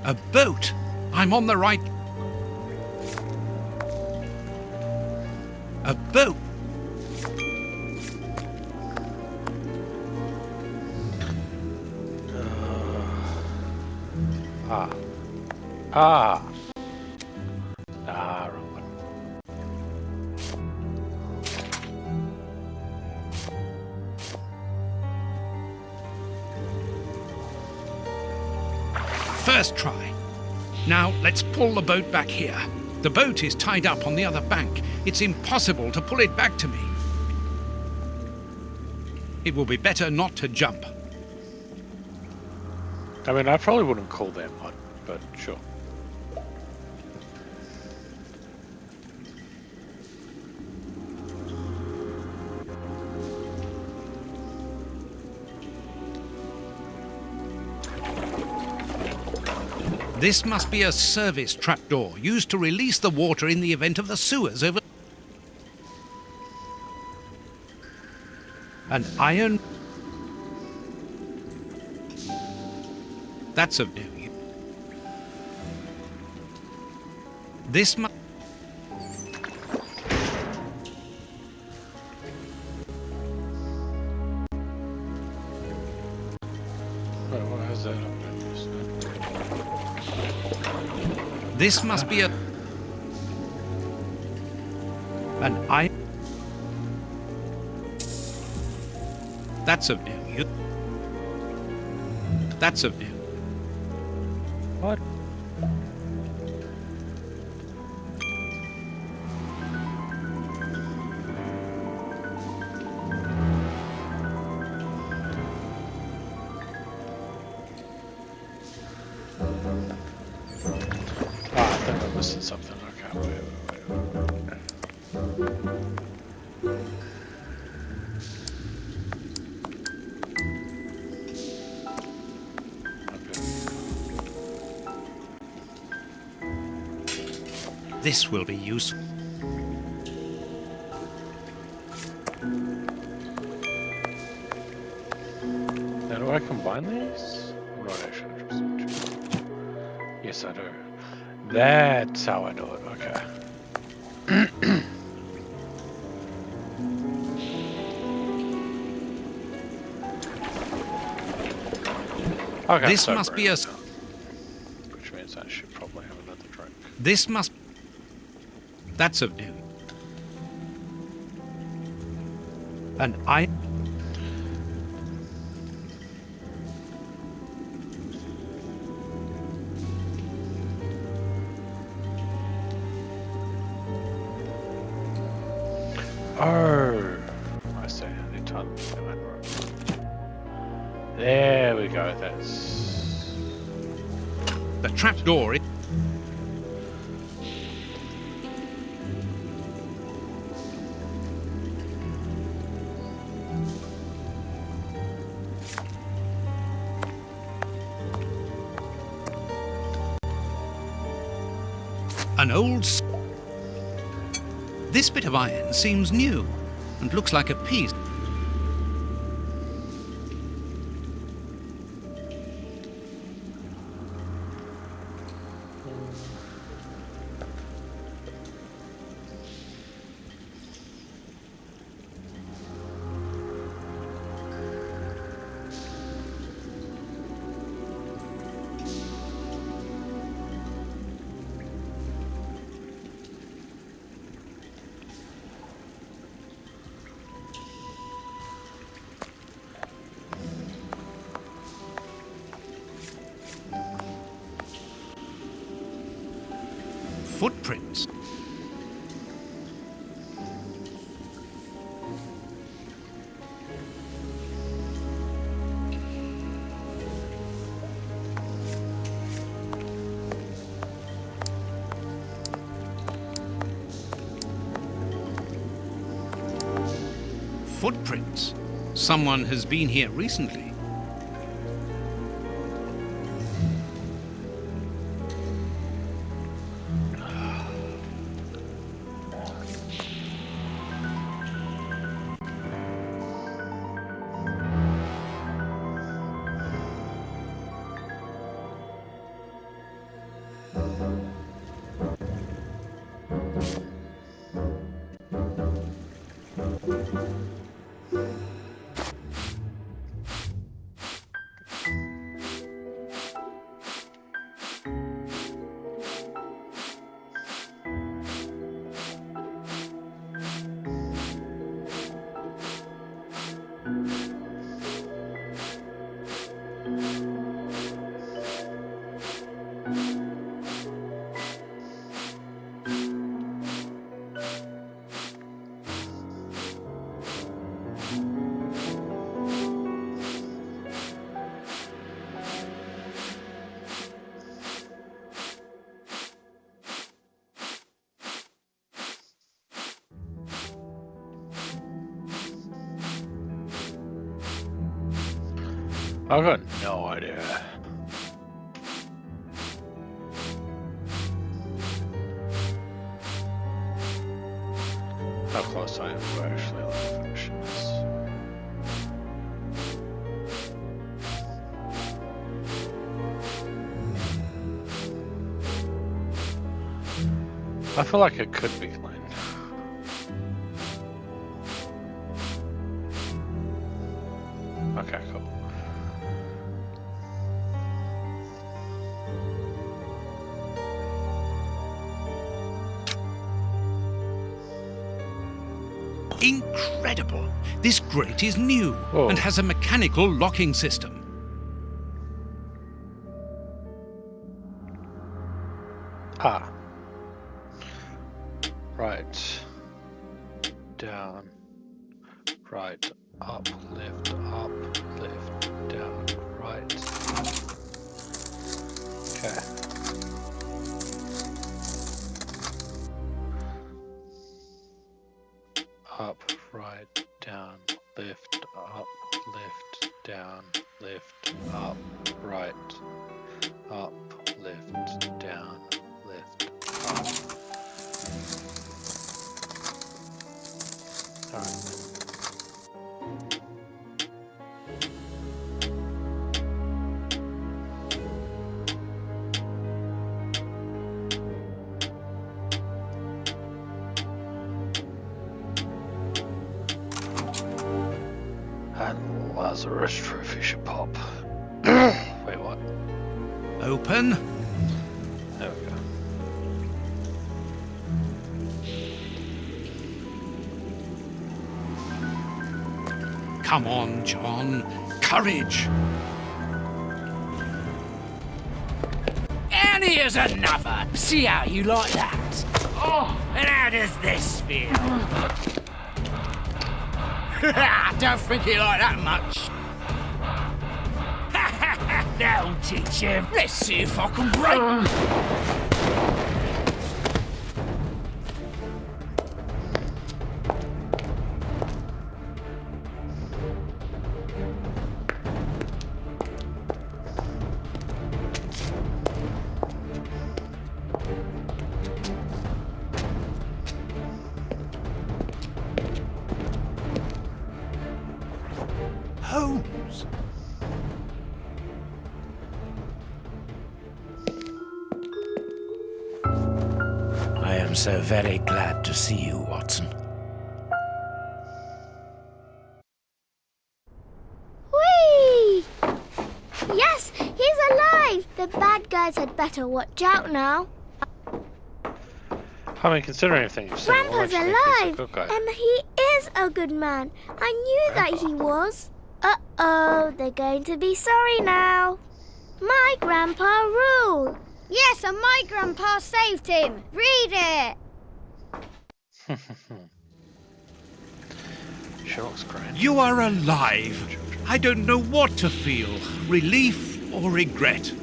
A boat! I'm on the right... A boat! Ah, wrong one. First try. Now, let's pull the boat back here. The boat is tied up on the other bank. It's impossible to pull it back to me. It will be better not to jump. I mean, I probably wouldn't call them one, but sure. This must be a service trapdoor used to release the water in the event of the sewers over... An iron... That's of no use. This must... Wait, what has that up there? This must be a... An iron... That's of no use. That's of no... What? I think I'm missing something. Okay, wait. This will be useful. Now, do I combine these? I'm not actually interested. Yes, I do. That's how I do it. Okay. Okay. This must be a... Which means I should probably have another drink. This must... That's of no... An iron... Oh, I see. I need to there we go. That's the trapdoor. An old... This bit of iron seems new and looks like a piece. Footprints. footprints. Someone has been here recently. I've got no idea. How close I am to actually like finishing this. I feel like it could be clean. Okay, cool. Incredible! This grate is new and has a mechanical locking system. Ah. Right. Down. Right. Up. Left. Up. Left. Down. Right. Okay. Up, right, down, left, up, left, down, left, up, right, up, left, down, left, up. Alright. Lazarus trophy should pop. Wait, what? Open. There we go. Come on, John. Courage. And here's another. See how you like that. Oh, and how does this feel? Don't think he like that much. That'll teach him. Let's see if I can break. Holmes. I am so very glad to see you, Watson. Whee! Yes, he's alive! The bad guys had better watch out now. I mean, considering everything you've said, Grandpa's alive! And he is a good man. I knew that he was. Uh-oh, they're going to be sorry now. My grandpa ruled. Yes, and my grandpa saved him. Read it. Sherlock's grand. You are alive. I don't know what to feel. Relief or regret.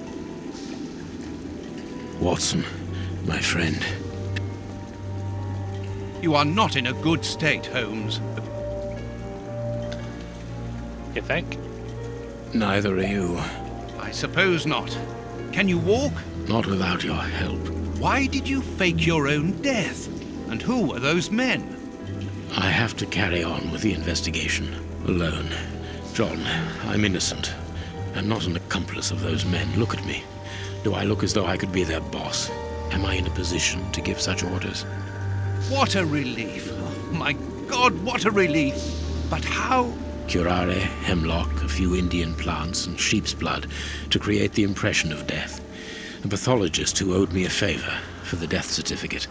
Watson, my friend. You are not in a good state, Holmes. You think? Neither are you. I suppose not. Can you walk? Not without your help. Why did you fake your own death? And who were those men? I have to carry on with the investigation. Alone. John, I'm innocent. I'm not an accomplice of those men. Look at me. Do I look as though I could be their boss? Am I in a position to give such orders? What a relief. Oh, my God, what a relief. But how? Curare, hemlock, a few Indian plants, and sheep's blood to create the impression of death. A pathologist who owed me a favor for the death certificate.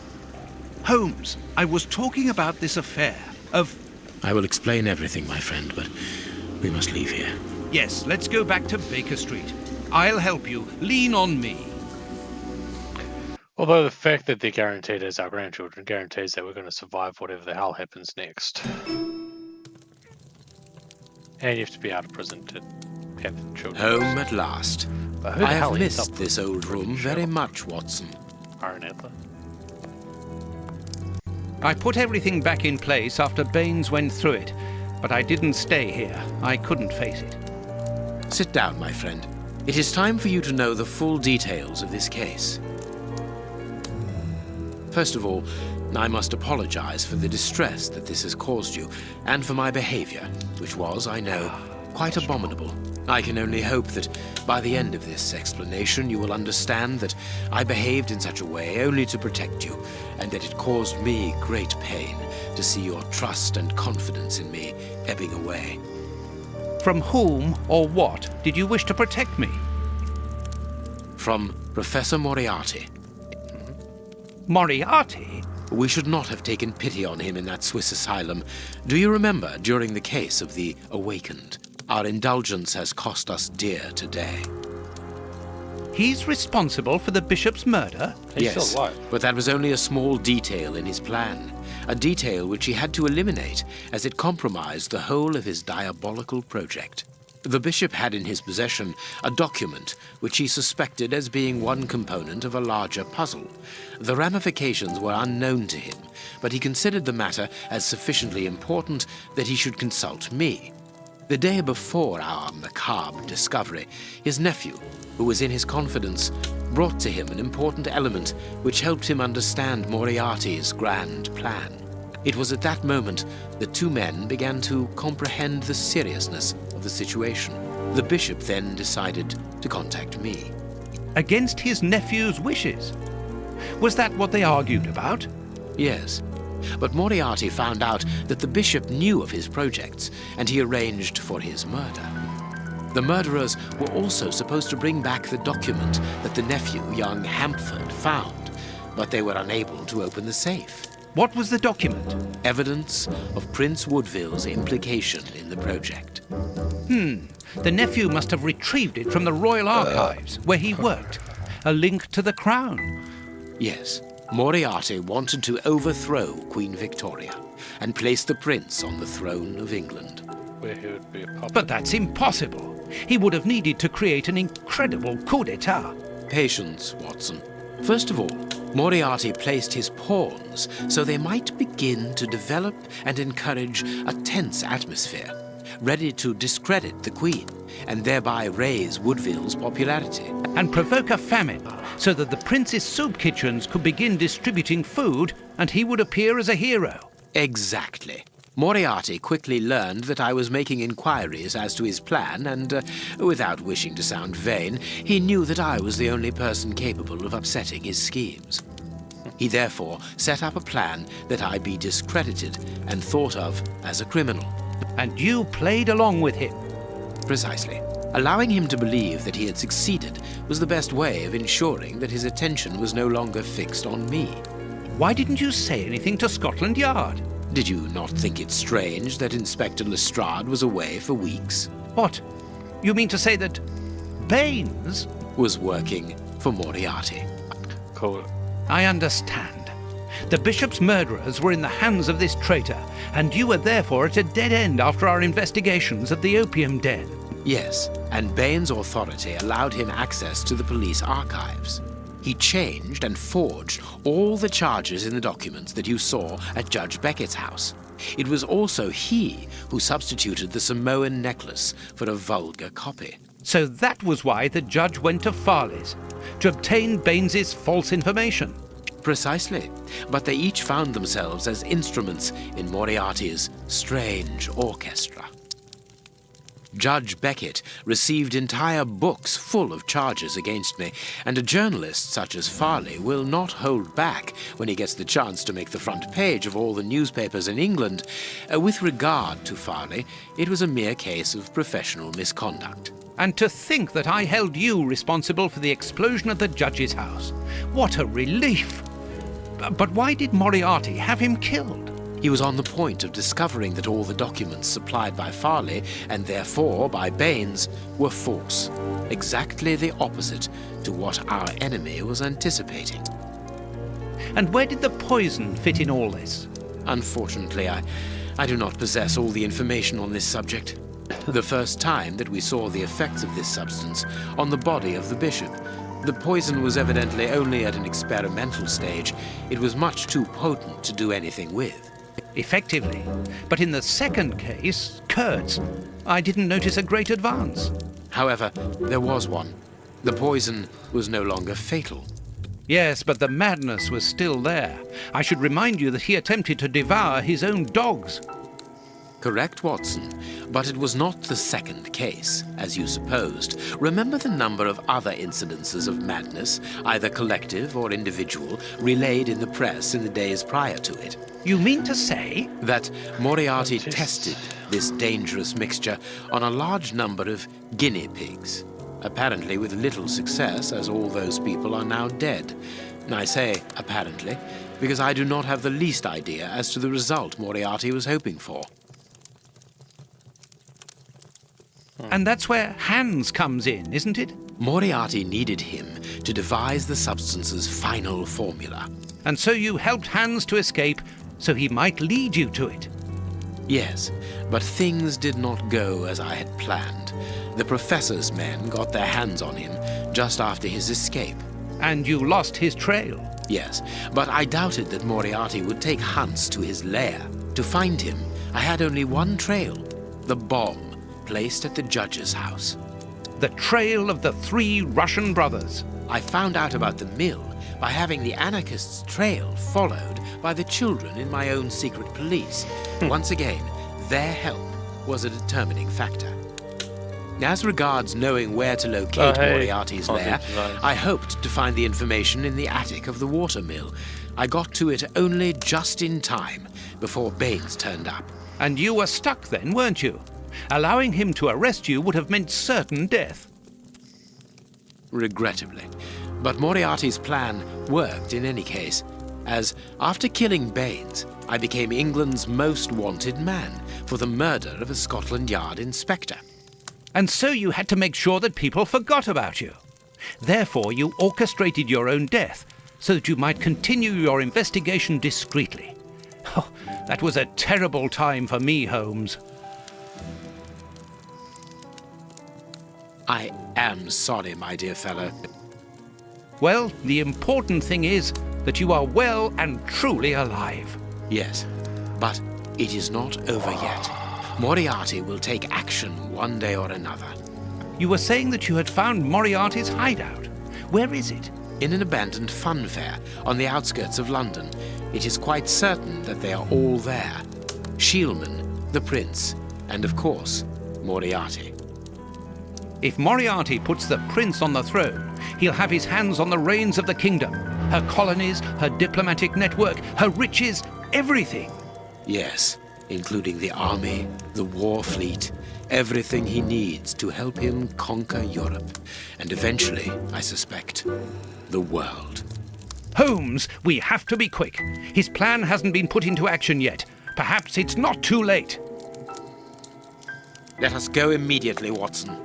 Holmes, I was talking about this affair of... I will explain everything, my friend, but we must leave here. Yes, let's go back to Baker Street. I'll help you. Lean on me. Although the fact that they're guaranteed as our grandchildren guarantees that we're going to survive whatever the hell happens next. And you have to be out of prison to have children. Home at last. But who the I hell have ends missed up this old room very much, Watson. Iron Antler. I put everything back in place after Baines went through it, but I didn't stay here. I couldn't face it. Sit down, my friend. It is time for you to know the full details of this case. First of all, I must apologize for the distress that this has caused you, and for my behavior, which was, I know, quite abominable. I can only hope that by the end of this explanation you will understand that I behaved in such a way only to protect you, and that it caused me great pain to see your trust and confidence in me ebbing away. From whom or what did you wish to protect me? From Professor Moriarty. Moriarty? We should not have taken pity on him in that Swiss asylum. Do you remember, during the case of the Awakened, our indulgence has cost us dear today? He's responsible for the bishop's murder? Yes, but that was only a small detail in his plan. A detail which he had to eliminate, as it compromised the whole of his diabolical project. The bishop had in his possession a document which he suspected as being one component of a larger puzzle. The ramifications were unknown to him, but he considered the matter as sufficiently important that he should consult me. The day before our macabre discovery, his nephew, who was in his confidence, brought to him an important element which helped him understand Moriarty's grand plan. It was at that moment that two men began to comprehend the seriousness of the situation. The bishop then decided to contact me. Against his nephew's wishes? Was that what they argued about? Yes. But Moriarty found out that the bishop knew of his projects, and he arranged for his murder. The murderers were also supposed to bring back the document that the nephew, young Hampford, found, but they were unable to open the safe. What was the document? Evidence of Prince Woodville's implication in the project. The nephew must have retrieved it from the Royal Archives, where he worked. A link to the crown. Yes. Moriarty wanted to overthrow Queen Victoria and place the prince on the throne of England. Where he would be a puppet. But that's impossible. He would have needed to create an incredible coup d'etat. Patience, Watson. First of all, Moriarty placed his pawns so they might begin to develop and encourage a tense atmosphere, ready to discredit the Queen and thereby raise Woodville's popularity. And provoke a famine, so that the prince's soup kitchens could begin distributing food and he would appear as a hero. Exactly. Moriarty quickly learned that I was making inquiries as to his plan, and without wishing to sound vain, he knew that I was the only person capable of upsetting his schemes. He therefore set up a plan that I be discredited and thought of as a criminal. And you played along with him? Precisely. Allowing him to believe that he had succeeded was the best way of ensuring that his attention was no longer fixed on me. Why didn't you say anything to Scotland Yard? Did you not think it strange that Inspector Lestrade was away for weeks? What? You mean to say that Baines was working for Moriarty? Cool. I understand. The bishop's murderers were in the hands of this traitor, and you were therefore at a dead end after our investigations at the opium den. Yes, and Baines' authority allowed him access to the police archives. He changed and forged all the charges in the documents that you saw at Judge Beckett's house. It was also he who substituted the Samoan necklace for a vulgar copy. So that was why the judge went to Farley's, to obtain Baines's false information. Precisely, but they each found themselves as instruments in Moriarty's strange orchestra. Judge Beckett received entire books full of charges against me, and a journalist such as Farley will not hold back when he gets the chance to make the front page of all the newspapers in England. With regard to Farley, it was a mere case of professional misconduct. And to think that I held you responsible for the explosion at the judge's house. What a relief! But why did Moriarty have him killed? He was on the point of discovering that all the documents supplied by Farley, and therefore by Baines, were false. Exactly the opposite to what our enemy was anticipating. And where did the poison fit in all this? Unfortunately, I do not possess all the information on this subject. The first time that we saw the effects of this substance on the body of the bishop, the poison was evidently only at an experimental stage. It was much too potent to do anything with. Effectively. But in the second case, Kurtz, I didn't notice a great advance. However, there was one. The poison was no longer fatal. Yes, but the madness was still there. I should remind you that he attempted to devour his own dogs. Correct, Watson, but it was not the second case, as you supposed. Remember the number of other incidences of madness, either collective or individual, relayed in the press in the days prior to it. You mean to say? That Moriarty tested this dangerous mixture on a large number of guinea pigs, apparently with little success, as all those people are now dead. I say apparently, because I do not have the least idea as to the result Moriarty was hoping for. And that's where Hans comes in, isn't it? Moriarty needed him to devise the substance's final formula. And so you helped Hans to escape, so he might lead you to it. Yes, but things did not go as I had planned. The professor's men got their hands on him just after his escape. And you lost his trail? Yes, but I doubted that Moriarty would take Hans to his lair. To find him, I had only one trail, the bomb placed at the judge's house. The trail of the 3 Russian brothers. I found out about the mill by having the anarchists' trail followed by the children in my own secret police. Once again, their help was a determining factor. As regards knowing where to locate Moriarty's lair, I hoped to find the information in the attic of the water mill. I got to it only just in time before Baines turned up. And you were stuck then, weren't you? Allowing him to arrest you would have meant certain death. Regrettably. But Moriarty's plan worked in any case, as after killing Baines, I became England's most wanted man for the murder of a Scotland Yard inspector. And so you had to make sure that people forgot about you. Therefore, you orchestrated your own death so that you might continue your investigation discreetly. Oh, that was a terrible time for me, Holmes. I am sorry, my dear fellow. Well, the important thing is that you are well and truly alive. Yes, but it is not over yet. Moriarty will take action one day or another. You were saying that you had found Moriarty's hideout. Where is it? In an abandoned fun fair on the outskirts of London. It is quite certain that they are all there. Shielman, the prince, and of course, Moriarty. If Moriarty puts the prince on the throne, he'll have his hands on the reins of the kingdom. Her colonies, her diplomatic network, her riches, everything. Yes, including the army, the war fleet, everything he needs to help him conquer Europe. And eventually, I suspect, the world. Holmes, we have to be quick. His plan hasn't been put into action yet. Perhaps it's not too late. Let us go immediately, Watson.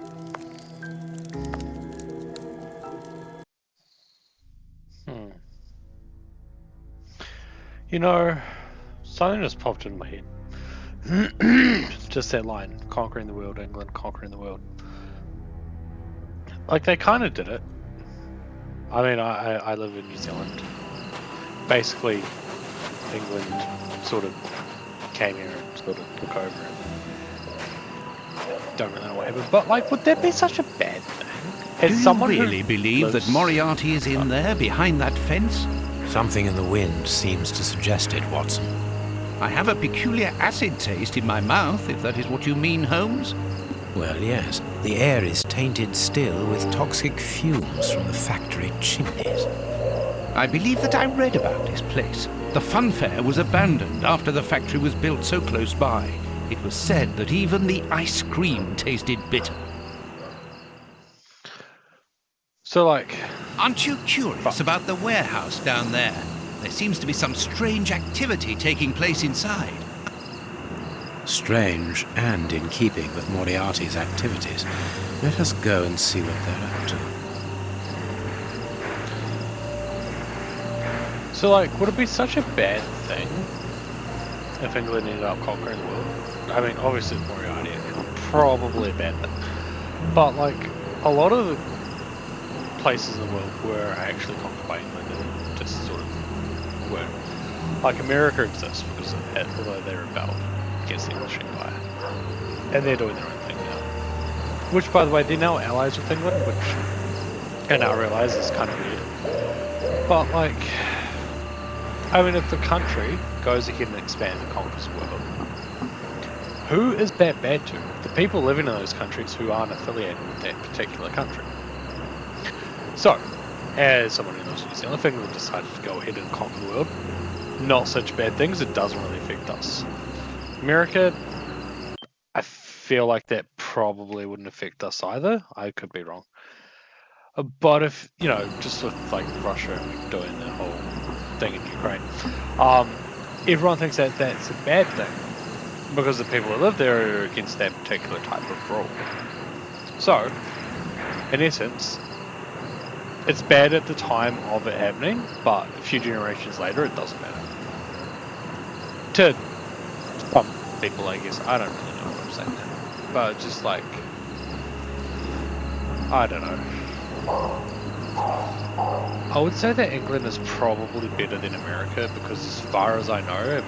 You know, something just popped in my head. Just that line, conquering the world, England, conquering the world. Like, they kind of did it. I mean, I live in New Zealand. Basically, England sort of came here and sort of took over and don't really know what happened. But like, would that be such a bad thing? Do you really believe that Moriarty is in there behind that fence? Something in the wind seems to suggest it, Watson. I have a peculiar acid taste in my mouth, if that is what you mean, Holmes. Well, yes. The air is tainted still with toxic fumes from the factory chimneys. I believe that I read about this place. The funfair was abandoned after the factory was built so close by. It was said that even the ice cream tasted bitter. So, like... Aren't you curious about the warehouse down there? There seems to be some strange activity taking place inside. Strange and in keeping with Moriarty's activities. Let us go and see what they're up to. So, like, would it be such a bad thing if England ended up conquering the world? I mean, obviously it's Moriarty, it's probably a bad thing. But, like, a lot of the places in the world were actually conquered by England and just sort of weren't. Like, America exists because of that, although they rebelled against the English Empire. And they're doing their own thing now. Which, by the way, they're now allies with England, which I now realise is kind of weird. But, like, I mean, if the country goes ahead and expands and conquers the world, who is that bad to? The people living in those countries who aren't affiliated with that particular country. So, as someone who knows New Zealand, if England decided to go ahead and conquer the world, not such bad things, it doesn't really affect us. America, I feel like that probably wouldn't affect us either. I could be wrong. But if, you know, just with like Russia doing the whole thing in Ukraine, everyone thinks that that's a bad thing because the people who live there are against that particular type of rule. So, in essence, it's bad at the time of it happening, but a few generations later, it doesn't matter. To some people, I guess. I don't really know what I'm saying there. But just like, I don't know. I would say that England is probably better than America because as far as I know,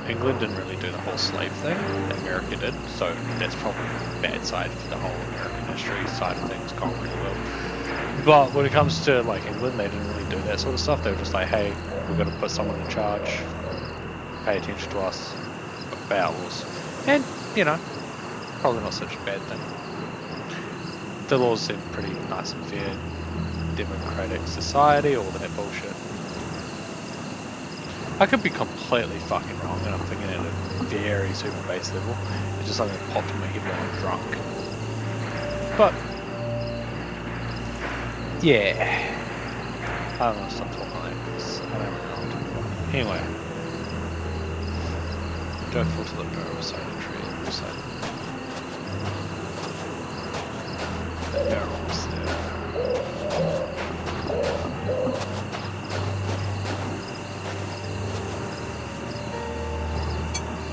England didn't really do the whole slave thing that America did. So that's probably the bad side for the whole American history side of things, conquering the world. But when it comes to like England, they didn't really do that sort of stuff. They were just like, hey, we're going to put someone in charge, pay attention to us, obey our laws. And, you know, probably not such a bad thing. The laws seem pretty nice and fair, democratic society, all that bullshit. I could be completely fucking wrong, and I'm thinking at a very super base level. It's just something that popped in my head while I'm drunk. But yeah, I don't want to stop talking like that because I don't really know what to talk about. Anyway, don't fall to the door beside the tree on the side. The barrel's there.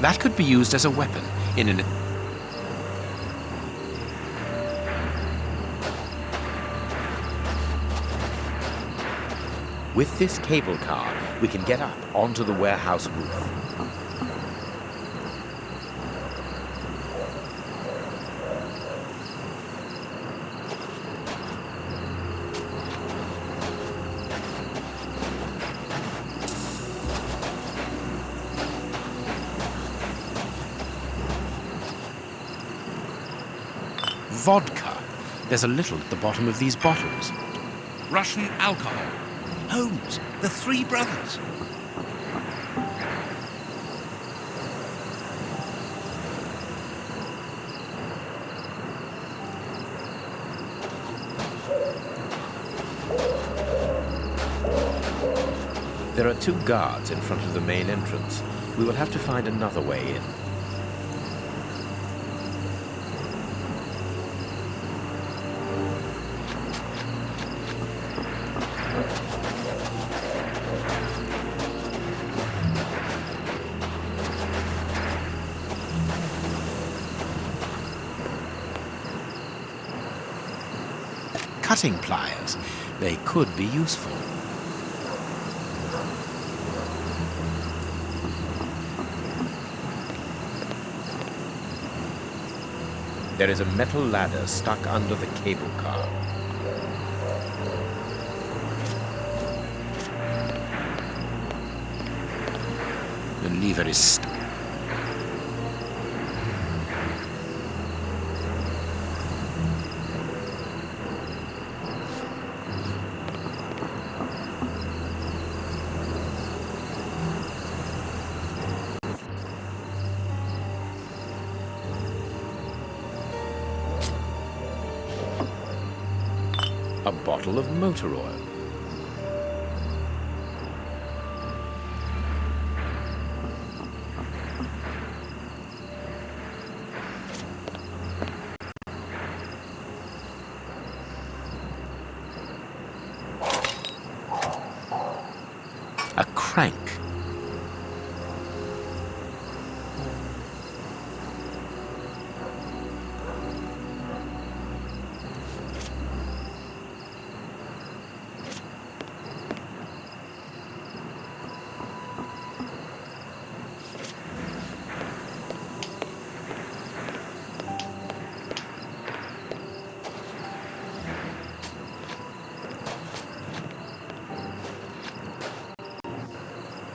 That could be used as a weapon in an... With this cable car, we can get up onto the warehouse roof. Vodka. There's a little at the bottom of these bottles. Russian alcohol. Holmes, the three brothers. There are 2 guards in front of the main entrance. We will have to find another way in. Cutting pliers. They could be useful. There is a metal ladder stuck under the cable car. The lever is stuck. A bottle of motor oil. A crank.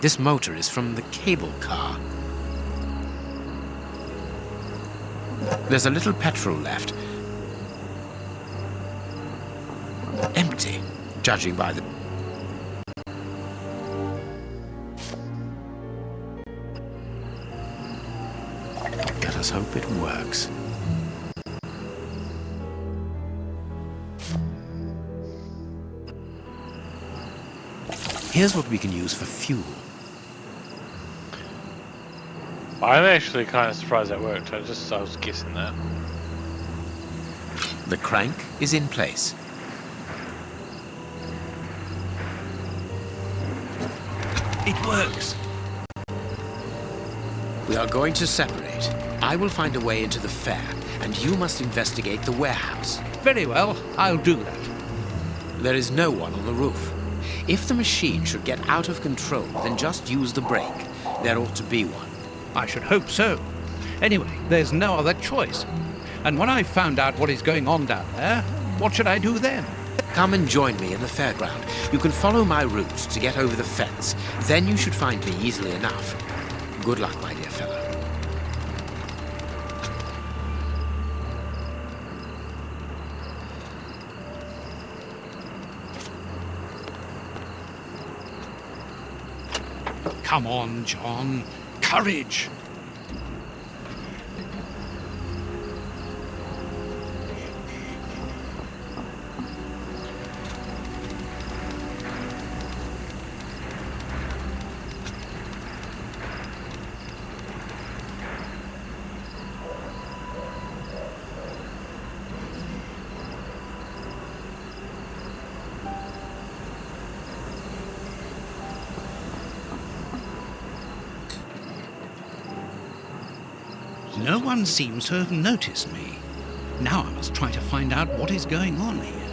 This motor is from the cable car. There's a little petrol left. Empty, judging by the... Let us hope it works. Here's what we can use for fuel. I'm actually kind of surprised that worked. I was guessing that. The crank is in place. It works. We are going to separate. I will find a way into the fair, and you must investigate the warehouse. Very well, I'll do that. There is no one on the roof. If the machine should get out of control, then just use the brake. There ought to be one. I should hope so. Anyway, there's no other choice. And when I've found out what is going on down there, what should I do then? Come and join me in the fairground. You can follow my route to get over the fence. Then you should find me easily enough. Good luck, my dear fellow. Come on, John. Courage! No one seems to have noticed me. Now I must try to find out what is going on here.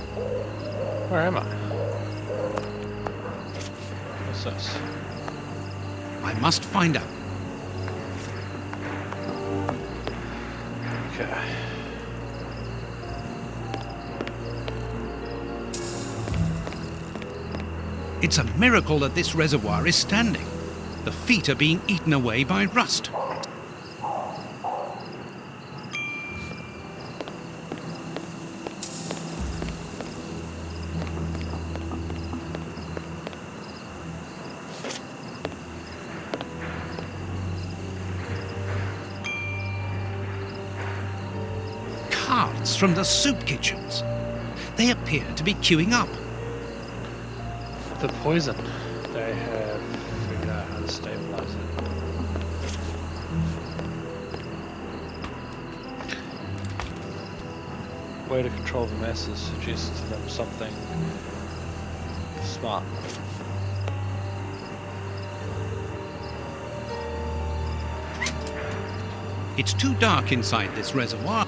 Where am I? What's this? I must find out. Okay. It's a miracle that this reservoir is standing. The feet are being eaten away by rust. Carts from the soup kitchens. They appear to be queuing up. The poison. They have figured out how to stabilize it. Way to control the masses suggests to them something smart. It's too dark inside this reservoir.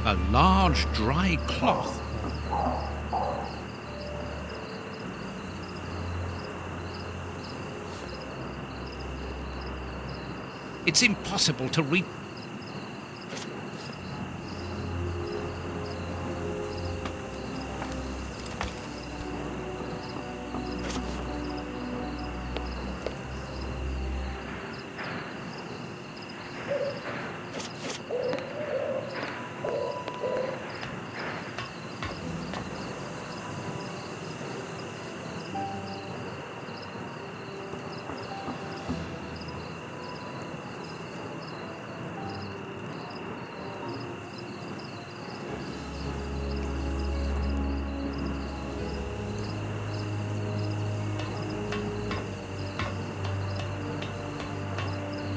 A large dry cloth. It's impossible to reach.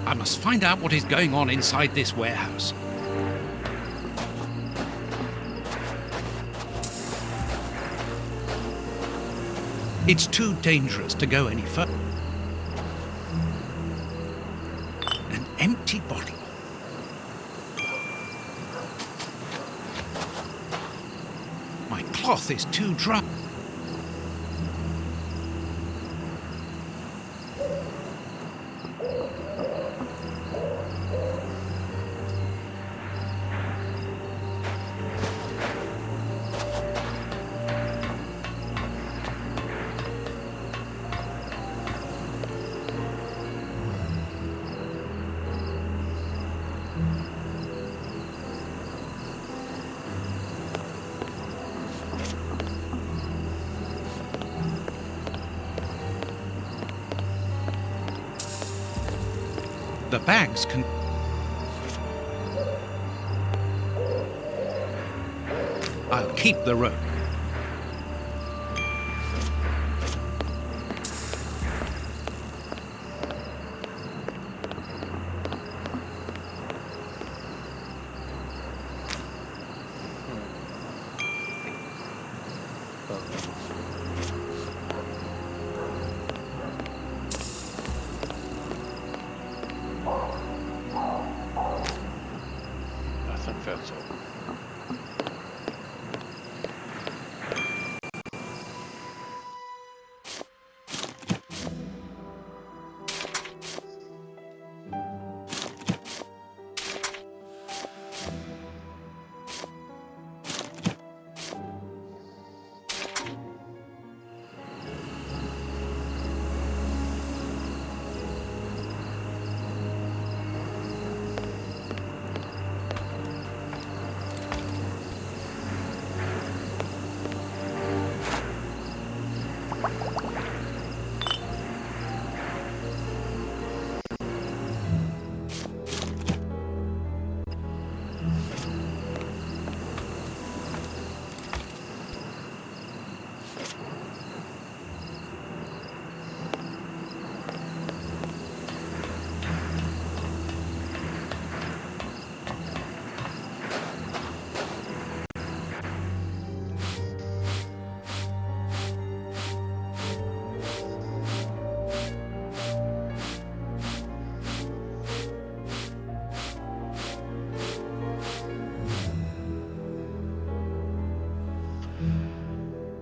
I must find out what is going on inside this warehouse. It's too dangerous to go any further. An empty bottle. My cloth is too dry. The bags can... I'll keep the rope. I think that's all.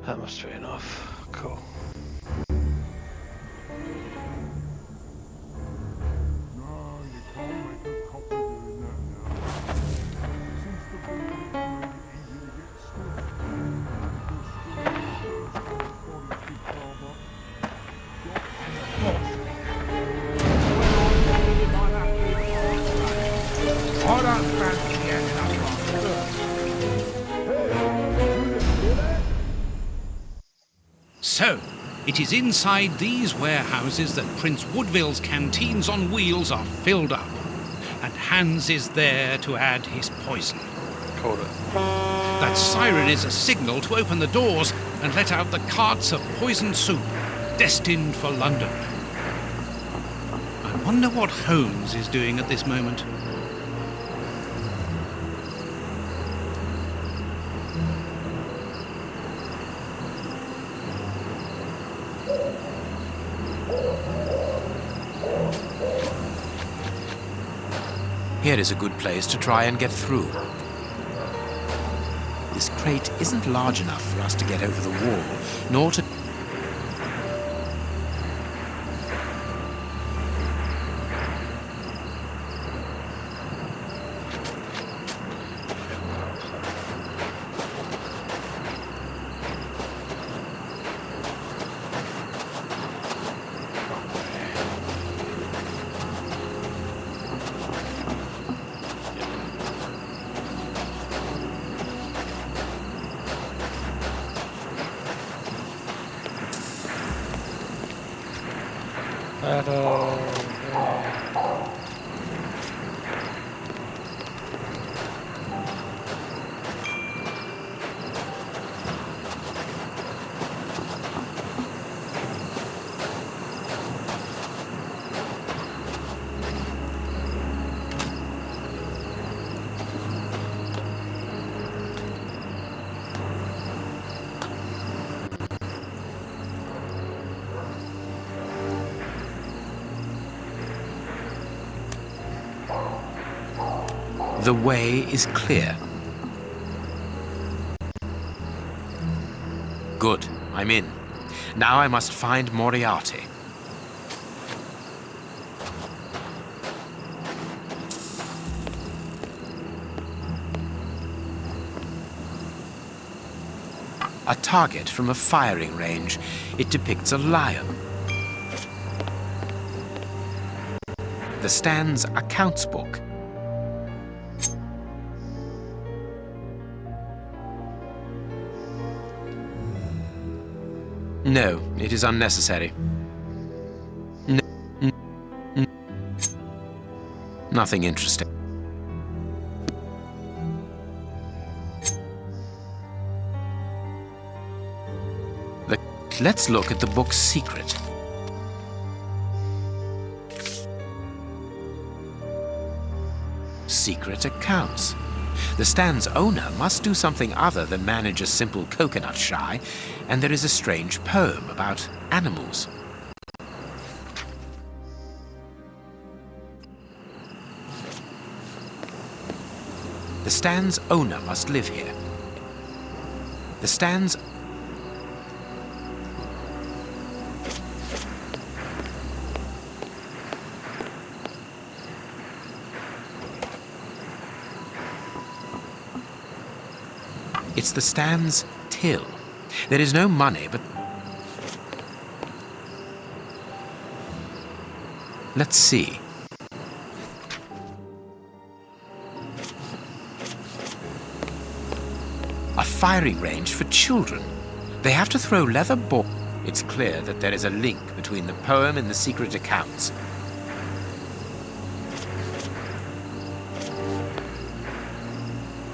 That must be enough. Cool. So, it is inside these warehouses that Prince Woodville's canteens on wheels are filled up, and Hans is there to add his poison. Called it. That siren is a signal to open the doors and let out the carts of poisoned soup, destined for London. I wonder what Holmes is doing at this moment. Here is a good place to try and get through. This crate isn't large enough for us to get over the wall, nor to... The way is clear. Good, I'm in. Now I must find Moriarty. A target from a firing range. It depicts a lion. The Stand's accounts book. No, it is unnecessary. Nothing interesting. Let's look at the book's secret. Secret accounts. The Stand's owner must do something other than manage a simple coconut shy, and there is a strange poem about animals. The Stand's owner must live here. The Stand's It's the Stand's till. There is no money, but... Let's see. A firing range for children. They have to throw leather balls. It's clear that there is a link between the poem and the secret accounts.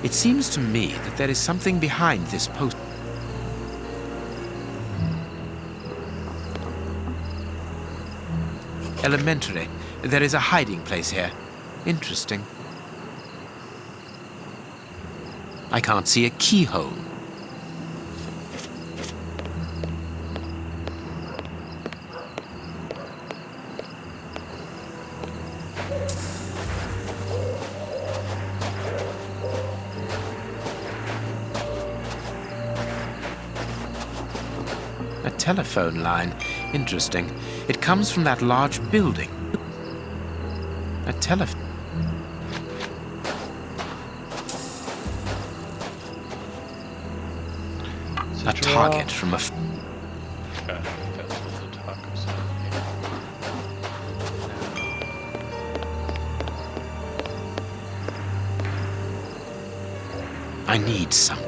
It seems to me that there is something behind this post. Elementary. There is a hiding place here. Interesting. I can't see a keyhole. Telephone line. Interesting. It comes from that large building. A telephone. A target from a... Okay, that's what the target's I need some.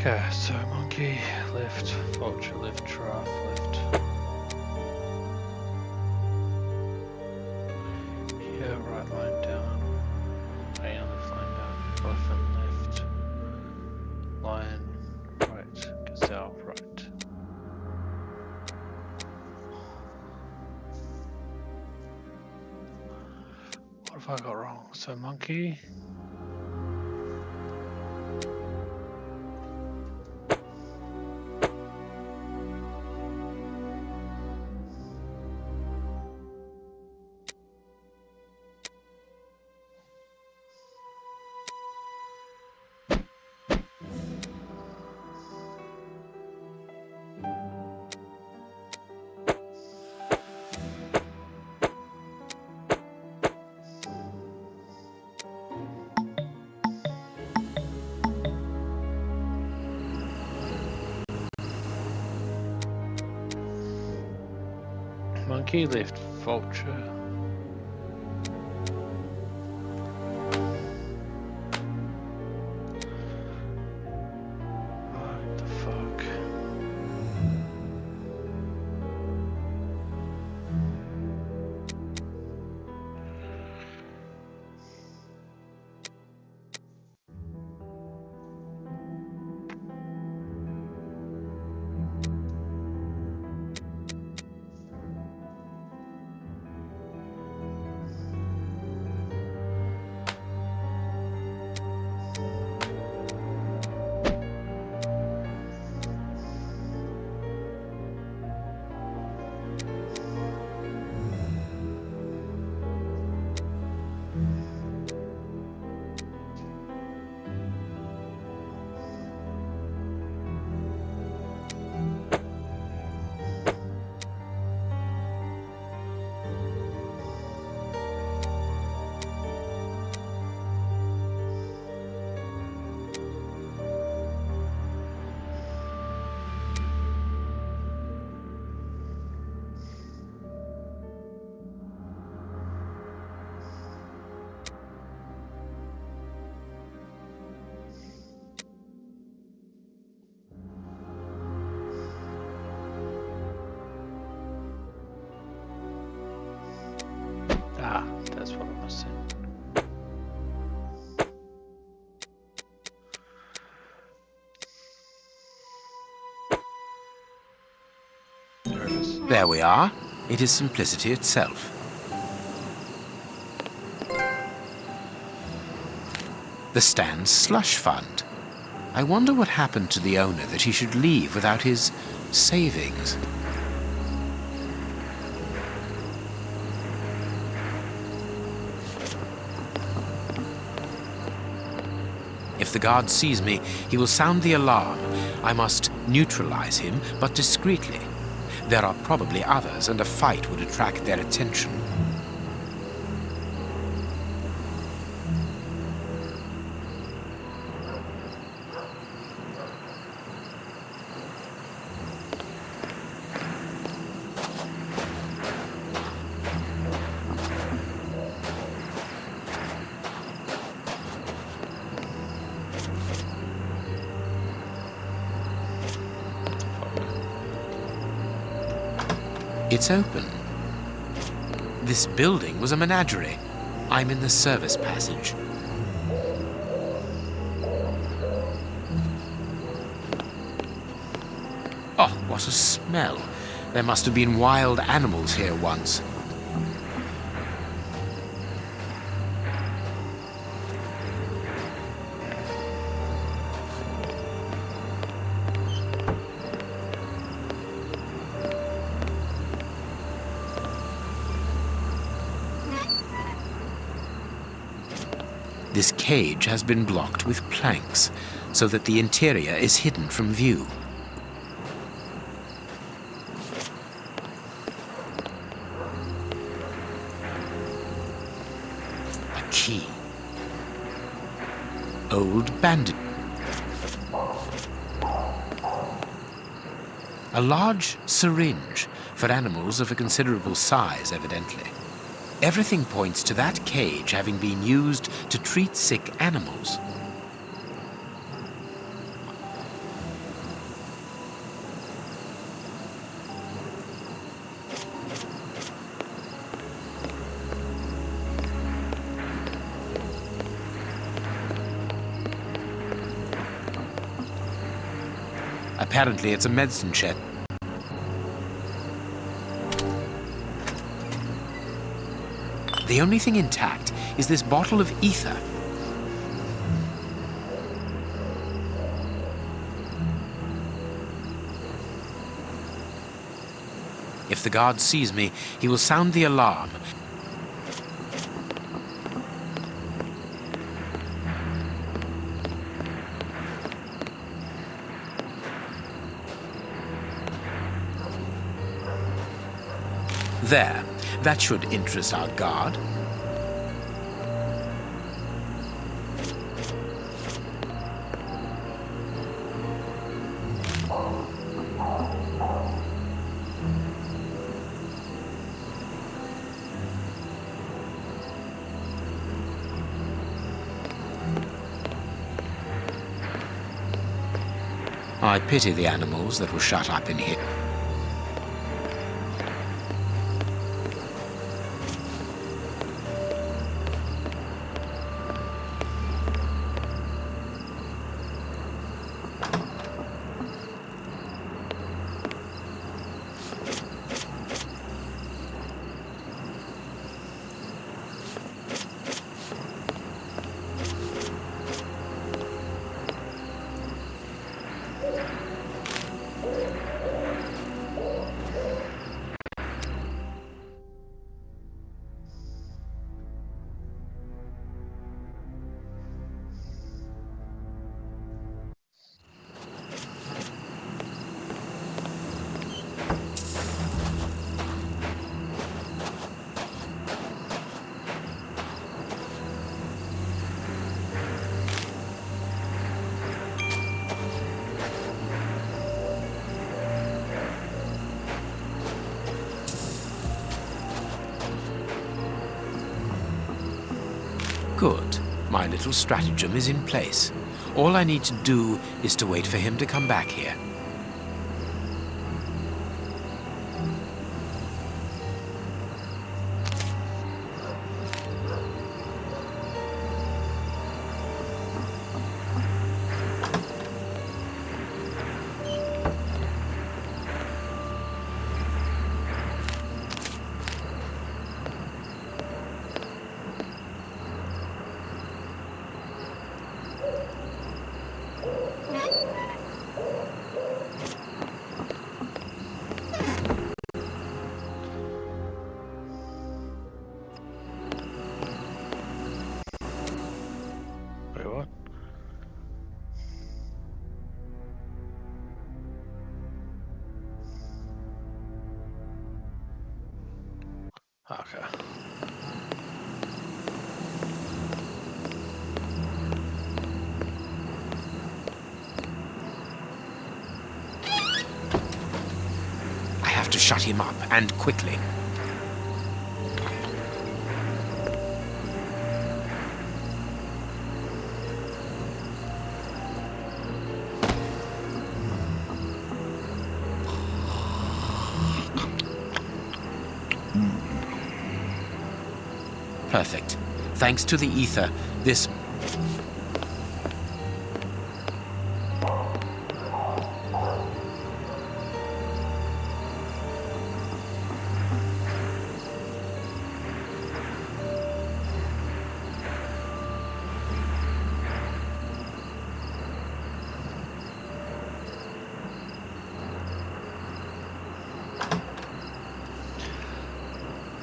Okay, so monkey left, vulture left, giraffe left. Yeah, right line down. Lion left line down. Elephant left. Lion right. Gazelle right. What have I got wrong? So monkey. Monkey left, vulture. What the fuck? Ah, that's what I'm missing. There it is. There we are. It is simplicity itself. The Stan's slush fund. I wonder what happened to the owner that he should leave without his savings. If the guard sees me, he will sound the alarm. I must neutralize him, but discreetly. There are probably others, and a fight would attract their attention. It's open. This building was a menagerie. I'm in the service passage. Oh, what a smell. There must have been wild animals here once. This cage has been blocked with planks, so that the interior is hidden from view. A key. Old bandit. A large syringe for animals of a considerable size, evidently. Everything points to that cage having been used to treat sick animals. Apparently it's a medicine chest. The only thing intact is this bottle of ether. If the guard sees me, he will sound the alarm. There. That should interest our guard. I pity the animals that were shut up in here. Good. My little stratagem is in place. All I need to do is to wait for him to come back here. Okay. I have to shut him up, and quickly. Perfect. Thanks to the ether, this...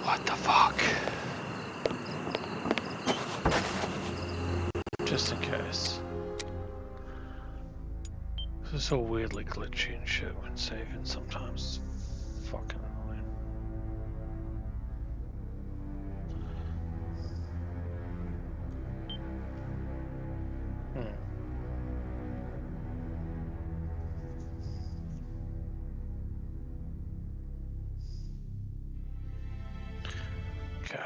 What the fuck? Just in case. This is all weirdly glitchy and shit when saving sometimes. It's fucking annoying. Okay.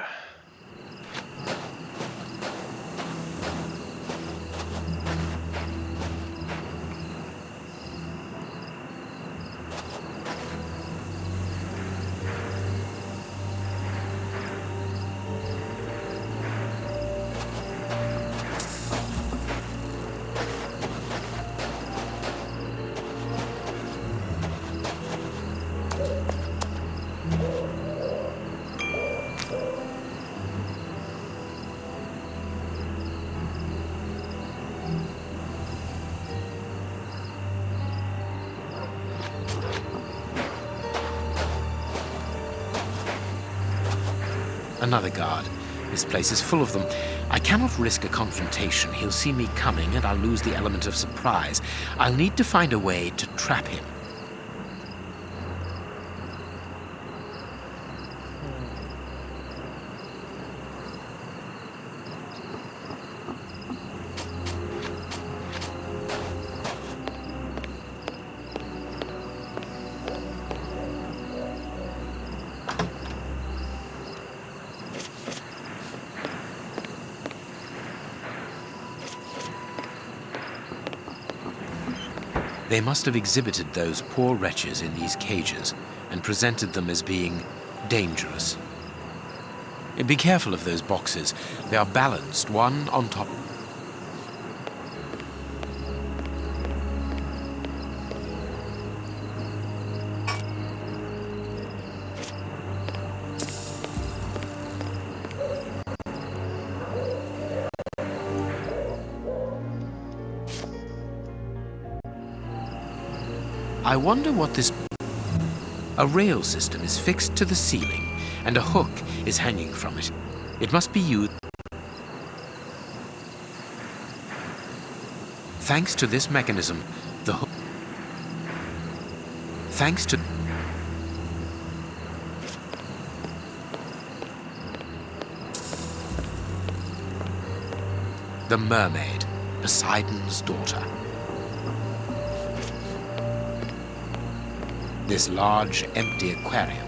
Another guard. This place is full of them. I cannot risk a confrontation. He'll see me coming and I'll lose the element of surprise. I'll need to find a way to trap him. They must have exhibited those poor wretches in these cages and presented them as being dangerous. Be careful of those boxes. They are balanced, one on top. I wonder what this... A rail system is fixed to the ceiling, and a hook is hanging from it. It must be used... Thanks to this mechanism, the hook... Thanks to... The mermaid, Poseidon's daughter. This large, empty aquarium.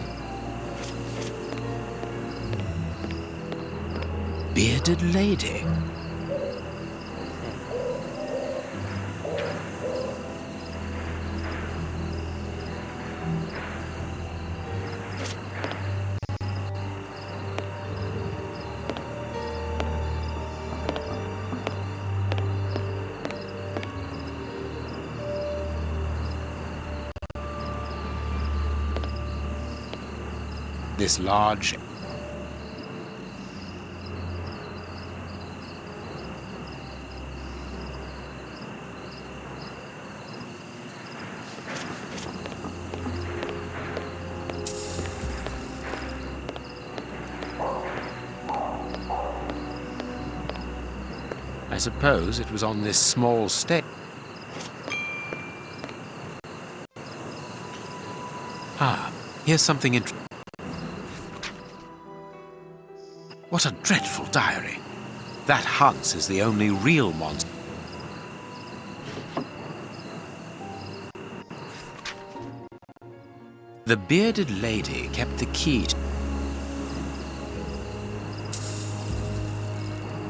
Bearded lady. This large... I suppose it was on this small stage. Ah, here's something interesting. What a dreadful diary. That Hans is the only real monster. The bearded lady kept the key to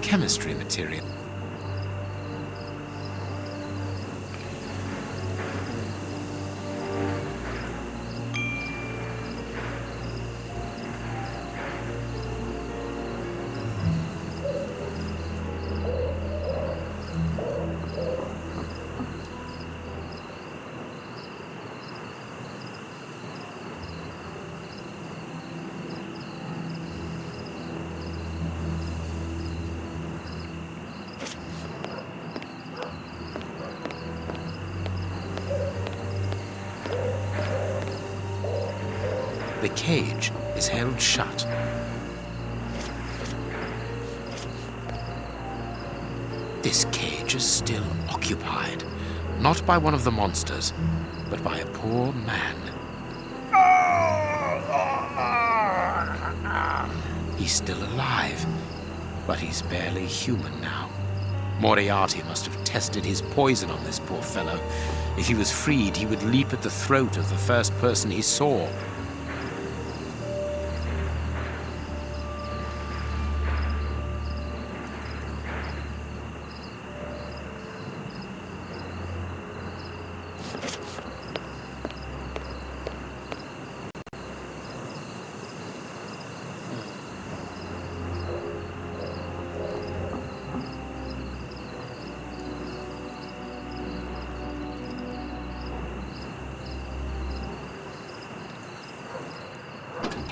chemistry material. The cage is held shut. This cage is still occupied, not by one of the monsters, but by a poor man. He's still alive, but he's barely human now. Moriarty must have tested his poison on this poor fellow. If he was freed, he would leap at the throat of the first person he saw.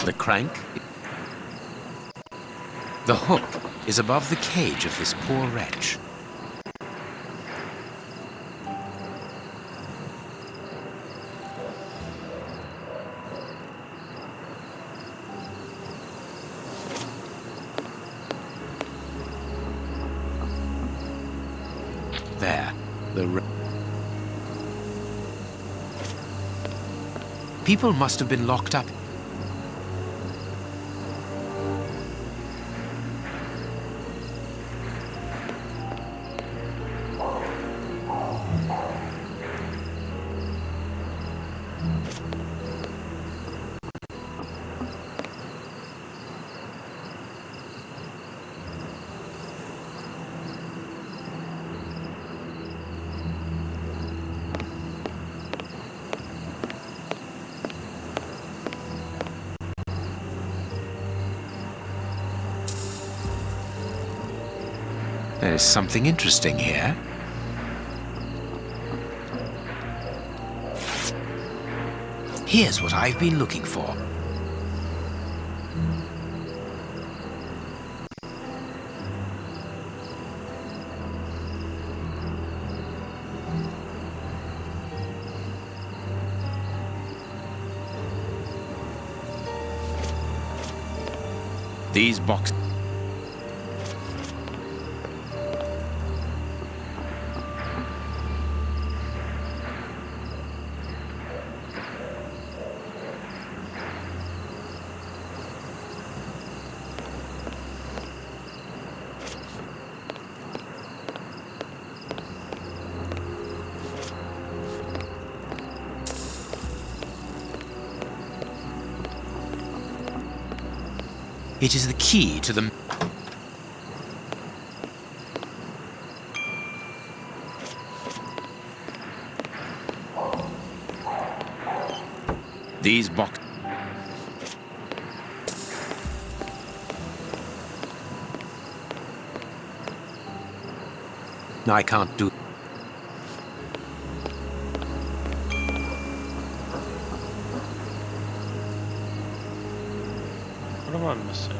The crank? The hook is above the cage of this poor wretch. People must have been locked up. There's something interesting here. Here's what I've been looking for. These boxes. It is the key to the... These boxes... I can't do... What am I missing?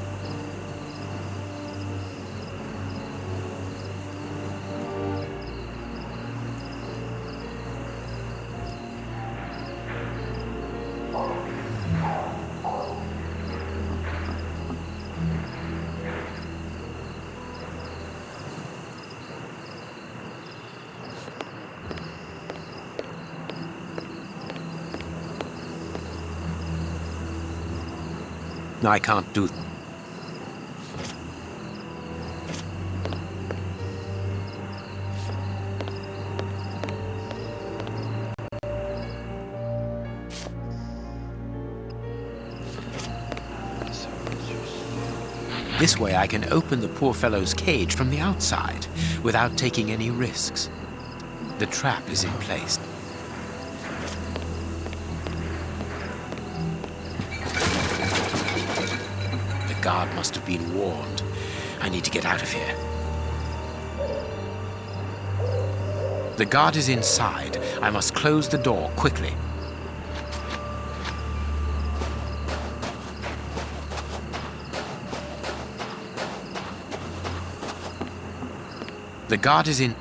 I can't do... This way I can open the poor fellow's cage from the outside without taking any risks. The trap is in place. The guard must have been warned. I need to get out of here. The guard is inside. I must close the door quickly. The guard is in...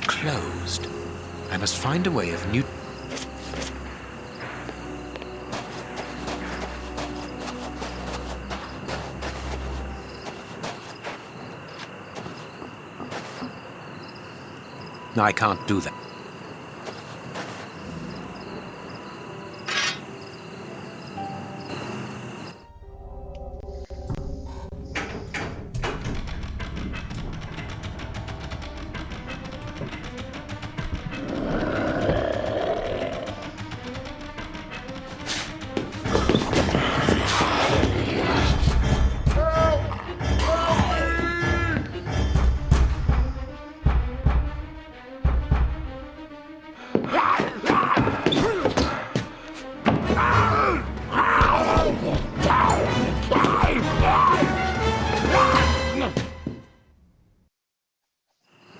Closed. I must find a way of new... I can't do that.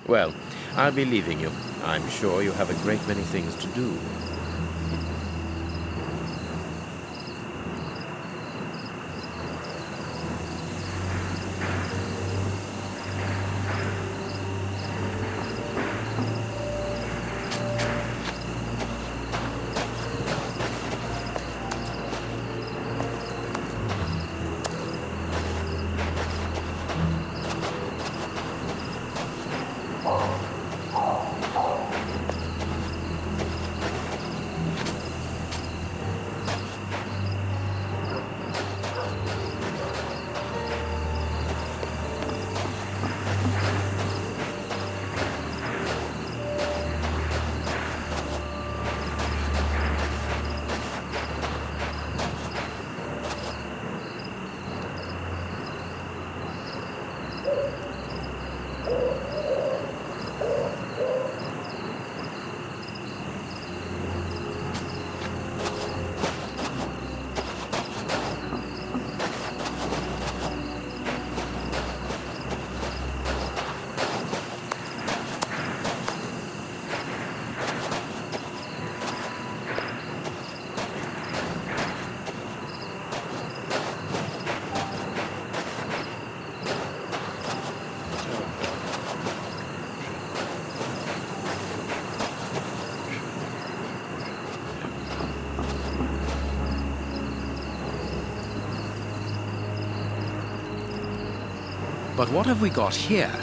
Well, I'll be leaving you. I'm sure you have a great many things to do. But what have we got here?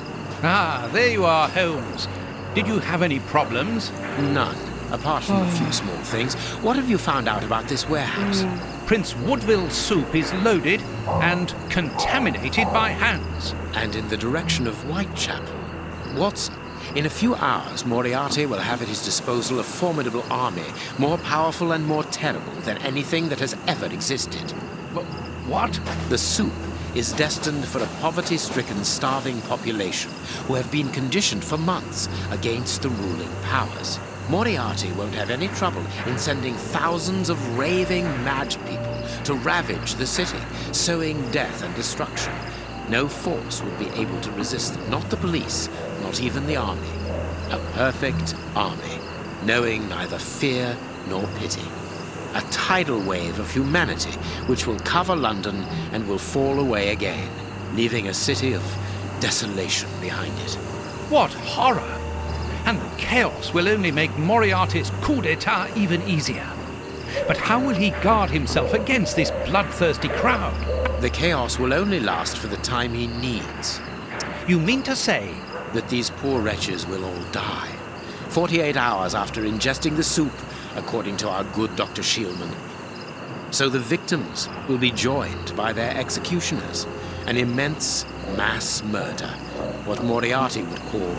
Ah, there you are, Holmes. Did you have any problems? None, apart from a few small things. What have you found out about this warehouse? Prince Woodville's soup is loaded and contaminated by hands. And in the direction of Whitechapel. Watson, in a few hours, Moriarty will have at his disposal a formidable army, more powerful and more terrible than anything that has ever existed. What? The soup is destined for a poverty-stricken, starving population who have been conditioned for months against the ruling powers. Moriarty won't have any trouble in sending thousands of raving mad people to ravage the city, sowing death and destruction. No force will be able to resist them, not the police, not even the army. A perfect army, knowing neither fear nor pity. A tidal wave of humanity which will cover London and will fall away again, leaving a city of desolation behind it. What horror! And the chaos will only make Moriarty's coup d'etat even easier. But how will he guard himself against this bloodthirsty crowd? The chaos will only last for the time he needs. You mean to say that these poor wretches will all die 48 hours after ingesting the soup, according to our good Dr. Shielman. So the victims will be joined by their executioners. An immense mass murder. What Moriarty would call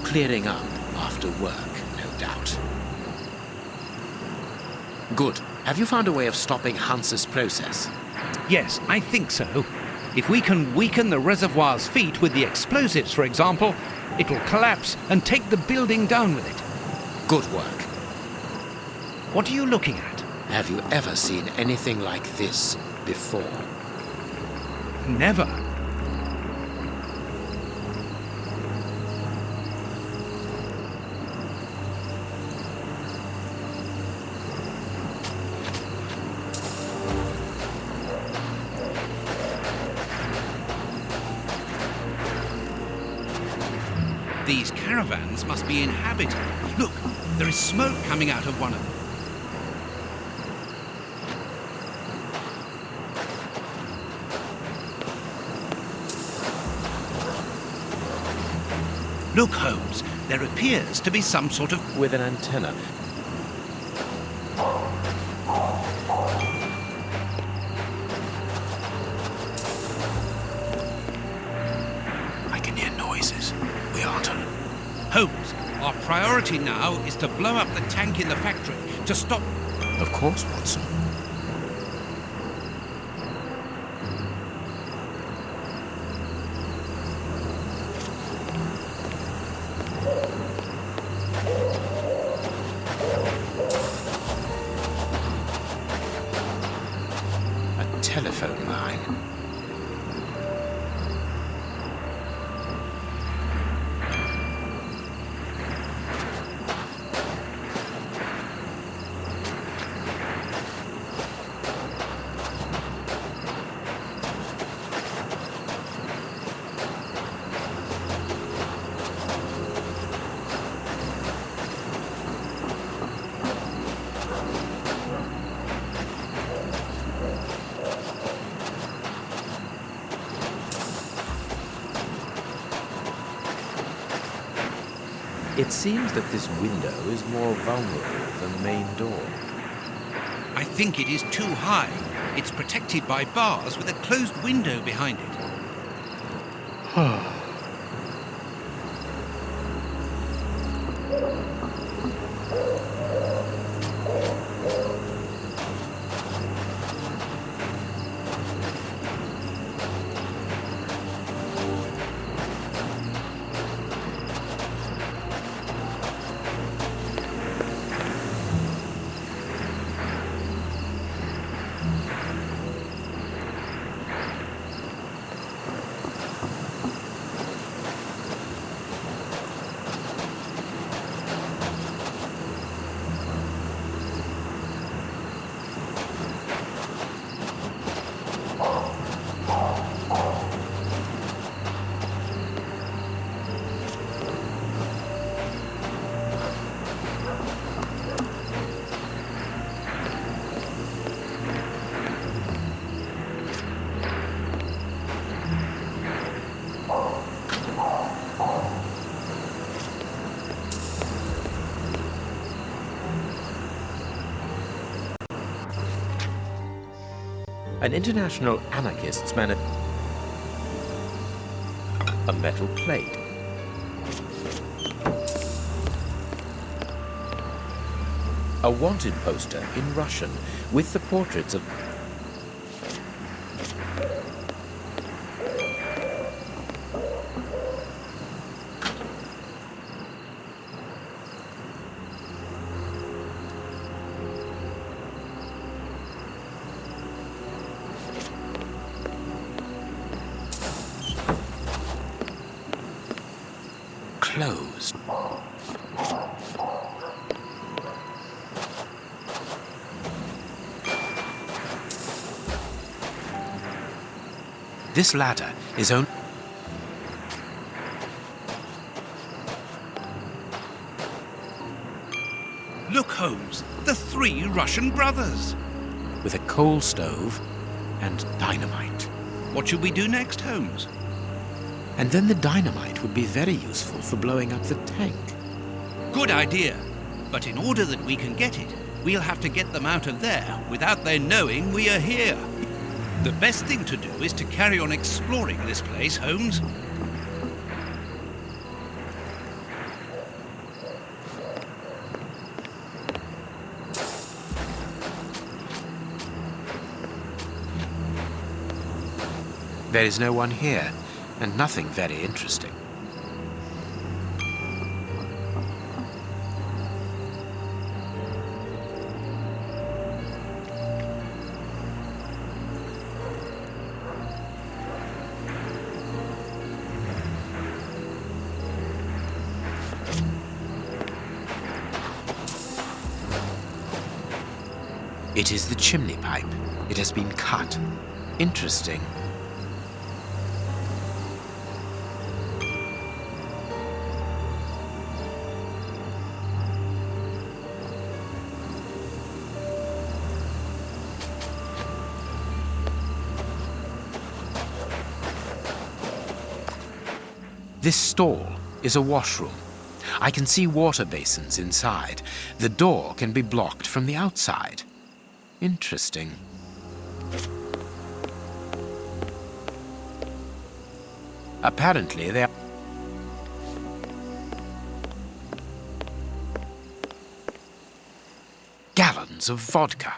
clearing up after work, no doubt. Good. Have you found a way of stopping Hans's process? Yes, I think so. If we can weaken the reservoir's feet with the explosives, for example, it will collapse and take the building down with it. Good work. What are you looking at? Have you ever seen anything like this before? Never. These caravans must be inhabited. Look, there is smoke coming out of one of them. Look, Holmes, there appears to be some sort of... With an antenna. I can hear noises. We aren't on... Holmes, our priority now is to blow up the tank in the factory to stop... Of course, Watson. A telephone line. It seems that this window is more vulnerable than the main door. I think it is too high. It's protected by bars with a closed window behind it. An international anarchist's a metal plate. A wanted poster in Russian with the portraits of... closed. This ladder is only... Look, Holmes, the 3 Russian brothers. With a coal stove and dynamite. What should we do next, Holmes? And then the dynamite would be very useful for blowing up the tank. Good idea. But in order that we can get it, we'll have to get them out of there without their knowing we are here. The best thing to do is to carry on exploring this place, Holmes. There is no one here, and nothing very interesting. It is the chimney pipe. It has been cut. Interesting. This stall is a washroom. I can see water basins inside. The door can be blocked from the outside. Interesting. Apparently, they are... gallons of vodka.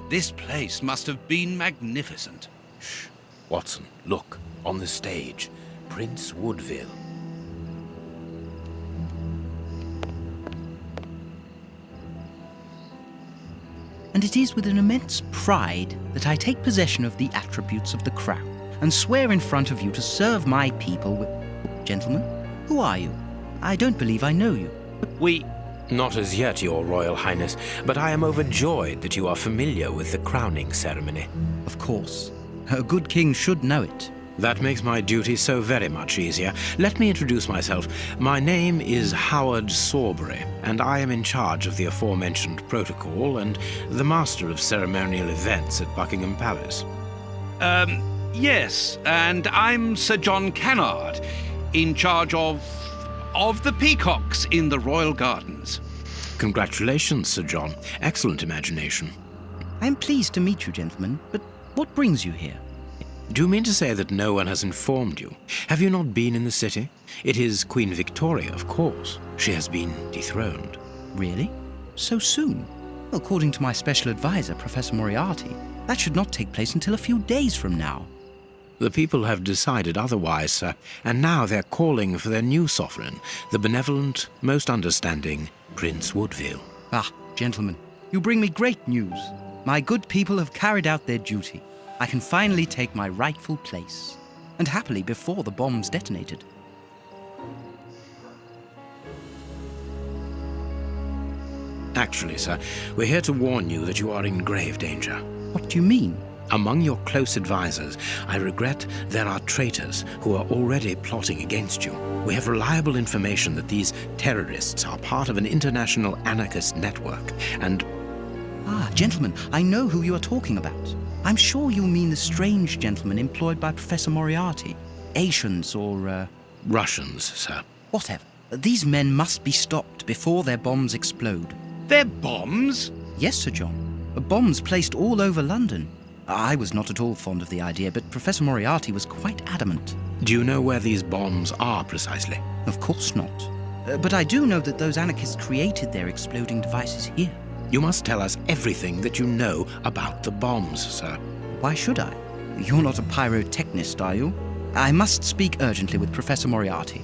This place must have been magnificent. Shh. Watson, look. On the stage. Prince Woodville. And it is with an immense pride that I take possession of the attributes of the crown and swear in front of you to serve my people with... Gentlemen, who are you? I don't believe I know you. We... Not as yet, Your Royal Highness, but I am overjoyed that you are familiar with the crowning ceremony. Of course. A good king should know it. That makes my duty so very much easier. Let me introduce myself. My name is Howard Sawbury, and I am in charge of the aforementioned protocol and the master of ceremonial events at Buckingham Palace. Yes, and I'm Sir John Cannard, in charge of the peacocks in the royal gardens. Congratulations, Sir John. Excellent imagination. I am pleased to meet you, gentlemen, but what brings you here? Do you mean to say that no one has informed you? Have you not been in the city? It is Queen Victoria, of course. She has been dethroned. Really? So soon? According to my special advisor, Professor Moriarty, that should not take place until a few days from now. The people have decided otherwise, sir, and now they're calling for their new sovereign, the benevolent, most understanding Prince Woodville. Ah, gentlemen, you bring me great news. My good people have carried out their duty. I can finally take my rightful place. and happily before the bombs detonated. Actually, sir, we're here to warn you that you are in grave danger. What do you mean? Among your close advisors, I regret there are traitors who are already plotting against you. We have reliable information that these terrorists are part of an international anarchist network, and... Ah, gentlemen, I know who you are talking about. I'm sure you mean the strange gentleman employed by Professor Moriarty. Asians or, Russians, sir. Whatever. These men must be stopped before their bombs explode. Their bombs? Yes, Sir John. Bombs placed all over London. I was not at all fond of the idea, but Professor Moriarty was quite adamant. Do you know where these bombs are precisely? Of course not. But I do know that those anarchists created their exploding devices here. You must tell us everything that you know about the bombs, sir. Why should I? You're not a pyrotechnist, are you? I must speak urgently with Professor Moriarty.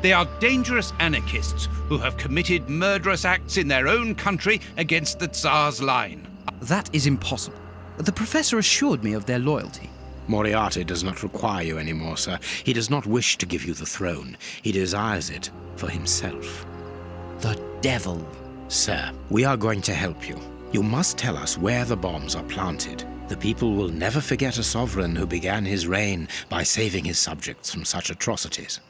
They are dangerous anarchists who have committed murderous acts in their own country against the Tsar's line. That is impossible. The professor assured me of their loyalty. Moriarty does not require you anymore, sir. He does not wish to give you the throne. He desires it for himself. The devil. Sir, we are going to help you. You must tell us where the bombs are planted. The people will never forget a sovereign who began his reign by saving his subjects from such atrocities.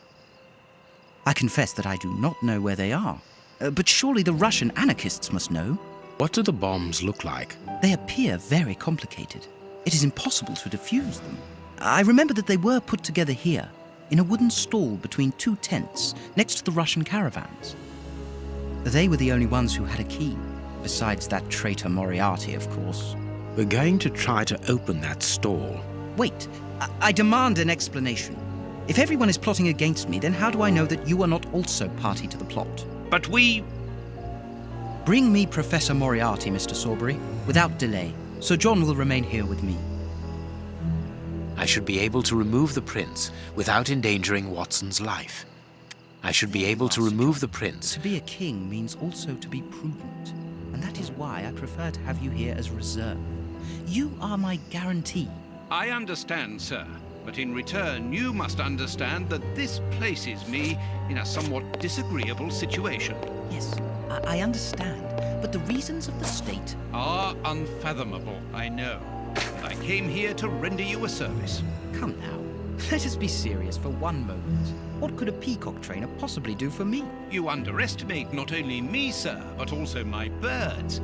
I confess that I do not know where they are. But surely the Russian anarchists must know. What do the bombs look like? They appear very complicated. It is impossible to defuse them. I remember that they were put together here, in a wooden stall between two tents, next to the Russian caravans. They were the only ones who had a key, besides that traitor Moriarty, of course. We're going to try to open that stall. Wait, I demand an explanation. If everyone is plotting against me, then how do I know that you are not also party to the plot? But we... Bring me Professor Moriarty, Mr. Sawbury, without delay. Sir John will remain here with me. I should be able to remove the prince without endangering Watson's life. I should be able to remove the prince. To be a king means also to be prudent, and that is why I prefer to have you here as reserve. You are my guarantee. I understand, sir. But in return, you must understand that this places me in a somewhat disagreeable situation. Yes, I understand. But the reasons of the state are unfathomable, I know. But I came here to render you a service. Come now. Let us be serious for one moment. What could a peacock trainer possibly do for me? You underestimate not only me, sir, but also my birds.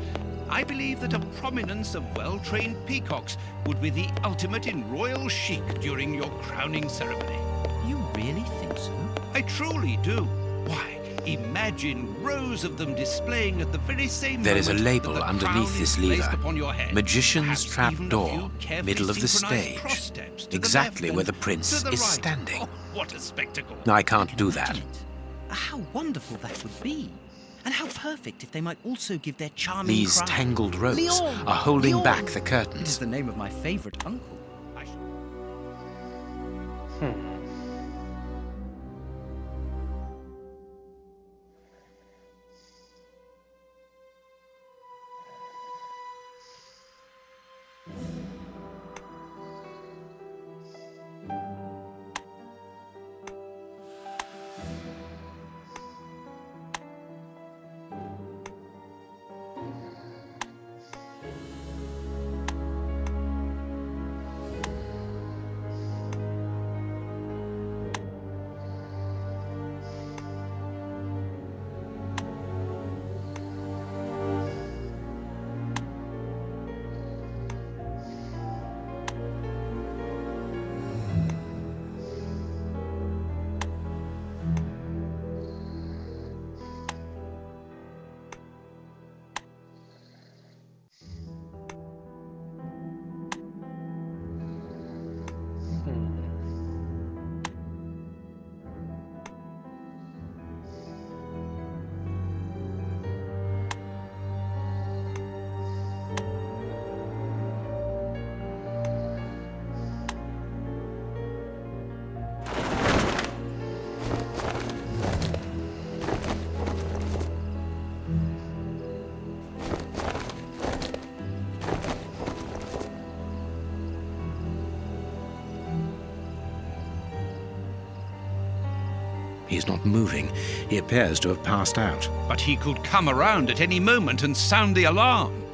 I believe that a prominence of well-trained peacocks would be the ultimate in royal chic during your crowning ceremony. You really think so? I truly do. Why, imagine rows of them displaying at the very same There moment is a label that the underneath crown this is placed lever. upon your head. Magician's Perhaps trap even a door, few carefully middle of the synchronized stage. cross-steps to the Exactly left where the and prince to the is right. standing. Oh, what a spectacle. I can't do that. How wonderful that would be. And how perfect if they might also give their charming These cry. tangled ropes Leon! are holding Leon! back the It is curtains. the name of my favorite uncle. He is not moving. He appears to have passed out. But he could come around at any moment and sound the alarm.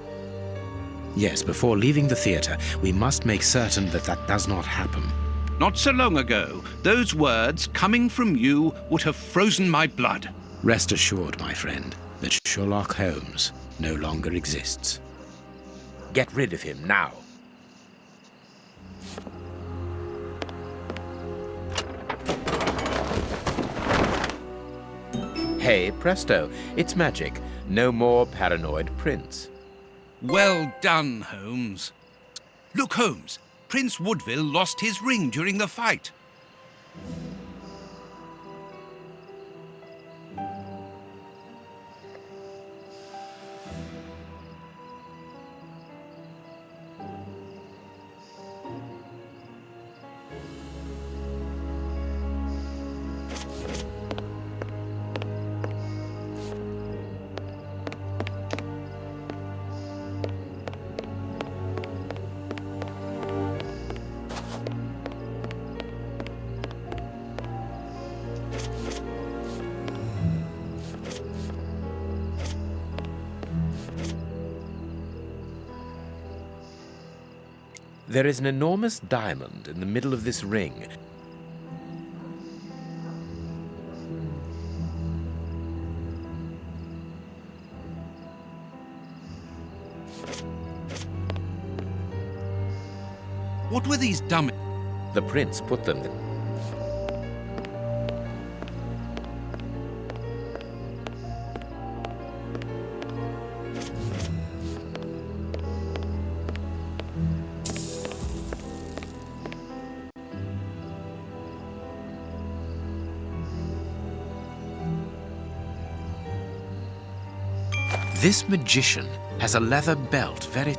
Yes, before leaving the theatre, we must make certain that that does not happen. Not so long ago, those words coming from you would have frozen my blood. Rest assured, my friend, that Sherlock Holmes no longer exists. Get rid of him now. Hey, presto, it's magic. No more paranoid prince. Well done, Holmes. Look, Holmes, Prince Woodville lost his ring during the fight. There is an enormous diamond in the middle of this ring. What were these dummies? The prince put them there. This magician has a leather belt very...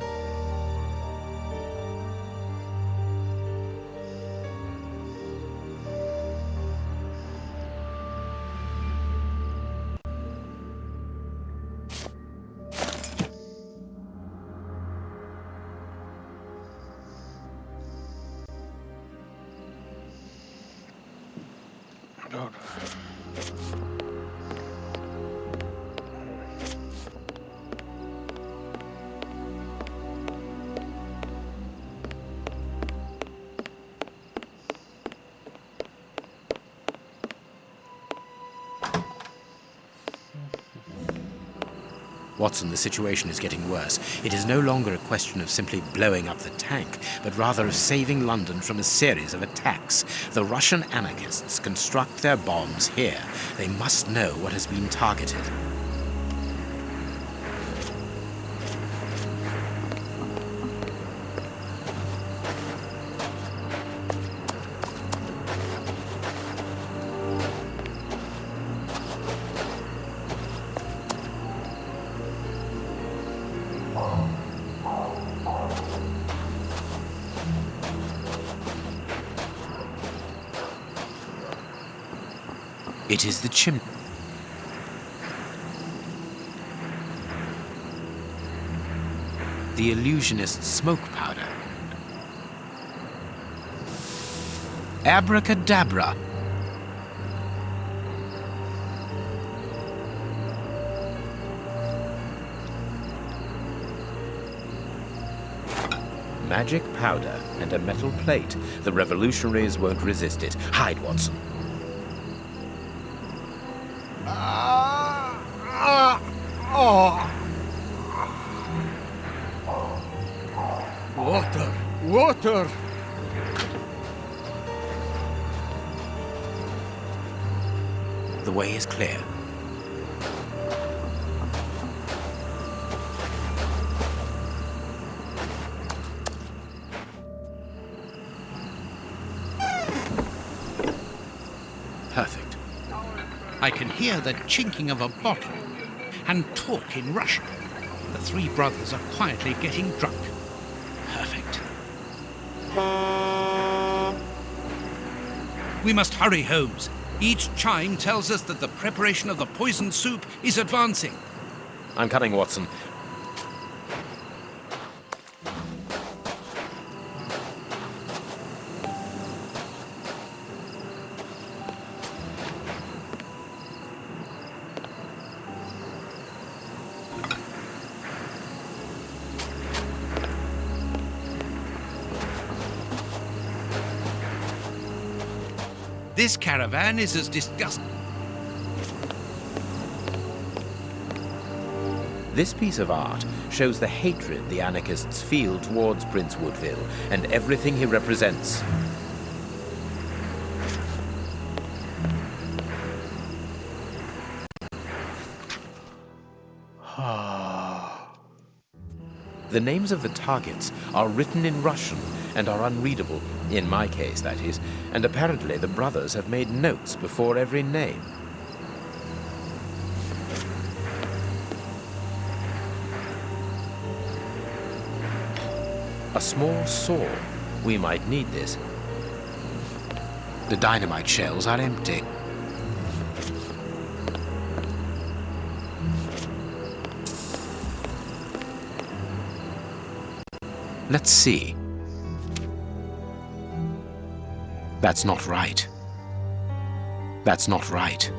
Watson, the situation is getting worse. It is no longer a question of simply blowing up the tank, but rather of saving London from a series of attacks. The Russian anarchists construct their bombs here. They must know what has been targeted. It is the chimney. The illusionist's smoke powder. Abracadabra. Magic powder and a metal plate. The revolutionaries won't resist it. Hide, Watson. Water! Water! The way is clear. Perfect. I can hear the chinking of a bottle and talk in Russian. The three brothers are quietly getting drunk. Perfect. We must hurry, Holmes. Each chime tells us that the preparation of the poisoned soup is advancing. I'm coming, Watson. This caravan is as disgusting. This piece of art shows the hatred the anarchists feel towards Prince Woodville and everything he represents. The names of the targets are written in Russian and are unreadable, in my case, that is, and apparently the brothers have made notes before every name. A small saw. We might need this. The dynamite shells are empty. Let's see. That's not right. That's not right.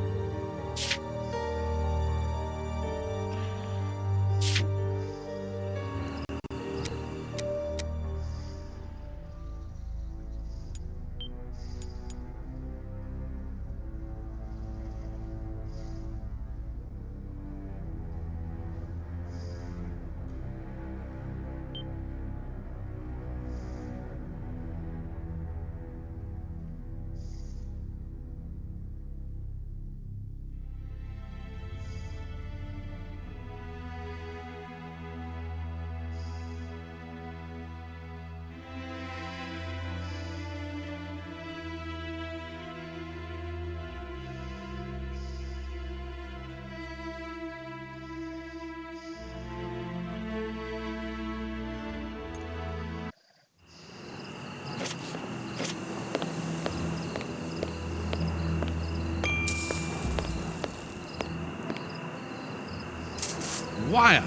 Wire.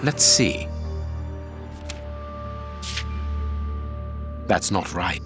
Let's see. That's not right.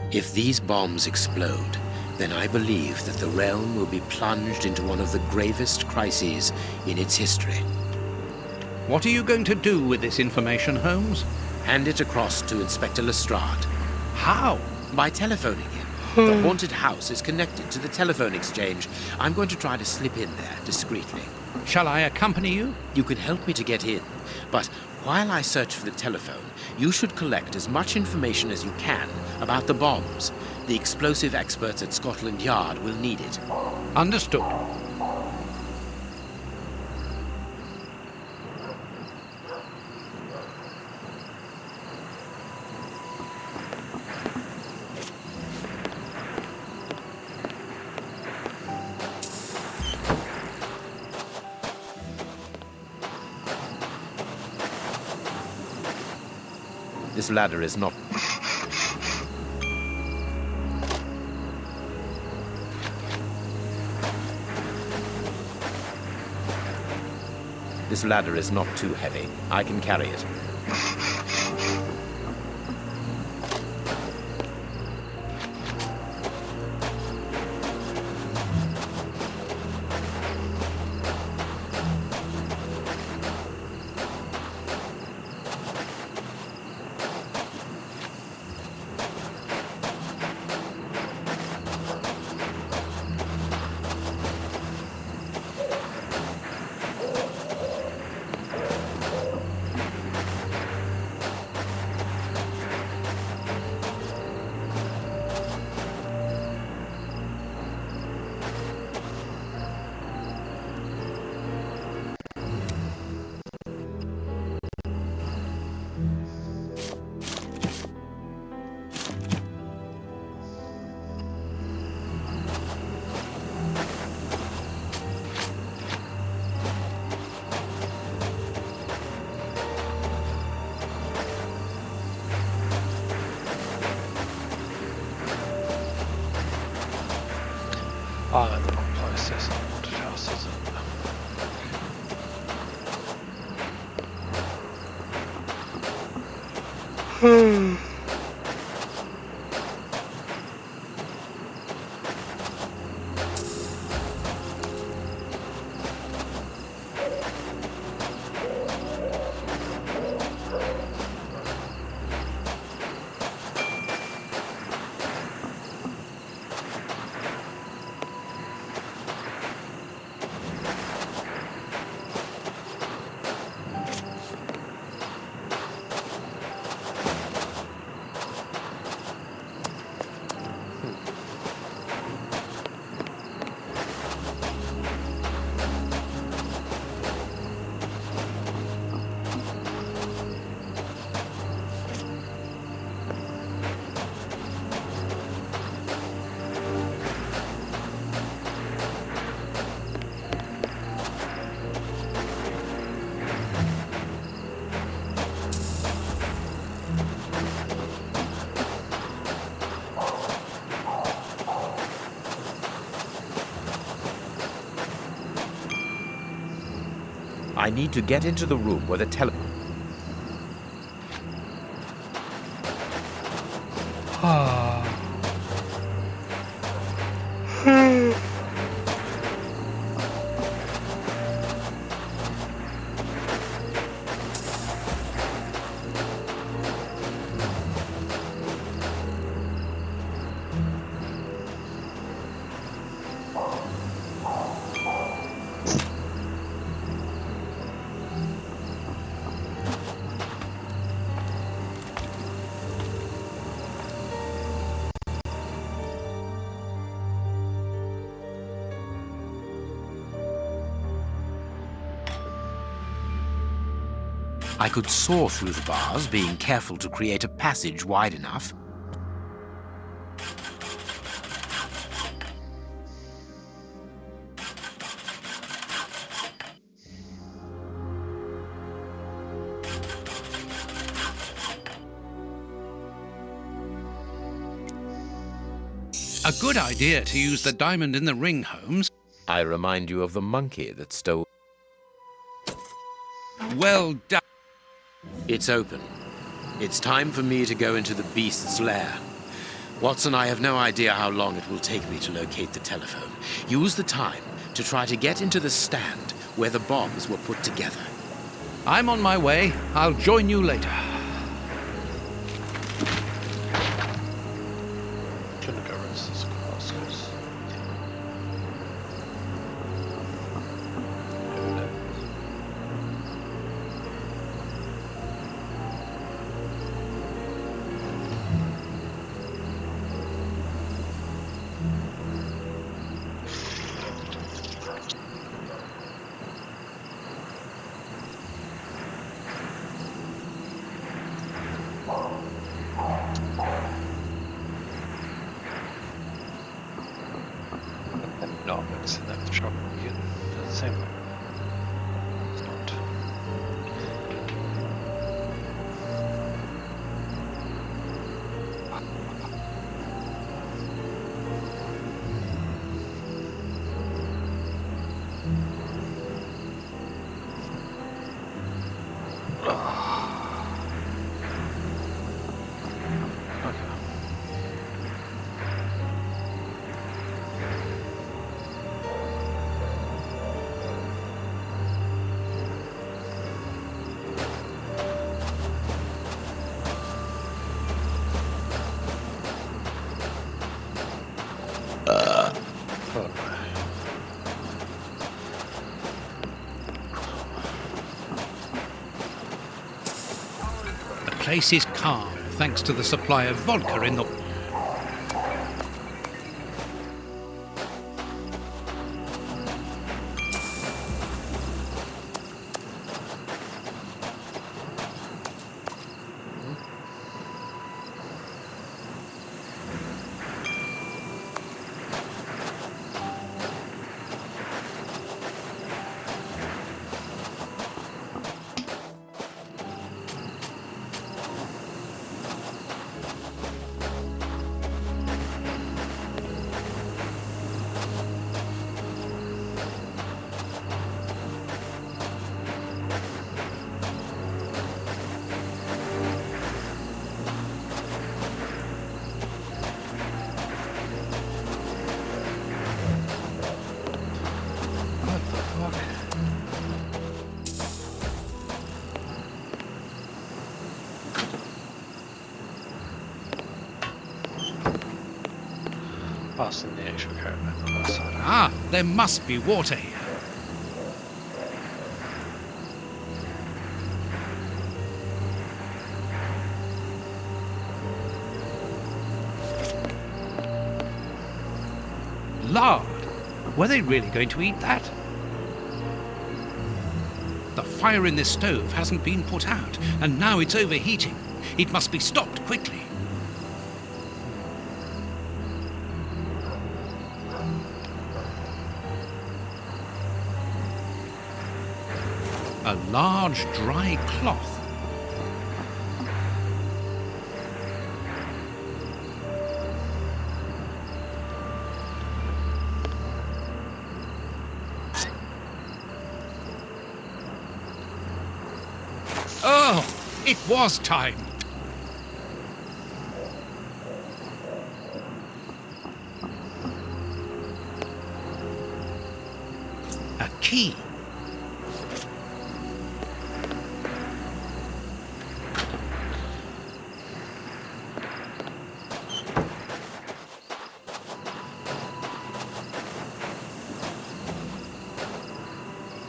If these bombs explode, then I believe that the realm will be plunged into one of the gravest crises in its history. What are you going to do with this information, Holmes? Hand it across to Inspector Lestrade. How? By telephoning him. The haunted house is connected to the telephone exchange. I'm going to try to slip in there discreetly. Shall I accompany you? You can help me to get in, but while I search for the telephone, you should collect as much information as you can about the bombs. The explosive experts at Scotland Yard will need it. Understood. This ladder is not... This ladder is not too heavy. I can carry it. I'm at the wrong place. That's not haunted house, is it? I need to get into the room where the telephone... I could saw through the bars, being careful to create a passage wide enough. A good idea to use the diamond in the ring, Holmes. I remind you of the monkey that stole... Well done. It's open. It's time for me to go into the beast's lair. Watson, I have no idea how long it will take me to locate the telephone. Use the time to try to get into the stand where the bombs were put together. I'm on my way. I'll join you later. Shouldn't go this is close. No, it's in that shop again. The same way. It's not. The place is calm, thanks to the supply of vodka in the... Passing the actual caravan on the other side. Ah, there must be water here. Lard! Were they really going to eat that? The fire in this stove hasn't been put out, and now it's overheating. It must be stopped quickly. A large dry cloth. Oh, it was time. A key.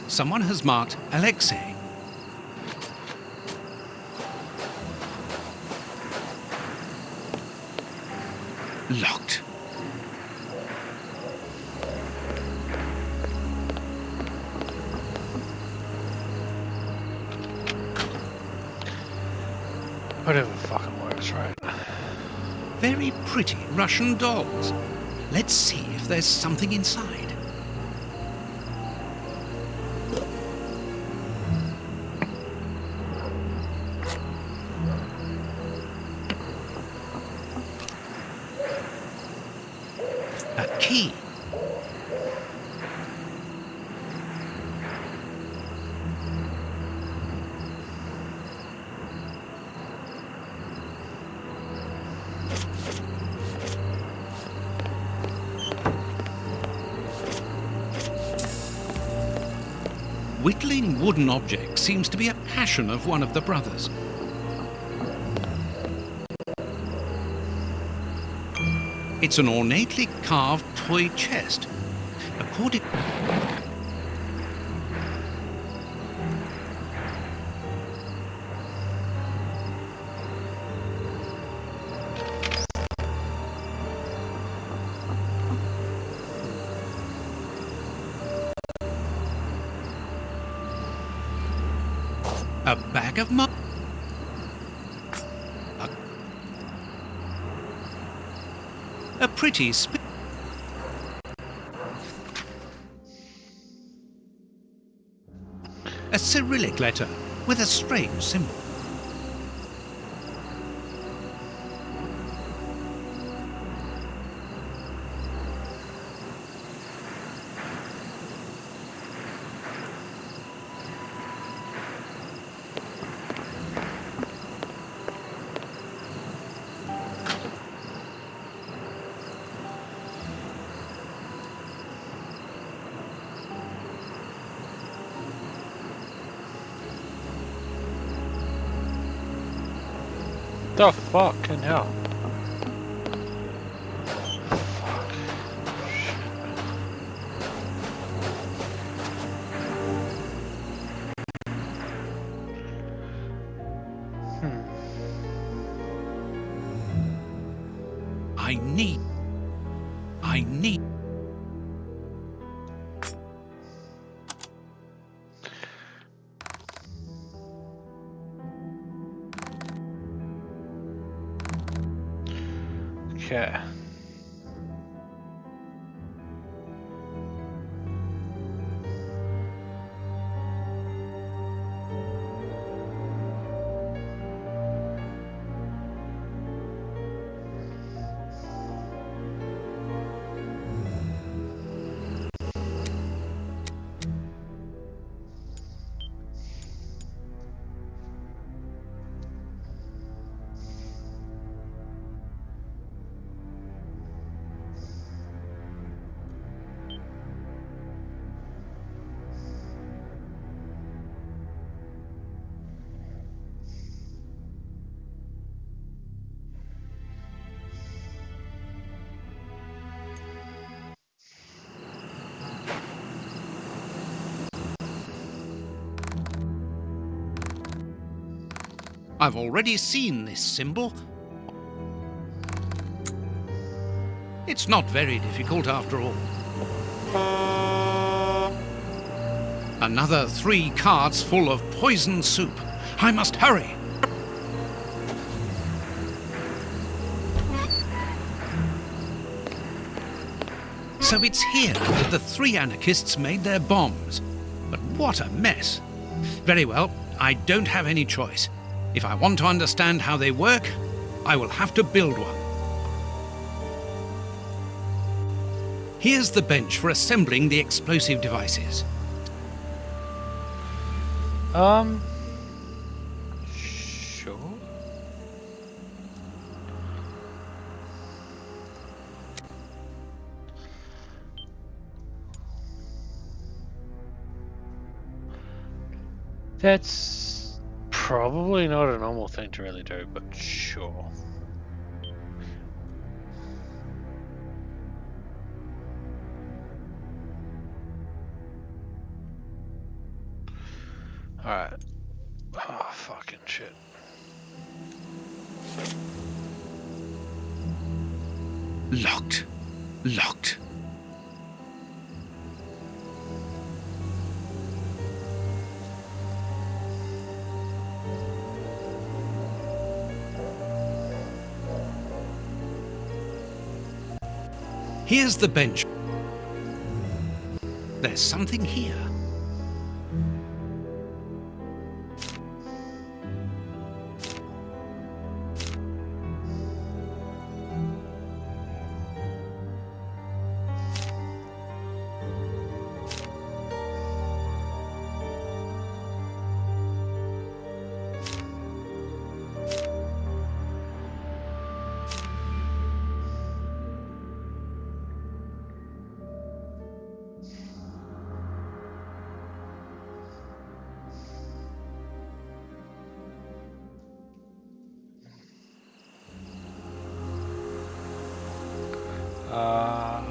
Someone has marked Alexei. Locked. Whatever fucking works, right? Very pretty Russian dolls. Let's see if there's something inside. A key. Whittling wooden objects seems to be a passion of one of the brothers. It's an ornately carved toy chest. According... A bag of money. A pretty a Cyrillic letter with a strange symbol. The fucking hell? I need. Okay. I've already seen this symbol. It's not very difficult after all. Another 3 carts full of poison soup. I must hurry. So it's here that the 3 anarchists made their bombs. But what a mess. Very well, I don't have any choice. If I want to understand how they work, I will have to build one. Here's the bench for assembling the explosive devices. Sure. That's probably not a normal thing to really do, but sure. Alright. Oh, fucking shit. Locked. Locked. Here's the bench. There's something here. Okay.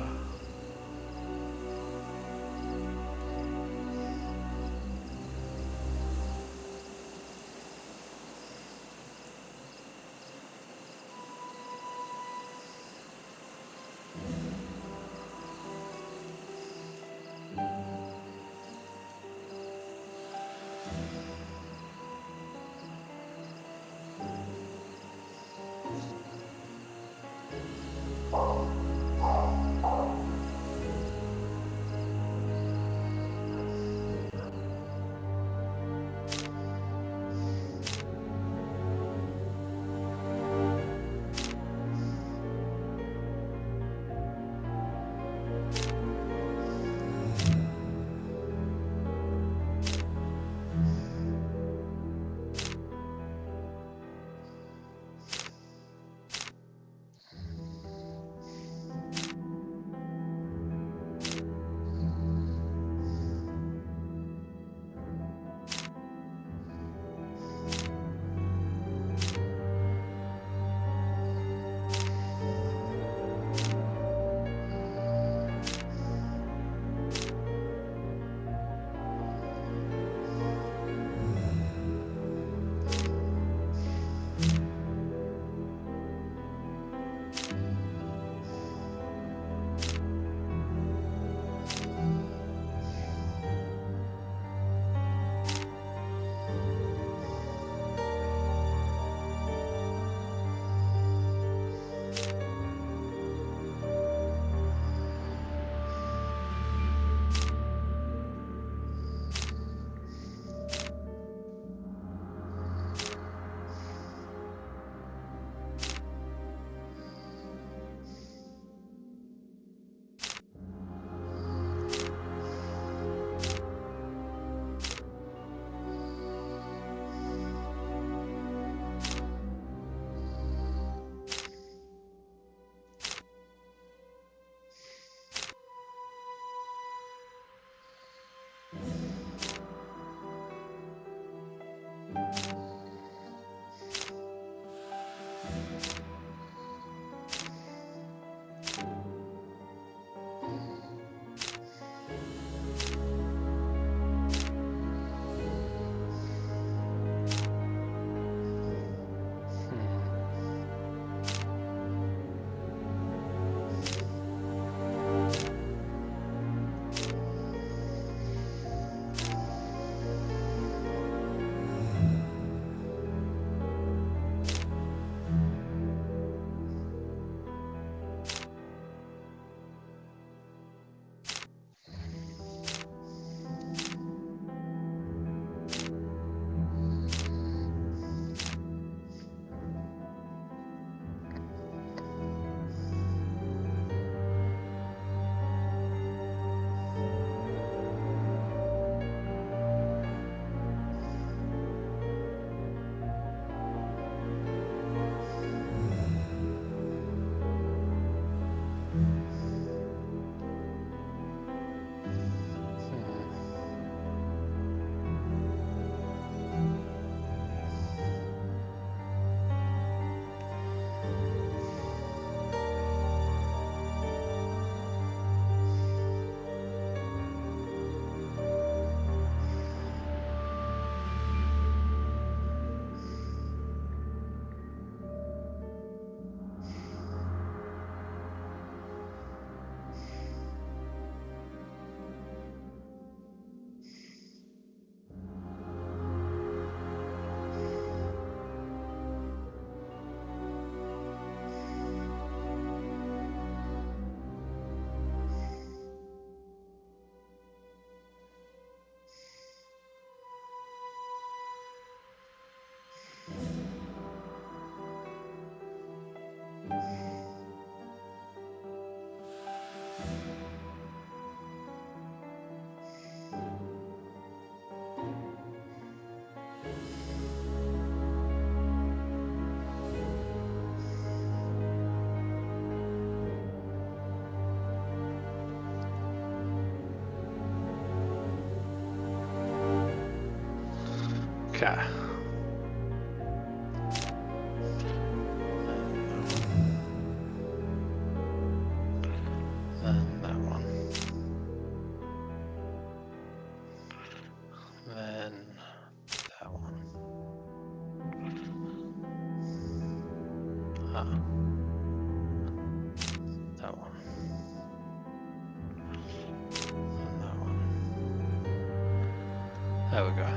There we go.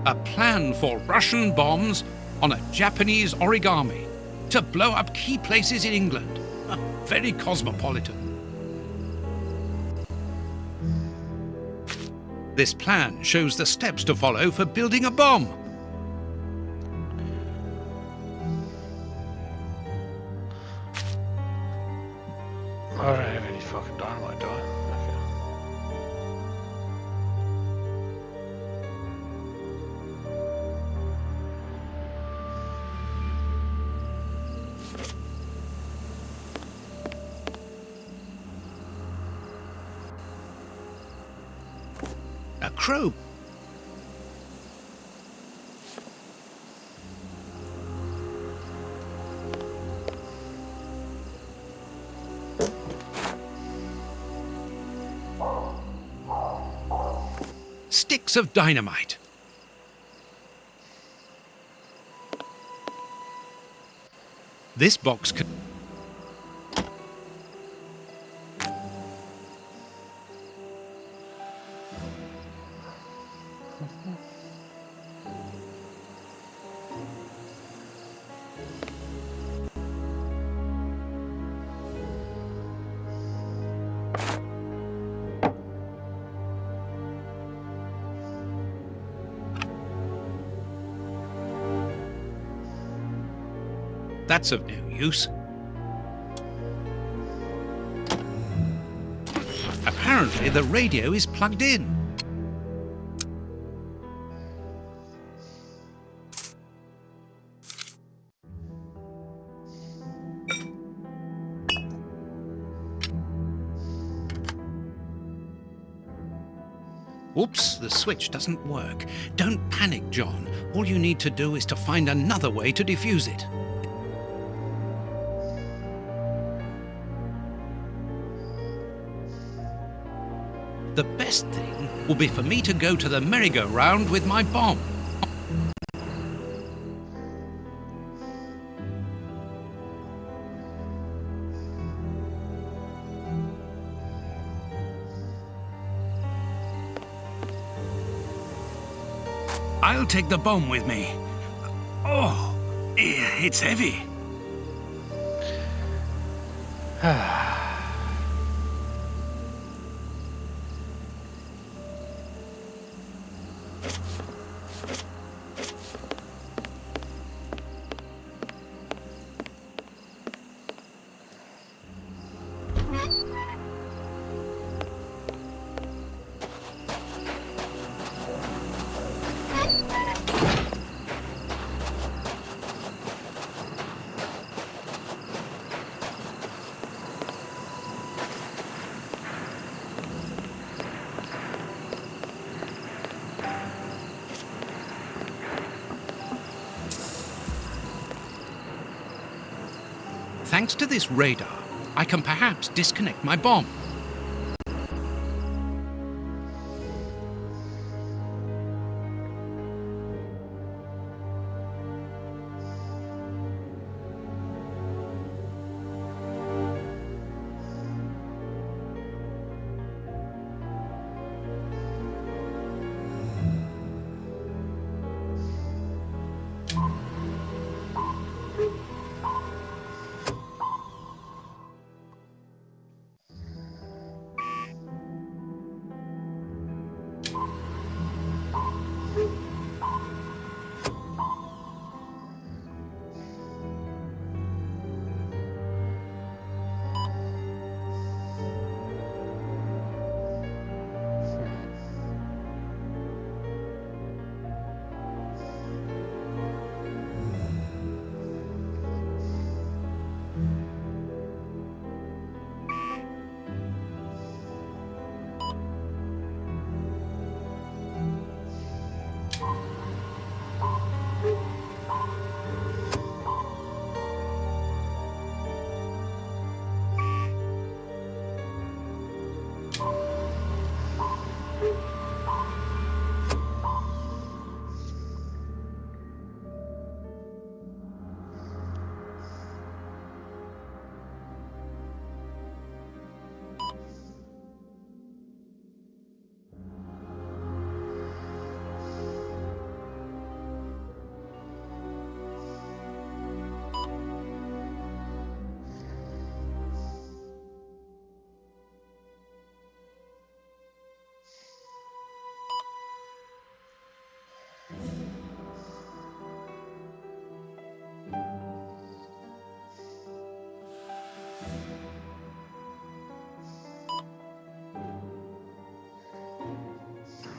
A plan for Russian bombs on a Japanese origami to blow up key places in England. Very cosmopolitan. This plan shows the steps to follow for building a bomb. I don't have any fucking dynamite, do I? A crow. Sticks of dynamite. This box can... That's of no use. Apparently the radio is plugged in. Oops, the switch doesn't work. Don't panic, John. All you need to do is to find another way to defuse it. The best thing will be for me to go to the merry-go-round with my bomb. I'll take the bomb with me. Oh, it's heavy. Thanks to this radar, I can perhaps disconnect my bomb.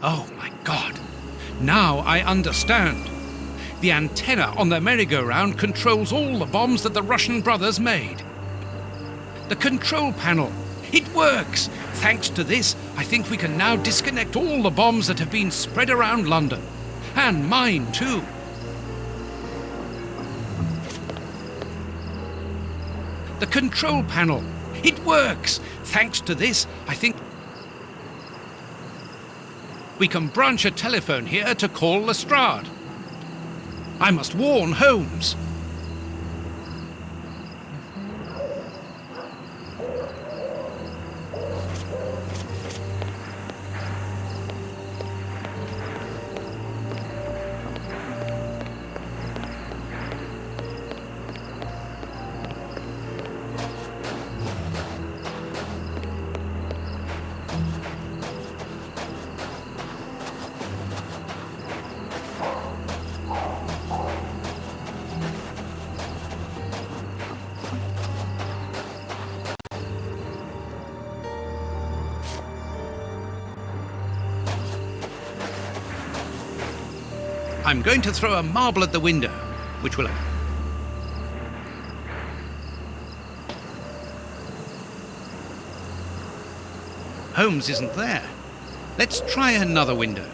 Oh my God! Now I understand. The antenna on the merry-go-round controls all the bombs that the Russian brothers made. The control panel. It works! Thanks to this, I think we can now disconnect all the bombs that have been spread around London. And mine, too. The control panel. It works! Thanks to this, I think we can branch a telephone here to call Lestrade. I must warn Holmes. I'm going to throw a marble at the window, which will... Holmes isn't there. Let's try another window.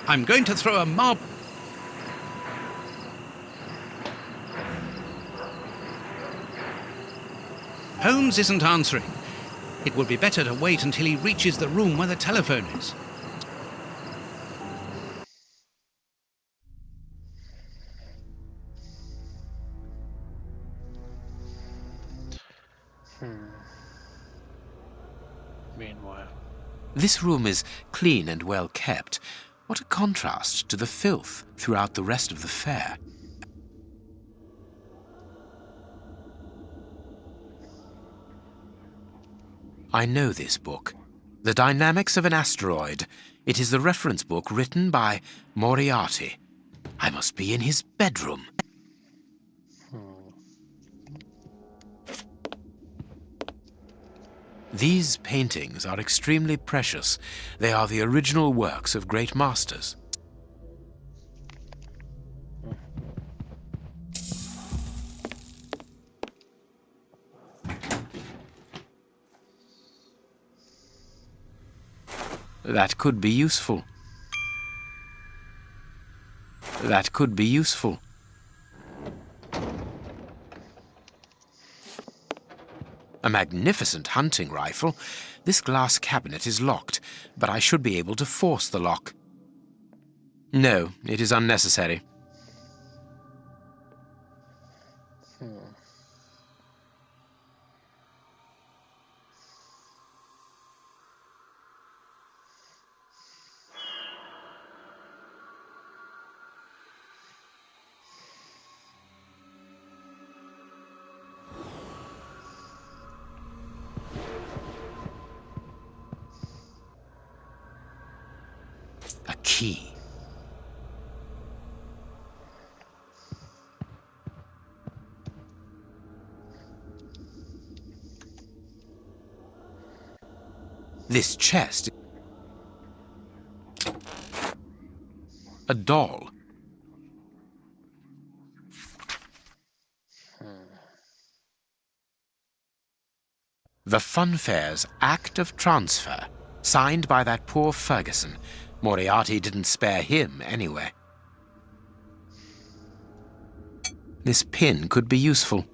I'm going to throw a marble. Holmes isn't answering. It would be better to wait until he reaches the room where the telephone is. Meanwhile. This room is clean and well kept. What a contrast to the filth throughout the rest of the fair. I know this book. The Dynamics of an Asteroid. It is the reference book written by Moriarty. I must be in his bedroom. These paintings are extremely precious. They are the original works of great masters. That could be useful. That could be useful. A magnificent hunting rifle. This glass cabinet is locked, but I should be able to force the lock. No, it is unnecessary. A key. This chest. A doll. The Funfair's Act of Transfer, signed by that poor Ferguson. Moriarty didn't spare him, anyway. This pin could be useful.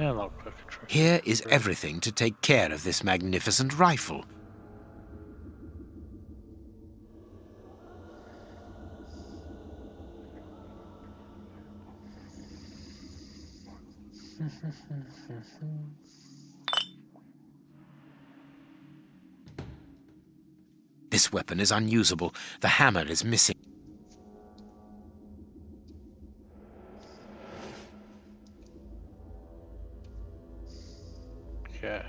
Yeah, look like a trophy. Here is everything to take care of this magnificent rifle. This weapon is unusable. The hammer is missing. Okay.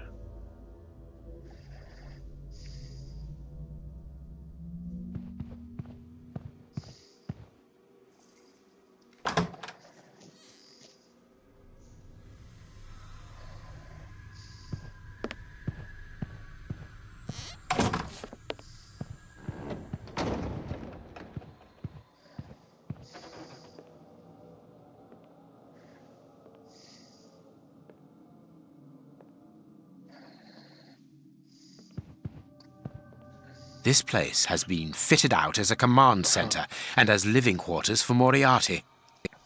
This place has been fitted out as a command center and as living quarters for Moriarty.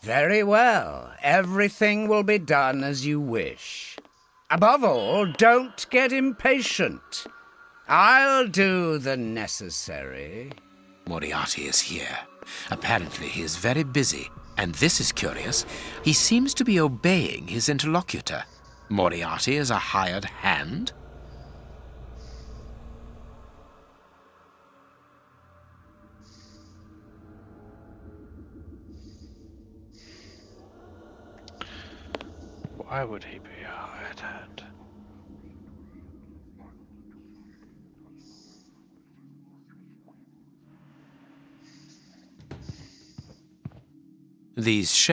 Very well. Everything will be done as you wish. Above all, don't get impatient. I'll do the necessary. Moriarty is here. Apparently he is very busy, and this is curious. He seems to be obeying his interlocutor. Moriarty is a hired hand? Why would he be a hired hand? These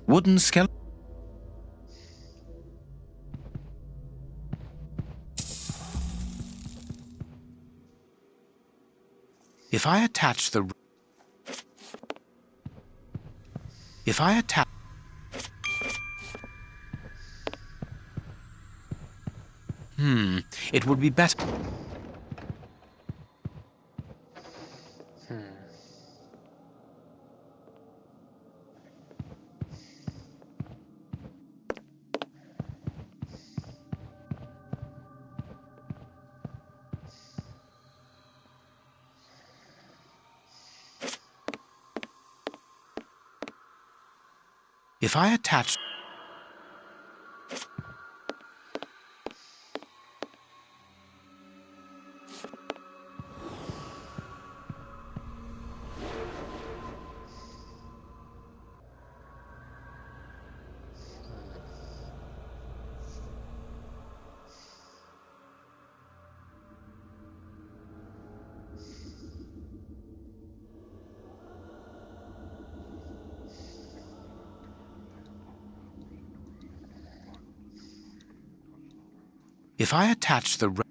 wooden skeleton. If I attach the... If I attach... It would be better... If I attach... If I attach the...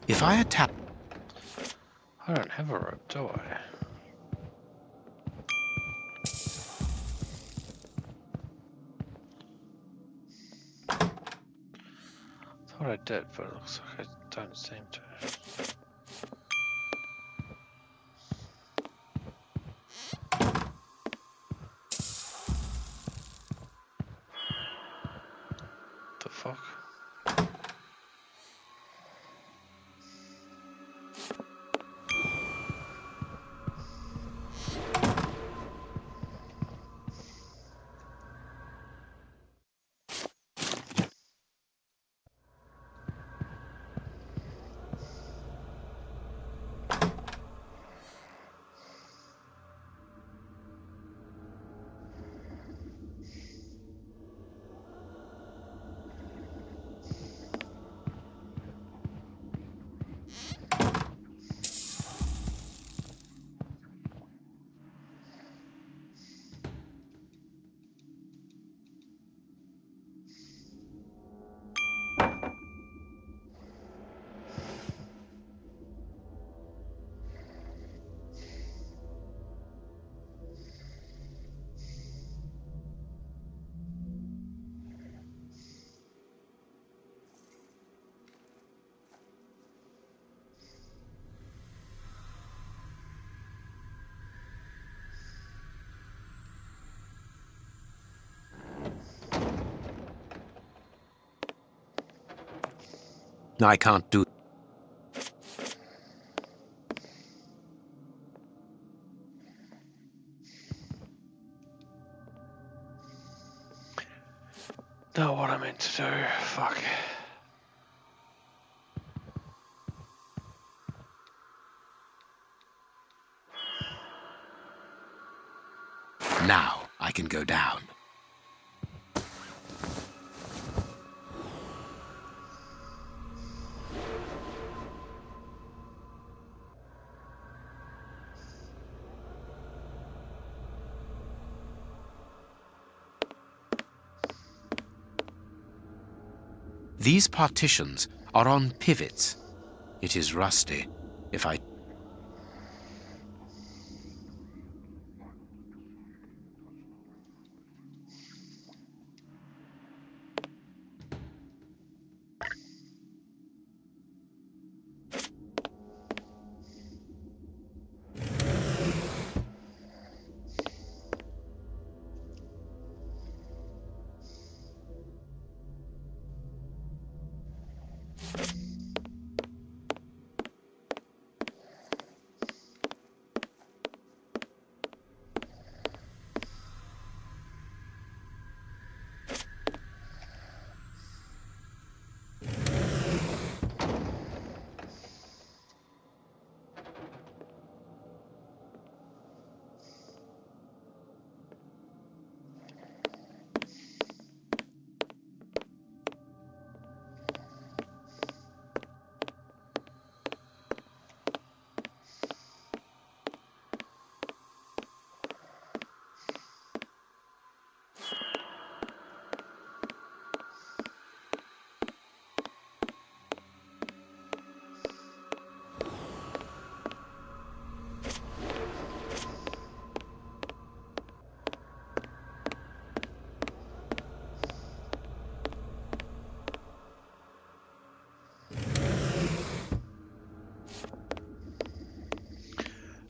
If I attach... I don't have a rope, do I? Thought I did, but it looks like I don't seem to. The fuck? I can't do... Not what I meant to do. Fuck. Now I can go down. These partitions are on pivots. It is rusty. If I...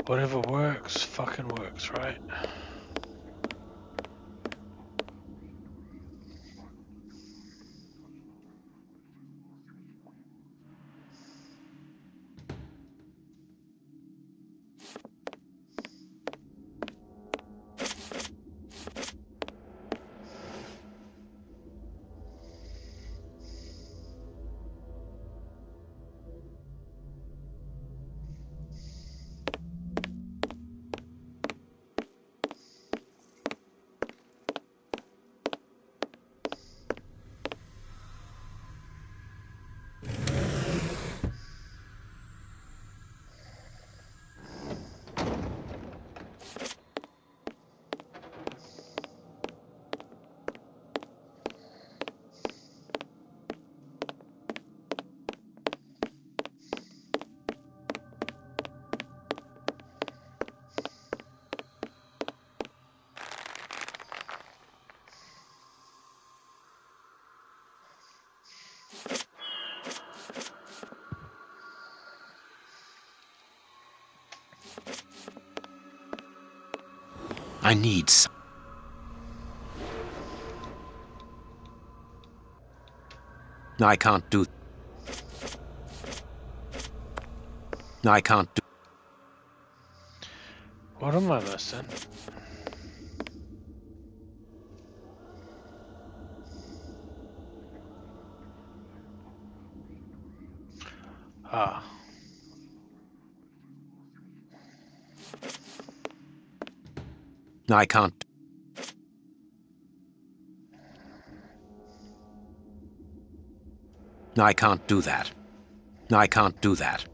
Whatever works, fucking works, right? I need some... I can't do... I can't do... What am I missing? Ah. I can't... I can't do that. I can't do that.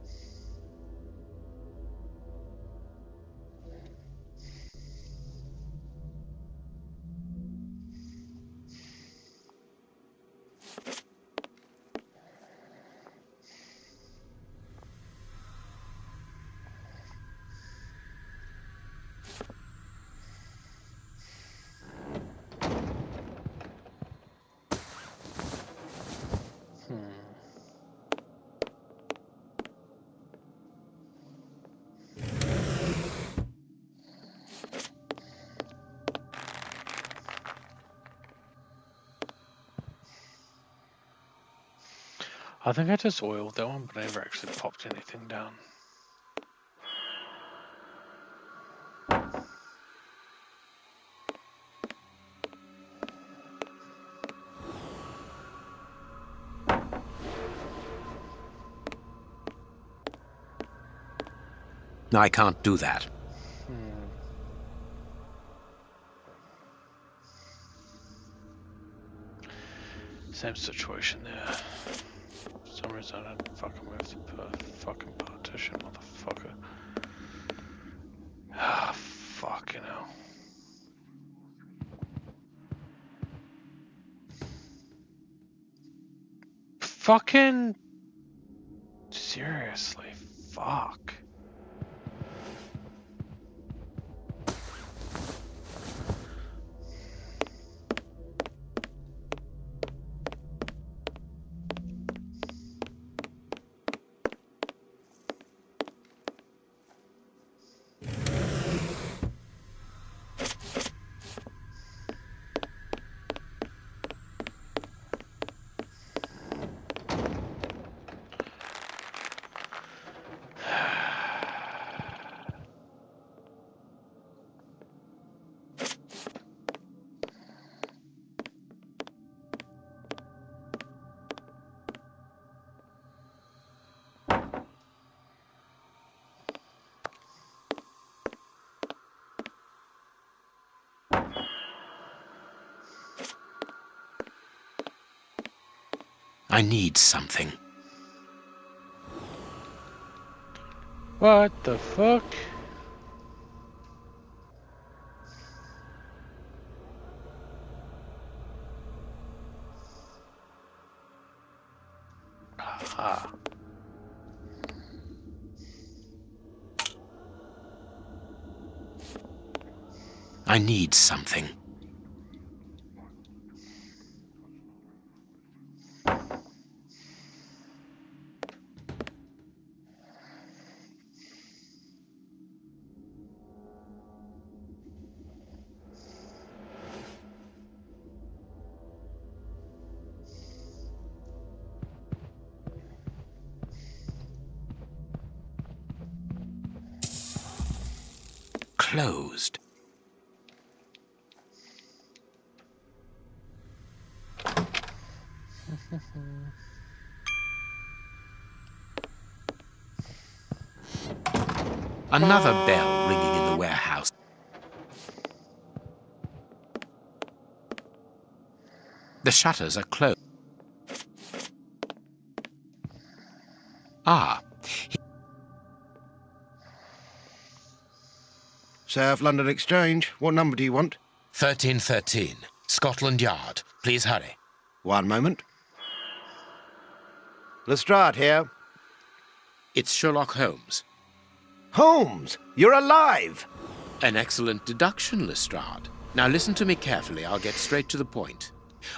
I think I just oiled that one, but I never actually popped anything down. I can't do that. Same situation there. For some reason I didn't fucking move the fucking partition, motherfucker. Ah, fucking hell. Fucking... Seriously, fuck. I need something. What the fuck? Ah. I need something. Closed. Another bell ringing in the warehouse. The shutters are closed. Ah. South London Exchange. What number do you want? 1313, Scotland Yard. Please hurry. One moment. Lestrade here. It's Sherlock Holmes. Holmes, you're alive! An excellent deduction, Lestrade. Now listen to me carefully, I'll get straight to the point.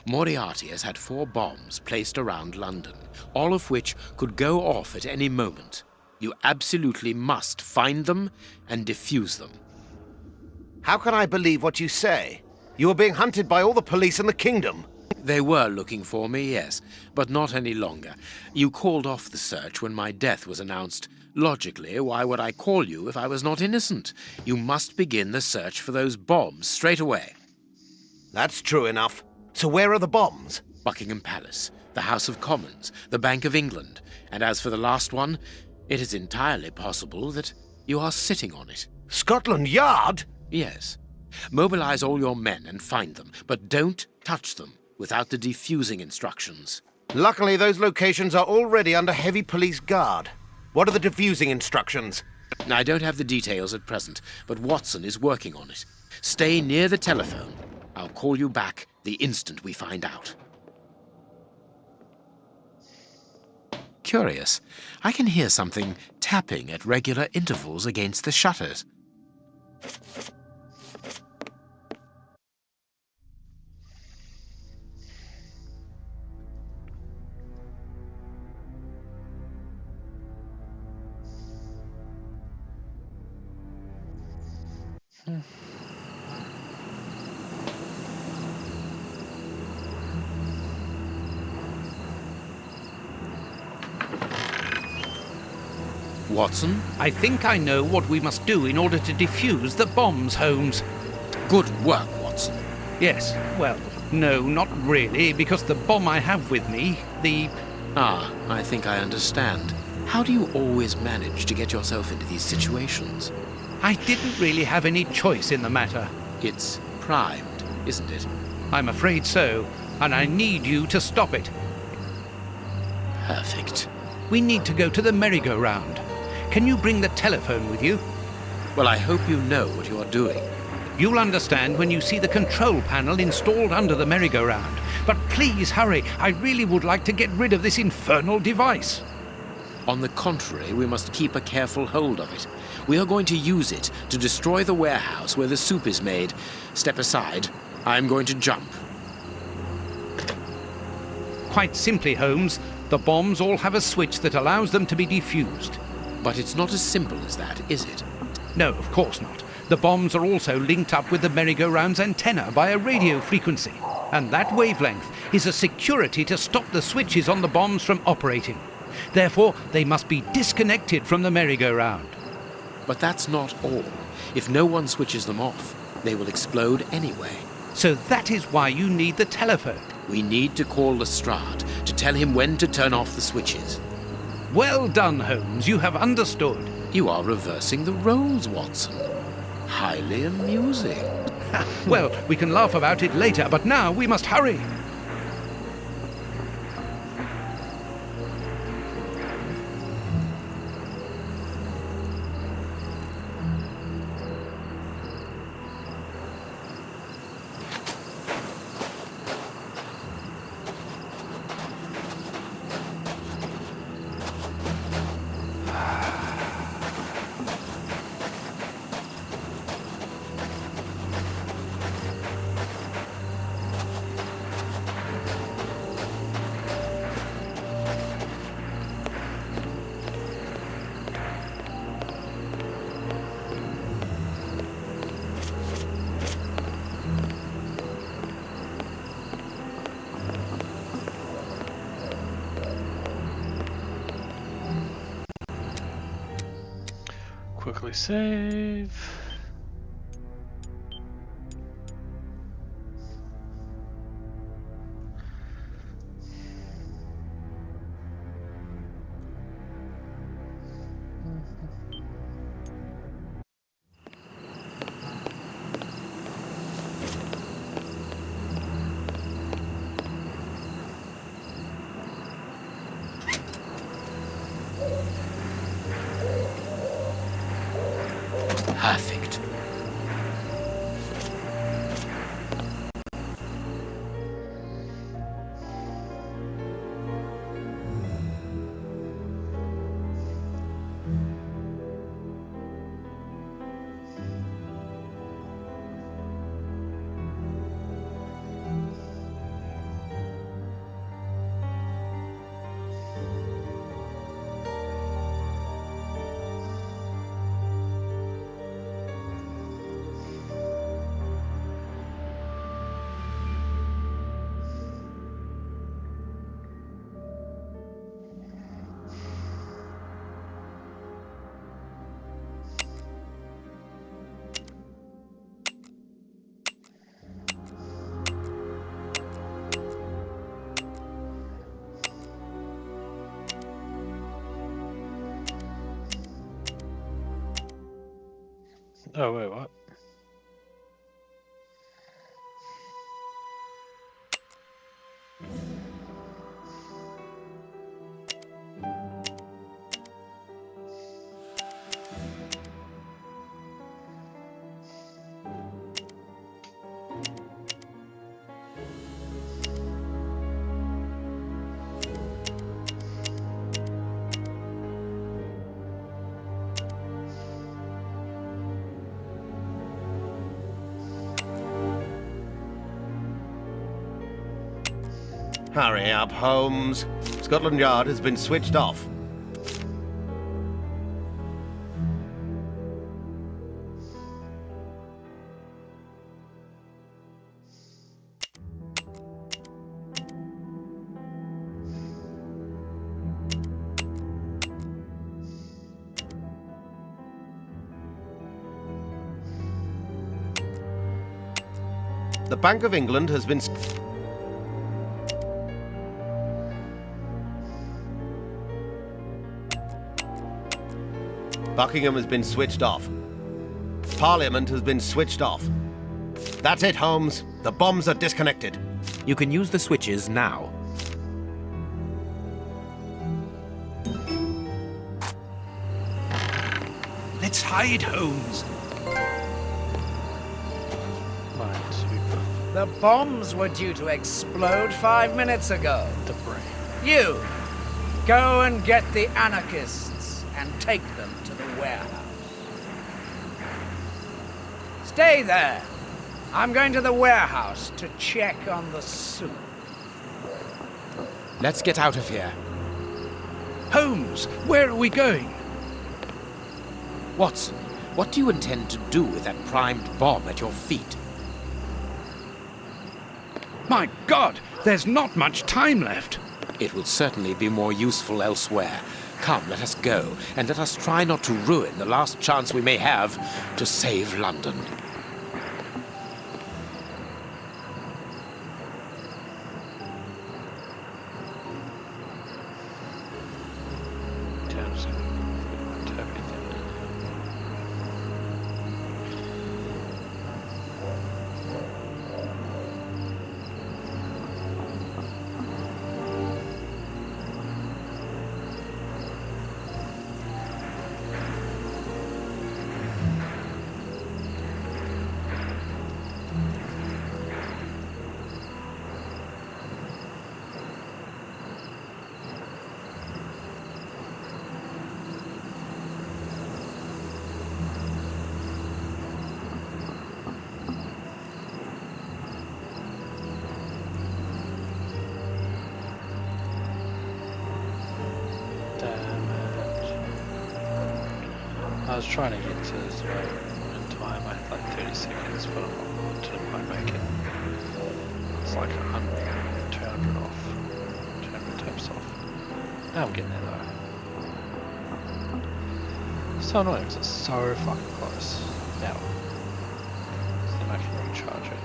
Moriarty has had 4 bombs placed around London, all of which could go off at any moment. You absolutely must find them and defuse them. How can I believe what you say? You are being hunted by all the police in the kingdom. They were looking for me, yes, but not any longer. You called off the search when my death was announced. Logically, why would I call you if I was not innocent? You must begin the search for those bombs straight away. That's true enough. So where are the bombs? Buckingham Palace, the House of Commons, the Bank of England. And as for the last one, it is entirely possible that you are sitting on it. Scotland Yard? Yes. Mobilize all your men and find them, but don't touch them without the defusing instructions. Luckily, those locations are already under heavy police guard. What are the defusing instructions? I don't have the details at present, but Watson is working on it. Stay near the telephone. I'll call you back the instant we find out. Curious. I can hear something tapping at regular intervals against the shutters. Watson? I think I know what we must do in order to defuse the bombs, Holmes. Good work, Watson. Yes, well, no, not really, because the bomb I have with me, I think I understand. How do you always manage to get yourself into these situations? I didn't really have any choice in the matter. It's primed, isn't it? I'm afraid so, and I need you to stop it. Perfect. We need to go to the merry-go-round. Can you bring the telephone with you? Well, I hope you know what you're doing. You'll understand when you see the control panel installed under the merry-go-round. But please hurry. I really would like to get rid of this infernal device. On the contrary, we must keep a careful hold of it. We are going to use it to destroy the warehouse where the soup is made. Step aside. I'm going to jump. Quite simply, Holmes, the bombs all have a switch that allows them to be defused. But it's not as simple as that, is it? No, of course not. The bombs are also linked up with the merry-go-round's antenna by a radio frequency, and that wavelength is a security to stop the switches on the bombs from operating. Therefore, they must be disconnected from the merry-go-round. But that's not all. If no one switches them off, they will explode anyway. So that is why you need the telephone. We need to call Lestrade to tell him when to turn off the switches. Well done, Holmes. You have understood. You are reversing the roles, Watson. Highly amusing. Well, we can laugh about it later, but now we must hurry. Quickly save. Perfect. Oh, wait, what? Hurry up, Holmes. Scotland Yard has been switched off. The Bank of England has been... Buckingham has been switched off. Parliament has been switched off. That's it, Holmes. The bombs are disconnected. You can use the switches now. Let's hide, Holmes. The bombs were due to explode 5 minutes ago. You, go and get the anarchists and take them to the warehouse. Stay there. I'm going to the warehouse to check on the soup. Let's get out of here. Holmes, where are we going? Watson, what do you intend to do with that primed bomb at your feet? My God, there's not much time left. It will certainly be more useful elsewhere. Come, let us go, and let us try not to ruin the last chance we may have to save London. I was trying to get to this way in time. I had like 30 seconds, but I didn't quite make it. It's like 100, 200 off. 200 taps off. Now I'm getting there though. It's so annoying because it's so fucking close. Now. So then I can recharge it.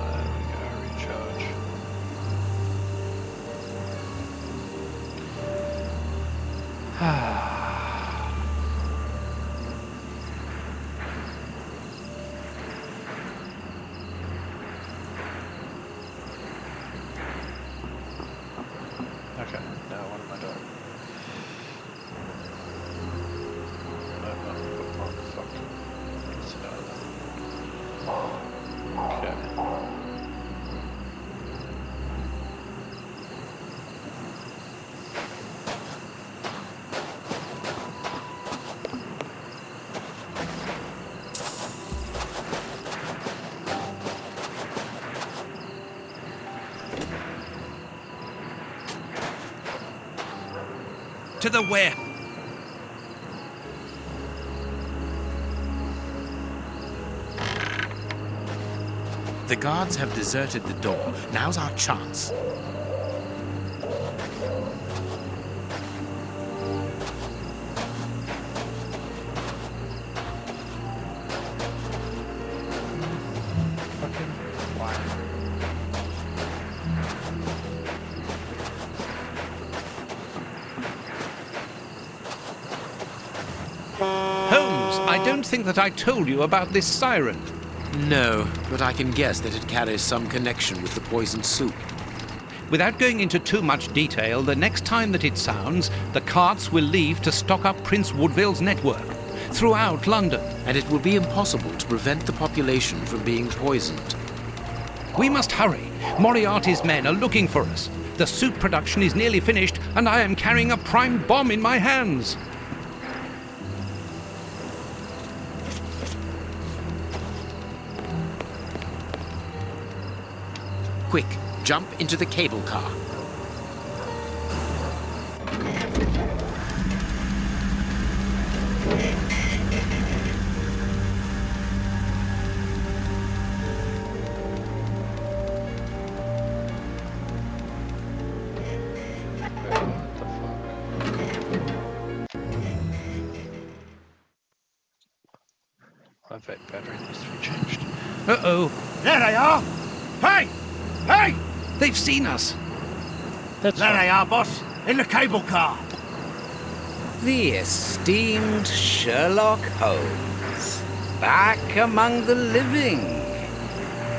There we go, recharge. Okay, now what am I doing? No, fuck. What's it okay. To the where? The guards have deserted the door. Now's our chance. Holmes, I don't think that I told you about this siren. No, but I can guess that it carries some connection with the poisoned soup. Without going into too much detail, the next time that it sounds, the carts will leave to stock up Prince Woodville's network throughout London. And it will be impossible to prevent the population from being poisoned. We must hurry. Moriarty's men are looking for us. The soup production is nearly finished, and I am carrying a prime bomb in my hands. Quick, jump into the cable car. in fact, battery needs to be changed. Uh-oh. There they are! Hey! Hey! They've seen us. There they are, boss. In the cable car. The esteemed Sherlock Holmes, back among the living.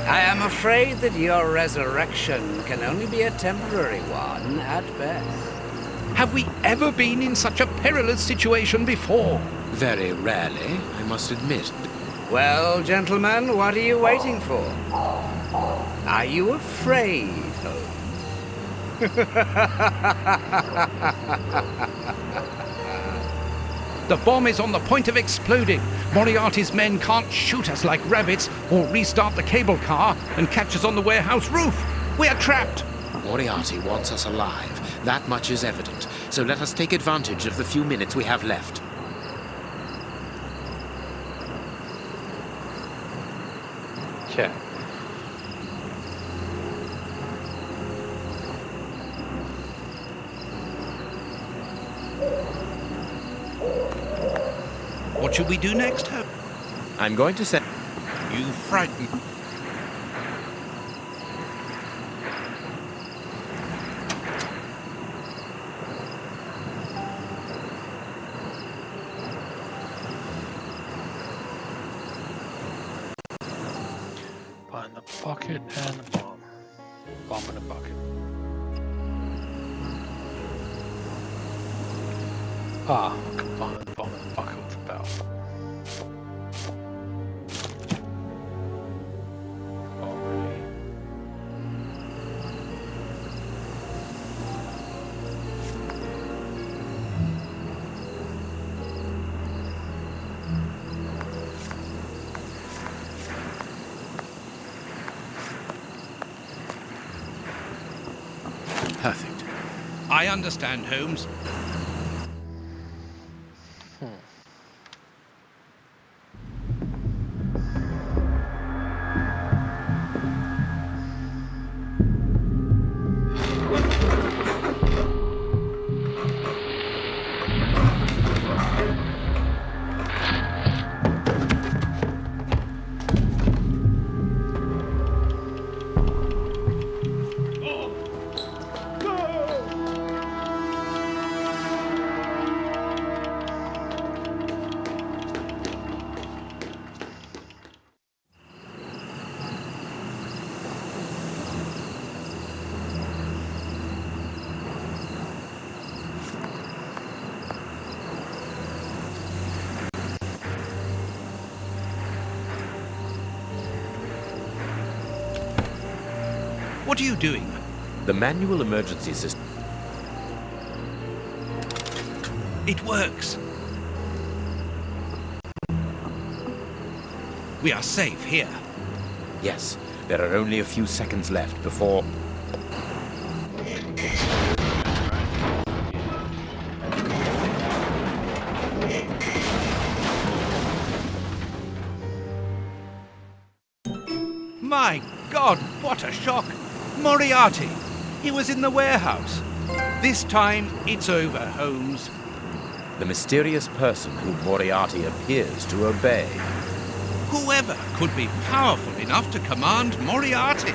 I am afraid that your resurrection can only be a temporary one at best. Have we ever been in such a perilous situation before? Very rarely, I must admit. Well, gentlemen, what are you waiting for? Are you afraid, Holmes? The bomb is on the point of exploding. Moriarty's men can't shoot us like rabbits or restart the cable car and catch us on the warehouse roof. We are trapped. Moriarty wants us alive. That much is evident. So let us take advantage of the few minutes we have left. Okay. What should we do next, Hope? I'm going to say... You frighten... Find the bucket and the bomb. Bomb in a bucket. Ah, combine the bomb in the bucket with the barrel. Already. Perfect. I understand, Holmes. What are you doing? The manual emergency system. It works. We are safe here. Yes, there are only a few seconds left before... My God, what a shock! Moriarty! He was in the warehouse. This time, it's over, Holmes. The mysterious person whom Moriarty appears to obey. Whoever could be powerful enough to command Moriarty?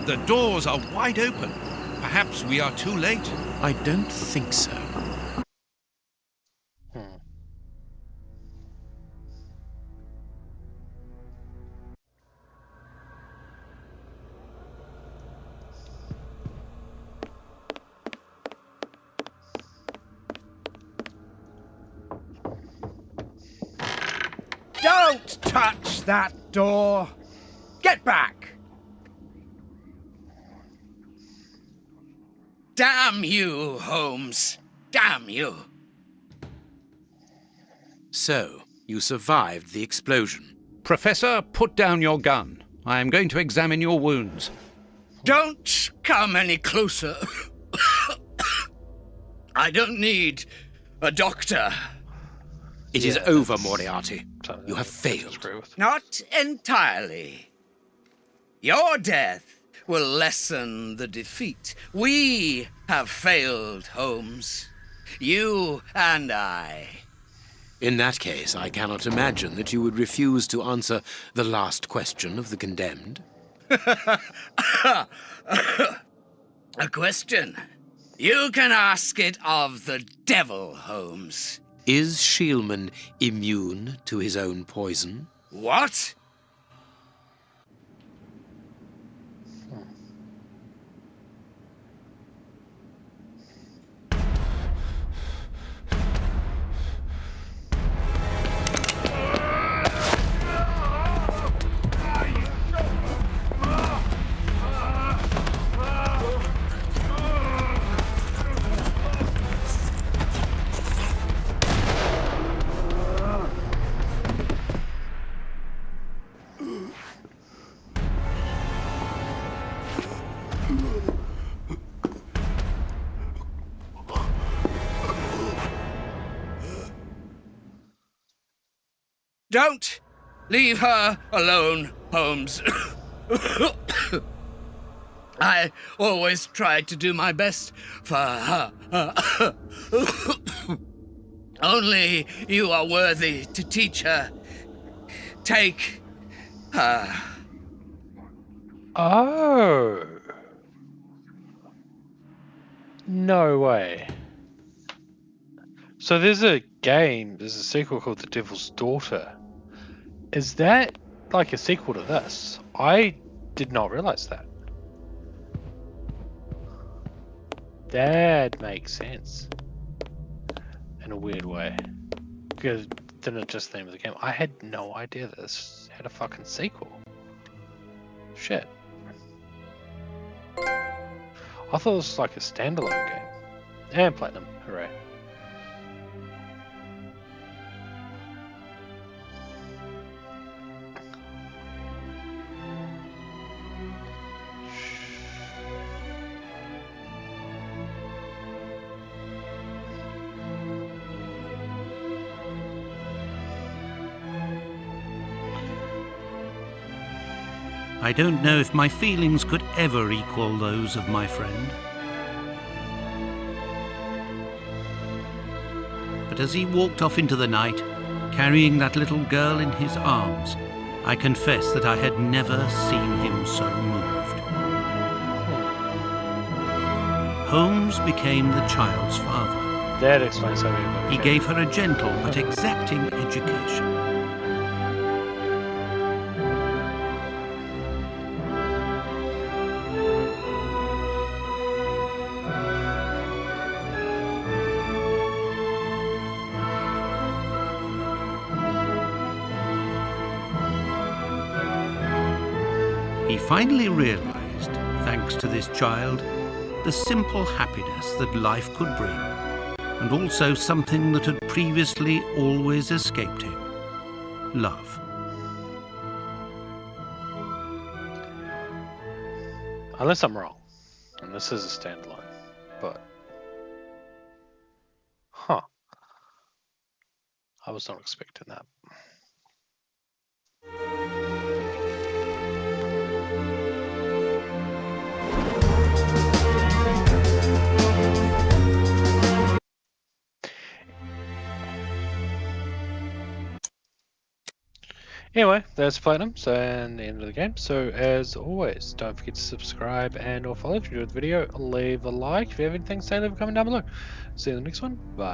The doors are wide open. Perhaps we are too late. I don't think so. touch that door. Get back! Damn you, Holmes. Damn you. So, you survived the explosion. Professor, put down your gun. I am going to examine your wounds. Don't come any closer. I don't need a doctor. It is over, Moriarty. You have failed. Not entirely. Your death will lessen the defeat. We have failed, Holmes. You and I. In that case, I cannot imagine that you would refuse to answer the last question of the condemned. A question? You can ask it of the devil, Holmes. Is Shielman immune to his own poison? What? Don't leave her alone, Holmes. I always tried to do my best for her. Only you are worthy to teach her. Take her. Oh. No way. So there's a sequel called The Devil's Daughter. Is that like a sequel to this? I did not realize that. That makes sense. In a weird way. Because didn't it just the name of the game? I had no idea this had a fucking sequel. Shit. I thought it was like a standalone game. And platinum, hooray. I don't know if my feelings could ever equal those of my friend. But as he walked off into the night, carrying that little girl in his arms, I confess that I had never seen him so moved. Holmes became the child's father. That explains how he gave her a gentle but exacting education. He finally realized, thanks to this child, the simple happiness that life could bring, and also something that had previously always escaped him: love. Unless I'm wrong, and this is a standalone, but... Huh. I was not expecting that. Anyway, that's platinum, so and the end of the game. So as always, don't forget to subscribe and or follow if you enjoyed the video. Leave a like. If you have anything to say, leave a comment down below. See you in the next one. Bye.